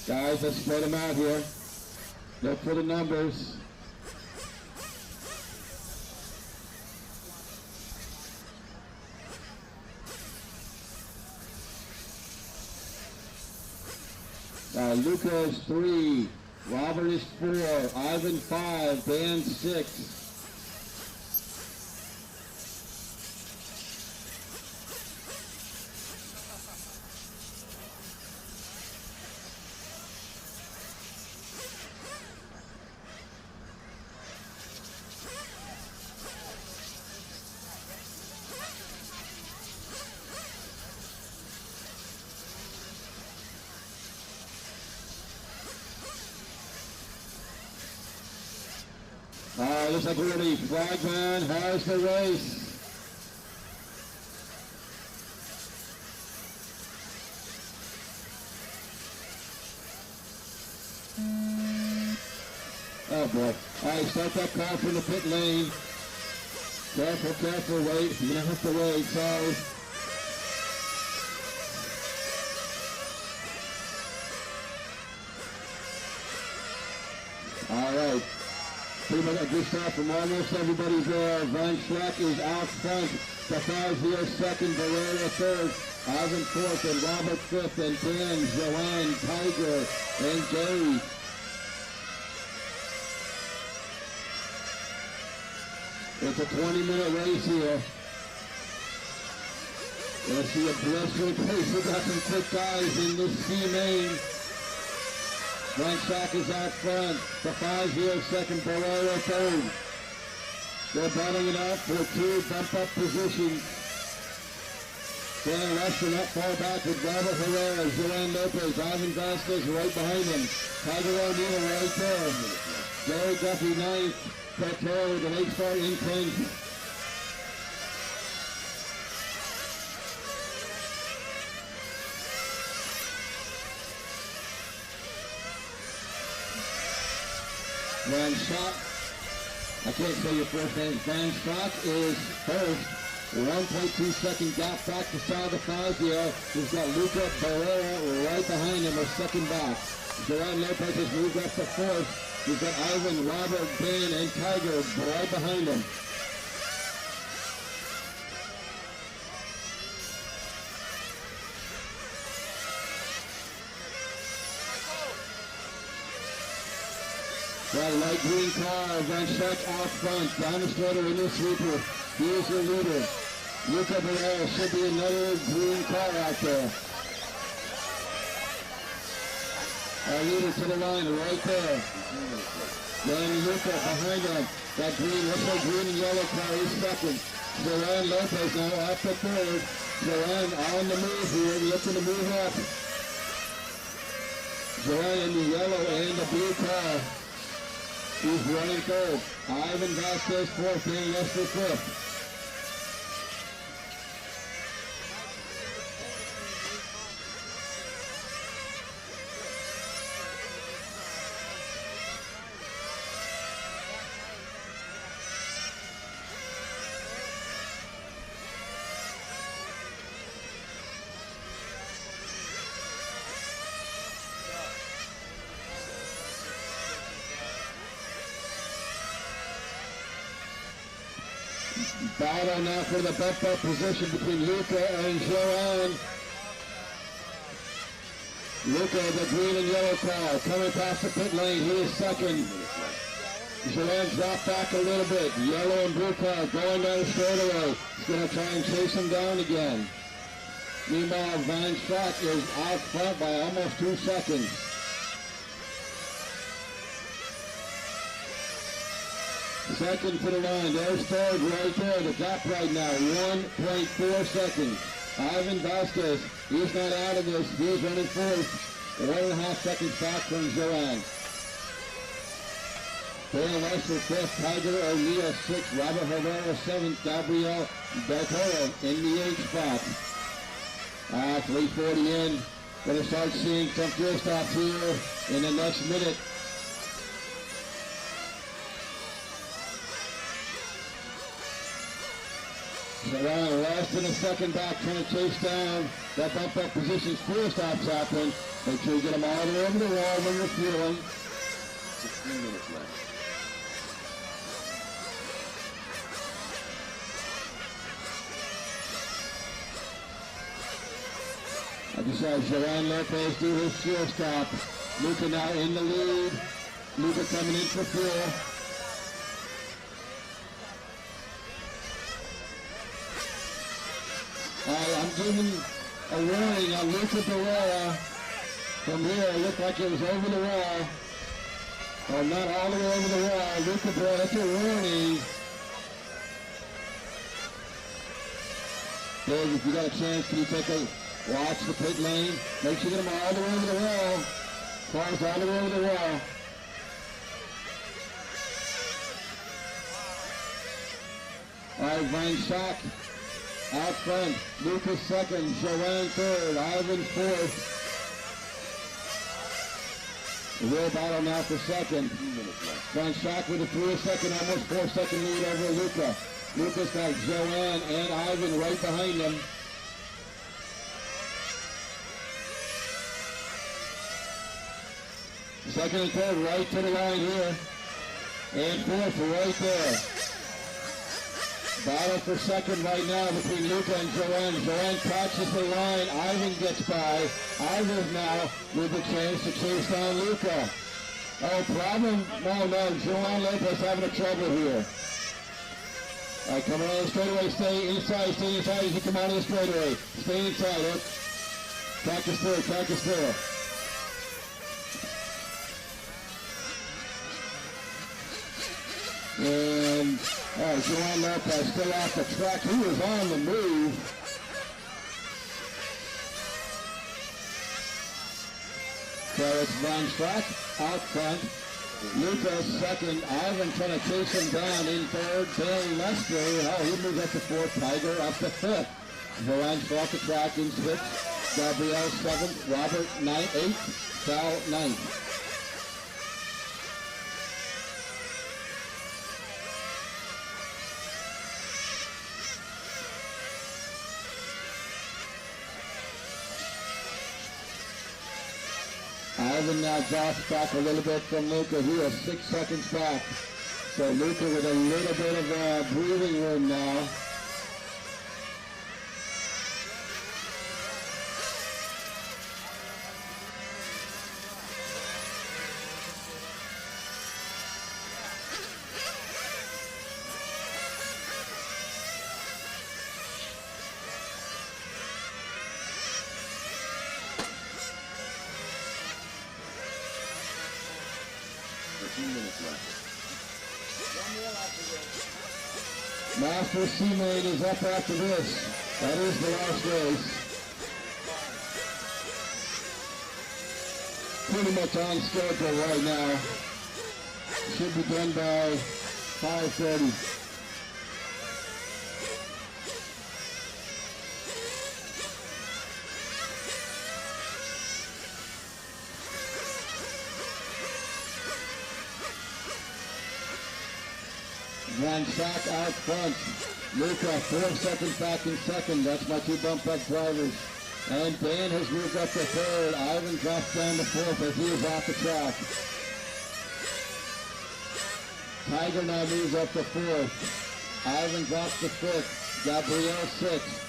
Guys, let's spread them out here. Look for the numbers. Luca is 3, Robert is 4, Ivan 5, Dan 6. Looks like we're ready. Flagman has the race. Oh boy. Alright, start that car from the pit lane. Careful, careful, wait. You're gonna have to wait, sorry. Alright. Pretty much a good start from almost everybody there. Van Schleck is out front. Tafazio second, Barrera third, Ivan fourth, and Robert fifth, and Dan, Joanne, Tiger, and Gary. It's a 20-minute race here. Let's see a blistering pace. We got some quick guys in this C main. Van Schleck is out front. Tafazio second, Barrera third. They're battling it out for 2 bump-up positions. Dan Lester not far back with Robert Herrera, Joanne Lopez, Ivan Vasquez right behind him. Tiger O'Neill right there. Gary Duffy ninth. Petero with the late start in 10th. Van Schleck, I can't say your first name. Van Schleck is first. 1.2 second gap back to Sal Fazio. He's got Luca Barrera right behind him, or second back. Gerard Lopez has moved up to fourth. He's got Ivan, Robert, Dan, and Tiger right behind him. That light green car, Van Schleck out front, down the straighter in the sweeper. He is the leader. Luca Barrera should be another green car out there. Our leader to the line right there. Then Luca behind him. That green, what's that green and yellow car is second. Joanne Lopez now up to third. Joanne on the move here, looking to move up. Joanne in the yellow and the blue car. He's running third. Ivan Vasquez fourth, Dan Lester fifth. Battle now for the bump-up position between Luca and Joanne. Luca, the green and yellow car, coming past the pit lane. He is second. Joanne dropped back a little bit. Yellow and blue car going down the straightaway. He's going to try and chase him down again. Meanwhile, Van Schleck is out front by almost 2 seconds. Second to the line, there's third right there, the gap right now, 1.4 seconds. Ivan Vasquez, he's not out of this, he's running fourth, 1.5 seconds back from Joanne. Dan Lester fifth, Tiger O'Neill sixth, Robert Herrera seventh, Gabriel Beltoro in the 8th spot. 3:40 in, gonna start seeing some fuel stops here in the next minute. So around less than a second back, trying to chase down that bump up position. Fuel stops happen. Make sure you get them all the way over the wall when you're fueling. 16 minutes left. I just saw Joanne Lopez do his fuel stop. Luca now in the lead. Luca coming in for fuel. I'm giving a warning on Luca Barrera. From here, it looked like it was over the wall. Well, not all the way over the wall. Luca Barrera, that's a warning. Dave, if you got a chance, can you take a watch the pit lane? Make sure you get them all the way over the wall. Cars all the way over the wall. All right, Van Schack out front. Lucas second. Joanne third. Ivan fourth. The real battle now for second. Van Schack with a 3-second, almost 4-second lead over Luca. Luca's got Joanne and Ivan right behind him. Second and third right to the line here. And fourth right there. Battle for second right now between Luca and Joanne. Joanne catches the line. Ivan gets by. Ivan now with the chance to chase down Luca. Oh, problem? No. Joanne Lopez having a trouble here. All right, coming on the straightaway. Stay inside as you come out of the straightaway. Stay inside, Hook. Track is through. And Joanne Lopez still off the track. He was on the move. So it's Van Schack out front. Lucas second. Ivan trying to chase him down in third. Bill Lester. Oh, he moves up to fourth. Tiger up to fifth. Joanne's off the track in sixth. Gabrielle seventh. Robert eighth. Sal ninth. Ivan now drops back a little bit from Luca. He is 6 seconds back. So Luca with a little bit of breathing room now. Master C-Main is up after this. That is the last race. Pretty much on schedule right now. Should be done by 5:30. Van Schack out front. Luca 4 seconds back in second. That's my two bump up drivers. And Dan has moved up to third. Ivan drops down to fourth as he is off the track. Tiger now moves up to fourth. Ivan drops to fifth. Gabrielle sixth.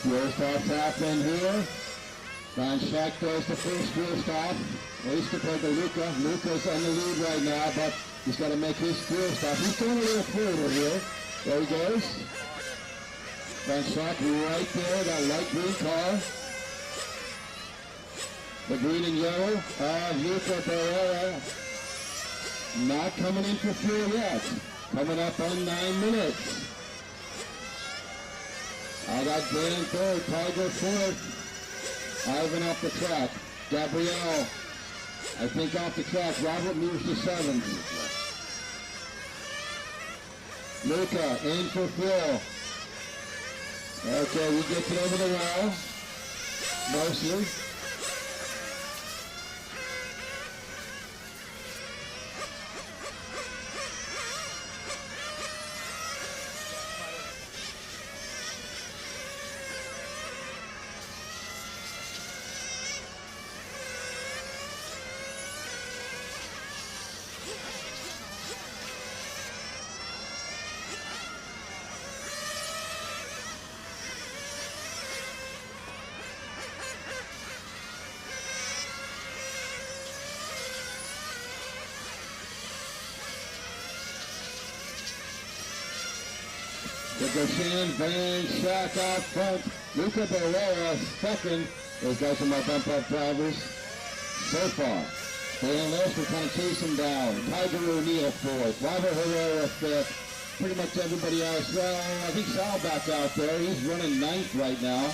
Fuel stops happening here. Van Schack does the first fuel stop. Race compared to Luca. Luca's on the lead right now, but he's got to make his fuel stop. He's going a little further here. There he goes. Van Schack right there, that light green car. The green and yellow. Luca Barrera not coming in for fuel yet. Coming up on 9 minutes. I got Dan third, Tiger fourth. Ivan off the track. Gabrielle, I think off the track. Robert moves to seventh. Luca in for Phil. Okay, we get it over the wall. Mostly. Shan, Van, Shack out front. Luca Barrera second. Those guys are my bump up drivers so far. Dan Lester kind of chasing down. Tiger O'Neill fourth. Robert Herrera fifth. Pretty much everybody else. Well, I think Sal back out there. He's running ninth right now.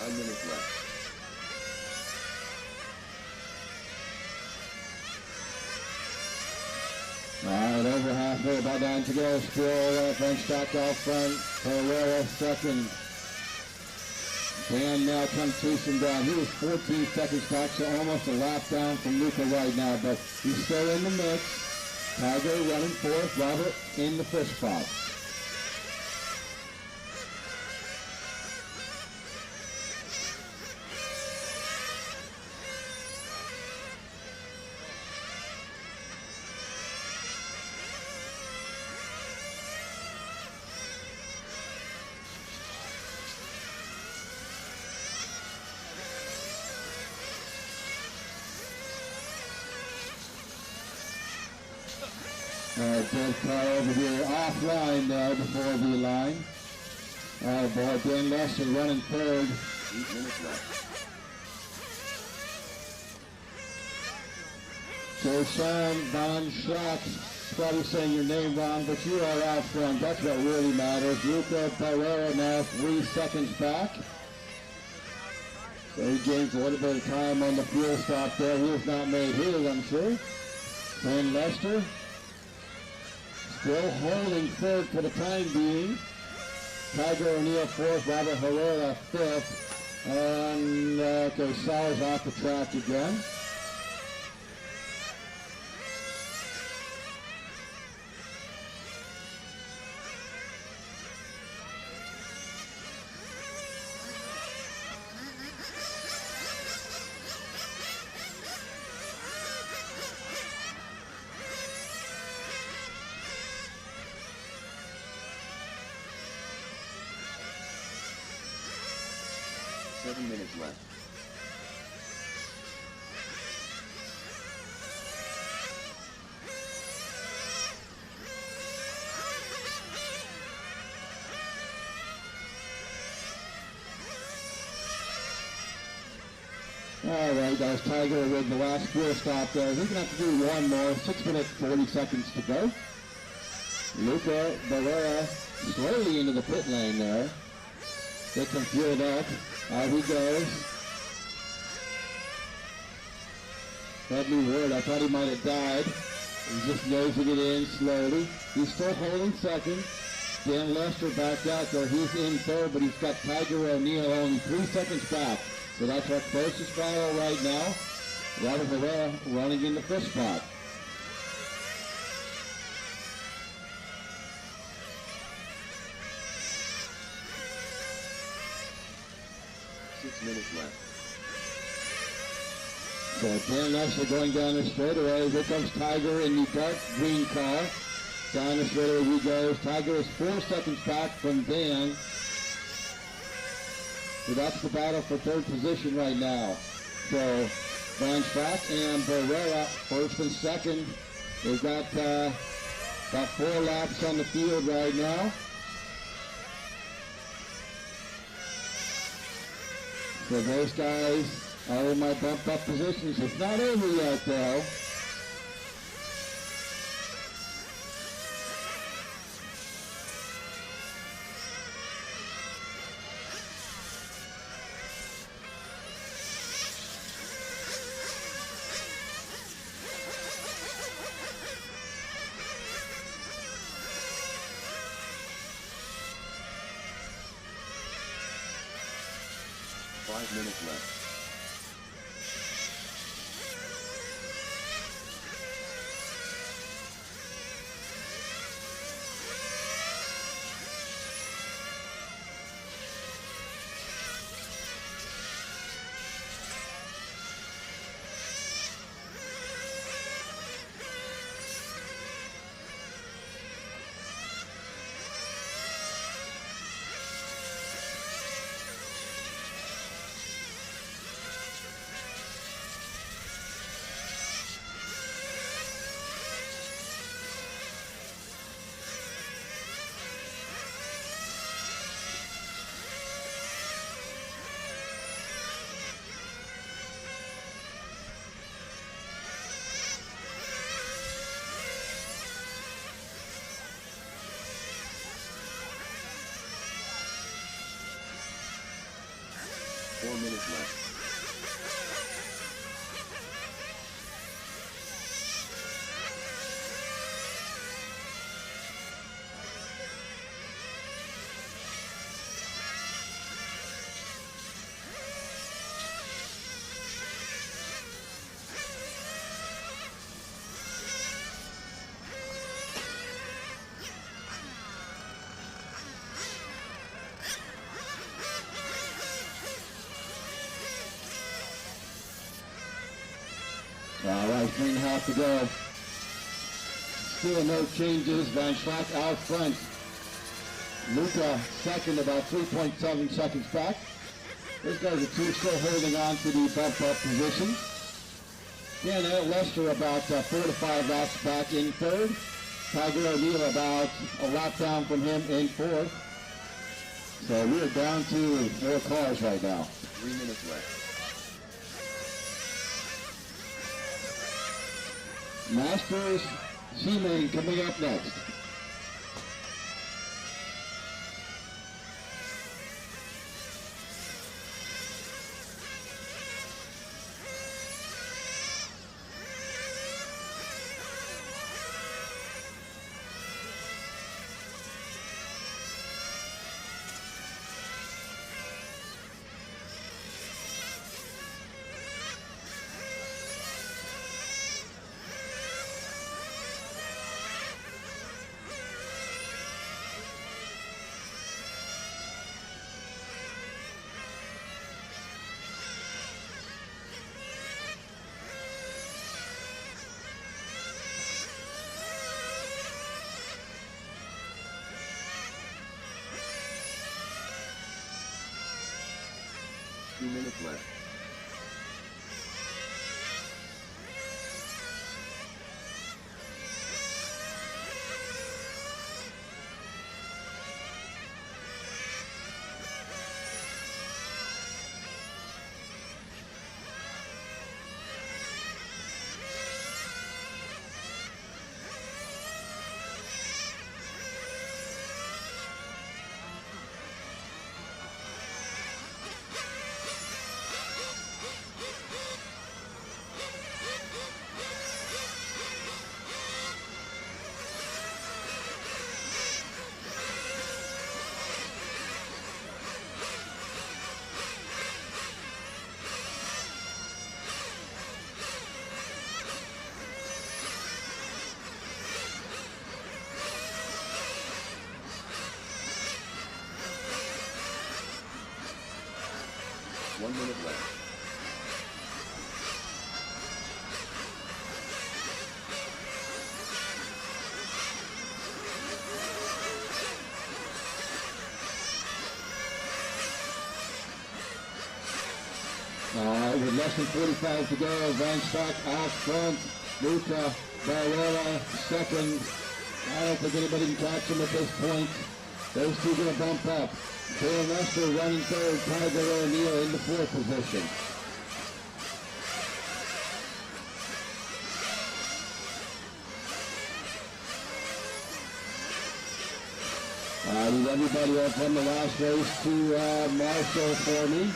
Minutes left. Alright, over halfway, about 9 to go. Still French stock out front. Herrera second. Dan now comes chasing down. He was 14 seconds back, so almost a lap down from Luca right now, but he's still in the mix. Tiger running fourth. Robert in the fifth spot. Dead car over here offline now before the line. Oh boy, Dan Lester running third. 8 minutes left. So Sean Von Schatz, probably saying your name wrong, but you are out front. That's what really matters. Luca Pereira now 3 seconds back. So he gains a little bit of time on the fuel stop there. He has not made his, I'm sure. Dan Lester still holding third for the time being. Tiger O'Neill fourth, Robert Herrera fifth. And okay, Sal's off the track again. Minutes left. All right, guys, Tiger with the last fuel stop there. He's going to have to do one more. 6 minutes, 40 seconds to go. Luca Barrera slowly into the pit lane there. Gets him fueled up. Out he goes. Heavy word, I thought he might have died. He's just nosing it in slowly. He's still holding second. Dan Lester back out there. He's in third, but he's got Tiger O'Neill only 3 seconds back. So that's our closest battle right now. Robert Herrera running in the fifth spot. minutes left. So 10 laps are going down the straightaway. Here comes Tiger in the dark green car. Down the straightaway he goes. Tiger is 4 seconds back from Dan. So that's the battle for third position right now. So Van Schrack and Barrera, first and second. They've got about 4 laps on the field right now. So those guys are in my bumped up positions. It's not over yet though. Minutes left. Minutes left. All right, 3.5 to go. Still no changes. Van Schrack out front. Luca second, about 3.7 seconds back. Those guys are two still holding on to the bump up position. Dan Lester about 4 to 5 laps back in third. Tiger O'Neill about a lap down from him in fourth. So we're down to 4 cars right now. 3 minutes left. Masters, Seaman coming up next. Minutes left. 1 minute left. With less than 45 to go, Van Stock out front. Luca Barrera second. I don't think anybody can catch him at this point. Those two going to bump up. Taylor Nestor running third. Tiger O'Neill in the fourth position. Did everybody else run the last race to Marshall for me?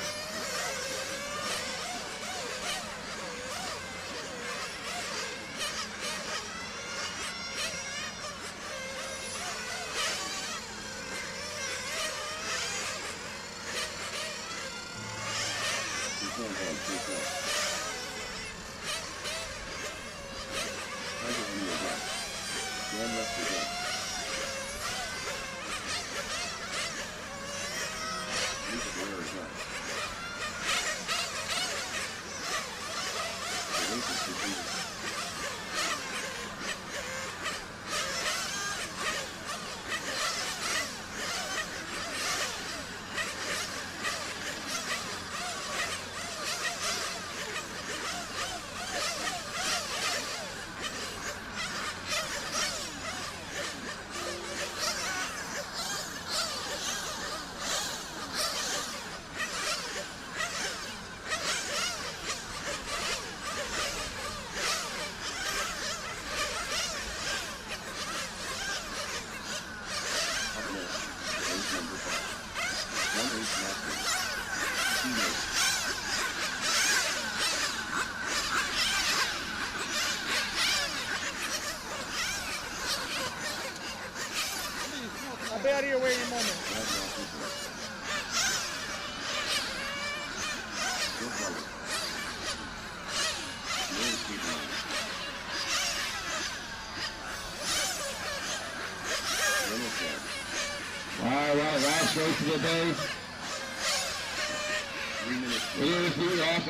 I'll be out of your way in a moment. All right, last race of the day. 3 minutes.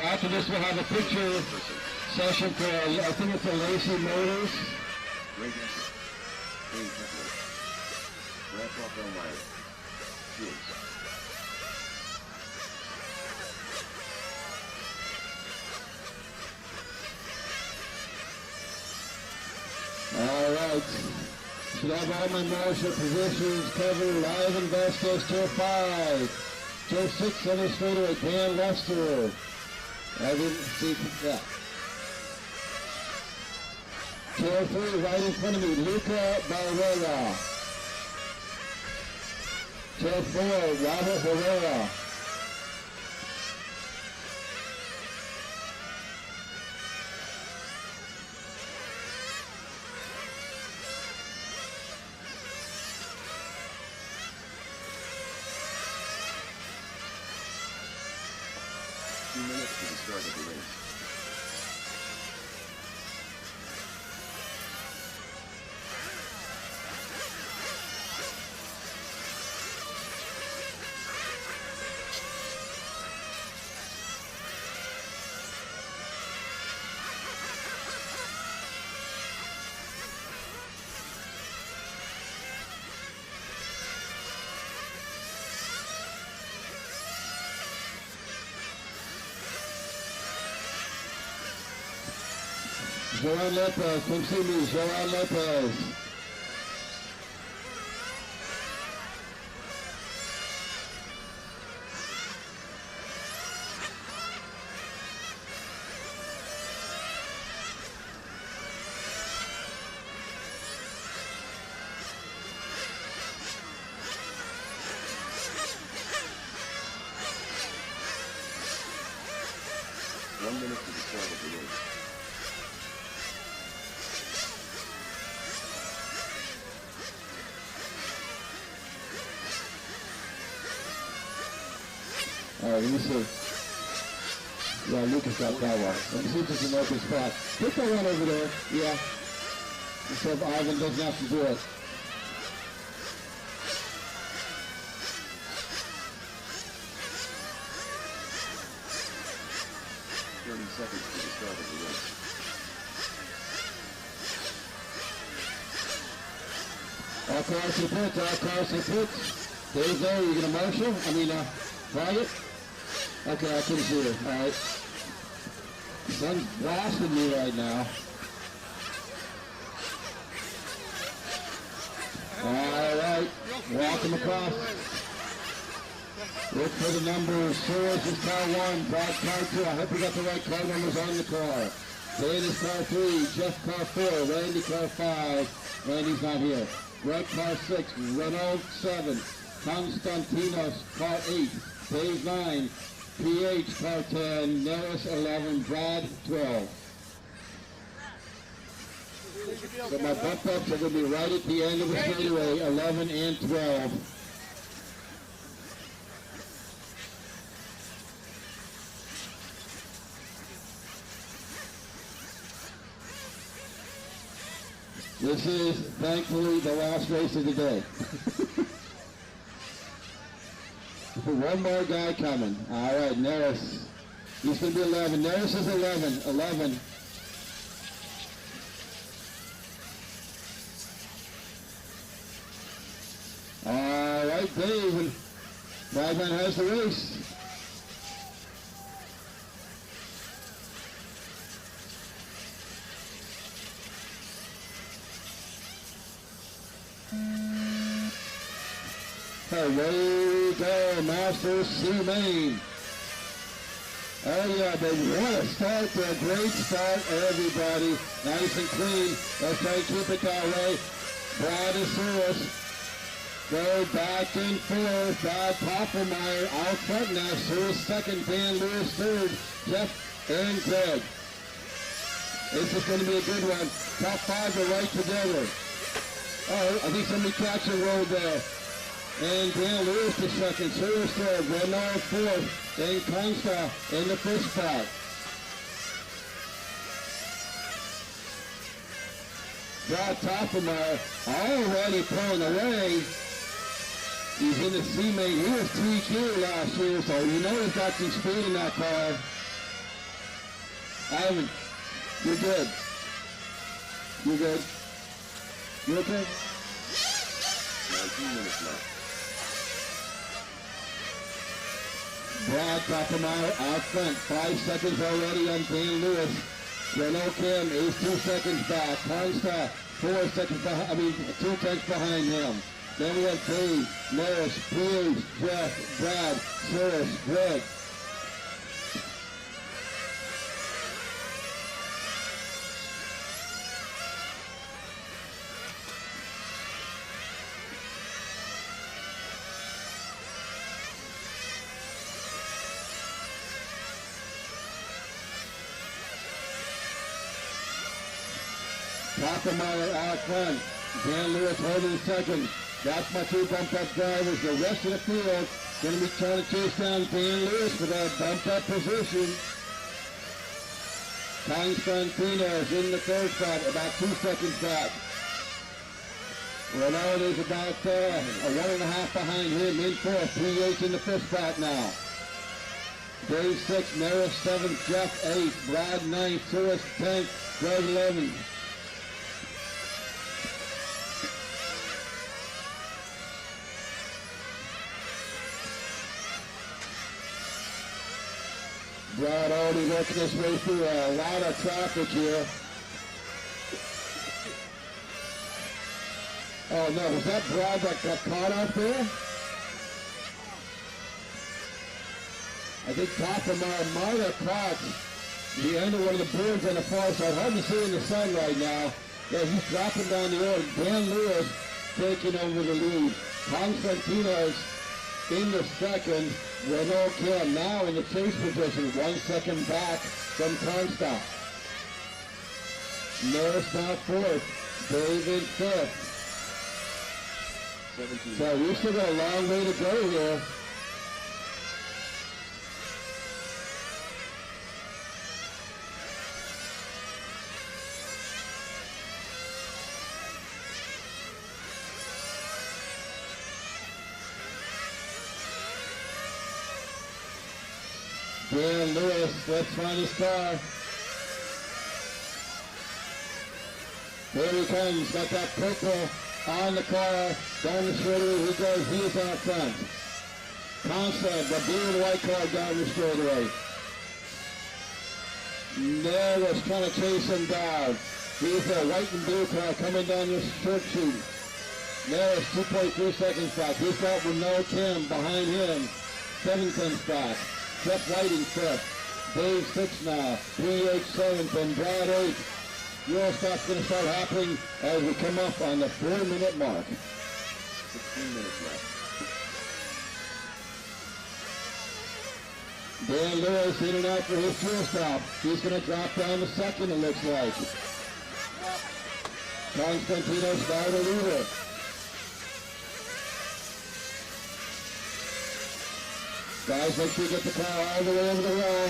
After this, we'll have a picture session for, I think it's a Lacey Motors. Great effort. Dave Heckler. Randolph Elmeyer. Shields. All right. Should have all my marshal positions covered. Ivan Vasquez, Tour 5. Tour 6 on the straightaway, Dan Lester. I didn't see that. Tour 3 right in front of me, Luca Barrera. Tour 4, Robert Herrera. Minutes to the start of the race. Joan Lopez, come see me, Joan Lopez. One minute to the start of the race. All right, let me see. Yeah, Lucas got that one. Let me see if there's an open spot. Put that one over there. Yeah. So Ivan doesn't have to do it. seconds to the start of the race. All cars to pits, all cars to pits. There you go, you're gonna marshal? Flag it? Okay, I can see it, alright. Sun's blasting me right now. Alright, walk him across. Look for the numbers. Soros is car 1, Brad car 2. I hope you got the right car numbers on the car. Dan is car 3, Jeff car 4, Randy car 5. Randy's not here. Greg car 6, Renault 7, Constantinos car 8, Dave 9, PH car 10, Nellis 11, Brad 12. So my bump ups are going to be right at the end of the straightaway, 11 and 12. This is, thankfully, the last race of the day. One more guy coming. All right, Neris. He's going to be 11. Neris is 11. 11. All right, Dave. Flagman has the race. Away we go, Masters C-Main. Oh yeah, baby, what a start, a great start, everybody. Nice and clean. Let's try to keep it that way. Brad and Soros go back and forth. Brad Poppermeyer out front now. Soros second, Dan Lewis third, Jeff and Greg. This is going to be a good one. Top 5 are right together. Oh, I think somebody catch a road there. And Dan Lewis the second, Soros third, Renault fourth, then Consta in the first spot. Brad Toffenmeyer already pulling away. He's in the C-Main. He was 3Q last year, so you know he's got some speed in that car. Ivan, you're good. You're good. You okay? 19 minutes left. Brad Toffenmeyer out front, 5 seconds already on Dan Lewis. Renault Kim is 2 seconds back. Consta 4 seconds behind, 2 tenths behind him. Then we have Dave, Norris, Cruz, Jeff, Brad, Soros, Greg. Toffenmeyer out front. Dan Lewis holding second. That's my 2 bumped up drivers. The rest of the field going to be trying to chase down Dan Lewis for that bumped up position. Constantino's in the third spot, about 2 seconds back. Renault is about a 1.5 behind him in fourth. PH in the fifth spot now. Dave 6, Neris 7, Jeff 8, Brad 9, Soros 10, Greg 11. Brad already working his way through a lot of traffic here. Oh no, was that Brad that got caught up there? I think Toffenmeyer might have caught the end of one of the boards on the far side. Hard to see in the sun right now. Yeah, he's dropping down the road. Dan Lewis taking over the lead. Constantino's in the second. Renault Kim now in the chase position, 1 second back from Consta. Norris now fourth, David fifth. 17. So we still got a long way to go here. Dan Lewis, let's find his car. There he comes, got that purple on the car. Down the straightaway he goes, he is out front. Constant, the blue and white car down the straightaway. Lewis trying to chase him down. He's a white and blue car coming down the short chute. Lewis 2.3 seconds back. He's got Renault Kim behind him. 7 tenths back. Jeff Whiting fifth. Dave 6 now. 3-8 7th and Brad 8. Eurostop's going to start happening as we come up on the 4-minute mark. 16 minutes left. Dan Lewis in and out for his fuel stop. He's going to drop down to second, it looks like. Constantino's now the leader. Guys, make sure you get the car all the way over the wall.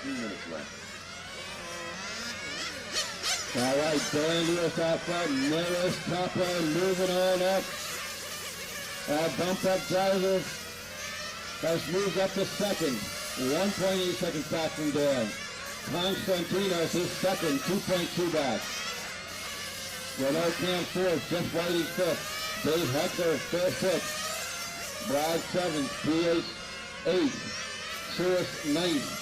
Minutes left. All right, Dan Lewis out front, Lewis top line moving on up. Bump up driver has moved up to second, 1.8 seconds back from Dan. Constantinos is second, 2.2 back. Renault Cam fourth, Jeff Whiting fifth, Dave Heckler sixth, Brad seventh, PH eighth, Suris ninth.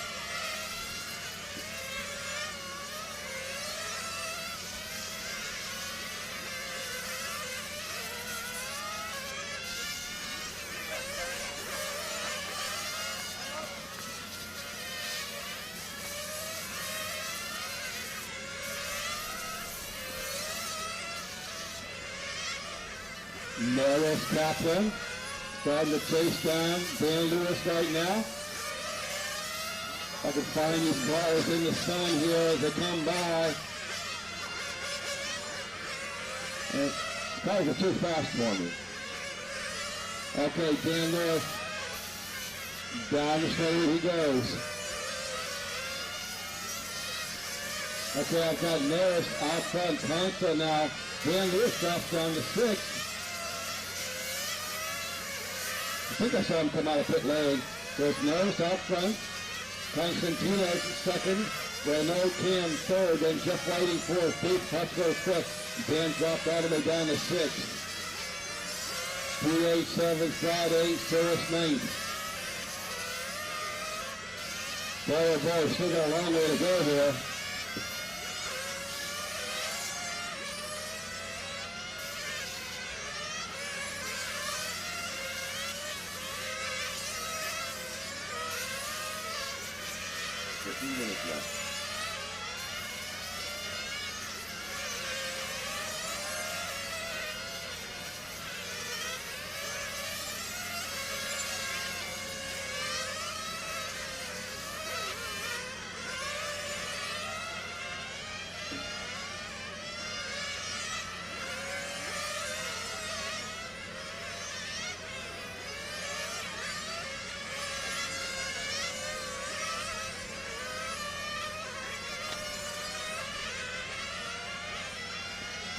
Lewis captain, starting to chase down Dan Lewis right now. I can find these cars in the sun here as they come by. And cars are too fast for me. Okay, Dan Lewis, down the straightaway he goes. Okay, I've got Lewis out front, Consta now. Dan Lewis drops down to sixth. I think I saw him come out of pit lane. There's Norris out front. Constantinos second. Renault Cam third. And Jeff Whiting fourth. Dave Petsko fifth. Dan dropped all the way down to sixth. 3-8 7th. Brad 8. Suris 9th. Boy, still got a long way to go here. Minutes left.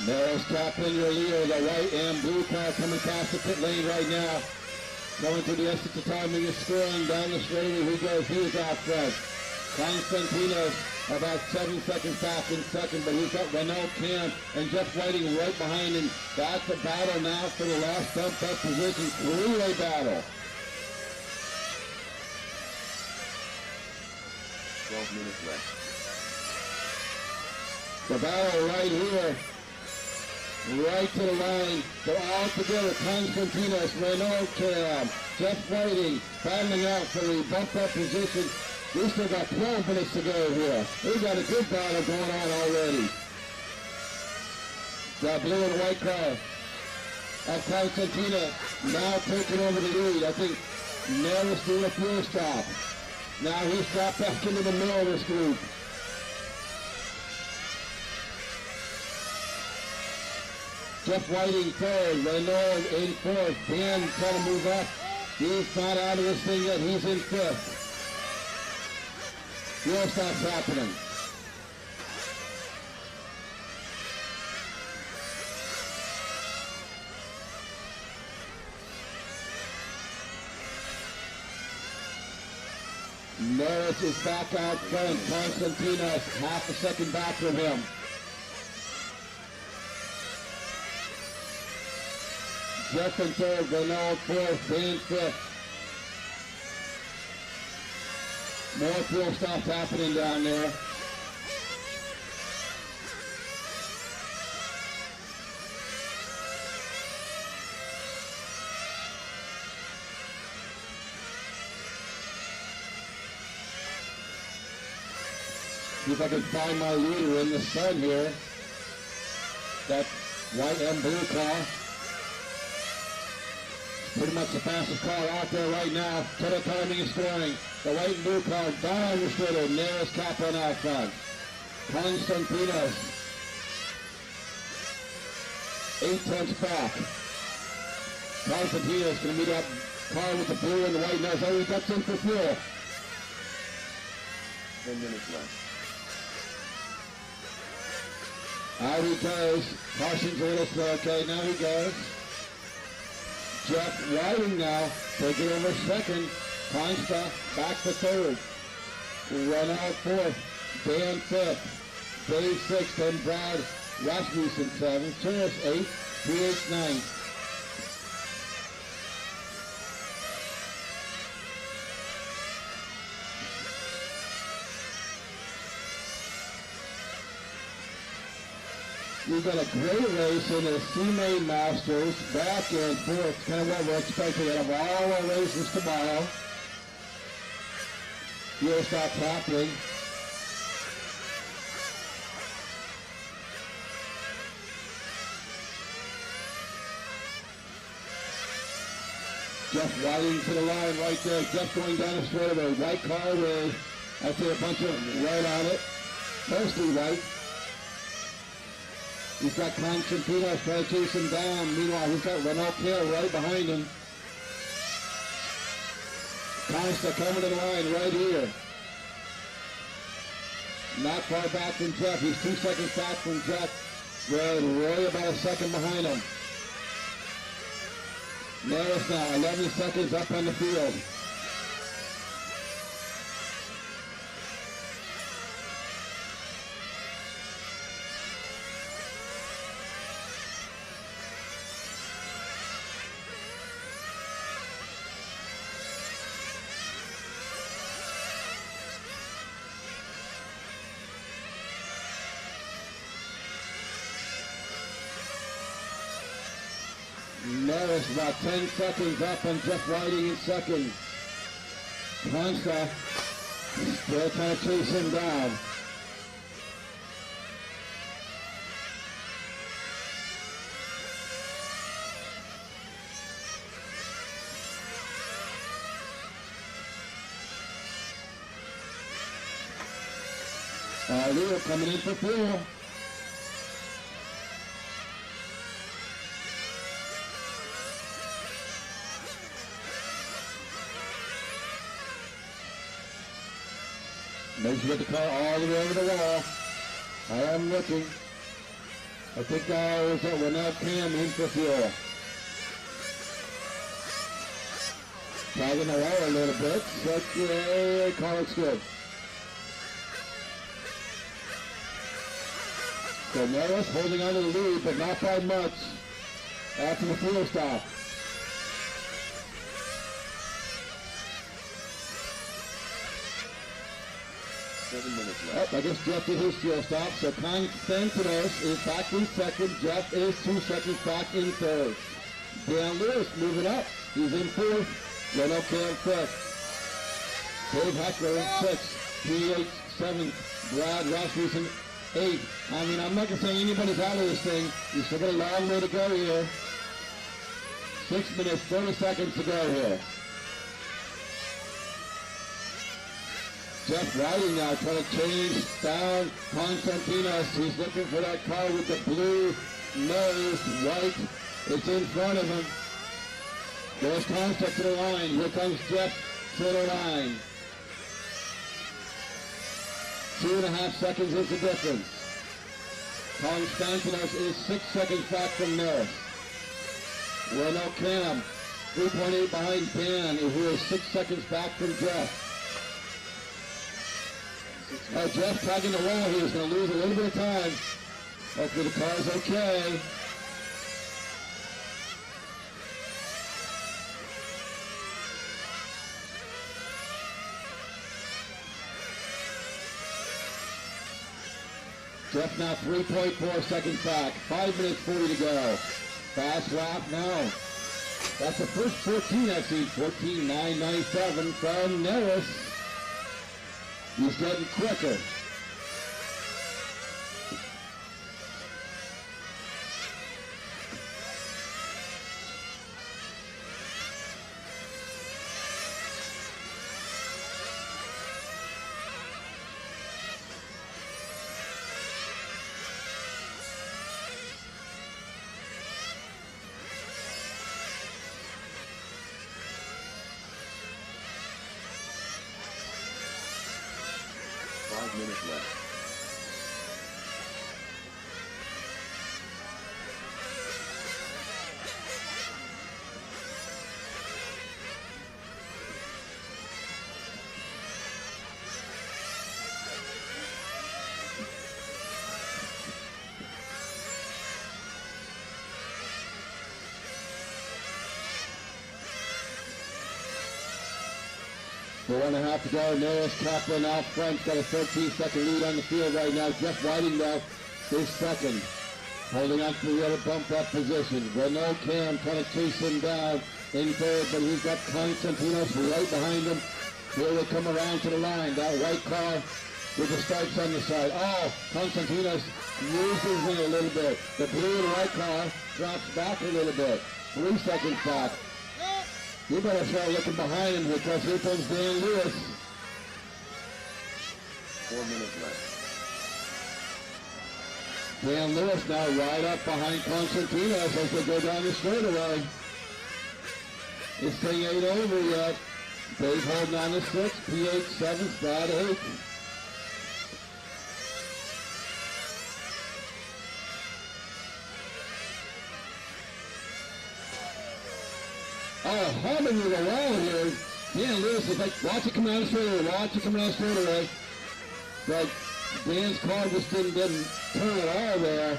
There's captain, your leader, the white and blue car coming past the pit lane right now. Going to the exit to timing is scoring down the straightaway. He goes, he is out front. Constantinos about 7 seconds back in second, but he's got Renault Cam and Jeff Whiting right behind him. That's a battle now for the last bump up position. Three-way battle. 12 minutes left. The battle right here. Right to the line. They're all together. Constantinos, Renault Cam, Jeff Whiting battling out for the bump up position. We still got 12 minutes to go here. We've got a good battle going on already. The blue and white car of Constantina now taking over the lead. I think Neris doing a fuel stop. Now he's dropped back into the middle of this group. Jeff Whiting third, Renault in fourth. Dan trying to move up. He's not out of this thing yet. He's in fifth. Fuel stop's happening. Norris is back out front. Constantinos half a second back from him. Jeff in third, Renault fourth, Dan fifth. More fuel stops happening down there. See if I can find my leader in the sun here. That white and blue car. Pretty much the fastest car out there right now. Total timing and scoring. The white and blue car down the straight. Nearest Kaplan out front. Constantinos. 8 tenths back. Constantinos going to meet that car with the blue and the white nose. Oh, he gets in for fuel. 10 minutes left. Out he goes. Caution's a little slow. Okay, now he goes. Jeff Whiting now taking over second. Consta back for third. Run out fourth. Dan fifth. Dave sixth. And Brad Rasmussen seventh. Turner's eighth. PH ninth. We've got a great race in the CMA Masters, back and forth, kind of what we're expecting out of all our races tomorrow. Fuel stops happening. Jeff Whiting to the line right there. Jeff going down the straightaway. White car with, I see a bunch of red on it, mostly white. He's got Constantinos trying to chase him down. Meanwhile, he's got Renault Care right behind him. Consta coming to the line right here. Not far back from Jeff. He's 2 seconds back from Jeff. Roy about a second behind him. Neris now, 11 seconds up on the field. Neris about 10 seconds up on Jeff Whiting in second. Consta still trying to chase him down. Leo coming in for fuel. Make sure you get the car all the way over the wall. I am looking. I think we're now Cam in for fuel. Tagging the wall a little bit. Okay, car looks good. So Norris holding on to the lead, but not by much after the fuel stop. I guess Jeff did his fuel stop, so Constantinos is back in second. Jeff is 2 seconds back in third. Dan Lewis moving up. He's in fourth. Renault Cam fifth. Dave Heckler in sixth. PH seventh. Brad Rasmussen 8. I mean, I'm not going to say anybody's out of this thing. You still got a long way to go here. 6 minutes, 30 seconds to go here. Jeff Whiting now trying to change down Constantinos. He's looking for that car with the blue nose, white. It's in front of him. Goes Constant to the line. Here comes Jeff to the line. 2.5 seconds is the difference. Constantinos is 6 seconds back from Norris. Renault Cam, 3.8 behind Dan, who is 6 seconds back from Jeff. Jeff tagging the wall here. He's going to lose a little bit of time. Hopefully the car's okay. Jeff now 3.4 seconds back. 5 minutes 40 to go. Fast lap now. That's the first 14 I've seen. 14.997 from Norris. He's getting quicker. Minutes left. Four and a half to go. Norris Kaplan out front. Got a 13-second lead on the field right now. Jeff Whiting now is second. Holding on to the other bump-up position. Renault Cam trying to chase him down in third, but he's got Constantinos right behind him. Here they come around to the line. That white car with the stripes on the side. Oh, Constantinos loses it a little bit. The blue and white car drops back a little bit. 3 seconds back. You better start looking behind him because here comes Dan Lewis. 4 minutes left. Dan Lewis now right up behind Constantinos as they go down the straightaway. This thing ain't over yet. Dave holding on to 6, P8 7th, Brad 8th. Oh, humming with a wall here. Dan Lewis is like, watch it come down the straightaway, watch it come down the straightaway. But Dan's car just didn't turn at all there.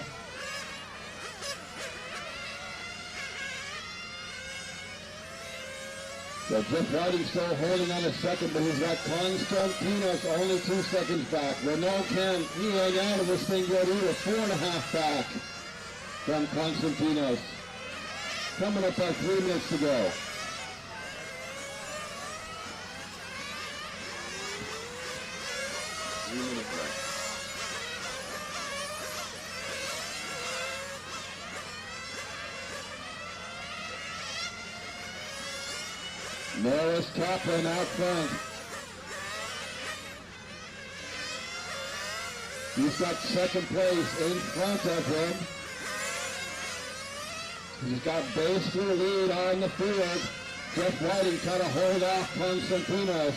So Jeff Whiting still holding on a second, but he's got Constantinos only 2 seconds back. Renault Cam, he ain't out of this thing yet either. 4.5 back from Constantinos. Coming up on 3 minutes to go. Norris Kaplan out front. He's got second place in front of him. He's got base to the lead on the field. Jeff Whiting trying to hold off Constantinos.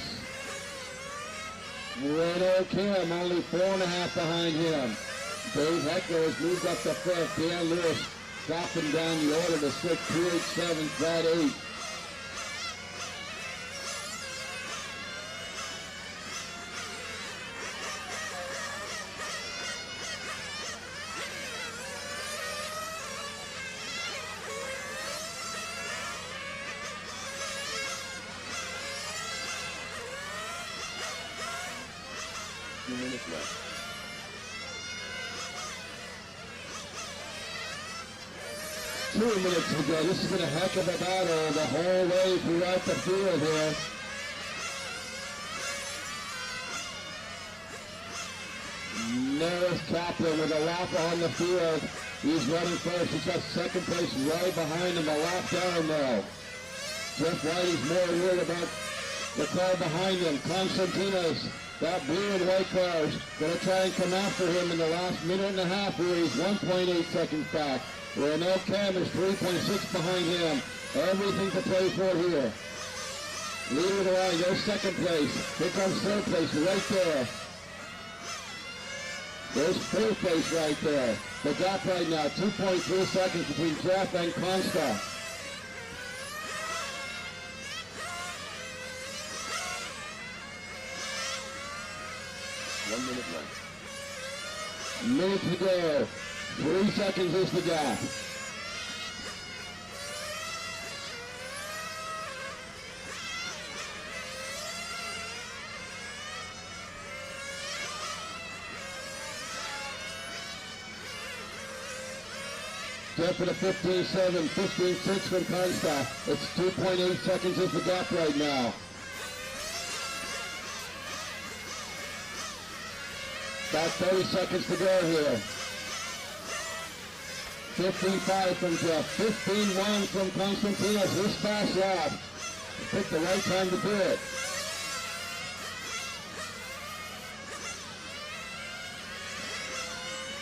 Renault Cam only 4.5 behind him. Dave Heckler has moved up to 5th. Dan Lewis dropping down the order to 6th, 2-8, 7th, Brad 8th. Minutes left. Two minutes to go. This has been a heck of a battle the whole way throughout the field here. Norris Kaplan with a lap on the field. He's running first. He's got second place right behind him, a lap down now. Jeff Whitey's more worried about the car behind him. Constantinos, that blue and white car, is going to try and come after him in the last minute and a half where he's 1.8 seconds back. Renault Cam is 3.6 behind him. Everything to play for here. Leader of the line, there's second place. Here comes third place right there. There's fourth place right there. The gap right now, 2.3 seconds between Jeff and Consta. One minute left. Minute to go. 3 seconds is the gap. Jeff with a 15.7, 15.6 from Consta. It's 2.8 seconds is the gap right now. About 30 seconds to go here. 15.5 from Jeff, 15.1 from Constantinos. This fast lap. Picked the right time to do it.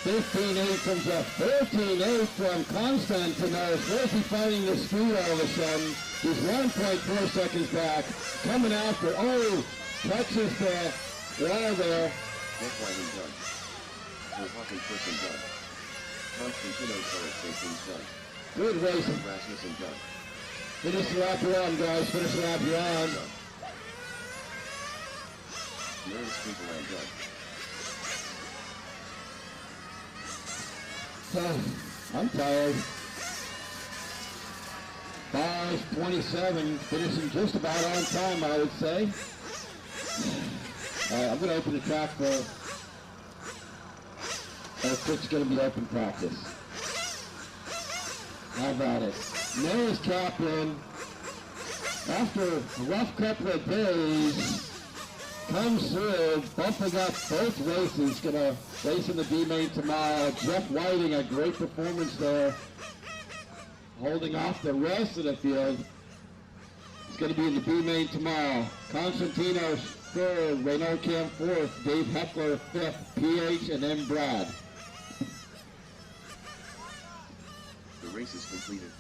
15.8 from Jeff, 13.8 from Constantinos. Where's he finding the speed all of a sudden? He's 1.4 seconds back. Coming after, oh, touches the wall there. Jeff Whiting done. Verhoeven Person done. Constantino Racing done. Good racing. Rasmussen done. Finish the lap you're on, guys. Finish the lap you're on. Done. Mary's Speedway done. I'm tired. 5:27, finishing just about on time, I would say. I'm going to open the track for, it's going to be open practice. How about it? Mary's Kaplan, after a rough couple of days, comes through, bumping up both races, going to race in the B main tomorrow. Jeff Whiting, a great performance there, holding off the rest of the field. It's going to be in the B main tomorrow. Constantino third, Renault Cam fourth, Dave Heckler fifth, PH, and then Brad. The race is completed.